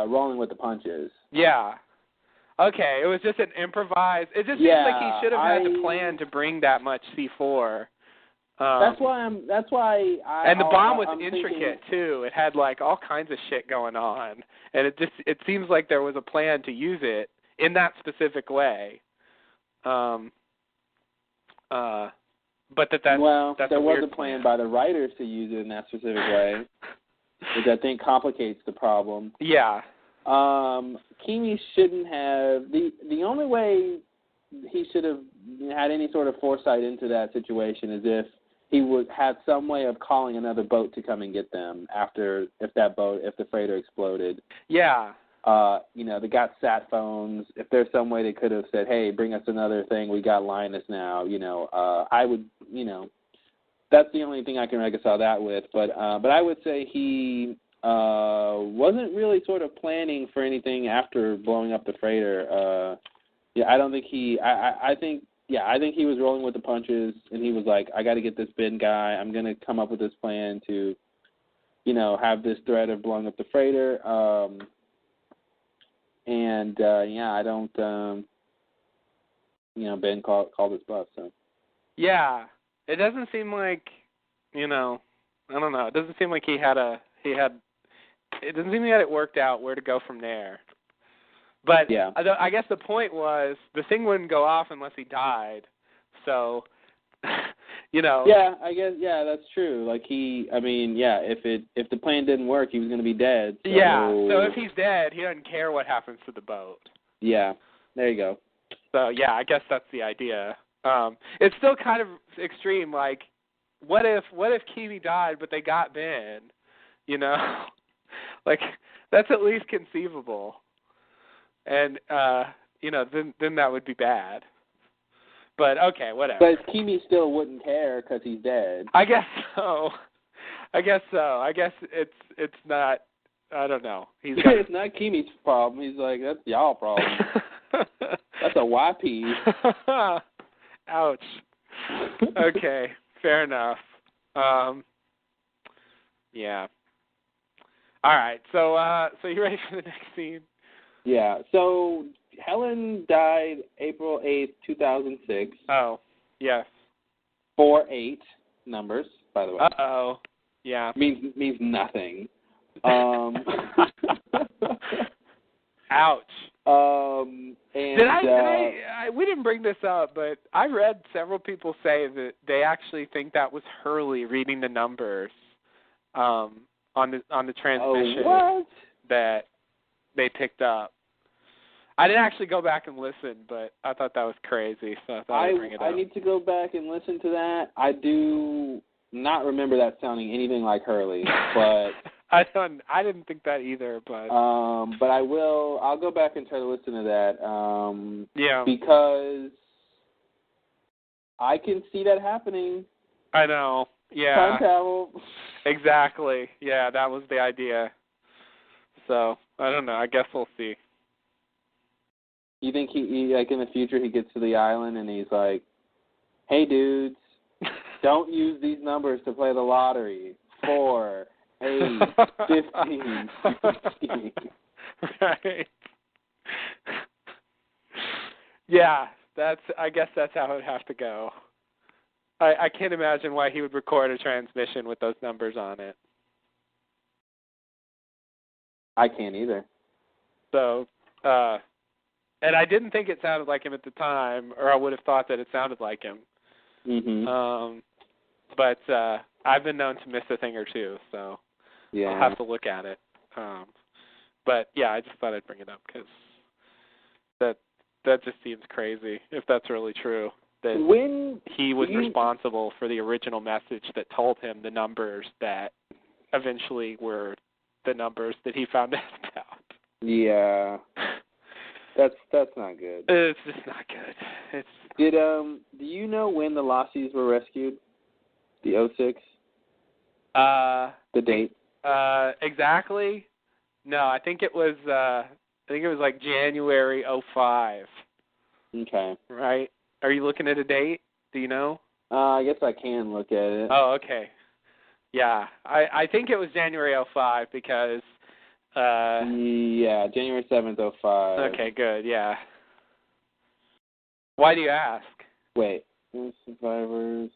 rolling with the punches. Yeah. Okay, it was just an improvised. It just seems like he should have had to plan to bring that much C4. That's why. And the bomb was intricate too. It had like all kinds of shit going on, and it seems like there was a plan to use it in that specific way. But there was a plan by the writers to use it in that specific way, which I think complicates the problem. Yeah. Kimi shouldn't have the only way he should have had any sort of foresight into that situation is if he would have some way of calling another boat to come and get them if the freighter exploded. Yeah. They got sat phones. If there's some way they could have said, hey, bring us another thing, we got Linus now, I would, that's the only thing I can reconcile that with. But I would say he wasn't really sort of planning for anything after blowing up the freighter. I don't think I think he was rolling with the punches, and he was like, I got to get this Ben guy. I'm going to come up with this plan to, have this threat of blowing up the freighter. I don't, Ben called his bluff, so. Yeah, it doesn't seem like, I don't know. It doesn't seem like it doesn't seem like it worked out where to go from there. But yeah. I guess the point was the thing wouldn't go off unless he died. So, Yeah, I guess, that's true. Like if the plan didn't work, he was going to be dead. So. Yeah, so if he's dead, he doesn't care what happens to the boat. Yeah, there you go. So, yeah, I guess that's the idea. It's still kind of extreme. Like, what if Kimi died, but they got Ben? Like, that's at least conceivable. And, then that would be bad. But, okay, whatever. But Kimi still wouldn't care because he's dead. I guess so. I guess it's not, I don't know. It's not Kimi's problem. He's like, that's y'all problem. That's a YP. Ouch. Okay, fair enough. Yeah. All right, so you ready for the next scene? Yeah, so Helen died April 8th, 2006. Oh, yes. 4-8 numbers, by the way. Uh-oh. Yeah. Means nothing. Ouch. We didn't bring this up, but I read several people say that they actually think that was Hurley reading the numbers on the transmission that they picked up. I didn't actually go back and listen, but I thought that was crazy, so I thought I'd bring it up. I need to go back and listen to that. I do not remember that sounding anything like Hurley, but I didn't think that either, but I will. I'll go back and try to listen to that. Because I can see that happening. I know. Yeah. Time travel. Exactly. Yeah, that was the idea. So I don't know. I guess we'll see. You think he like in the future he gets to the island and he's like, "Hey dudes, don't use these numbers to play the lottery. 4, 8, 15, 16." Right. Yeah, I guess that's how it would have to go. I can't imagine why he would record a transmission with those numbers on it. I can't either. So, and I didn't think it sounded like him at the time, or I would have thought that it sounded like him. Mm-hmm. But I've been known to miss a thing or two, so yeah. I'll have to look at it. But yeah, I just thought I'd bring it up because that just seems crazy if that's really true. That when he was responsible for the original message that told him the numbers that eventually were the numbers that he found out about. Yeah. That's not good. It's just not good. Do you know when the Lossies were rescued? The 06? The date? Exactly. No, I think it was like January 05. Okay. Right? Are you looking at a date? Do you know? I guess I can look at it. Oh, okay. Yeah. I think it was January 05 because yeah, January 7th, 05. Okay, good, yeah. Why do you ask? Wait. Survivors.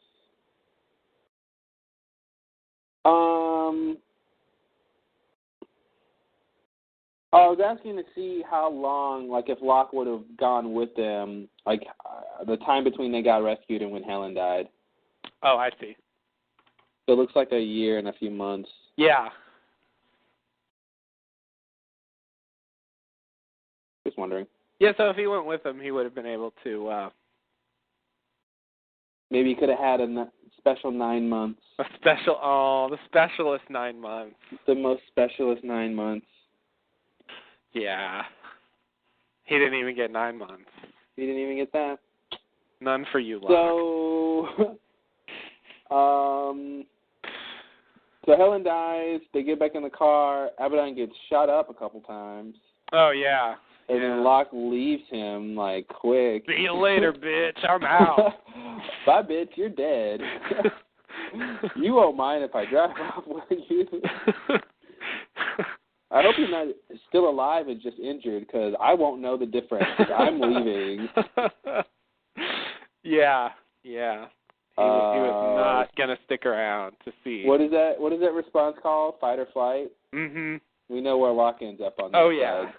I was asking to see how long, like if Locke would have gone with them, like the time between they got rescued and when Helen died. Oh, I see. So it looks like a year and a few months. Yeah. Just wondering. Yeah, so if he went with them, he would have been able to... Maybe he could have had a special 9 months. The specialist 9 months. The most specialist 9 months. Yeah. He didn't even get 9 months. He didn't even get that? None for you, Locke. So Helen dies, they get back in the car, Abaddon gets shot up a couple times. Oh, yeah. And then Locke leaves him, like, quick. See you later, bitch. I'm out. Bye, bitch. You're dead. You won't mind if I drive off with you. I hope you're not still alive and just injured, because I won't know the difference. I'm leaving. Yeah. He was not going to stick around to see. What is that response called? Fight or flight? Mm-hmm. We know where Locke ends up on that side. Yeah.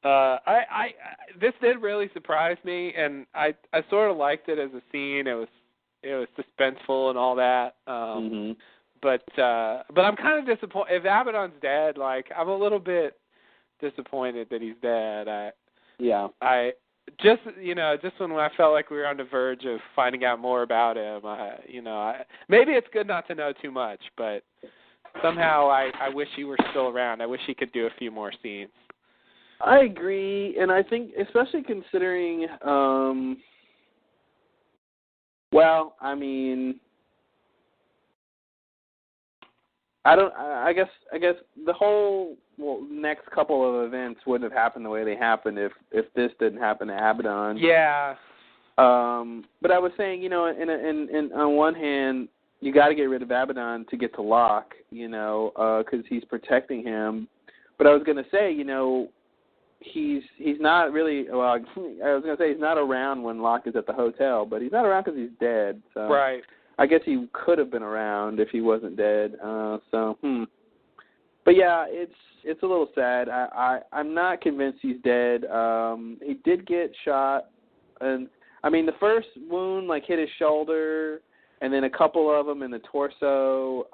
I this did really surprise me, and I sort of liked it as a scene. It was suspenseful and all that. But I'm kind of disappointed. If Abaddon's dead, like, I'm a little bit disappointed that he's dead. Just when I felt like we were on the verge of finding out more about him, maybe it's good not to know too much, but somehow I wish he were still around. I wish he could do a few more scenes. I agree, and I think especially considering, I guess the whole next couple of events wouldn't have happened the way they happened if this didn't happen to Abaddon. Yeah. But I was saying, in on one hand, you got to get rid of Abaddon to get to Locke, because he's protecting him. But I was going to say, he's not really. Well, I was going to say he's not around when Locke is at the hotel, but he's not around because he's dead. So. Right. I guess he could have been around if he wasn't dead. But yeah, it's a little sad. I'm not convinced he's dead. He did get shot, and I mean the first wound like hit his shoulder, and then a couple of them in the torso.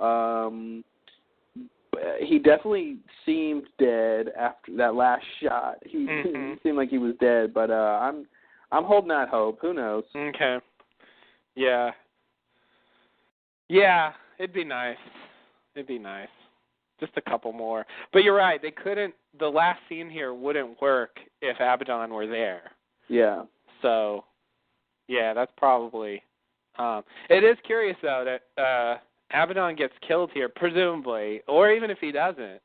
He definitely seemed dead after that last shot. He seemed like he was dead, but I'm holding out hope. Who knows? Okay. Yeah. Yeah, it'd be nice. Just a couple more. But you're right, they couldn't, the last scene here wouldn't work if Abaddon were there. Yeah. So, yeah, that's probably, it is curious, though, that Abaddon gets killed here, presumably, or even if he doesn't,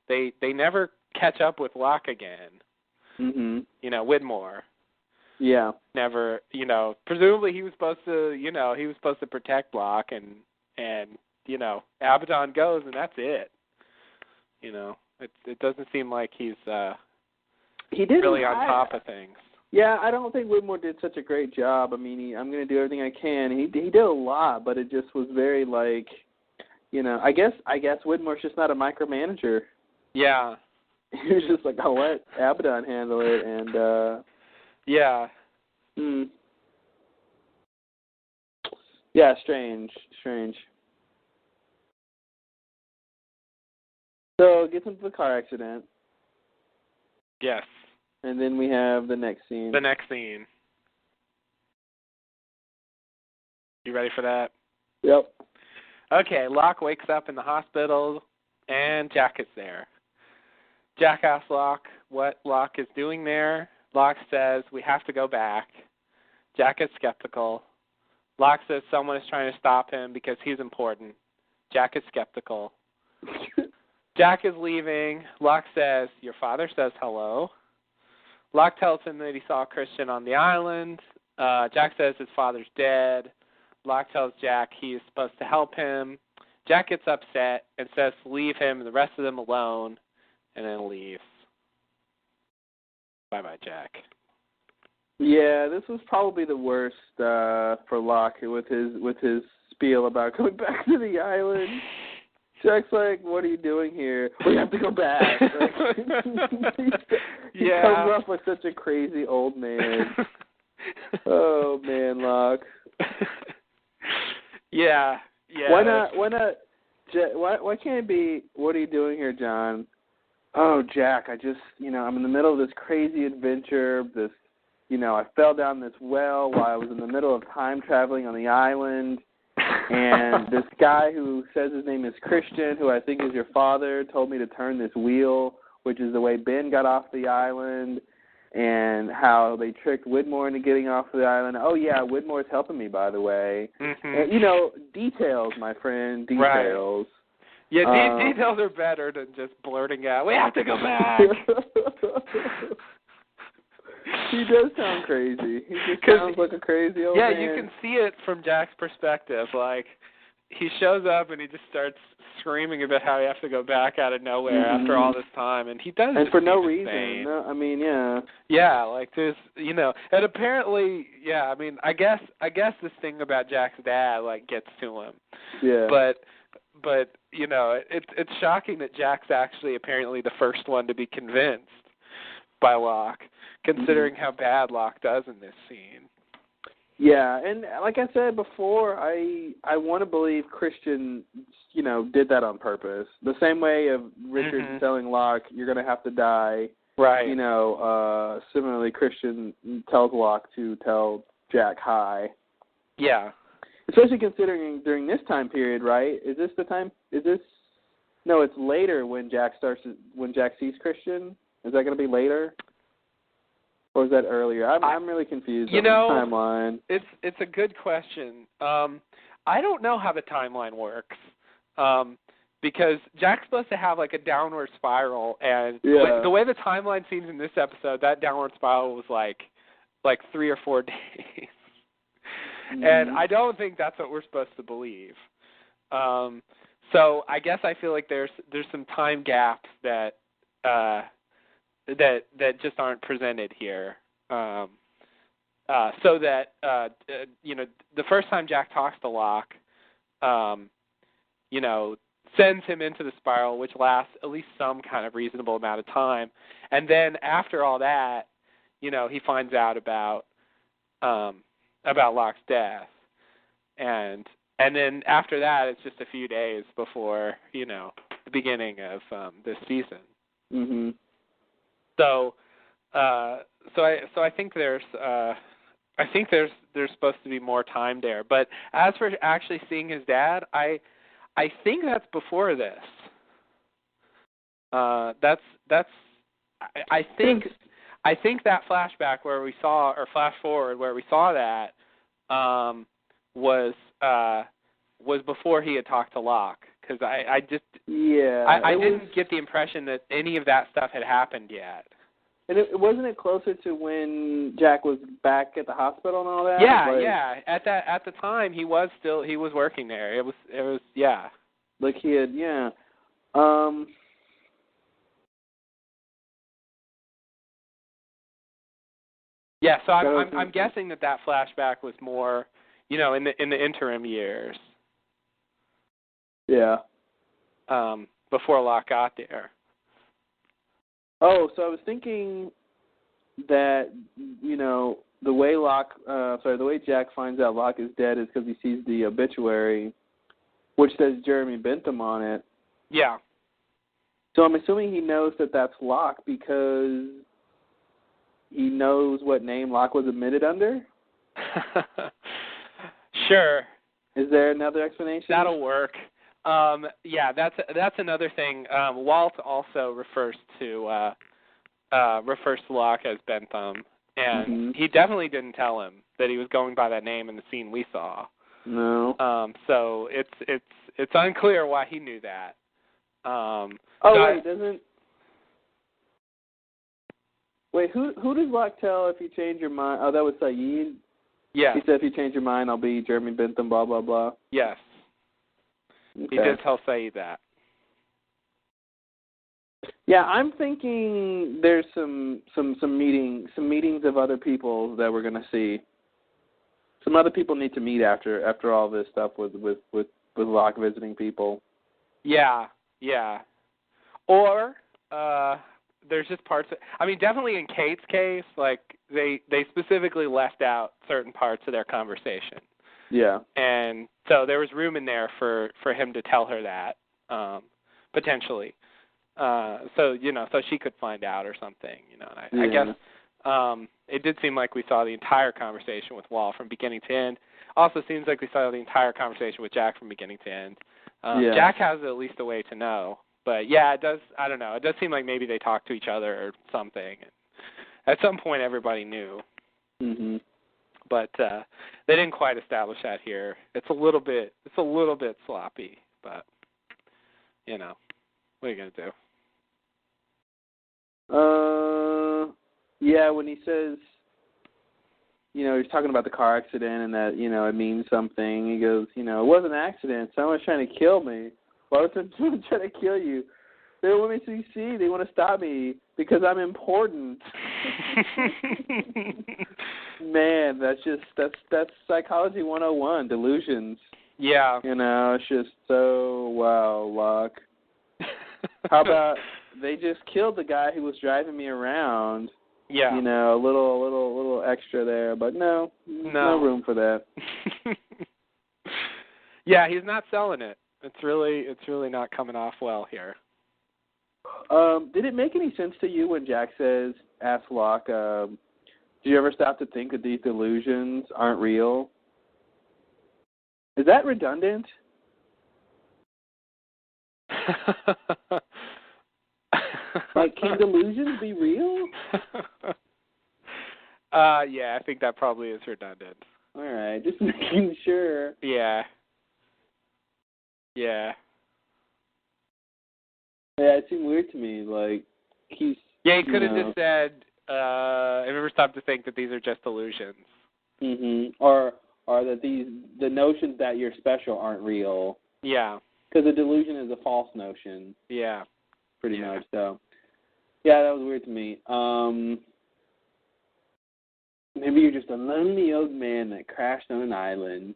they never catch up with Locke again. Widmore. Yeah. Never, presumably he was supposed to protect Locke, and Abaddon goes, and that's it. It doesn't seem like he's really on top of things. Yeah, I don't think Widmore did such a great job. I mean, I'm going to do everything I can. He did a lot, but it just was very like, I guess Widmore's just not a micromanager. Yeah. He was just like, I'll let Abaddon handle it, and yeah. Yeah, strange. So it gets into the car accident. Yes. And then we have the next scene. You ready for that? Yep. Okay, Locke wakes up in the hospital, and Jack is there. Jack asks Locke what Locke is doing there. Locke says, we have to go back. Jack is skeptical. Locke says someone is trying to stop him because he's important. Jack is skeptical. Jack is leaving. Locke says, your father says hello. Locke tells him that he saw Christian on the island. Jack says his father's dead. Locke tells Jack he is supposed to help him. Jack gets upset and says to leave him and the rest of them alone, and then leaves. Bye-bye, Jack. Yeah, this was probably the worst for Locke with his spiel about coming back to the island. Jack's like, what are you doing here? We have to go back. He comes off like such a crazy old man. Oh, man, Locke. Yeah. Why not, why can't it be, what are you doing here, John? Oh, Jack, I just, I'm in the middle of this crazy adventure, I fell down this well while I was in the middle of time traveling on the island. And this guy who says his name is Christian, who I think is your father, told me to turn this wheel, which is the way Ben got off the island, and how they tricked Widmore into getting off the island. Oh, yeah, Widmore's helping me, by the way. And, details, my friend, details. Right. Yeah, details are better than just blurting out, we have to go back. He does sound crazy. He just sounds like a crazy old man. Yeah, you can see it from Jack's perspective. Like, he shows up and he just starts screaming about how he has to go back out of nowhere after all this time, and he does. And for no reason. No, I mean, yeah. Yeah, like there's, and apparently, yeah. I mean, I guess this thing about Jack's dad gets to him. Yeah. But it's shocking that Jack's actually apparently the first one to be convinced by Locke, considering how bad Locke does in this scene. Yeah, and like I said before, I want to believe Christian, did that on purpose. The same way of Richard telling Locke, you're going to have to die. Right. Similarly, Christian tells Locke to tell Jack hi. Yeah. Especially considering during this time period, right? No, it's later when Jack sees Christian. Is that going to be later? Or is that earlier? I'm really confused on the timeline. It's a good question. I don't know how the timeline works. Because Jack's supposed to have a downward spiral, and the way the timeline seems in this episode, that downward spiral was like 3 or 4 days. And I don't think that's what we're supposed to believe. So I guess I feel like there's some time gaps that just aren't presented here. So that the first time Jack talks to Locke, sends him into the spiral, which lasts at least some kind of reasonable amount of time. And then after all that, he finds out about Locke's death. And then after that, it's just a few days before, the beginning of this season. Mhm. So I think there's supposed to be more time there. But as for actually seeing his dad, I think that's before this. I think that flashback where we saw, or flash forward where we saw that, was before he had talked to Locke. Because I didn't get the impression that any of that stuff had happened yet. And wasn't it closer to when Jack was back at the hospital and all that? Yeah. At the time, he was working there. It was yeah. Like he had, yeah. Yeah, so I'm guessing that flashback was more, in the interim years. Yeah. Before Locke got there. Oh, so I was thinking that, the way the way Jack finds out Locke is dead is because he sees the obituary, which says Jeremy Bentham on it. Yeah. So I'm assuming he knows that that's Locke because he knows what name Locke was admitted under? Sure. Is there another explanation? That'll work. Yeah, that's another thing. Walt also refers to Locke as Bentham, and he definitely didn't tell him that he was going by that name in the scene we saw. No. So it's unclear why he knew that. Wait, who does Locke tell if you change your mind? Oh, that was Saeed? Yeah. He said if you change your mind, I'll be Jeremy Bentham, blah, blah, blah. Yes. Okay. He did tell Saeed that. Yeah, I'm thinking there's some meetings of other people that we're gonna see. Some other people need to meet after all this stuff with Locke visiting people. Yeah. Or there's just parts definitely in Kate's case, like they specifically left out certain parts of their conversation. Yeah. And so there was room in there for him to tell her that, potentially. So she could find out or something, and I guess it did seem like we saw the entire conversation with Walt from beginning to end. Also seems like we saw the entire conversation with Jack from beginning to end. Jack has at least a way to know. But yeah, it does, I don't know, it does seem like maybe they talked to each other or something. At some point everybody knew. Mhm. But they didn't quite establish that here. It's a little bit sloppy, but what are you gonna do? Yeah, when he says, he's talking about the car accident and that, it means something. He goes, it wasn't an accident. Someone's trying to kill me. Why would someone try to kill you? They don't want me to succeed. They want to stop me because I'm important. Man, that's psychology 101, delusions. Yeah. It's just so, wow, Locke. How about they just killed the guy who was driving me around? Yeah. A little extra there, but no room for that. Yeah, he's not selling it. It's really not coming off well here. Did it make any sense to you when Jack asks Locke, do you ever stop to think that these delusions aren't real? Is that redundant? Like, can delusions be real? Yeah, I think that probably is redundant. All right, just making sure. Yeah. Yeah, it seemed weird to me. Like, he could have just said, "Have you ever stopped to think that these are just illusions?" Mhm. Or that the notions that you're special aren't real. Yeah. Because a delusion is a false notion. Yeah. Pretty much. So, yeah, that was weird to me. Maybe you're just a lonely old man that crashed on an island.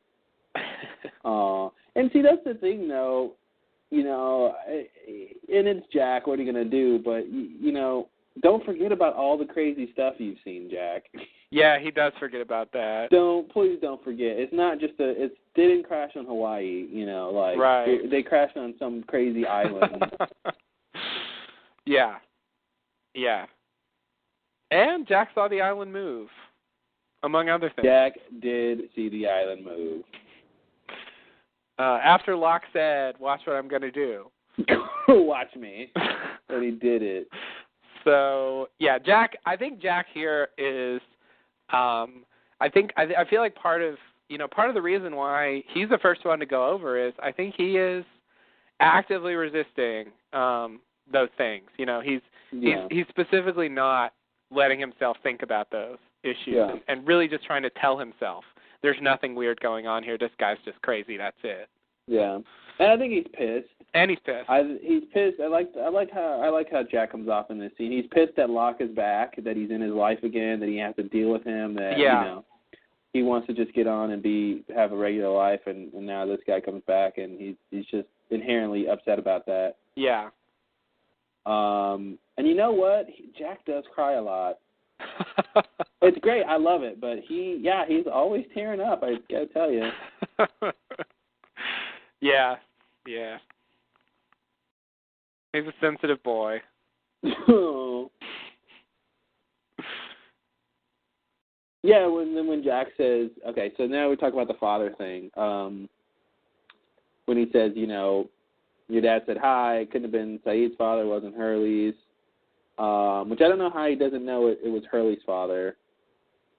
And see, that's the thing, though. you know, and it's Jack. What are you gonna do? But you know, don't forget about all the crazy stuff you've seen, Jack. Yeah, he does forget about that. Please don't forget. It's not just they didn't crash on Hawaii. You know, like right. they crashed on some crazy island. Yeah. Yeah. And Jack saw the island move, among other things. Jack did see the island move. After Locke said, "Watch what I'm going to do." Watch me. And he did it. So, yeah, Jack, I think Jack here is, I feel like part of the reason why he's the first one to go over is I think he is actively resisting those things. You know, he's specifically not letting himself think about those issues and really just trying to tell himself there's nothing weird going on here. This guy's just crazy. That's it. Yeah, and I think he's pissed. And he's pissed. He's pissed. I like how Jack comes off in this scene. He's pissed that Locke is back, that he's in his life again, that he has to deal with him. That you know, he wants to just get on and have a regular life, and now this guy comes back, and he's just inherently upset about that. Yeah. And you know what? Jack does cry a lot. It's great. I love it. But he's always tearing up. I gotta tell you. Yeah. He's a sensitive boy. Yeah. When Jack says, okay, so now we talk about the father thing. When he says, you know, your dad said hi. It couldn't have been Saeed's father. It wasn't Hurley's. Which I don't know how he doesn't know it was Hurley's father,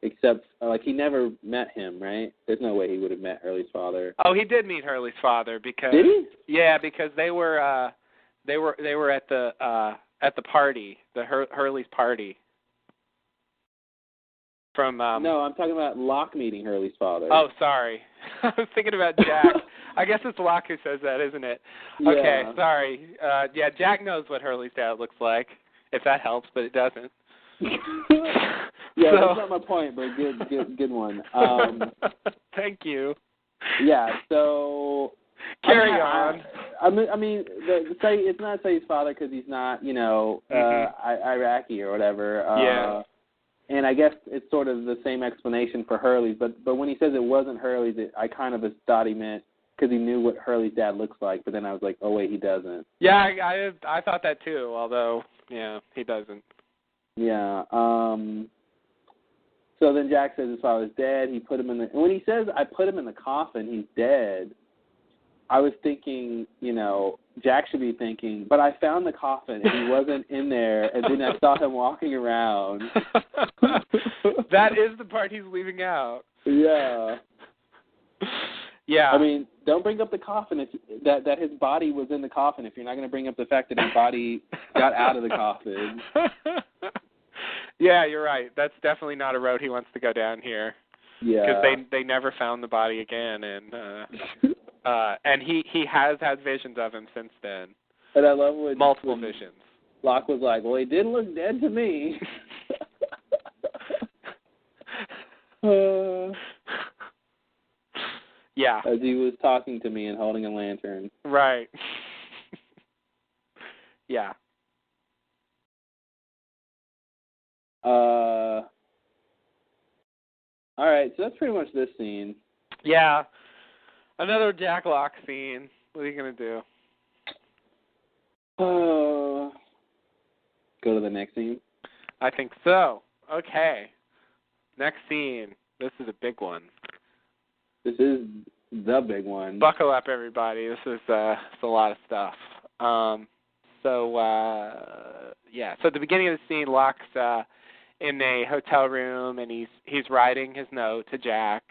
except like he never met him, right? There's no way he would have met Hurley's father. Oh, he did meet Hurley's father because did he? Yeah, because they were at the party, the Hurley's party. From No, I'm talking about Locke meeting Hurley's father. Oh, sorry. I was thinking about Jack. I guess it's Locke who says that, isn't it? Yeah. Okay, sorry. Yeah, Jack knows what Hurley's dad looks like, if that helps, but it doesn't. Yeah, that's not my point, but good one. Thank you. Yeah, so carry on. I mean, it's not Saeed's father because he's not, you know, Iraqi or whatever. Yeah. And I guess it's sort of the same explanation for Hurley's, but when he says it wasn't Hurley's, I kind of thought he meant because he knew what Hurley's dad looks like, but then I was like, oh wait, he doesn't. Yeah, I thought that too, although he doesn't. Yeah. So then Jack says his father's dead. He put him in and when he says I put him in the coffin, he's dead. I was thinking, you know, Jack should be thinking, but I found the coffin and he wasn't in there, and then I saw him walking around. That is the part he's leaving out. Yeah. Yeah. I mean, don't bring up the coffin that his body was in the coffin if you're not going to bring up the fact that his body got out of the coffin. Yeah, you're right. That's definitely not a road he wants to go down here. Yeah. Because they never found the body again, and he has had visions of him since then. And I love when multiple visions. Locke was like, "Well, he did look dead to me." Yeah. As he was talking to me and holding a lantern. Right. Yeah. All right, so that's pretty much this scene. Yeah. Another Jack Locke scene. What are you going to do? Go to the next scene? I think so. Okay. Next scene. This is a big one. This is the big one. Buckle up, everybody. This is a lot of stuff. So at the beginning of the scene, Locke's in a hotel room, and he's writing his note to Jack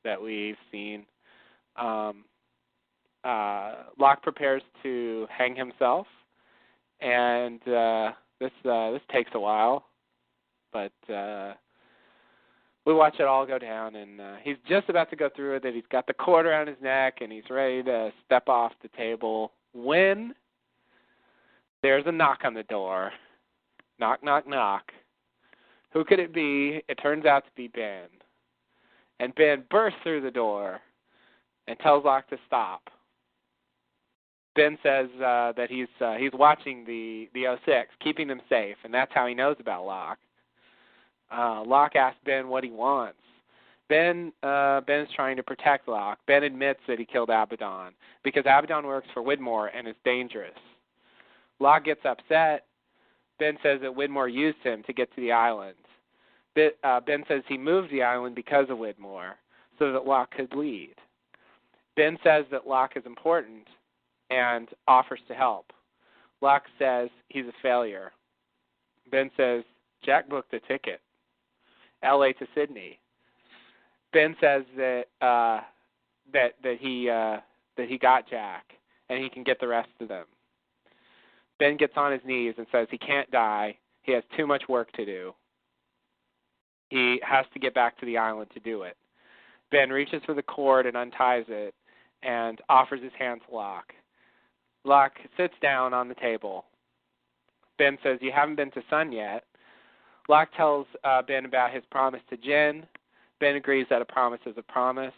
that we've seen. Locke prepares to hang himself, and this takes a while, but we watch it all go down, and he's just about to go through with it. He's got the cord around his neck, and he's ready to step off the table when there's a knock on the door. Knock, knock, knock. Who could it be? It turns out to be Ben. And Ben bursts through the door and tells Locke to stop. Ben says that he's watching the 06, keeping them safe, and that's how he knows about Locke. Locke asks Ben what he wants. Ben is trying to protect Locke. Ben admits that he killed Abaddon because Abaddon works for Widmore and is dangerous. Locke gets upset. Ben says that Widmore used him to get to the island. Ben says he moved the island because of Widmore so that Locke could lead. Ben says that Locke is important and offers to help. Locke says he's a failure. Ben says Jack booked a ticket, L.A. to Sydney. Ben says that he got Jack and he can get the rest of them. Ben gets on his knees and says he can't die. He has too much work to do. He has to get back to the island to do it. Ben reaches for the cord and unties it and offers his hand to Locke. Locke sits down on the table. Ben says, "You haven't been to Sun yet." Locke tells Ben about his promise to Jen. Ben agrees that a promise is a promise.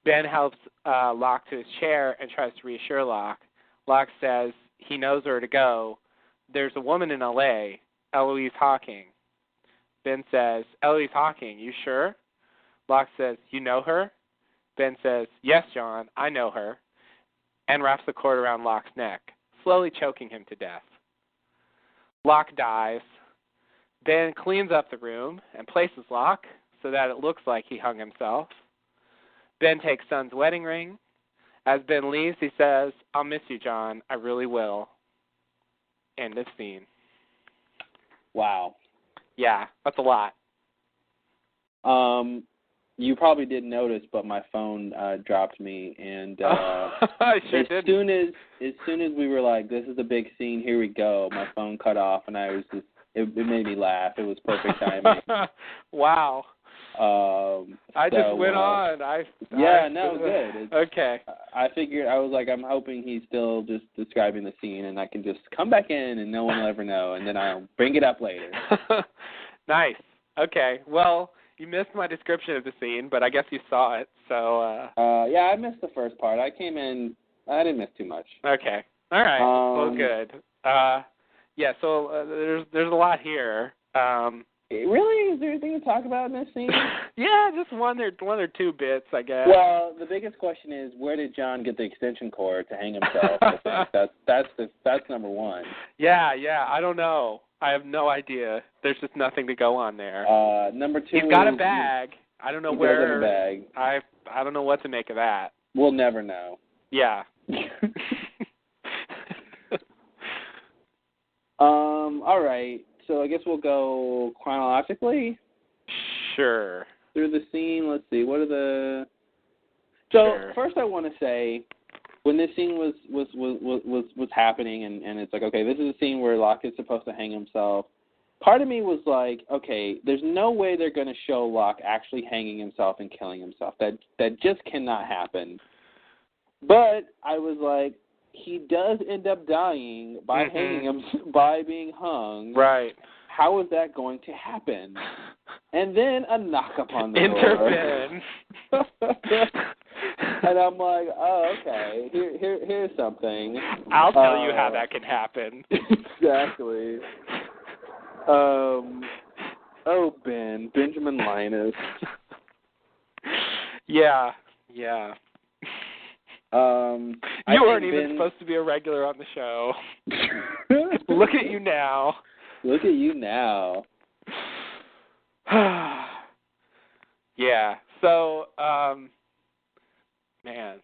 Ben helps Locke to his chair and tries to reassure Locke. Locke says he knows where to go. There's a woman in L.A., Eloise Hawking. Ben says, "Eloise Hawking, you sure?" Locke says, "You know her?" Ben says, "Yes, John, I know her," and wraps the cord around Locke's neck, slowly choking him to death. Locke dies. Ben cleans up the room and places Locke so that it looks like he hung himself. Ben takes Sun's wedding ring. As Ben leaves, he says, "I'll miss you, John. I really will." End of scene. Wow. Yeah, that's a lot. You probably didn't notice, but my phone dropped me, and I sure as didn't. soon as we were like, "This is a big scene, here we go," my phone cut off, and I was just it made me laugh. It was perfect timing. Wow. I just went on. Good. Okay. I figured, I was like, I'm hoping he's still just describing the scene, and I can just come back in, and no one will ever know, and then I'll bring it up later. Nice. Okay. Well, you missed my description of the scene, but I guess you saw it. So. Yeah, I missed the first part. I came in. I didn't miss too much. Okay. All right. Well, good. Yeah. So there's a lot here. Really? Is there anything to talk about in this scene? Yeah, just one or two bits, I guess. Well, the biggest question is, where did John get the extension cord to hang himself? I think that's number one. Yeah, I don't know. I have no idea. There's just nothing to go on there. Number two. He's got a bag. I don't know where. He does have a bag. I don't know what to make of that. We'll never know. Yeah. All right. So I guess we'll go chronologically. Sure. Through the scene. Let's see. What are the? So Sure. First, I want to say, when this scene was happening, and it's like, okay, this is a scene where Locke is supposed to hang himself. Part of me was like, okay, there's no way they're going to show Locke actually hanging himself and killing himself. That just cannot happen. But I was like, he does end up dying by hanging him, by being hung. Right. How is that going to happen? And then a knock upon the door. Intervene. And I'm like, oh, okay. Here's something. I'll tell you how that can happen. Exactly. Benjamin Linus. Yeah. You weren't even supposed to be a regular on the show. Look at you now. Look at you now. Yeah. So, man.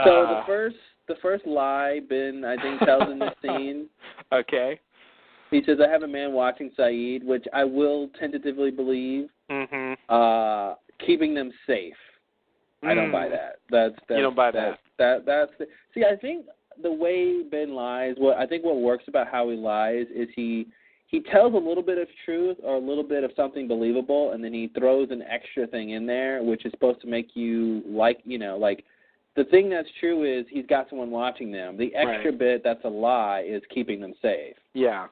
So the first lie Ben, I think, tells in this scene. Okay. He says, "I have a man watching Saeed," which I will tentatively believe. Keeping them safe. I don't buy that. You don't buy that. See, I think the way Ben lies, what works about how he lies is he tells a little bit of truth or a little bit of something believable, and then he throws an extra thing in there, which is supposed to make you like the thing that's true is he's got someone watching them. The extra bit that's a lie is keeping them safe. Yeah.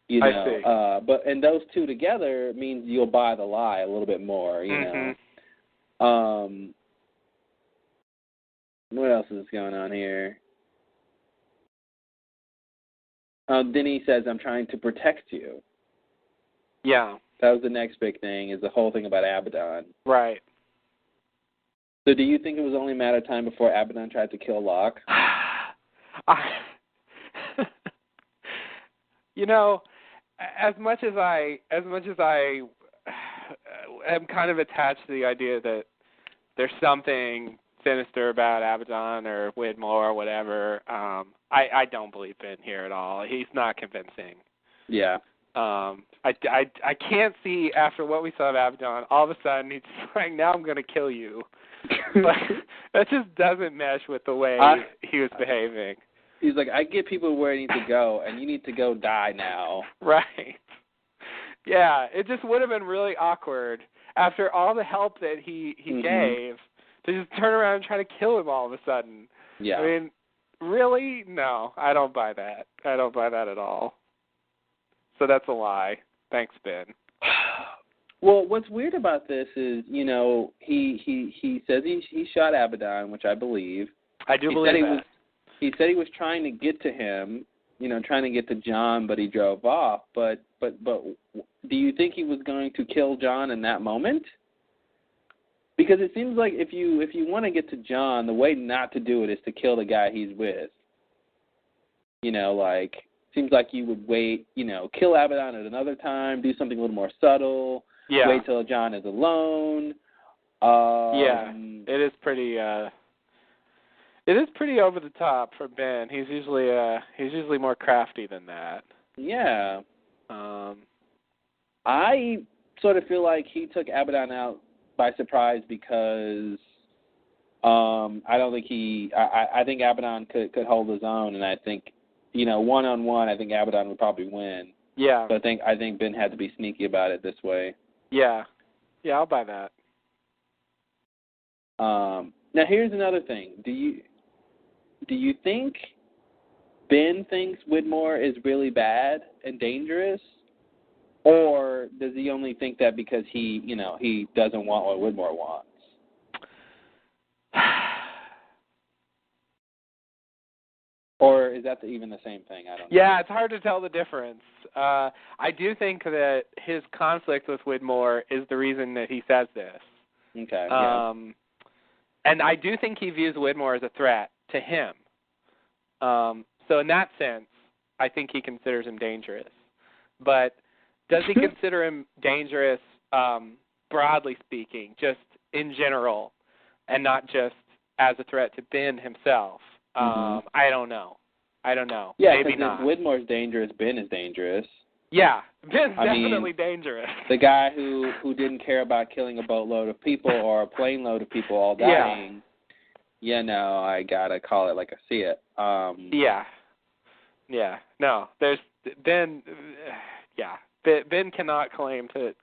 You know, I see. And those two together means you'll buy the lie a little bit more, you know. What else is going on here? Then he says, I'm trying to protect you. Yeah. That was the next big thing, is the whole thing about Abaddon. Right. So do you think it was only a matter of time before Abaddon tried to kill Locke? As much as I am kind of attached to the idea that there's something sinister about Abaddon or Widmore or whatever, I don't believe Ben here at all. He's not convincing. Yeah. I can't see, after what we saw of Abaddon, all of a sudden he's just like, now I'm going to kill you. But that just doesn't mesh with the way he was behaving. He's like, I get people where I need to go, and you need to go die now. Right. Yeah, it just would have been really awkward after all the help that he gave to just turn around and try to kill him all of a sudden. Yeah. I mean, really? No, I don't buy that. I don't buy that at all. So that's a lie. Thanks, Ben. Well, what's weird about this is, he says he shot Abaddon, which I believe. I do believe that. He said he was trying to get to him, trying to get to John, but he drove off. But do you think he was going to kill John in that moment? Because it seems like if you want to get to John, the way not to do it is to kill the guy he's with. Seems like you would wait, kill Abaddon at another time, do something a little more subtle. Yeah. Wait till John is alone. Yeah, it is pretty. It is pretty over the top for Ben. He's usually more crafty than that. Yeah. I sort of feel like he took Abaddon out by surprise because I don't think I think Abaddon could hold his own, and I think 1-on-1 I think Abaddon would probably win. Yeah. So I think Ben had to be sneaky about it this way. Yeah. Yeah, I'll buy that. Now here's another thing. Do you think Ben thinks Widmore is really bad and dangerous, or does he only think that because he doesn't want what Widmore wants? Or is that even the same thing? I don't know. Yeah, it's hard to tell the difference. I do think that his conflict with Widmore is the reason that he says this. Okay. Yeah. And I do think he views Widmore as a threat to him. So in that sense, I think he considers him dangerous. But does he consider him dangerous, broadly speaking, just in general, and not just as a threat to Ben himself? I don't know. Yeah, maybe not. If Widmore's dangerous, Ben is dangerous. Yeah, Ben's definitely dangerous. The guy who didn't care about killing a boatload of people or a plane load of people all dying. Yeah, no, I gotta call it like I see it. Yeah. No, there's Ben. Ben cannot claim to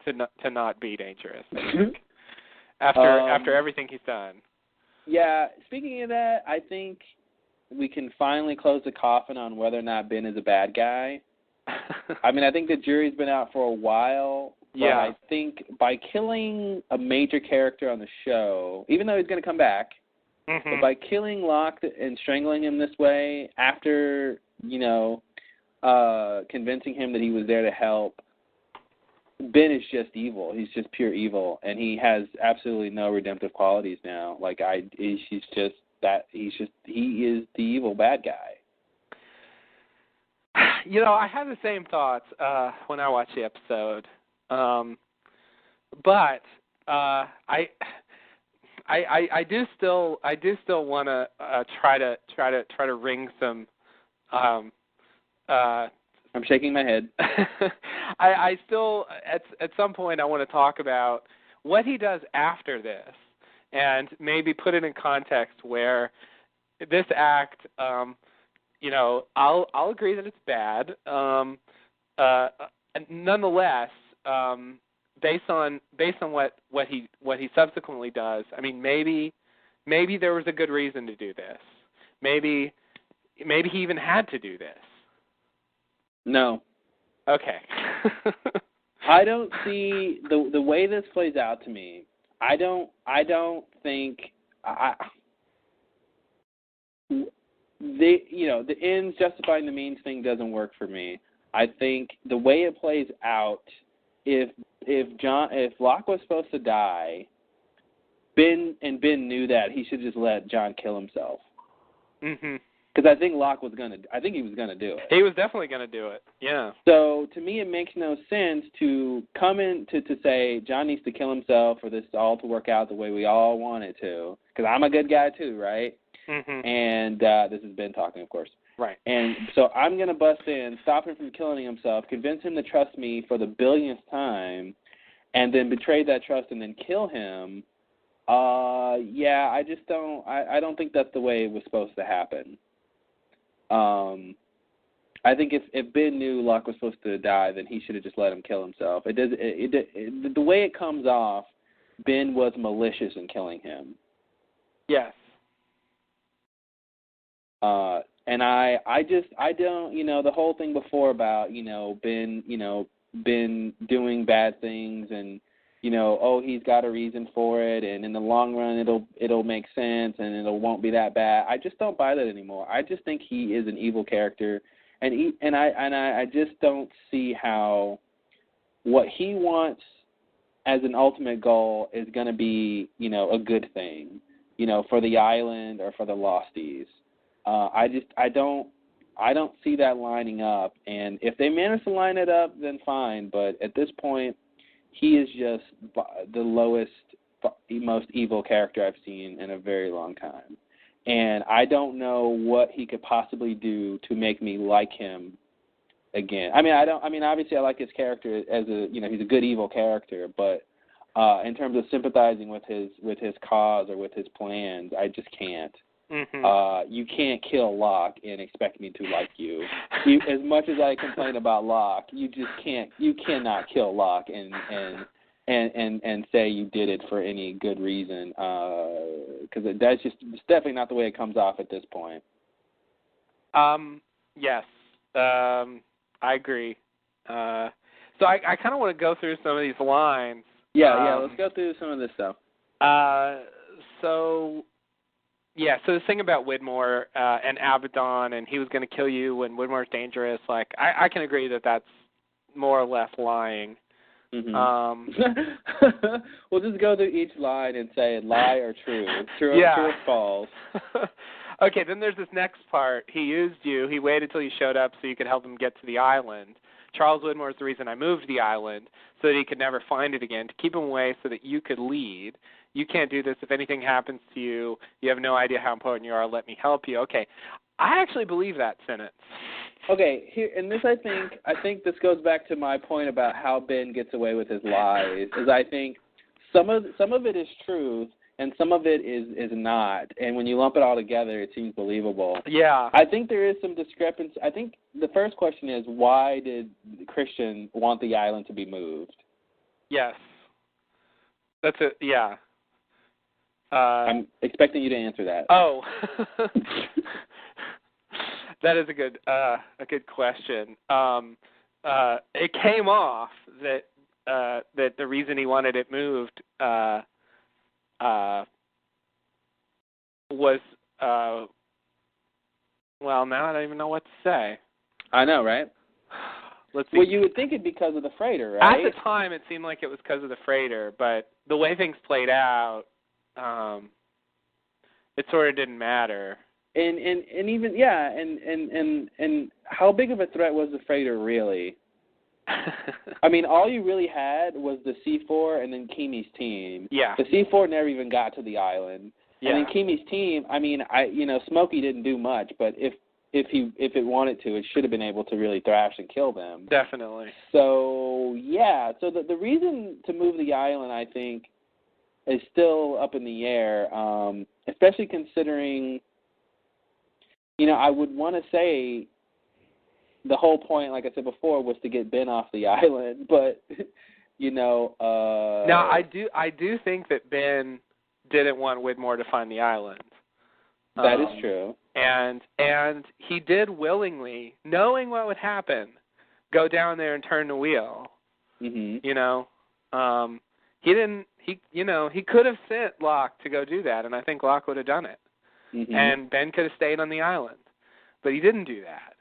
not be dangerous. I think. After everything he's done. Yeah. Speaking of that, I think we can finally close the coffin on whether or not Ben is a bad guy. I mean, I think the jury's been out for a while. But I think by killing a major character on the show, even though he's going to come back, but by killing Locke and strangling him this way after, convincing him that he was there to help, Ben is just evil. He's just pure evil, and he has absolutely no redemptive qualities now. He is the evil bad guy. I had the same thoughts when I watched the episode, but I do still want to try to wring some. I'm shaking my head. I still at some point I want to talk about what he does after this, and maybe put it in context where this act. I'll agree that it's bad. Nonetheless, based on what he subsequently does, I mean, maybe there was a good reason to do this. Maybe he even had to do this. No. Okay. I don't see the way this plays out to me. I don't think the ends justifying the means thing doesn't work for me. I think the way it plays out, if Locke was supposed to die, Ben knew that, he should just let John kill himself. Mhm. Because I think he was gonna do it. He was definitely gonna do it. Yeah. So to me, it makes no sense to come in to say John needs to kill himself for this all to work out the way we all want it to. Because I'm a good guy too, right? Mhm. And this is Ben talking, of course. Right. And so I'm gonna bust in, stop him from killing himself, convince him to trust me for the billionth time, and then betray that trust and then kill him. Yeah, I just don't. I don't think that's the way it was supposed to happen. I think if Ben knew Locke was supposed to die, then he should have just let him kill himself. The way it comes off, Ben was malicious in killing him. Yes. And I don't, the whole thing before about, Ben doing bad things and, he's got a reason for it, and in the long run it'll make sense and it won't be that bad. I just don't buy that anymore. I just think he is an evil character, and I just don't see how what he wants as an ultimate goal is going to be, a good thing, for the island or for the Losties. I don't see that lining up, and if they manage to line it up, then fine. But at this point, he is just the lowest, most evil character I've seen in a very long time, and I don't know what he could possibly do to make me like him again. Obviously, I like his character as he's a good evil character, but in terms of sympathizing with his cause or with his plans, I just can't. Mm-hmm. You can't kill Locke and expect me to like you. As much as I complain about Locke, you just can't. You cannot kill Locke and say you did it for any good reason. Because it's definitely not the way it comes off at this point. Yes. I agree. So I kind of want to go through some of these lines. Yeah. Let's go through some of this stuff. So the thing about Widmore and Abaddon, and he was going to kill you when Widmore's dangerous, I can agree that that's more or less lying. Mm-hmm. We'll just go through each line and say lie or true. True or false. Okay, then there's this next part. He used you. He waited till you showed up so you could help him get to the island. Charles Widmore is the reason I moved the island, so that he could never find it again, to keep him away so that you could lead. You can't do this. If anything happens to you, you have no idea how important you are. Let me help you. Okay. I actually believe that sentence. Okay, here, and this I think this goes back to my point about how Ben gets away with his lies. Is I think some of it is truth and some of it is not. And when you lump it all together, it seems believable. Yeah. I think there is some discrepancy. I think the first question is, why did Christian want the island to be moved? Yes. That's it. Yeah. I'm expecting you to answer that. Oh, that is a good question. It came off that the reason he wanted it moved was well, now I don't even know what to say. I know, right? Let's see. Well, you would think it because of the freighter, right? At the time, it seemed like it was because of the freighter, but the way things played out, it sort of didn't matter. And even and how big of a threat was the freighter really? I mean, all you really had was the C4 and then Kimi's team. Yeah. The C4 never even got to the island. Yeah. And then Kimi's team, Smokey didn't do much, but if it wanted to, it should have been able to really thrash and kill them. Definitely. So the reason to move the island, I think, is still up in the air, especially considering, I would want to say the whole point, like I said before, was to get Ben off the island, but, Now, I do think that Ben didn't want Widmore to find the island. That is true. And he did willingly, knowing what would happen, go down there and turn the wheel. Mm-hmm. He didn't. He could have sent Locke to go do that, and I think Locke would have done it. Mm-hmm. And Ben could have stayed on the island. But he didn't do that.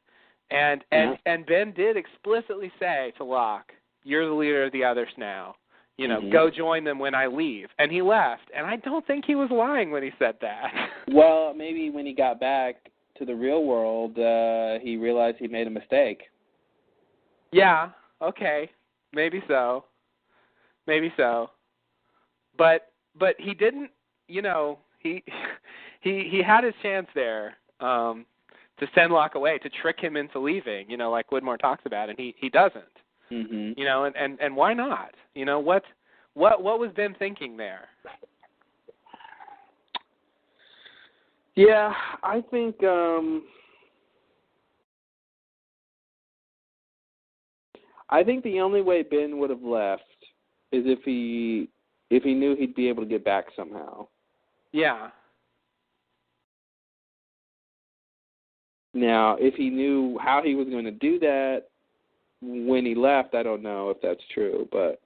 And Ben did explicitly say to Locke, "You're the leader of the others now. Go join them when I leave." And he left. And I don't think he was lying when he said that. Well, maybe when he got back to the real world, he realized he made a mistake. Yeah, okay. Maybe so. But he didn't, he had his chance there to send Locke away, to trick him into leaving, like Widmore talks about, and he doesn't. Mm-hmm. And why not? What was Ben thinking there? Yeah, I think the only way Ben would have left is if he knew he'd be able to get back somehow. Yeah. Now, if he knew how he was going to do that when he left, I don't know if that's true, but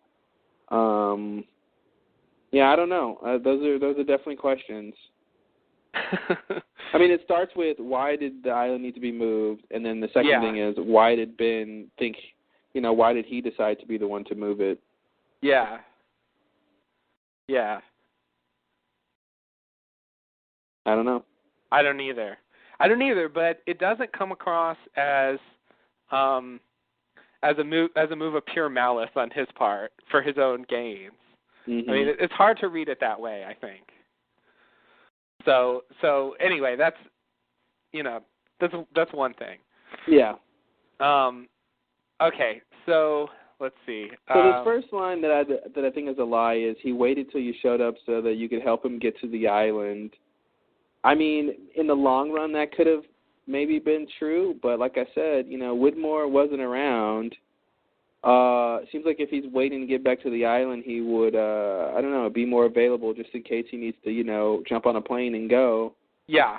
yeah, I don't know. Those are definitely questions. I mean, it starts with why did the island need to be moved, and then the second thing is why did Ben think, why did he decide to be the one to move it? Yeah. I don't know. I don't either, but it doesn't come across as a move of pure malice on his part for his own gains. Mm-hmm. I mean, it's hard to read it that way, I think. So anyway, that's one thing. Yeah. Okay, so let's see. So the first line that I think is a lie is he waited till you showed up so that you could help him get to the island. I mean, in the long run, that could have maybe been true, but like I said, Widmore wasn't around. It seems like if he's waiting to get back to the island, he would, be more available just in case he needs to, jump on a plane and go. Yeah.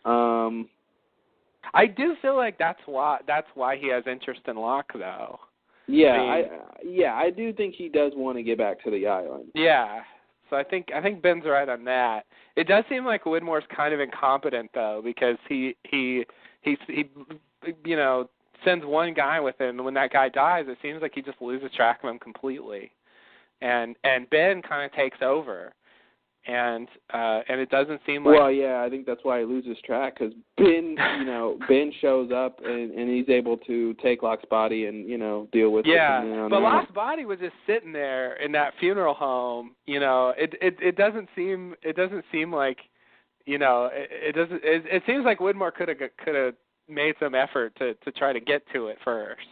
I do feel like that's why he has interest in Locke, though. Yeah, I do think he does want to get back to the island. Yeah. So I think Ben's right on that. It does seem like Widmore's kind of incompetent, though, because he sends one guy with him, and when that guy dies, it seems like he just loses track of him completely, and Ben kind of takes over, and it doesn't seem like. Well, yeah, I think that's why he loses track, because Ben, Ben shows up and he's able to take Locke's body and deal with it. Yeah, but Locke's body was just sitting there in that funeral home. It doesn't seem like, it seems like Widmore could have made some effort to try to get to it first.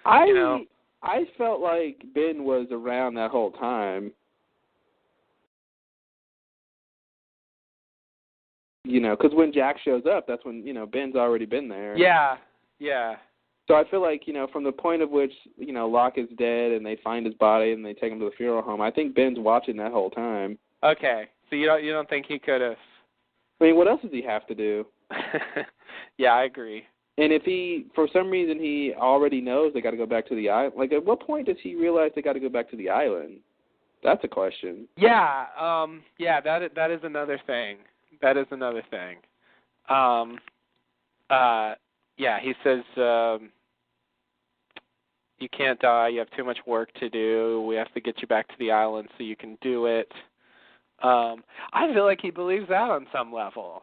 I felt like Ben was around that whole time. Because when Jack shows up, that's when, Ben's already been there. Yeah. So I feel like, from the point of which, Locke is dead and they find his body and they take him to the funeral home, I think Ben's watching that whole time. Okay. So you don't think he could have? I mean, what else does he have to do? Yeah, I agree. And if for some reason he already knows they got to go back to the island, like at what point does he realize they got to go back to the island? That's a question. Yeah, that is another thing. He says, you can't die, you have too much work to do, we have to get you back to the island so you can do it. I feel like he believes that on some level.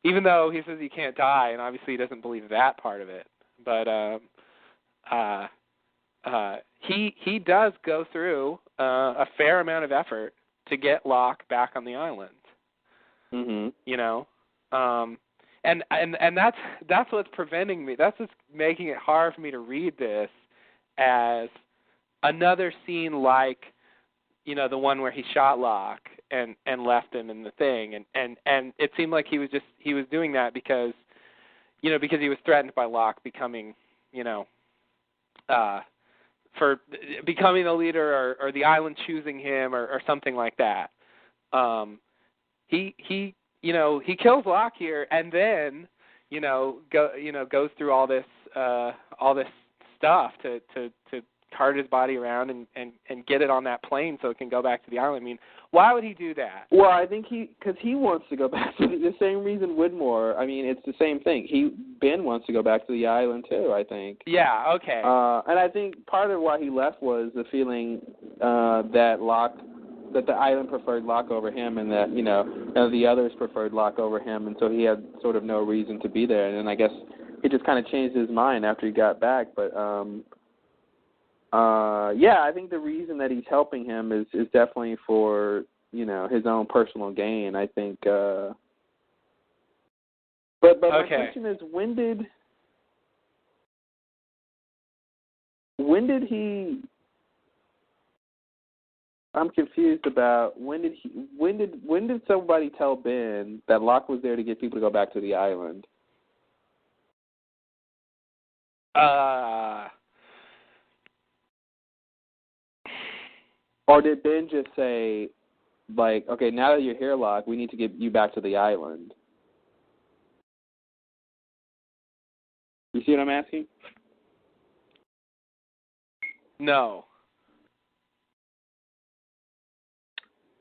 Even though he says he can't die, and obviously he doesn't believe that part of it. But he does go through a fair amount of effort to get Locke back on the island. Mm-hmm. And that's what's preventing me. That's what's making it hard for me to read this as another scene like, the one where he shot Locke and left him in the thing, and it seemed like he was doing that because he was threatened by Locke becoming, for becoming the leader or the island choosing him or something like that. He kills Locke here and then goes through all this stuff to cart his body around and get it on that plane so it can go back to the island. I mean, why would he do that? Well, I think because he wants to go back to the same reason Widmore. I mean, it's the same thing. Ben wants to go back to the island too, I think. Yeah, okay. And I think part of why he left was the feeling that the island preferred Locke over him, and that the others preferred Locke over him, and so he had sort of no reason to be there. And then I guess he just kind of changed his mind after he got back. But I think the reason that he's helping him is definitely for his own personal gain. I think. But my question is, when did he? I'm confused about when did somebody tell Ben that Locke was there to get people to go back to the island? Or did Ben just say, like, okay, now that you're here, Locke, we need to get you back to the island? You see what I'm asking? No.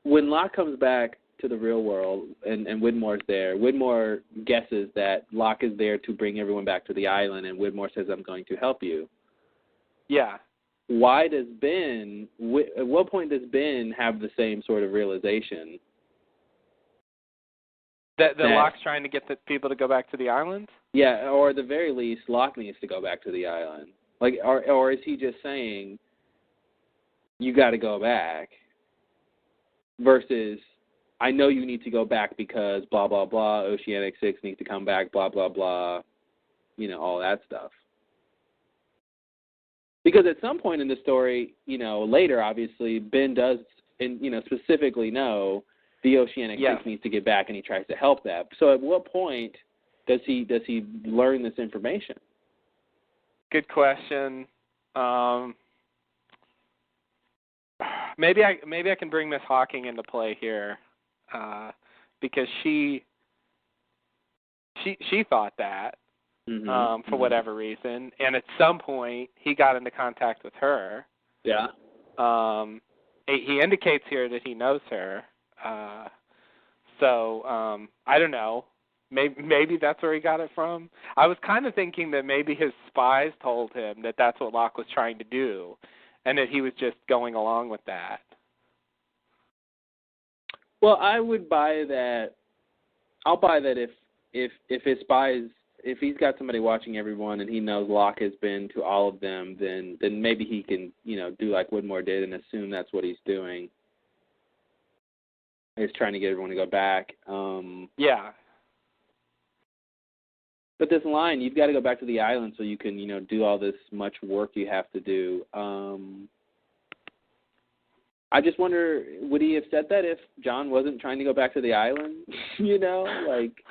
When Locke comes back to the real world and Widmore's there, Widmore guesses that Locke is there to bring everyone back to the island, and Widmore says, I'm going to help you. Yeah. Why does Ben, at what point does Ben have the same sort of realization? That Locke's trying to get the people to go back to the island? Yeah, or at the very least, Locke needs to go back to the island. Like, or is he just saying, you got to go back? Versus, I know you need to go back because blah, blah, blah, Oceanic 6 needs to come back, blah, blah, blah, all that stuff. Because at some point in the story, later, obviously, Ben does, specifically know the Oceanic 6 needs to get back, and he tries to help that. So at what point does he learn this information? Good question. Maybe I can bring Miss Hawking into play here, because she thought that for whatever reason, and at some point he got into contact with her. Yeah. He indicates here that he knows her, so I don't know. Maybe that's where he got it from. I was kind of thinking that maybe his spies told him that that's what Locke was trying to do, and that he was just going along with that. Well, I would buy that. I'll buy that if his spies, if he's got somebody watching everyone and he knows Locke has been to all of them, then maybe he can, do like Widmore did and assume that's what he's doing. He's trying to get everyone to go back. Yeah. But this line, you've got to go back to the island so you can, do all this much work you have to do. I just wonder, would he have said that if John wasn't trying to go back to the island? Like,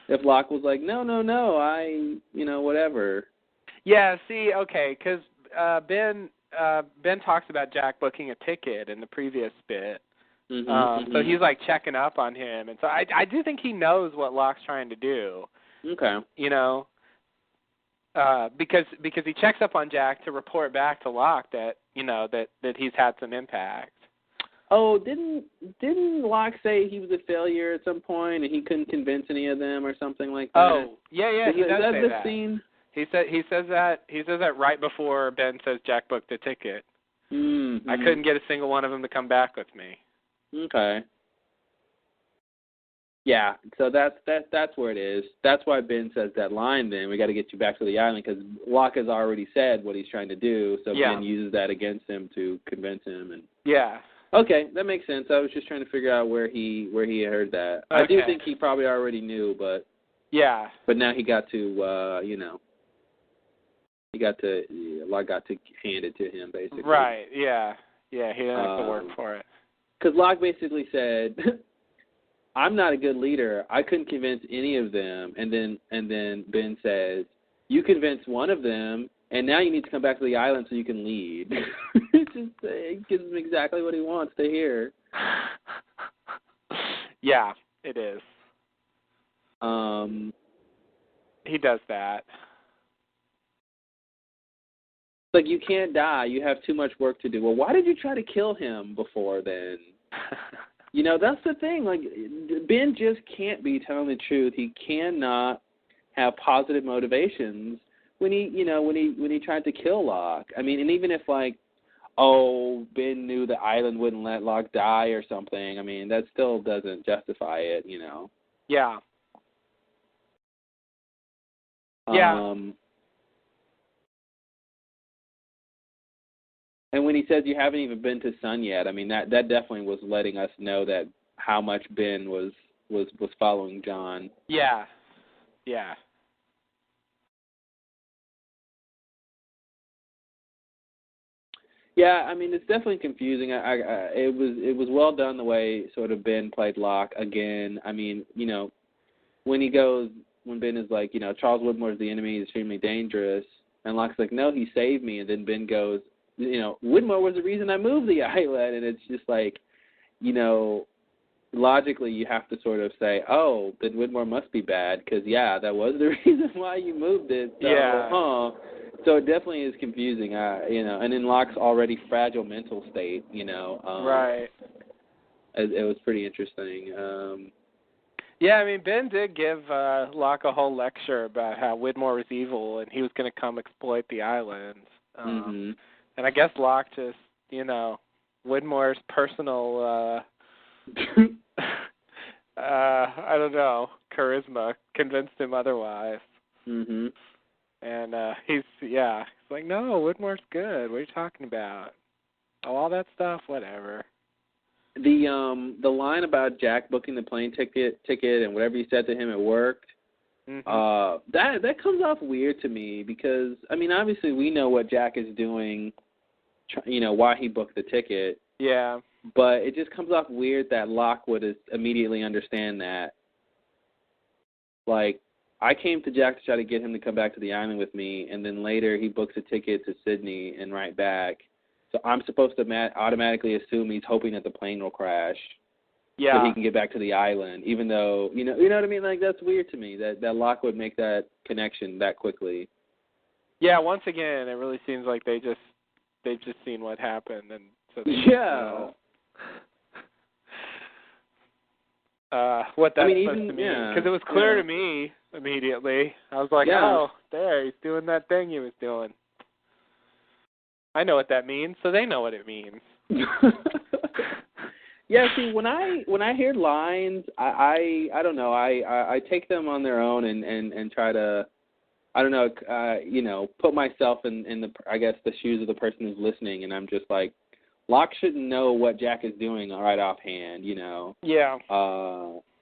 if Locke was like, no, whatever. Yeah, see, okay, because Ben talks about Jack booking a ticket in the previous bit. So he's, like, checking up on him. And so I do think he knows what Locke's trying to do. Okay. Because he checks up on Jack to report back to Locke that that he's had some impact. Oh, didn't Locke say he was a failure at some point and he couldn't convince any of them or something like that? Oh, yeah, he does say that. Scene? He says that right before Ben says Jack booked the ticket. Mm-hmm. I couldn't get a single one of them to come back with me. Okay. Yeah, so that's where it is. That's why Ben says that line then, we got to get you back to the island, because Locke has already said what he's trying to do, so Ben uses that against him to convince him. And yeah. Okay, that makes sense. I was just trying to figure out where he heard that. Okay. I do think he probably already knew, but yeah. But now he got to, Locke got to hand it to him, basically. Right, yeah. Yeah, he didn't have to work for it. Because Locke basically said, I'm not a good leader. I couldn't convince any of them. And then Ben says, you convinced one of them, and now you need to come back to the island so you can lead. It gives him exactly what he wants to hear. Yeah, it is. He does that. like, you can't die. You have too much work to do. Well, why did you try to kill him before then? You know, that's the thing. Like, Ben just can't be telling the truth. He cannot have positive motivations when he tried to kill Locke. I mean, and even if, like, Ben knew the island wouldn't let Locke die or something, I mean, that still doesn't justify it, you know. Yeah. Yeah. And when he says you haven't even been to Sun yet, I mean, that definitely was letting us know that how much Ben was following John. Yeah. Yeah. Yeah, I mean, it's definitely confusing. It was well done the way sort of Ben played Locke again. I mean, you know, when Ben is like, you know, Charles Widmore's the enemy, he's extremely dangerous, and Locke's like, no, he saved me, and then Ben goes, you know, Widmore was the reason I moved the island, and it's just like, you know, logically you have to sort of say, oh, then Widmore must be bad, because, yeah, that was the reason why you moved it. So, yeah. So it definitely is confusing, you know, and in Locke's already fragile mental state, you know. Right. It was pretty interesting. Yeah, I mean, Ben did give Locke a whole lecture about how Widmore was evil and he was going to come exploit the island. And I guess Locke just, you know, Widmore's personal, I don't know, charisma convinced him otherwise. And he's like, no, Widmore's good. What are you talking about? Oh, all that stuff, whatever. The line about Jack booking the plane ticket and whatever he said to him, it worked. That comes off weird to me because, I mean, obviously we know what Jack is doing, you know, why he booked the ticket. Yeah. But it just comes off weird that Locke would immediately understand that. Like, I came to Jack to try to get him to come back to the island with me, and then later he books a ticket to Sydney and right back. So I'm supposed to automatically assume he's hoping that the plane will crash, so he can get back to the island. Even though you know what I mean. Like, that's weird to me that Locke would make that connection that quickly. Yeah. Once again, it really seems like they've just seen what happened, and so they know what that's supposed to mean. Because it was clear to me immediately. I was like, oh, there, he's doing that thing he was doing. I know what that means, so they know what it means. Yeah, see, when I hear lines, I don't know, I take them on their own and try to, I don't know, you know, put myself in the, I guess, the shoes of the person who's listening, and I'm just like, Locke shouldn't know what Jack is doing right offhand, you know. Yeah.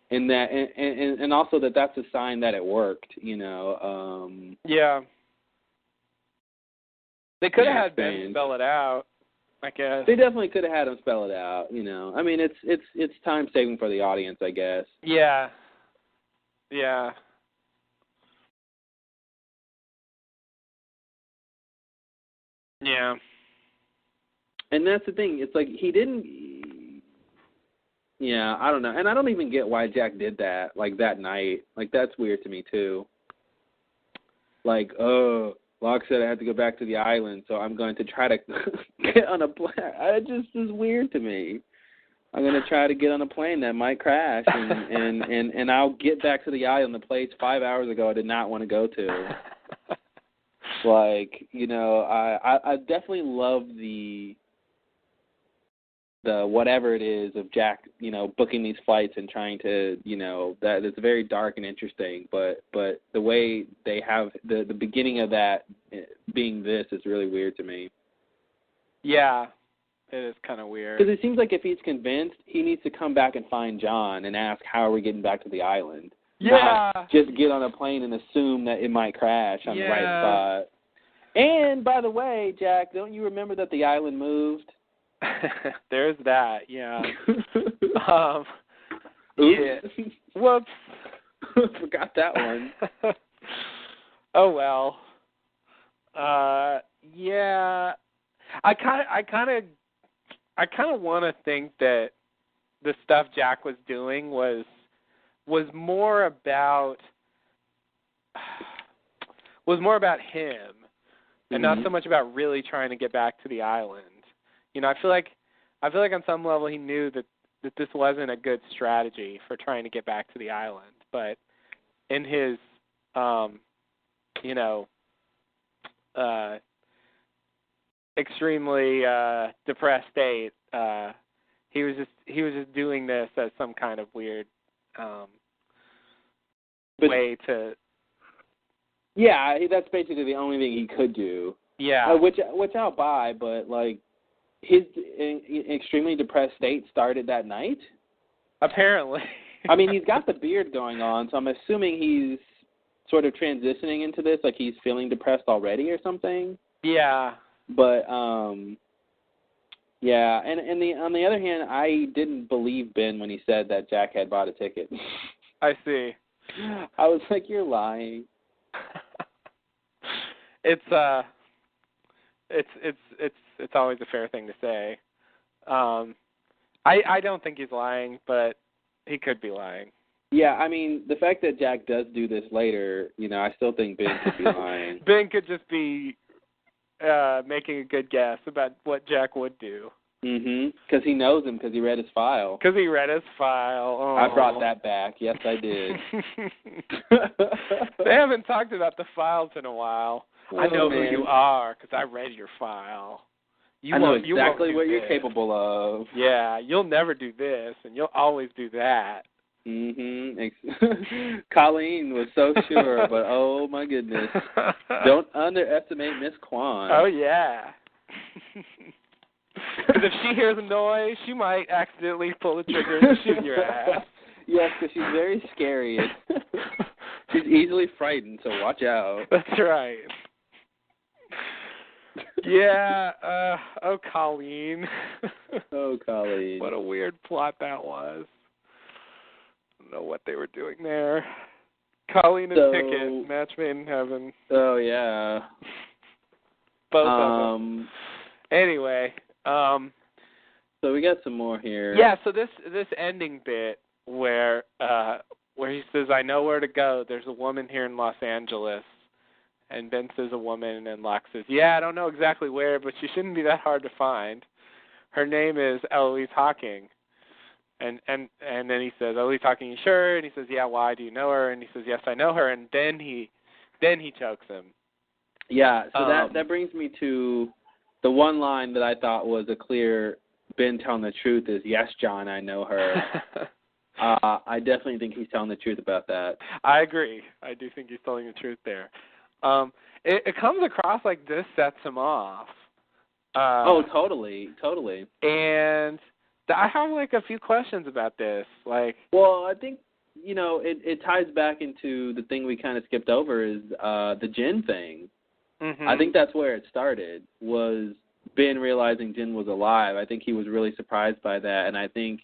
And that, and also that's a sign that it worked, you know. Yeah. They could have had Ben spell it out, I guess. They definitely could have had him spell it out, you know. I mean, it's time saving for the audience, I guess. Yeah. Yeah. Yeah. And that's the thing. It's like he didn't. Yeah, I don't know, and I don't even get why Jack did that. Like that night, like that's weird to me too. Like, Locke said I had to go back to the island, so I'm going to try to get on a plane. It just is weird to me. I'm going to try to get on a plane that might crash, and I'll get back to the island, the place 5 hours ago I did not want to go to. Like, you know, I definitely love the whatever it is of Jack, you know, booking these flights and trying to, you know, that it's very dark and interesting, but the way they have the beginning of that being this is really weird to me. Yeah, it is kind of weird. Because it seems like if he's convinced, he needs to come back and find John and ask, how are we getting back to the island? Yeah. Not just get on a plane and assume that it might crash on the right spot. And, by the way, Jack, don't you remember that the island moved? There's that, yeah. Yeah. Whoops. Forgot that one. Oh well. Yeah. I kind of want to think that the stuff Jack was doing was more about him and not so much about really trying to get back to the island. You know, I feel like on some level he knew that this wasn't a good strategy for trying to get back to the island, but in his extremely depressed state, he was just doing this as some kind of weird way to. Yeah, that's basically the only thing he could do. Yeah, which I'll buy, but like his extremely depressed state started that night. Apparently. I mean, he's got the beard going on, so I'm assuming he's sort of transitioning into this, like he's feeling depressed already or something. Yeah. But yeah, and on the other hand, I didn't believe Ben when he said that Jack had bought a ticket. I see. I was like, you're lying. It's always a fair thing to say. I don't think he's lying, but he could be lying. Yeah, I mean, the fact that Jack does do this later, you know, I still think Ben could be lying. Ben could just be making a good guess about what Jack would do. Because he knows him, because he read his file. Because he read his file. Oh. I brought that back. Yes, I did. They haven't talked about the files in a while. Oh, I know man. who you are, because I read your file. I know exactly what you're capable of. Yeah, you'll never do this, and you'll always do that. Colleen was so sure, but oh my goodness. Don't underestimate Miss Kwan. Oh, yeah. Because if she hears a noise, she might accidentally pull the trigger and shoot your ass. Yes, because she's very scary. She's easily frightened, so watch out. That's right. Yeah, oh, Colleen. Oh, Colleen. What a weird plot that was. I don't know what they were doing there. Colleen and Pickett, match made in heaven. Oh, yeah. Both of them. Anyway. So we got some more here. Yeah, so this ending bit where he says, I know where to go. There's a woman here in Los Angeles. And Ben says a woman, and Locke says, yeah, I don't know exactly where, but she shouldn't be that hard to find. Her name is Eloise Hawking. And then he says, Eloise Hawking, you sure? And he says, yeah, why? Do you know her? And he says, yes, I know her. And then he chokes him. Yeah, so that brings me to the one line that I thought was a clear Ben telling the truth is, yes, John, I know her. I definitely think he's telling the truth about that. I agree. I do think he's telling the truth there. It comes across like this sets him off. Totally. And I have like a few questions about this. Well, I think it ties back into the thing we kind of skipped over is the Jen thing. Mm-hmm. I think that's where it started, was Ben realizing Jen was alive. I think he was really surprised by that, and I think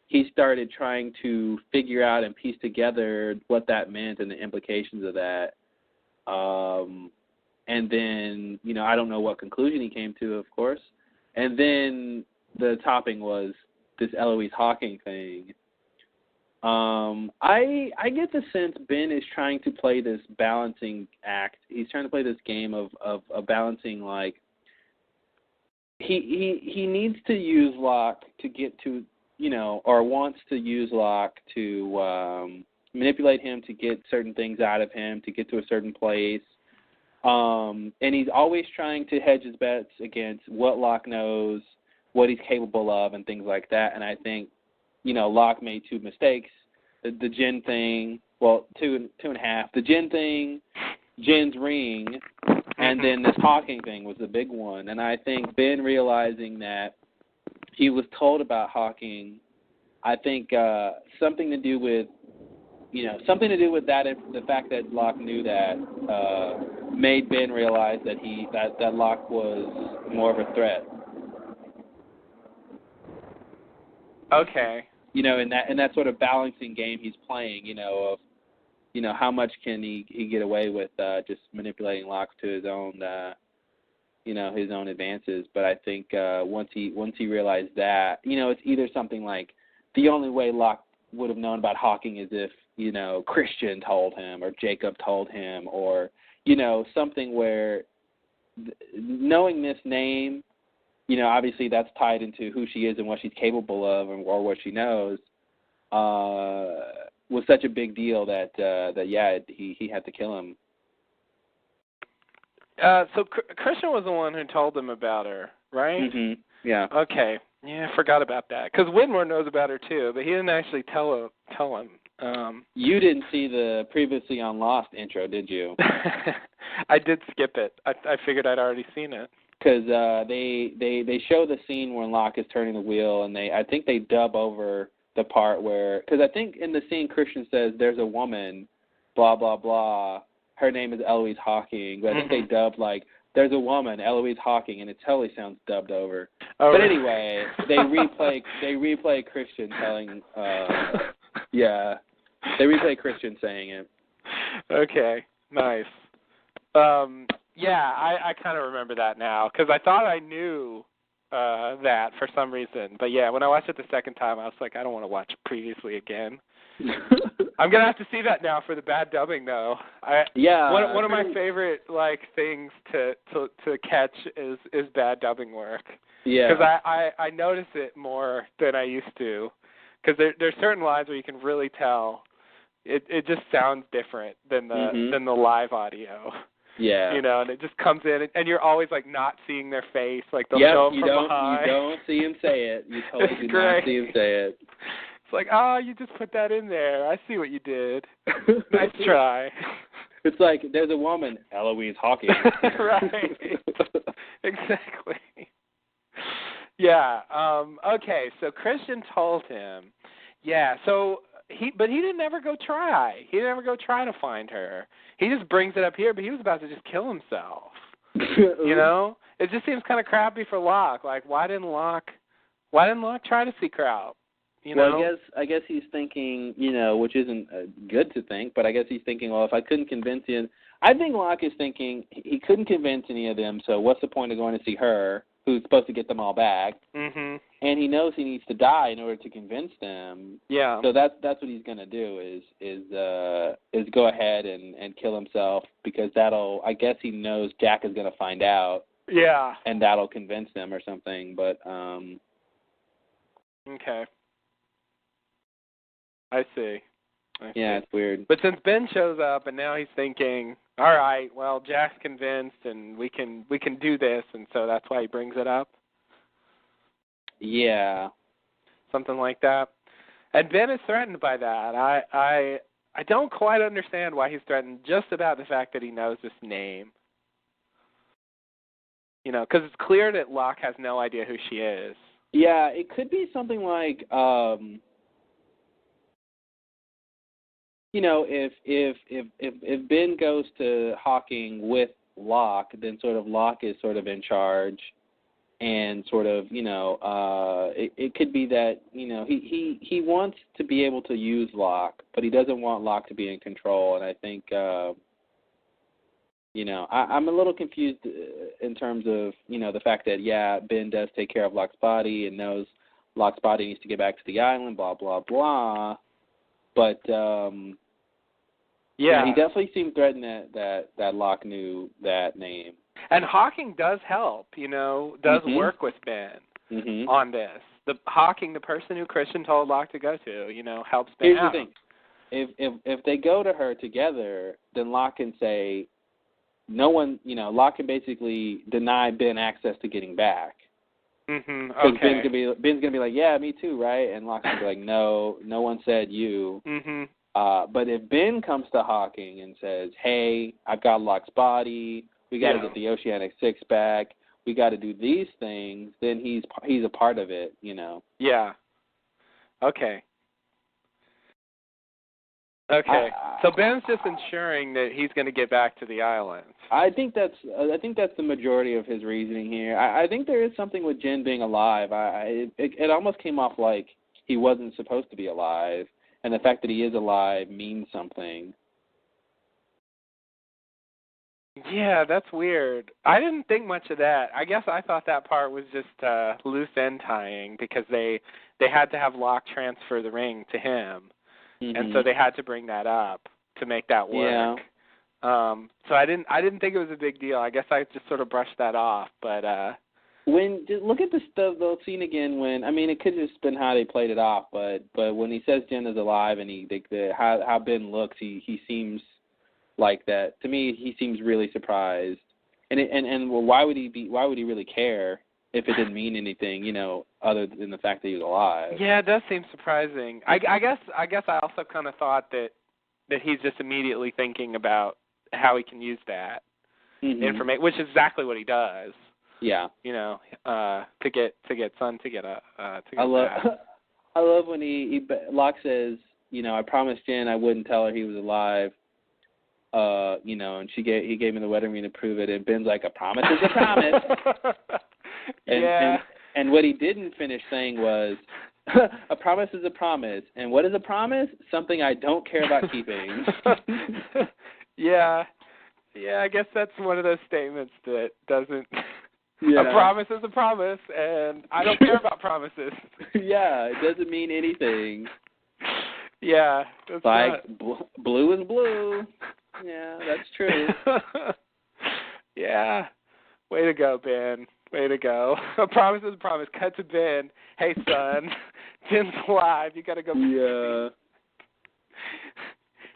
he started trying to figure out and piece together what that meant and the implications of that. And then, I don't know what conclusion he came to, of course. And then the topping was this Eloise Hawking thing. I get the sense Ben is trying to play this balancing act. He's trying to play this game of balancing, like, he needs to use Locke to get to, or wants to use Locke to manipulate him to get certain things out of him, to get to a certain place. And he's always trying to hedge his bets against what Locke knows, what he's capable of, and things like that. And I think, Locke made two mistakes. The Jen thing, well, two and a half. The Jen thing, Jen's ring, and then this Hawking thing was the big one. And I think Ben realizing that he was told about Hawking, I think something to do with that, the fact that Locke knew that made Ben realize that Locke was more of a threat. Okay. In that sort of balancing game he's playing, of how much can he get away with just manipulating Locke to his own his own advances. But I think once he realized that, it's either something like the only way Locke would have known about Hawking is if Christian told him or Jacob told him, or something where knowing this name, obviously that's tied into who she is and what she's capable of, or what she knows, was such a big deal that he had to kill him. So Christian was the one who told him about her, right? Mm-hmm. Yeah. Okay. Yeah, I forgot about that. Because Widmore knows about her too, but he didn't actually tell him. You didn't see the previously on Lost intro, did you? I did skip it. I figured I'd already seen it. Because they show the scene when Locke is turning the wheel, and I think they dub over the part where, because I think in the scene Christian says there's a woman, blah blah blah. Her name is Eloise Hawking, but I think they dubbed there's a woman, Eloise Hawking, and it totally sounds dubbed over. Oh, but anyway, they replay Christian telling, they replay Christian saying it. Okay, nice. I kind of remember that now because I thought I knew that for some reason, but yeah, when I watched it the second time, I was like, I don't want to watch it previously again. I'm gonna have to see that now for the bad dubbing, though. One of my favorite things to catch is bad dubbing work. Yeah. Because I notice it more than I used to. Because there's certain lines where you can really tell it just sounds different than the live audio. Yeah. And it just comes in, and you're always not seeing their face. They'll show them from behind. You don't see him say it. You totally do not see him say it. It's you just put that in there. I see what you did. Nice try. It's there's a woman, Eloise Hawking. Right. Exactly. Yeah. Okay, so Christian told him. Yeah, so he didn't ever go try. He didn't ever go try to find her. He just brings it up here, but he was about to just kill himself. It just seems kind of crappy for Locke. Why didn't Locke try to seek her out? Well, I guess he's thinking, which isn't good to think, but I guess he's thinking, well, if I couldn't convince you, I think Locke is thinking he couldn't convince any of them, so what's the point of going to see her, who's supposed to get them all back? Mm-hmm. And he knows he needs to die in order to convince them. Yeah. So that's what he's going to do is go ahead and kill himself because I guess he knows Jack is going to find out. Yeah. And that'll convince them or something, but okay. I see. Yeah, it's weird. But since Ben shows up and now he's thinking, all right, well, Jack's convinced and we can do this, and so that's why he brings it up. Yeah. Something like that. And Ben is threatened by that. I don't quite understand why he's threatened just about the fact that he knows this name. Because it's clear that Locke has no idea who she is. Yeah, it could be something like if Ben goes to Hawking with Locke, then sort of Locke is sort of in charge, and sort of it could be that he wants to be able to use Locke, but he doesn't want Locke to be in control, and I think I'm a little confused in terms of the fact that Ben does take care of Locke's body and knows Locke's body needs to get back to the island, blah blah blah, but. Yeah, he definitely seemed threatened that Locke knew that name. And Hawking does help, does work with Ben on this. Hawking, the person who Christian told Locke to go to, helps Ben out. Here's the thing. If they go to her together, then Locke can say, Locke can basically deny Ben access to getting back. Mm-hmm. Because Ben's gonna be like, yeah, me too, right? And Locke's gonna be like, no one said you. Mm-hmm. But if Ben comes to Hawking and says, hey, I've got Locke's body, we got to get the Oceanic Six back, we got to do these things, then he's a part of it, Yeah. Okay. Okay. So Ben's just ensuring that he's going to get back to the island. I think that's the majority of his reasoning here. I think there is something with Jin being alive. It almost came off like he wasn't supposed to be alive. And the fact that he is alive means something. Yeah, that's weird. I didn't think much of that. I guess I thought that part was just loose end tying because they had to have Locke transfer the ring to him. Mm-hmm. And so they had to bring that up to make that work. So I didn't think it was a big deal. I guess I just sort of brushed that off. But just look at the scene again. When I mean, it could have just been how they played it off, but when he says Jen is alive and how Ben looks, he seems like that. To me, he seems really surprised. And well, why would he really care if it didn't mean anything, other than the fact that he was alive? Yeah, it does seem surprising. I guess I also kind of thought that he's just immediately thinking about how he can use that information, which is exactly what he does. Yeah. To get Sun to get I love when Locke says, I promised Jen I wouldn't tell her he was alive. And he gave me the wedding ring to prove it, and Ben's like, a promise is a promise. And what he didn't finish saying was, a promise is a promise. And what is a promise? Something I don't care about keeping. Yeah, I guess that's one of those statements that doesn't... Yeah. A promise is a promise, and I don't care about promises. Yeah, it doesn't mean anything. Yeah. It's like, blue is blue. Yeah, that's true. Yeah. Way to go, Ben. Way to go. A promise is a promise. Cut to Ben. Hey, son. Jen's alive. You got to go. Yeah.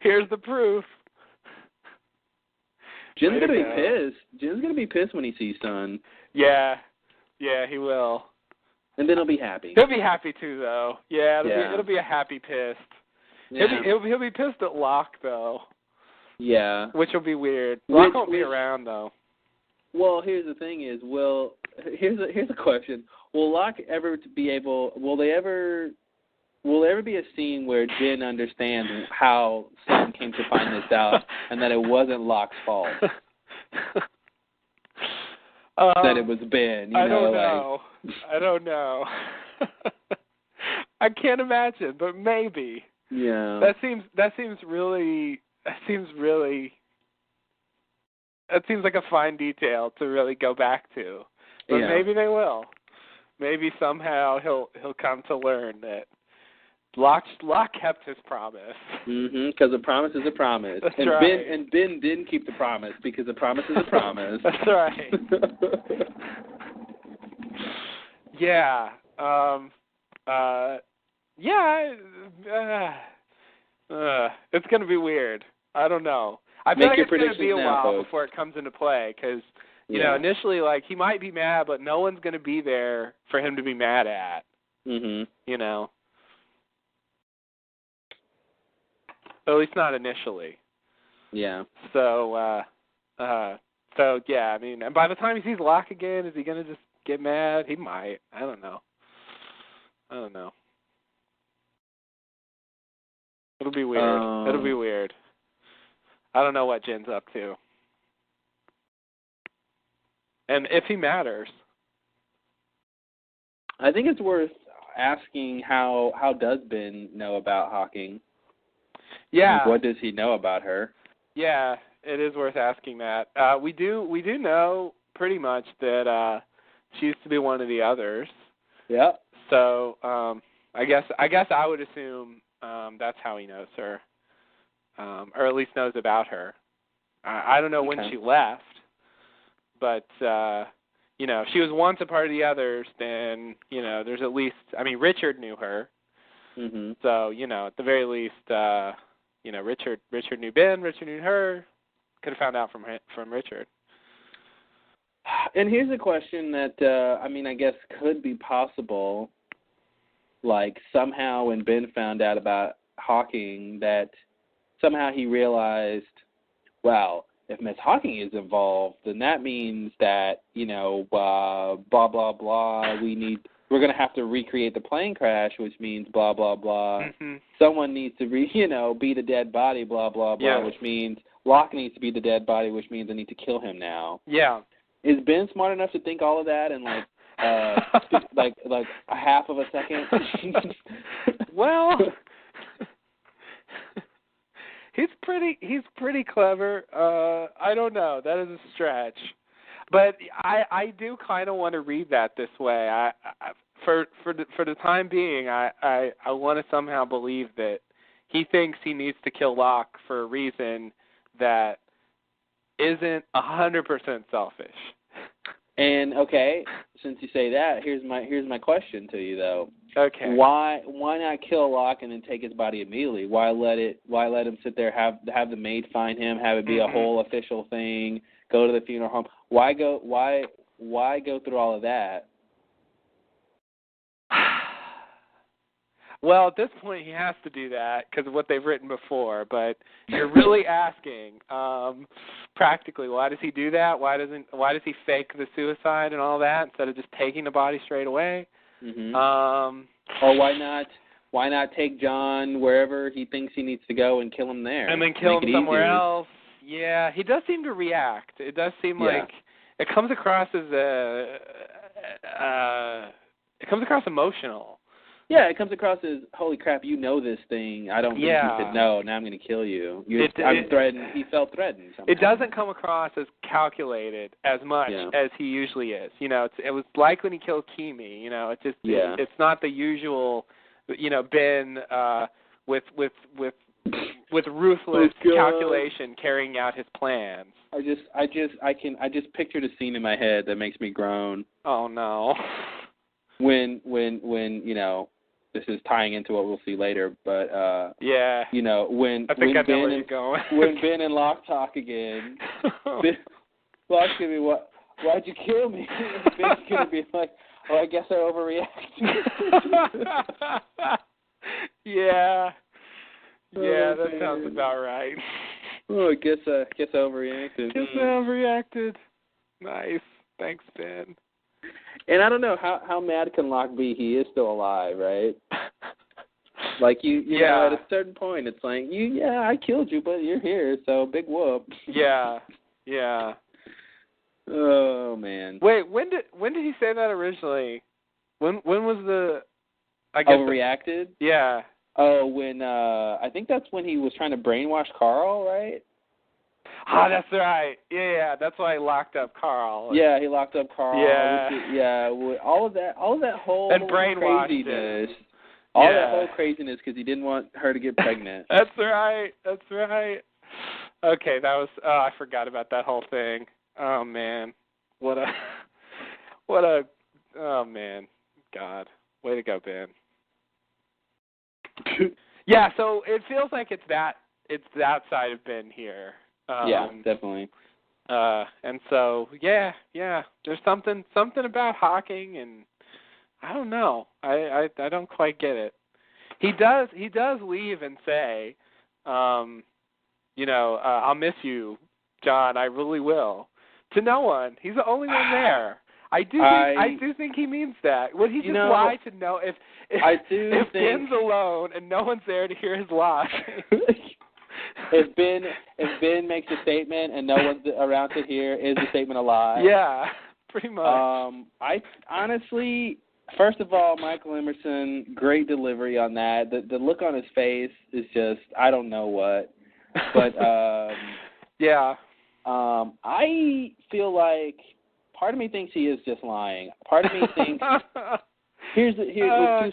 Here's the proof. Jen's going to be pissed. Jen's going to be pissed when he sees Son. Yeah. Yeah, he will. And then he'll be happy. He'll be happy, too, though. Yeah, it'll be a happy pissed. Yeah. He'll be pissed at Locke, though. Yeah. Which will be weird. Locke won't be around, though. Well, here's the thing is, here's a question. Will Locke ever will there ever be a scene where Jen understands how Son came to find this out and that it wasn't Locke's fault? That it was Ben, I don't know. I don't know. I can't imagine, but maybe. Yeah. That seems like a fine detail to really go back to. But maybe they will. Maybe somehow he'll come to learn that Locke kept his promise. Because a promise is a promise. That's and right. Ben didn't keep the promise because a promise is a promise. That's right. Yeah. It's going to be weird. I don't know. I feel like it's going to be a while before it comes into play because, you know, initially, like, he might be mad, but no one's going to be there for him to be mad at. You know? At least not initially. Yeah. So, yeah, I mean, and by the time he sees Locke again, is he going to just get mad? He might. I don't know. It'll be weird. It'll be weird. I don't know what Jen's up to. And if he matters. I think it's worth asking how does Ben know about Hawking? Yeah. Like, what does he know about her? Yeah, it is worth asking that. We do know pretty much that she used to be one of the others. Yeah. So I guess I would assume that's how he knows her, or at least knows about her. I don't know when she left, but you know, if she was once a part of the others, then you know, there's at least. I mean, Richard knew her, so you know, at the very least, you know, Richard knew Ben, Richard knew her. Could have found out from Richard. And here's a question that I mean, I guess could be possible. Like somehow when Ben found out about Hawking, that somehow he realized, well, if Miss Hawking is involved, then that means that, you know, blah, blah, blah, we're going to have to recreate the plane crash, which means blah, blah, blah. Someone needs to, be the dead body, blah, blah, blah, which means Locke needs to be the dead body, which means I need to kill him now. Yeah. Is Ben smart enough to think all of that and, like, like a half of a second? Well, he's pretty clever. I don't know. That is a stretch, but I do kind of want to read that this way. I for the time being, I want to somehow believe that he thinks he needs to kill Locke for a reason that isn't 100% selfish. And okay, since you say that, here's my question to you though. Okay. Why not kill Locke and then take his body immediately? Why let him sit there, have the maid find him, have it be a whole official thing, go to the funeral home? Why go through all of that? Well, at this point, he has to do that because of what they've written before. But you're really asking, practically, why does he do that? Why does he fake the suicide and all that instead of just taking the body straight away? Mm-hmm. Or why not take John wherever he thinks he needs to go and kill him there, and then kill him somewhere else? Yeah, he does seem to react. It does seem like it comes across as it comes across emotional. Yeah, it comes across as, holy crap, you know this thing. I don't think you should know. Now I'm going to kill you. I'm threatened. He felt threatened somehow. It doesn't come across as calculated as much as he usually is. You know, it was like when he killed Kimi. You know, it's just it's not the usual. You know, Ben with ruthless calculation carrying out his plans. I just pictured a scene in my head that makes me groan. Oh no. When you know. This is tying into what we'll see later, but you know, when Ben and Locke talk again, Locke's gonna be, why'd you kill me? Ben's gonna be like, I guess I overreacted. Yeah, that sounds about right. Oh, I guess I overreacted. Guess I overreacted. Nice, thanks, Ben. And I don't know, how mad can Locke be? He is still alive, right? Like, you know, at a certain point, it's like, I killed you, but you're here, so big whoop. Yeah. Oh, man. Wait, when did he say that originally? When was the... I guess overreacted? Yeah. Oh, when, I think that's when he was trying to brainwash Carl, right? Ah, that's right. Yeah, that's why he locked up Carl. Yeah, he locked up Carl. Yeah. All of that whole and brainwashed craziness. Him. All that whole craziness because he didn't want her to get pregnant. That's right. Okay, that was. I forgot about that whole thing. Oh man, what a. Oh man, God, way to go, Ben. Yeah, so it feels like it's that side of Ben here. Yeah, definitely. And so, yeah, there's something about Hawking, and I don't know. I don't quite get it. He does leave and say, you know, I'll miss you, John. I really will. To no one. He's the only one there. I do think he means that. Would he just lie to know if Ben's alone and no one's there to hear his lie? If Ben makes a statement and no one's around to hear, is the statement a lie? Yeah, pretty much. I honestly, first of all, Michael Emerson, great delivery on that. The look on his face is just, I don't know what. But yeah. I feel like part of me thinks he is just lying. Part of me thinks here's two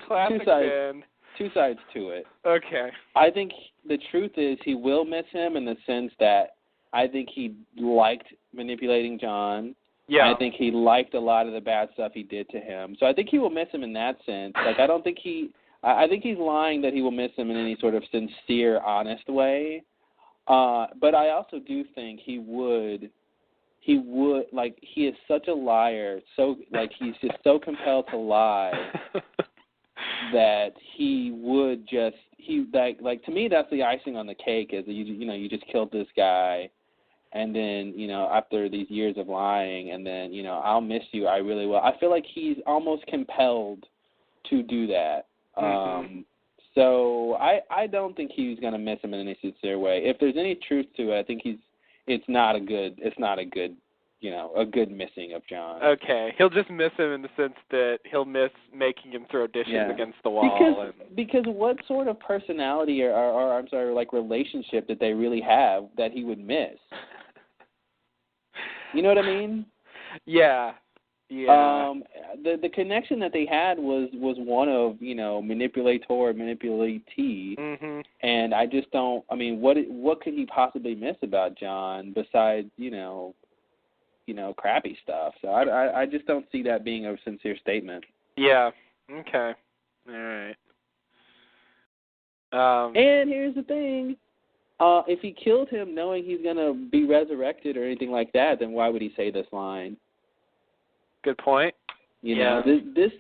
sides to it. Okay. I think the truth is he will miss him in the sense that I think he liked manipulating John. Yeah. I think he liked a lot of the bad stuff he did to him. So I think he will miss him in that sense. Like, I think he's lying that he will miss him in any sort of sincere, honest way. But I also do think he would, like, he is such a liar, so, like, he's just so compelled to lie that he would just, like to me, that's the icing on the cake, is that you just killed this guy, and then, after these years of lying, and then, I'll miss you, I really will. I feel like he's almost compelled to do that. Mm-hmm. So I don't think he's going to miss him in any sincere way. If there's any truth to it, I think it's not a good a good missing of John. Okay, he'll just miss him in the sense that he'll miss making him throw dishes against the wall. Because what sort of personality or I'm sorry, like relationship did they really have that he would miss? You know what I mean? Yeah. Yeah. The connection that they had was one of, manipulator, manipulatee, and I just don't. I mean, what could he possibly miss about John besides, crappy stuff? So I just don't see that being a sincere statement. Yeah. Okay. All right. And here's the thing. If he killed him knowing he's going to be resurrected or anything like that, then why would he say this line? Good point. You know, this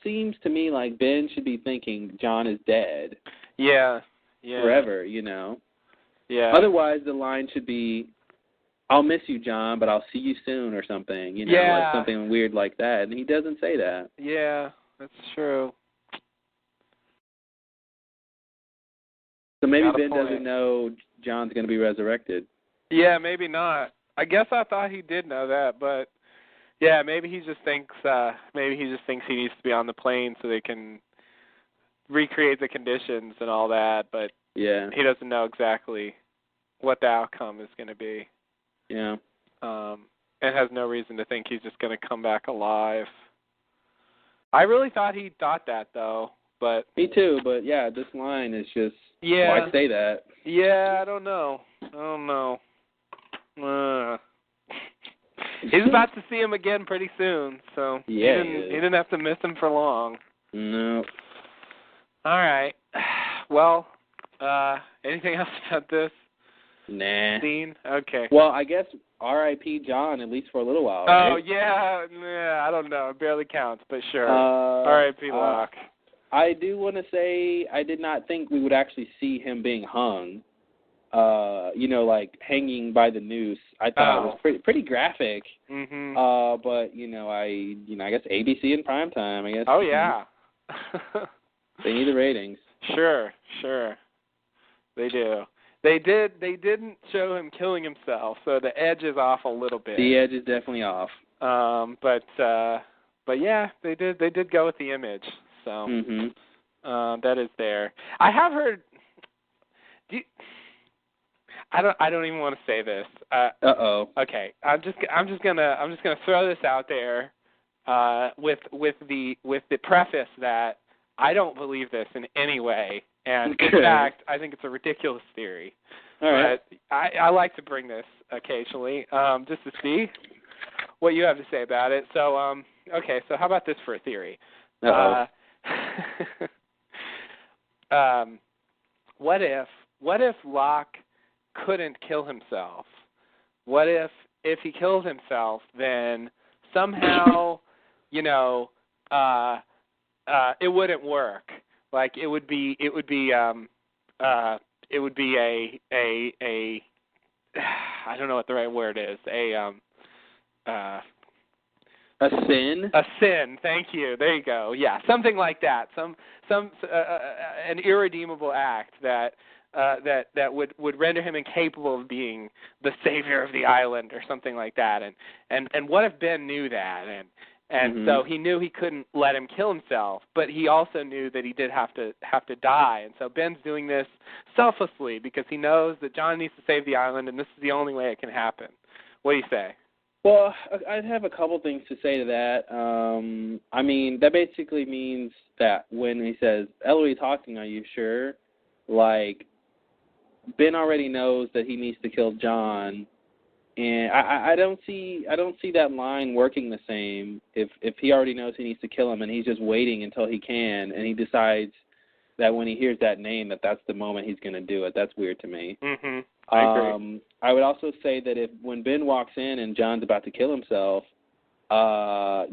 seems to me like Ben should be thinking John is dead. Yeah. Forever, Yeah. Otherwise, the line should be, "I'll miss you, John, but I'll see you soon," or something. Like something weird like that. And he doesn't say that. Yeah, that's true. So maybe Ben doesn't know John's going to be resurrected. Yeah, maybe not. I guess I thought he did know that, but yeah, maybe he just thinks he needs to be on the plane so they can recreate the conditions and all that, but he doesn't know exactly what the outcome is going to be. Yeah. And has no reason to think he's just going to come back alive. I really thought he thought that, though, but... Me too, but yeah, this line is just... Why say that? Yeah, I don't know. He's about to see him again pretty soon, so he didn't have to miss him for long. No. All right. Well, anything else about this scene? Okay. Well, I guess R.I.P. John, at least for a little while, right? Oh, yeah, I don't know. It barely counts, but sure. R.I.P. Locke. I do want to say I did not think we would actually see him being hung. Like hanging by the noose. I thought it was pretty graphic. Mm-hmm. But I guess ABC in primetime. I guess. Oh yeah. They need the ratings. Sure. They do. They didn't show him killing himself, so the edge is off a little bit. The edge is definitely off. But yeah, they did go with the image. So that is there. I have heard. I don't even want to say this. Okay, I'm just gonna throw this out there with the preface that I don't believe this in any way, and in fact, I think it's a ridiculous theory. All right. But I like to bring this occasionally just to see what you have to say about it. So okay, so how about this for a theory? What if Locke couldn't kill himself? What if he kills himself, then somehow, it wouldn't work. Like it would be a I don't know what the right word is. A sin? A sin. Thank you. There you go. Yeah, something like that. Some an irredeemable act that would render him incapable of being the savior of the island or something like that. And what if Ben knew that? And so he knew he couldn't let him kill himself, but he also knew that he did have to die. And so Ben's doing this selflessly because he knows that John needs to save the island, and this is the only way it can happen. What do you say? Well, I'd have a couple things to say to that. I mean, that basically means that when he says, "Eloise talking, are you sure?" Like, Ben already knows that he needs to kill John, and I don't see that line working the same if he already knows he needs to kill him and he's just waiting until he can, and he decides that when he hears that name that's the moment he's going to do it. That's weird to me. Mm-hmm. I agree. I would also say that when Ben walks in and John's about to kill himself, John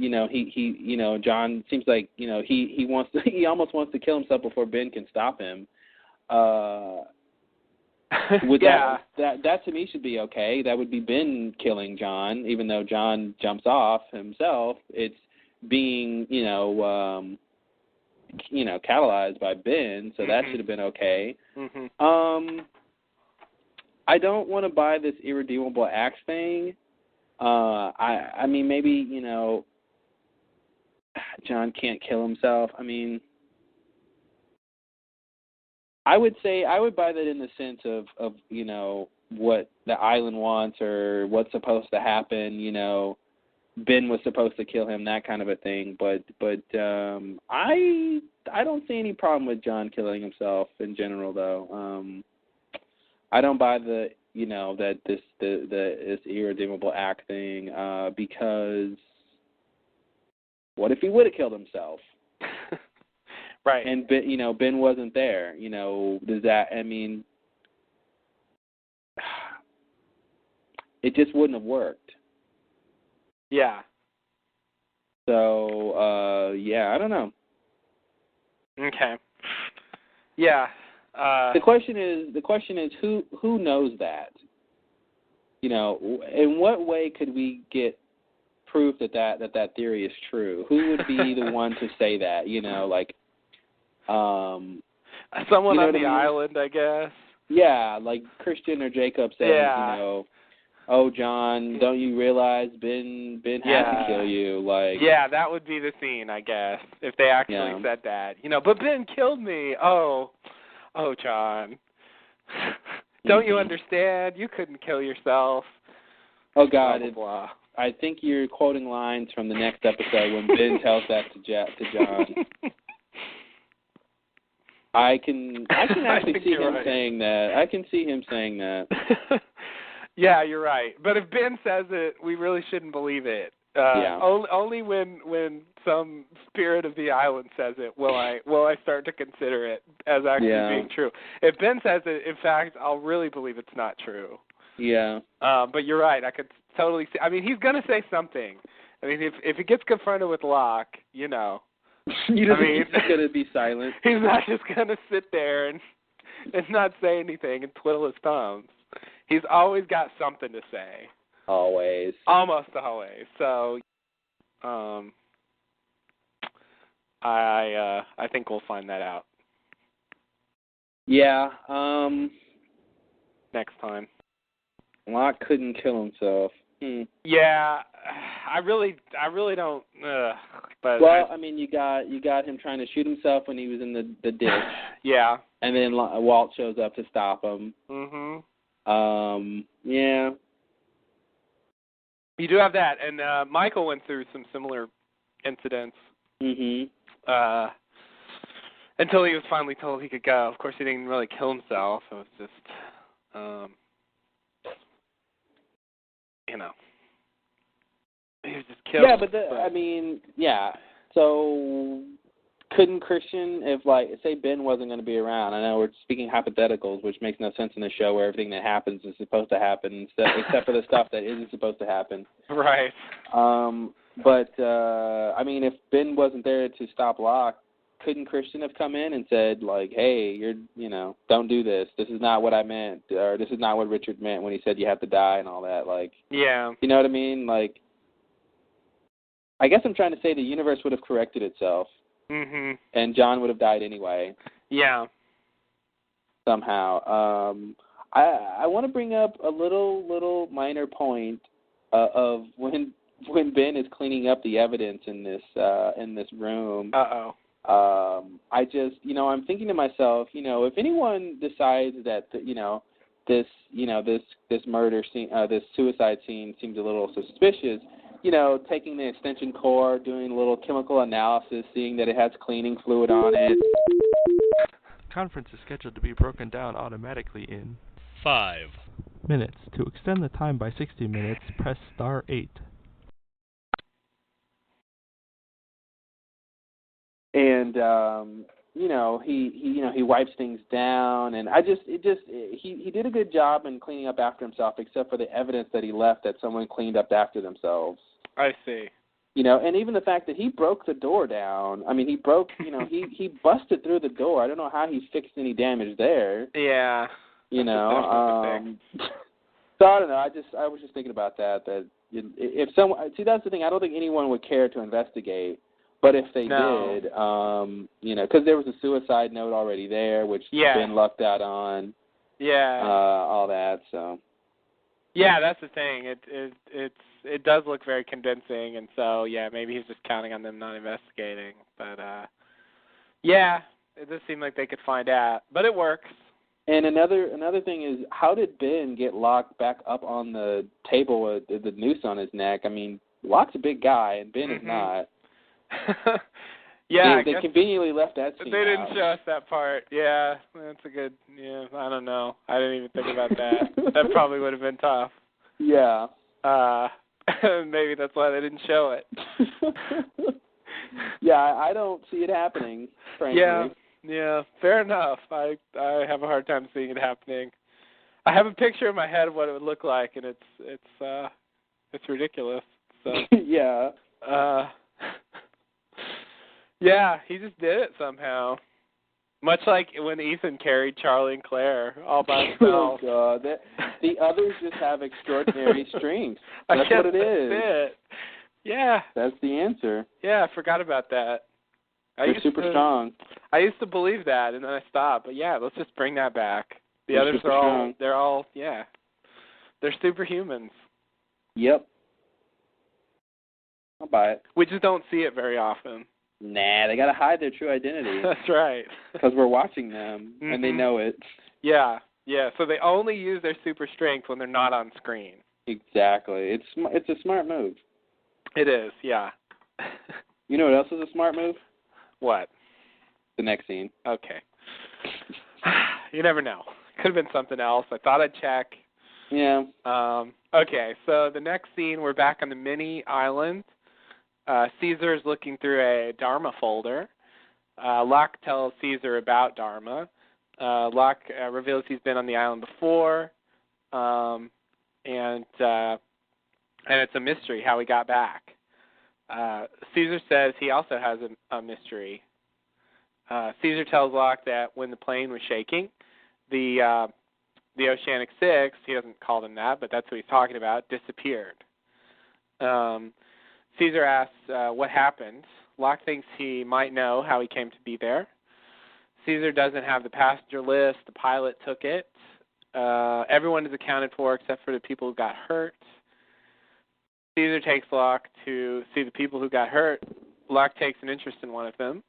seems like, he almost wants to kill himself before Ben can stop him. That to me should be okay. That would be Ben killing John, even though John jumps off himself. It's being, catalyzed by Ben, so that should have been okay. Mm-hmm. I don't want to buy this irredeemable acts thing. I mean, maybe, John can't kill himself. I mean, I would buy that in the sense of what the island wants or what's supposed to happen, Ben was supposed to kill him, that kind of a thing. But I don't see any problem with John killing himself in general, though. I don't buy the that this irredeemable act thing, because what if he would have killed himself? Right. And Ben wasn't there. Does that? I mean, it just wouldn't have worked. Yeah. So, I don't know. Okay. Yeah. The question is who knows that? In what way could we get proof that theory is true? Who would be the one to say that? Someone on the island, I guess. Yeah, like Christian or Jacob says, oh, John, don't you realize Ben had to kill you? Yeah, that would be the scene, I guess, if they actually said that. But Ben killed me. Oh, John. Don't you understand? You couldn't kill yourself. Oh, God. Blah, blah, blah. I think you're quoting lines from the next episode when Ben tells that to John. I can actually see him saying that. I can see him saying that. Yeah, you're right. But if Ben says it, we really shouldn't believe it. Only when some spirit of the island says it will I start to consider it as actually being true. If Ben says it, in fact, I'll really believe it's not true. Yeah. But you're right. I could totally see. I mean, he's going to say something. I mean, if he gets confronted with Locke, he's going to be silent. He's not just going to sit there and not say anything and twiddle his thumbs. He's always got something to say. Always. Almost always. So, I think we'll find that out. Yeah. Next time. Locke couldn't kill himself. Yeah, I really don't. But I mean, you got him trying to shoot himself when he was in the ditch. Yeah. And then Walt shows up to stop him. Mhm. Yeah. You do have that, and Michael went through some similar incidents. Mhm. Until he was finally told he could go. Of course, he didn't really kill himself. It was just, he was just killed. Yeah, but I mean, yeah. So couldn't Christian, if say Ben wasn't going to be around? I know we're speaking hypotheticals, which makes no sense in a show where everything that happens is supposed to happen, except for the stuff that isn't supposed to happen. Right. But I mean, if Ben wasn't there to stop Locke, couldn't Christian have come in and said, hey, don't do this. This is not what I meant, or this is not what Richard meant when he said you have to die and all that. Yeah. You know what I mean? I guess I'm trying to say the universe would have corrected itself. Mhm. And John would have died anyway. Yeah. Somehow. I want to bring up a little minor point of when Ben is cleaning up the evidence in this room. Uh-oh. I just, I'm thinking to myself, if anyone decides that, this murder scene, this suicide scene seems a little suspicious, taking the extension cord, doing a little chemical analysis, seeing that it has cleaning fluid on it. The conference is scheduled to be broken down automatically in 5 minutes. To extend the time by 60 minutes, press star 8. And he wipes things down, and he did a good job in cleaning up after himself, except for the evidence that he left that someone cleaned up after themselves. I see. And even the fact that he broke the door down. I mean, he broke. He busted through the door. I don't know how he fixed any damage there. Yeah. So I don't know. I was just thinking about that. That if someone, that's the thing. I don't think anyone would care to investigate. But if they did, because there was a suicide note already there, which Ben lucked out on. Yeah. All that. So. Yeah, that's the thing. It does look very convincing, and so maybe he's just counting on them not investigating. But it does seem like they could find out, but it works. And another thing is, how did Ben get Locke back up on the table with the noose on his neck? I mean, Locke's a big guy, and Ben is not. Yeah, they conveniently left that scene They didn't out. show us that part. Yeah, that's a good. Yeah, I don't know. I didn't even think about that. That probably would have been tough. Yeah. Maybe that's why they didn't show it. Yeah, I don't see it happening, frankly. Yeah, fair enough. I have a hard time seeing it happening. I have a picture in my head of what it would look like, and it's ridiculous. So yeah. Yeah, he just did it somehow. Much like when Ethan carried Charlie and Claire all by himself. Oh, God. The others just have extraordinary strength. That's what it is. That's it. Yeah. That's the answer. Yeah, I forgot about that. They're super strong. I used to believe that, and then I stopped. But yeah, let's just bring that back. The others are all, they're superhumans. Yep. I'll buy it. We just don't see it very often. Nah, they got to hide their true identity. That's right. Because we're watching them, and they know it. Yeah, so they only use their super strength when they're not on screen. Exactly. It's a smart move. It is, yeah. You know what else is a smart move? What? The next scene. Okay. You never know. Could have been something else. I thought I'd check. Yeah. Okay, so the next scene, we're back on the mini island. Caesar is looking through a Dharma folder. Locke tells Caesar about Dharma. Locke reveals he's been on the island before, and it's a mystery how he got back. Caesar says he also has a mystery. Caesar tells Locke that when the plane was shaking, the Oceanic Six, he doesn't call them that, but that's what he's talking about, disappeared. Caesar asks what happened. Locke thinks he might know how he came to be there. Caesar doesn't have the passenger list. The pilot took it. Everyone is accounted for except for the people who got hurt. Caesar takes Locke to see the people who got hurt. Locke takes an interest in one of them.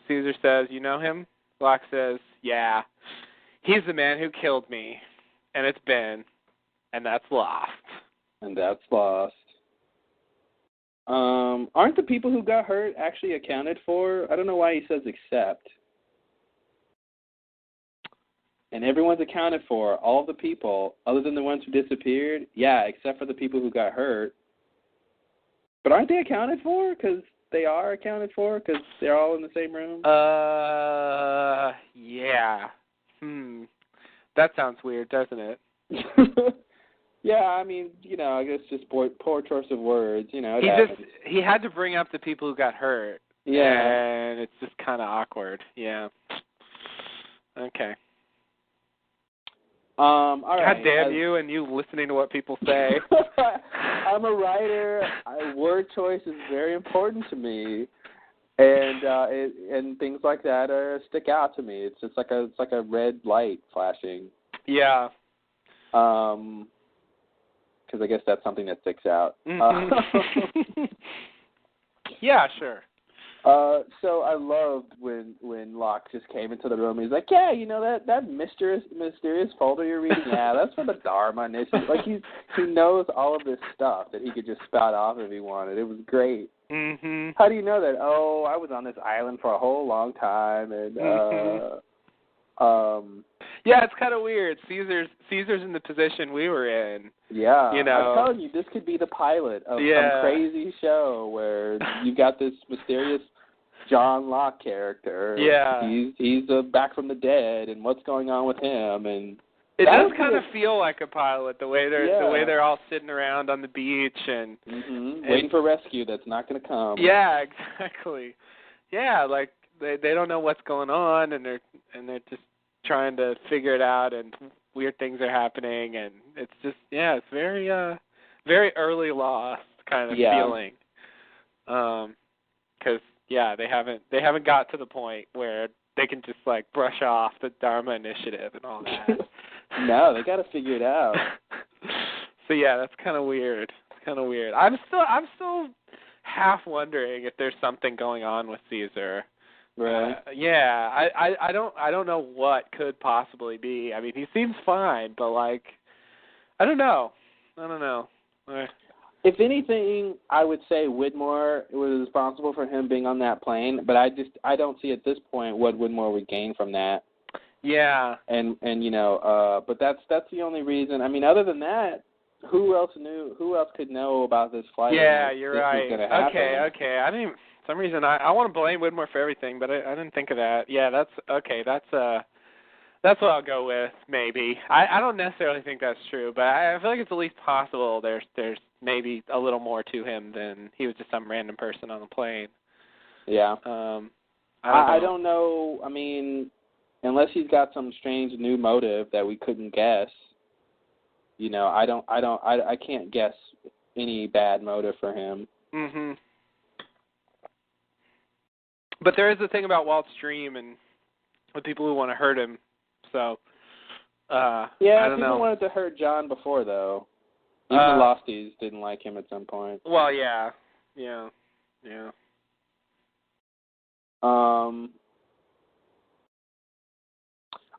Caesar says, "You know him?" Locke says, "Yeah. He's the man who killed me. And it's Ben. And that's lost." And that's lost. Aren't the people who got hurt actually accounted for? I don't know why he says except. And everyone's accounted for, all the people, other than the ones who disappeared? Yeah, except for the people who got hurt. But aren't they accounted for? Because they are accounted for? Because they're all in the same room? Yeah. That sounds weird, doesn't it? Yeah, I mean, I guess just poor choice of words, He had to bring up the people who got hurt. Yeah. And it's just kind of awkward. Yeah. Okay. All right. God damn you and you listening to what people say. I'm a writer. Word choice is very important to me. And things like that stick out to me. It's just like a red light flashing. Yeah. Because I guess that's something that sticks out. Mm-hmm. Yeah, sure. So I loved when Locke just came into the room. He's like, "Yeah, that mysterious folder you're reading. Yeah, that's for the Dharma initiative." Like he knows all of this stuff that he could just spout off if he wanted. It was great. Mm-hmm. How do you know that? Oh, I was on this island for a whole long time, and yeah, it's kind of weird. Caesar's in the position we were in. Yeah, I'm telling you, this could be the pilot of some crazy show where you got this mysterious John Locke character. Yeah, he's back from the dead, and what's going on with him? And it does kind of feel like a pilot the way they're all sitting around on the beach and waiting for rescue that's not going to come. Yeah, exactly. Yeah, like they don't know what's going on, and they're just trying to figure it out, and weird things are happening, and it's just it's very very early Lost kind of feeling. Because they haven't got to the point where they can just like brush off the Dharma initiative and all that. No, they got to figure it out. So that's kind of weird. It's kind of weird. I'm still half wondering if there's something going on with Caesar. Right. I don't know what could possibly be. I mean, he seems fine, but like, I don't know. If anything, I would say Widmore was responsible for him being on that plane, but I don't see at this point what Widmore would gain from that. Yeah. And but that's the only reason. I mean, other than that, who else could know about this flight? Yeah, you're this right. Was gonna happen? Okay. I didn't. For some reason, I want to blame Widmore for everything, but I didn't think of that. Yeah, that's okay. That's what I'll go with. Maybe. I don't necessarily think that's true, but I feel like it's at least possible. There's maybe a little more to him than he was just some random person on the plane. Yeah. I don't know. I mean, unless he's got some strange new motive that we couldn't guess. I can't guess any bad motive for him. Mhm. But there is the thing about Walt's dream and the people who want to hurt him. So, I don't know. People wanted to hurt John before, though. Even the Losties didn't like him at some point. Well, yeah.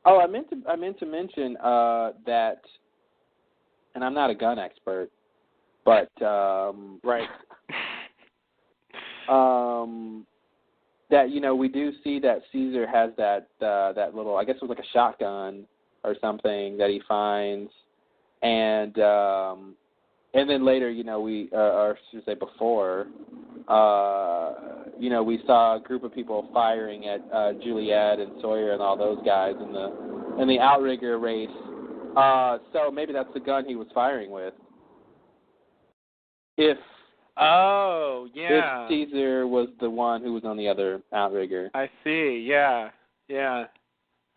I meant to mention that, and I'm not a gun expert, but right. That we do see that Caesar has that little, I guess it was like a shotgun or something that he finds, and then later we or should I say before we saw a group of people firing at Juliet and Sawyer and all those guys in the outrigger race. So maybe that's the gun he was firing with. If Caesar was the one who was on the other outrigger. I see. Yeah.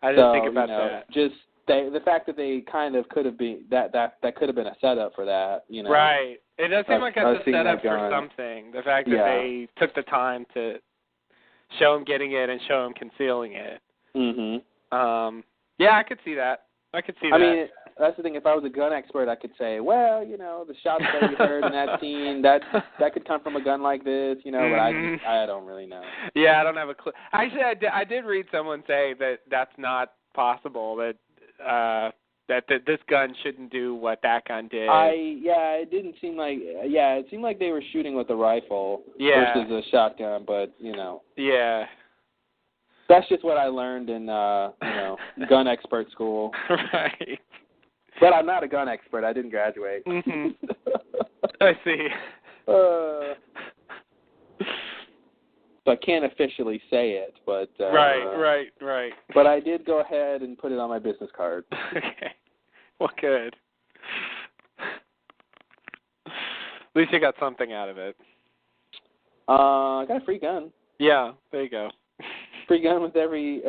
I didn't think about that. Just the fact that they kind of could have been that could have been a setup for that. Right. It does seem like that's a setup for something. The fact that they took the time to show him getting it and show him concealing it. Mhm. Yeah, I could see that. I mean, that's the thing. If I was a gun expert, I could say, well, the shots that we heard in that scene, that could come from a gun like this, but I don't really know. Yeah, I don't have a clue. Actually, I did read someone say that that's not possible, that this gun shouldn't do what that gun did. It didn't seem like, it seemed like they were shooting with a rifle versus a shotgun, but, Yeah. That's just what I learned in, gun expert school. Right. But I'm not a gun expert. I didn't graduate. Mm-hmm. I see. So I can't officially say it, but... Right. But I did go ahead and put it on my business card. Okay. Well, good. At least you got something out of it. I got a free gun. Yeah, there you go. Free gun with every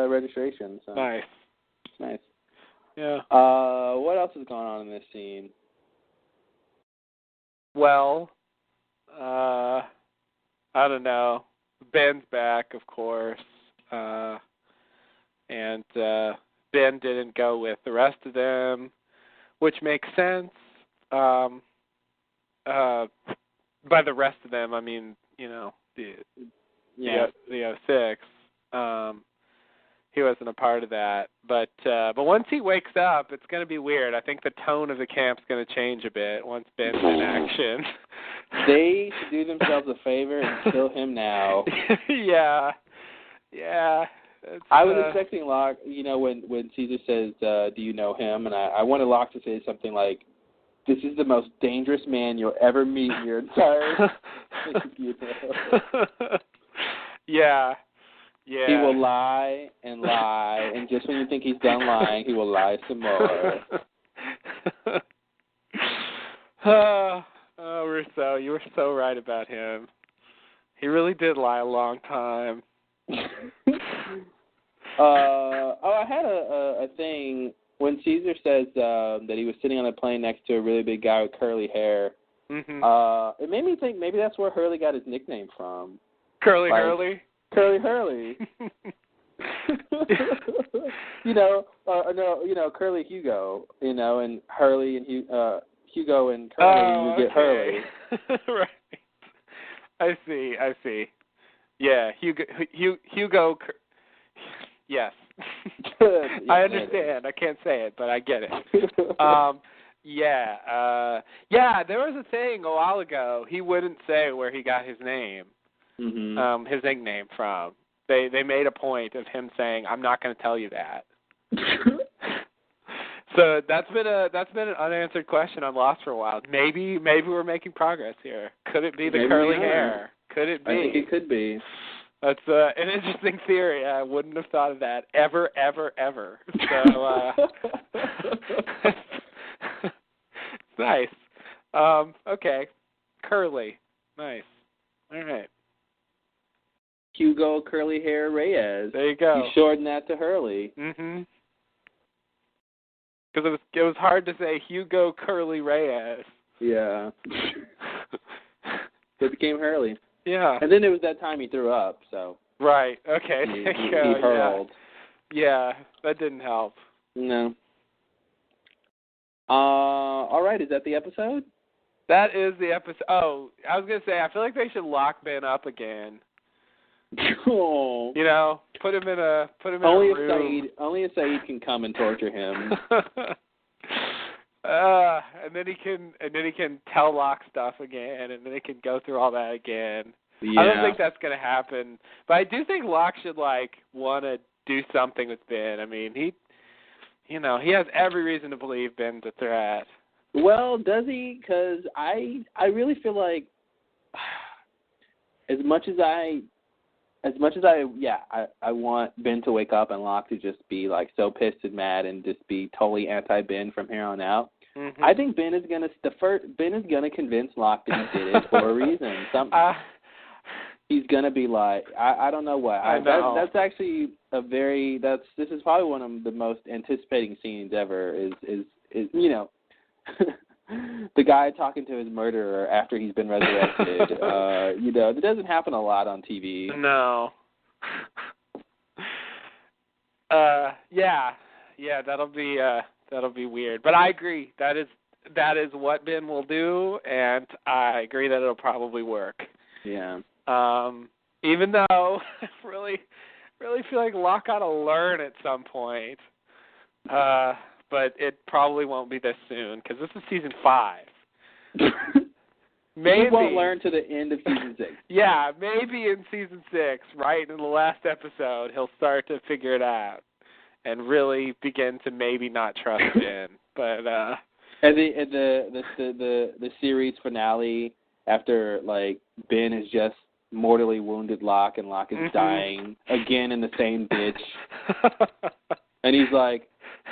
registration. So. Nice. Yeah. What else is going on in this scene? Well, I don't know. Ben's back, of course, and Ben didn't go with the rest of them, which makes sense. By the rest of them, I mean, the 06. He wasn't a part of that, but once he wakes up, it's going to be weird. I think the tone of the camp's going to change a bit once Ben's in action. They should do themselves a favor and kill him now. Yeah. I was expecting Locke, when Caesar says, "Do you know him?" and I wanted Locke to say something like, "This is the most dangerous man you'll ever meet in your entire life." Yeah. He will lie, and just when you think he's done lying, he will lie some more. Rousseau, you were so right about him. He really did lie a long time. I had a thing when Caesar says that he was sitting on a plane next to a really big guy with curly hair. Mm-hmm. It made me think maybe that's where Hurley got his nickname from. Hurley? Curly Hurley. Curly Hugo, and Hurley and Hugo and Curly, you get Hurley. Right. I see. Yeah, Hugo. Yes. I understand. I can't say it, but I get it. Yeah, there was a thing a while ago. He wouldn't say where he got his name, his nickname from. They made a point of him saying, "I'm not going to tell you that." So that's been an unanswered question on Lost for a while. Maybe we're making progress here. Could it be the curly hair? Could it be? I think it could be. That's an interesting theory. I wouldn't have thought of that ever. So it's nice. Okay, curly, nice. All right. Hugo Curly Hair Reyes. There you go. You shortened that to Hurley. Mhm. Because it was hard to say Hugo Curly Reyes. Yeah. It became Hurley. Yeah. And then there was that time he threw up, so. Right. Okay. He hurled. Yeah, that didn't help. No. All right, is that the episode? That is the episode. Oh, I was going to say, I feel like they should lock Ben up again. Oh. You know, put him in a room. Only if Saeed can come and torture him. And then he can tell Locke stuff again, and then he can go through all that again. Yeah. I don't think that's going to happen, but I do think Locke should want to do something with Ben. I mean, he has every reason to believe Ben's a threat. Well, does he? Because I really feel like as much as I want Ben to wake up and Locke to just be like so pissed and mad and just be totally anti-Ben from here on out. Mm-hmm. I think Ben is gonna convince Locke that he did it for a reason. He's gonna be like, I don't know what. I know. That's actually this is probably one of the most anticipating scenes ever. Is the guy talking to his murderer after he's been resurrected. It doesn't happen a lot on TV. No. Yeah, that'll be weird. But I agree. That is what Ben will do, and I agree that it'll probably work. Yeah. Even though I really feel like Locke ought to learn at some point. But it probably won't be this soon because this is season 5. Maybe he won't learn to the end of season 6. Yeah, maybe in season 6, right in the last episode, he'll start to figure it out and really begin to maybe not trust Ben. But and the series finale after Ben is just mortally wounded Locke and Locke is dying again in the same ditch, and he's like,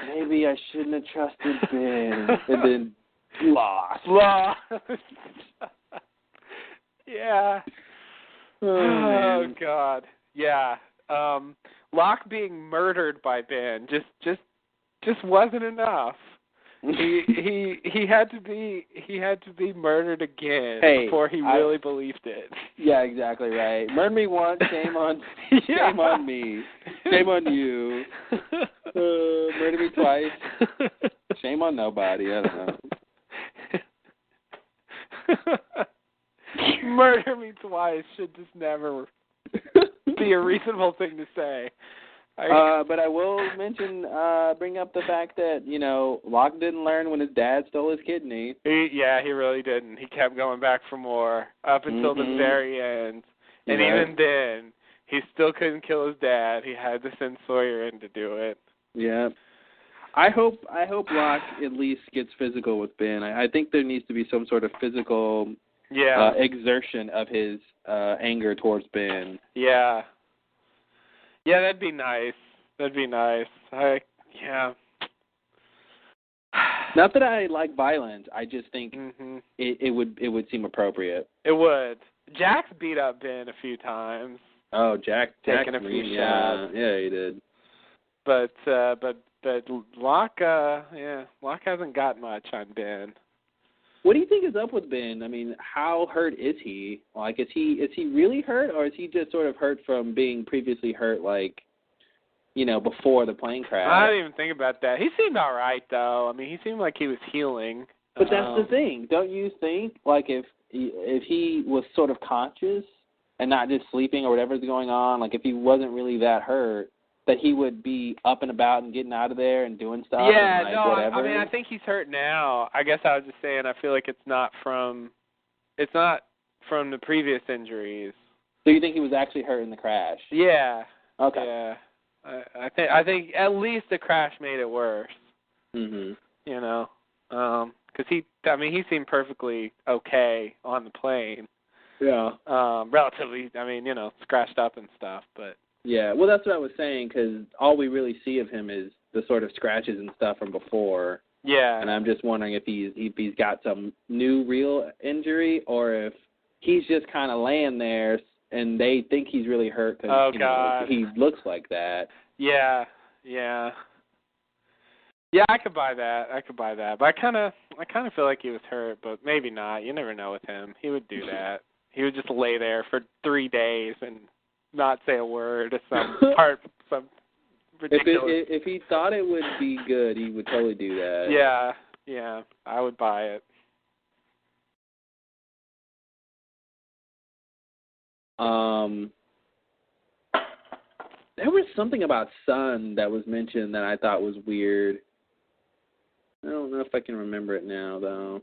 maybe I shouldn't have trusted Ben, and then lost. Yeah. Oh God. Yeah. Locke being murdered by Ben just wasn't enough. He had to be murdered again before he really believed it. Yeah, exactly right. Murder me once, shame on me, shame on you. Murder me twice, shame on nobody. I don't know. Murder me twice should just never be a reasonable thing to say. But I will bring up the fact that, Locke didn't learn when his dad stole his kidney. He really didn't. He kept going back for more up until the very end. And even then, he still couldn't kill his dad. He had to send Sawyer in to do it. Yeah. I hope Locke at least gets physical with Ben. I think there needs to be some sort of physical exertion of his anger towards Ben. Yeah. Yeah, that'd be nice. Not that I like violence. I just think it would seem appropriate. It would. Jack's beat up Ben a few times. Oh, Jack taking a few shots. Yeah, he did. But Locke, Locke hasn't got much on Ben. What do you think is up with Ben? I mean, how hurt is he? Like, is he really hurt, or is he just sort of hurt from being previously hurt, before the plane crash? I didn't even think about that. He seemed all right, though. I mean, he seemed like he was healing. But that's the thing. Don't you think, if he was sort of conscious and not just sleeping or whatever's going on, if he wasn't really that hurt, that he would be up and about and getting out of there and doing stuff. Yeah, and, like, whatever. I mean, I think he's hurt now. I guess I was just saying, I feel like it's not from the previous injuries. So you think he was actually hurt in the crash? Yeah. Okay. Yeah. I think at least the crash made it worse. Mhm. You know, because he seemed perfectly okay on the plane. Yeah. Relatively, I mean, you know, scratched up and stuff, but. Yeah, well, that's what I was saying, because all we really see of him is the sort of scratches and stuff from before. Yeah. And I'm just wondering if he's got some new real injury, or if he's just kind of laying there and they think he's really hurt because he looks like that. Yeah. Yeah, I could buy that. But I kind of feel like he was hurt, but maybe not. You never know with him. He would do that. He would just lay there for 3 days and not say a word or some ridiculous. If he thought it would be good, he would totally do that. Yeah, I would buy it. There was something about Sun that was mentioned that I thought was weird. I don't know if I can remember it now, though.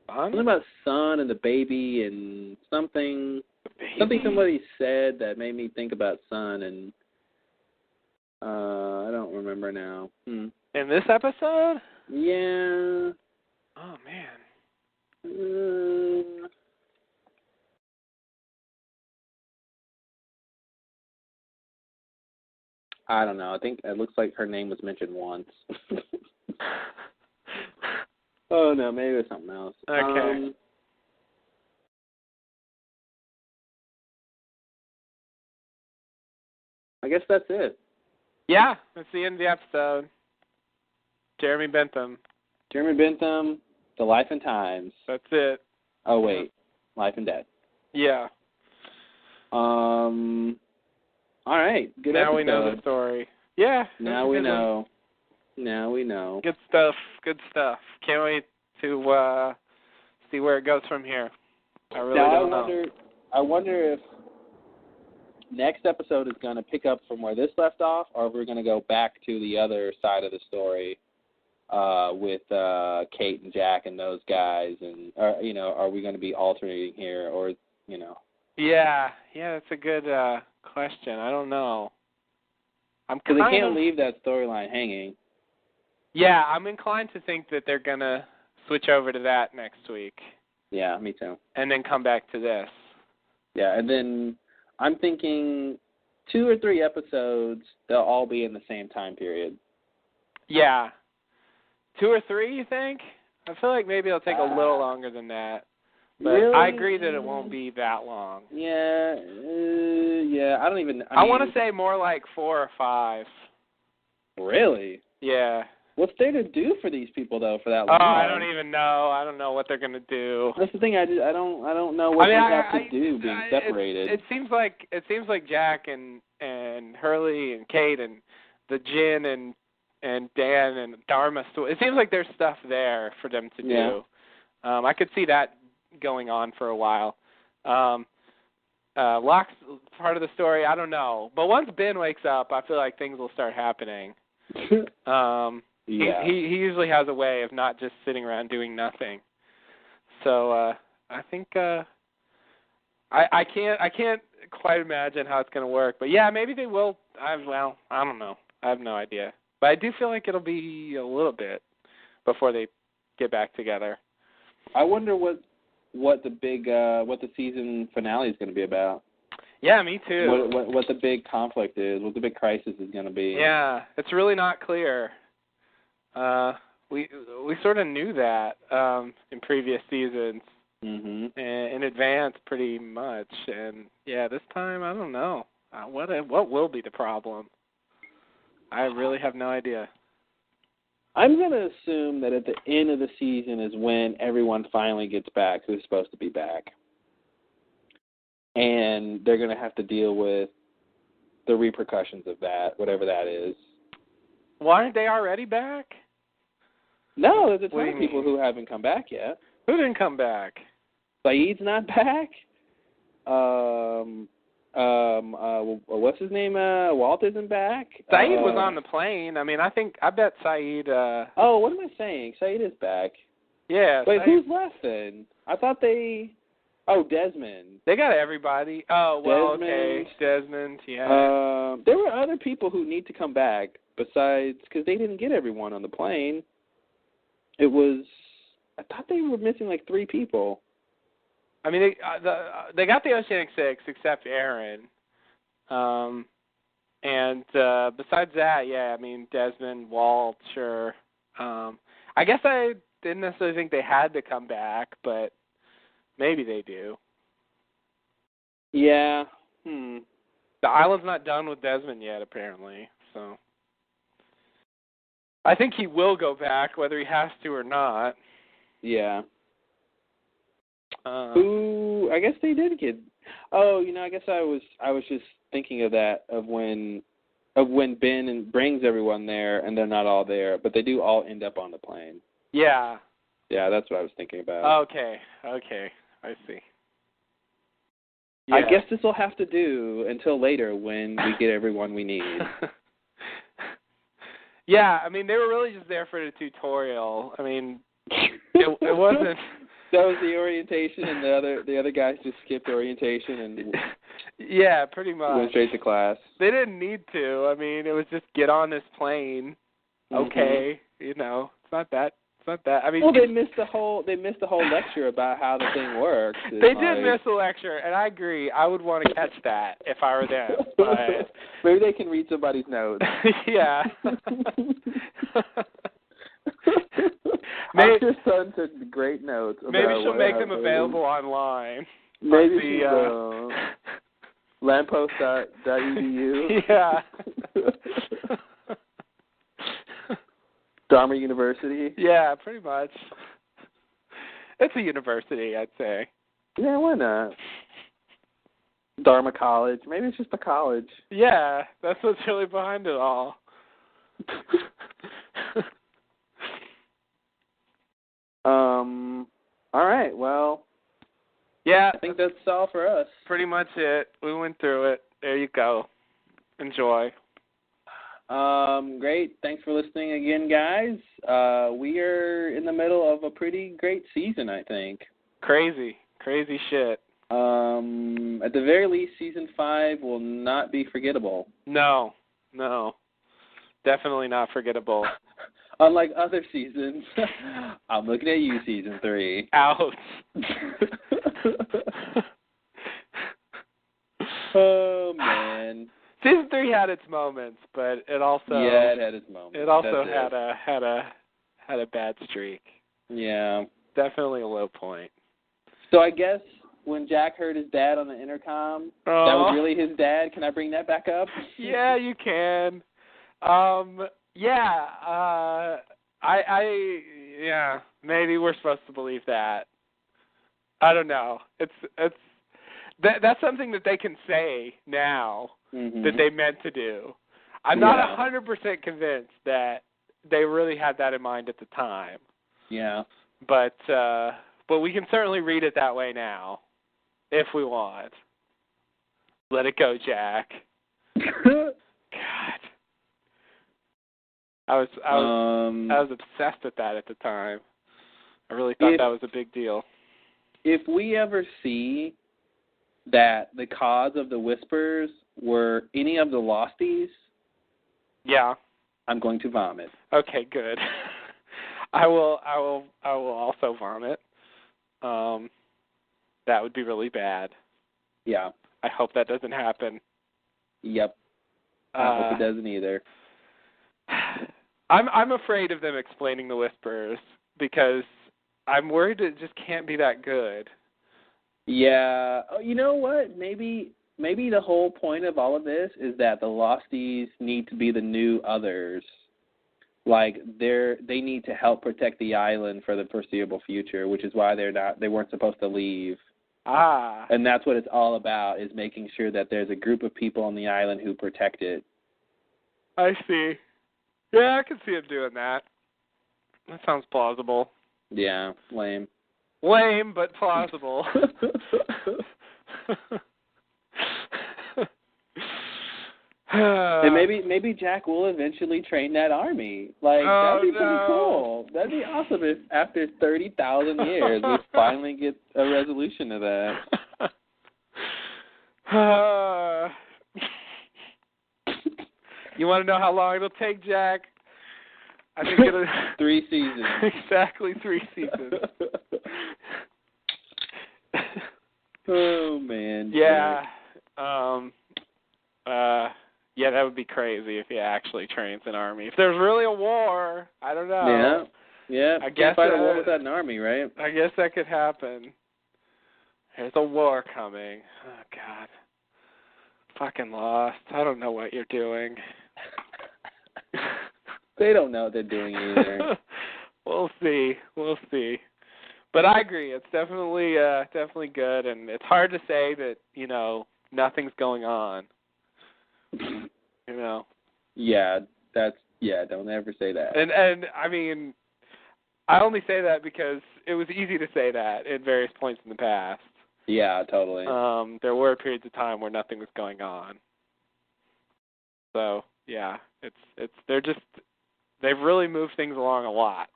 Something about Sun and the baby and something somebody said that made me think about Sun, and I don't remember now. In this episode? Yeah. Oh, man. I don't know. I think it looks like her name was mentioned once. Oh, no, maybe it was something else. Okay. I guess that's it. Yeah, that's the end of the episode. Jeremy Bentham. The Life and Times. That's it. Oh, wait. Life and Death. Yeah. All right. Good now episode. we know the story. Yeah. Now we know. Good stuff. Can't wait to see where it goes from here. I really don't know. I wonder if next episode is going to pick up from where this left off, or if we're going to go back to the other side of the story with Kate and Jack and those guys, and are we going to be alternating here, or Yeah, that's a good question. I don't know. Because they can't leave that storyline hanging. Yeah, I'm inclined to think that they're going to switch over to that next week. Yeah, me too. And then come back to this. Yeah, and then I'm thinking 2 or 3 episodes, they'll all be in the same time period. Yeah. 2 or 3, you think? I feel like maybe it'll take a little longer than that. But really? I agree that it won't be that long. Yeah, I don't even... I want to say more like 4 or 5. Really? Yeah. What's there to do for these people, though, for that long? Oh, I don't even know. I don't know what they're going to do. That's the thing. I don't know what they have to do being separated. It seems like Jack and Hurley and Kate and the Jin and Dan and Dharma. It seems like there's stuff there for them to do. I could see that going on for a while. Locke's part of the story, I don't know. But once Ben wakes up, I feel like things will start happening. Yeah. He usually has a way of not just sitting around doing nothing. So I think I can't quite imagine how it's going to work. But yeah, maybe they will. I don't know. I have no idea. But I do feel like it'll be a little bit before they get back together. I wonder what the season finale is going to be about. Yeah, me too. What the big conflict is, what the big crisis is going to be. Yeah, it's really not clear. We sort of knew that in previous seasons, in advance, pretty much. And yeah, this time I don't know what will be the problem. I really have no idea. I'm going to assume that at the end of the season is when everyone finally gets back who's supposed to be back. And they're going to have to deal with the repercussions of that, whatever that is. Well, aren't they already back? No, there's a ton of people who haven't come back yet. Who didn't come back? Saeed's not back. What's his name? Walt isn't back. Saeed was on the plane. I mean, I bet Saeed. Oh, what am I saying? Saeed is back. Yeah. Wait, Saeed. who's left then? I thought they. Oh, Desmond. They got everybody. Oh, well, Desmond. okay. Desmond, yeah. There were other people who need to come back besides, because they didn't get everyone on the plane. It was, I thought they were missing like 3 people. I mean, they got the Oceanic Six except Aaron. And besides that, yeah, I mean, Desmond, Walt, sure. I guess I didn't necessarily think they had to come back, but maybe they do. Yeah. The island's not done with Desmond yet, apparently. So I think he will go back, whether he has to or not. Yeah. Who? I guess they did get. Oh, I guess I was just thinking of that of when Ben brings everyone there and they're not all there, but they do all end up on the plane. Yeah. Yeah, that's what I was thinking about. Okay, I see. Yeah. I guess this will have to do until later when we get everyone we need. Yeah, I mean, they were really just there for the tutorial. I mean, it wasn't. That was the orientation, and the other guys just skipped orientation and yeah, pretty much went straight to class. They didn't need to. I mean, it was just get on this plane. Okay, it's not that. I mean, well, they missed the whole lecture about how the thing works. They did miss a lecture, and I agree. I would want to catch that if I were them. But maybe they can read somebody's notes. Yeah. Maybe your son took great notes. Maybe she'll make them available online. Maybe the lamppost.edu. Yeah. Dharma University. Yeah, pretty much. It's a university, I'd say. Yeah, why not? Dharma College. Maybe it's just a college. Yeah, that's what's really behind it all. All right, well. Yeah. I think that's all for us. Pretty much it. We went through it. There you go. Enjoy. Great. Thanks for listening again, guys. We are in the middle of a pretty great season, I think. Crazy shit. At the very least, season 5 will not be forgettable. No. Definitely not forgettable. Unlike other seasons, I'm looking at you, season 3. Ouch. Oh, man. Season 3 had its moments, but it also it had its moments. It also had a bad streak. Yeah, definitely a low point. So I guess when Jack heard his dad on the intercom, that was really his dad. Can I bring that back up? Yeah, you can. Maybe we're supposed to believe that. I don't know. That's something that they can say now. Mm-hmm. That they meant to do. I'm not 100% convinced that they really had that in mind at the time. Yeah. But we can certainly read it that way now, if we want. Let it go, Jack. God. I was obsessed with that at the time. I really thought that was a big deal. If we ever see that the cause of the whispers were any of the Losties, I'm going to vomit. Okay, good. I will also vomit. That would be really bad. Yeah. I hope that doesn't happen. Yep. I hope it doesn't either. I'm afraid of them explaining the whispers because I'm worried it just can't be that good. Yeah. You know what? Maybe the whole point of all of this is that the Losties need to be the new others. Like they need to help protect the island for the foreseeable future, which is why they weren't supposed to leave. Ah. And that's what it's all about, is making sure that there's a group of people on the island who protect it. I see. Yeah, I can see him doing that. That sounds plausible. Yeah, lame. Lame, but plausible. And maybe Jack will eventually train that army. Like, that'd be pretty cool. That'd be awesome if after 30,000 years we finally get a resolution to that. You want to know how long it'll take, Jack? I think it'll 3 seasons. Exactly 3 seasons. Oh man. Yeah. Yeah, that would be crazy if he actually trains an army. If there's really a war, I don't know. Yeah. I guess fight a war without an army, right? I guess that could happen. There's a war coming. Oh God. Fucking lost. I don't know what you're doing. They don't know what they're doing either. We'll see. But I agree. It's definitely good, and it's hard to say that nothing's going on. Yeah, don't ever say that. And I mean, I only say that because it was easy to say that at various points in the past. Yeah, totally. There were periods of time where nothing was going on. So yeah, they've really moved things along a lot.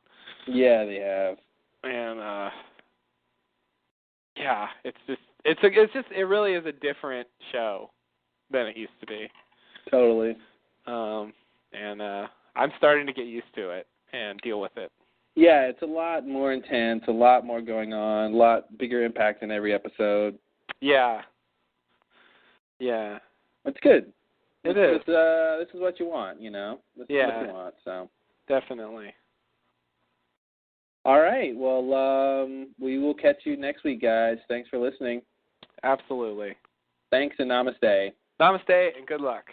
Yeah, they have. And yeah, it really is a different show than it used to be. Totally. And I'm starting to get used to it and deal with it. Yeah, it's a lot more intense, a lot more going on, a lot bigger impact in every episode. Yeah. It's good. It is. This is what you want, This is what you want, so. Definitely. All right. Well, we will catch you next week, guys. Thanks for listening. Absolutely. Thanks and namaste. Namaste and good luck.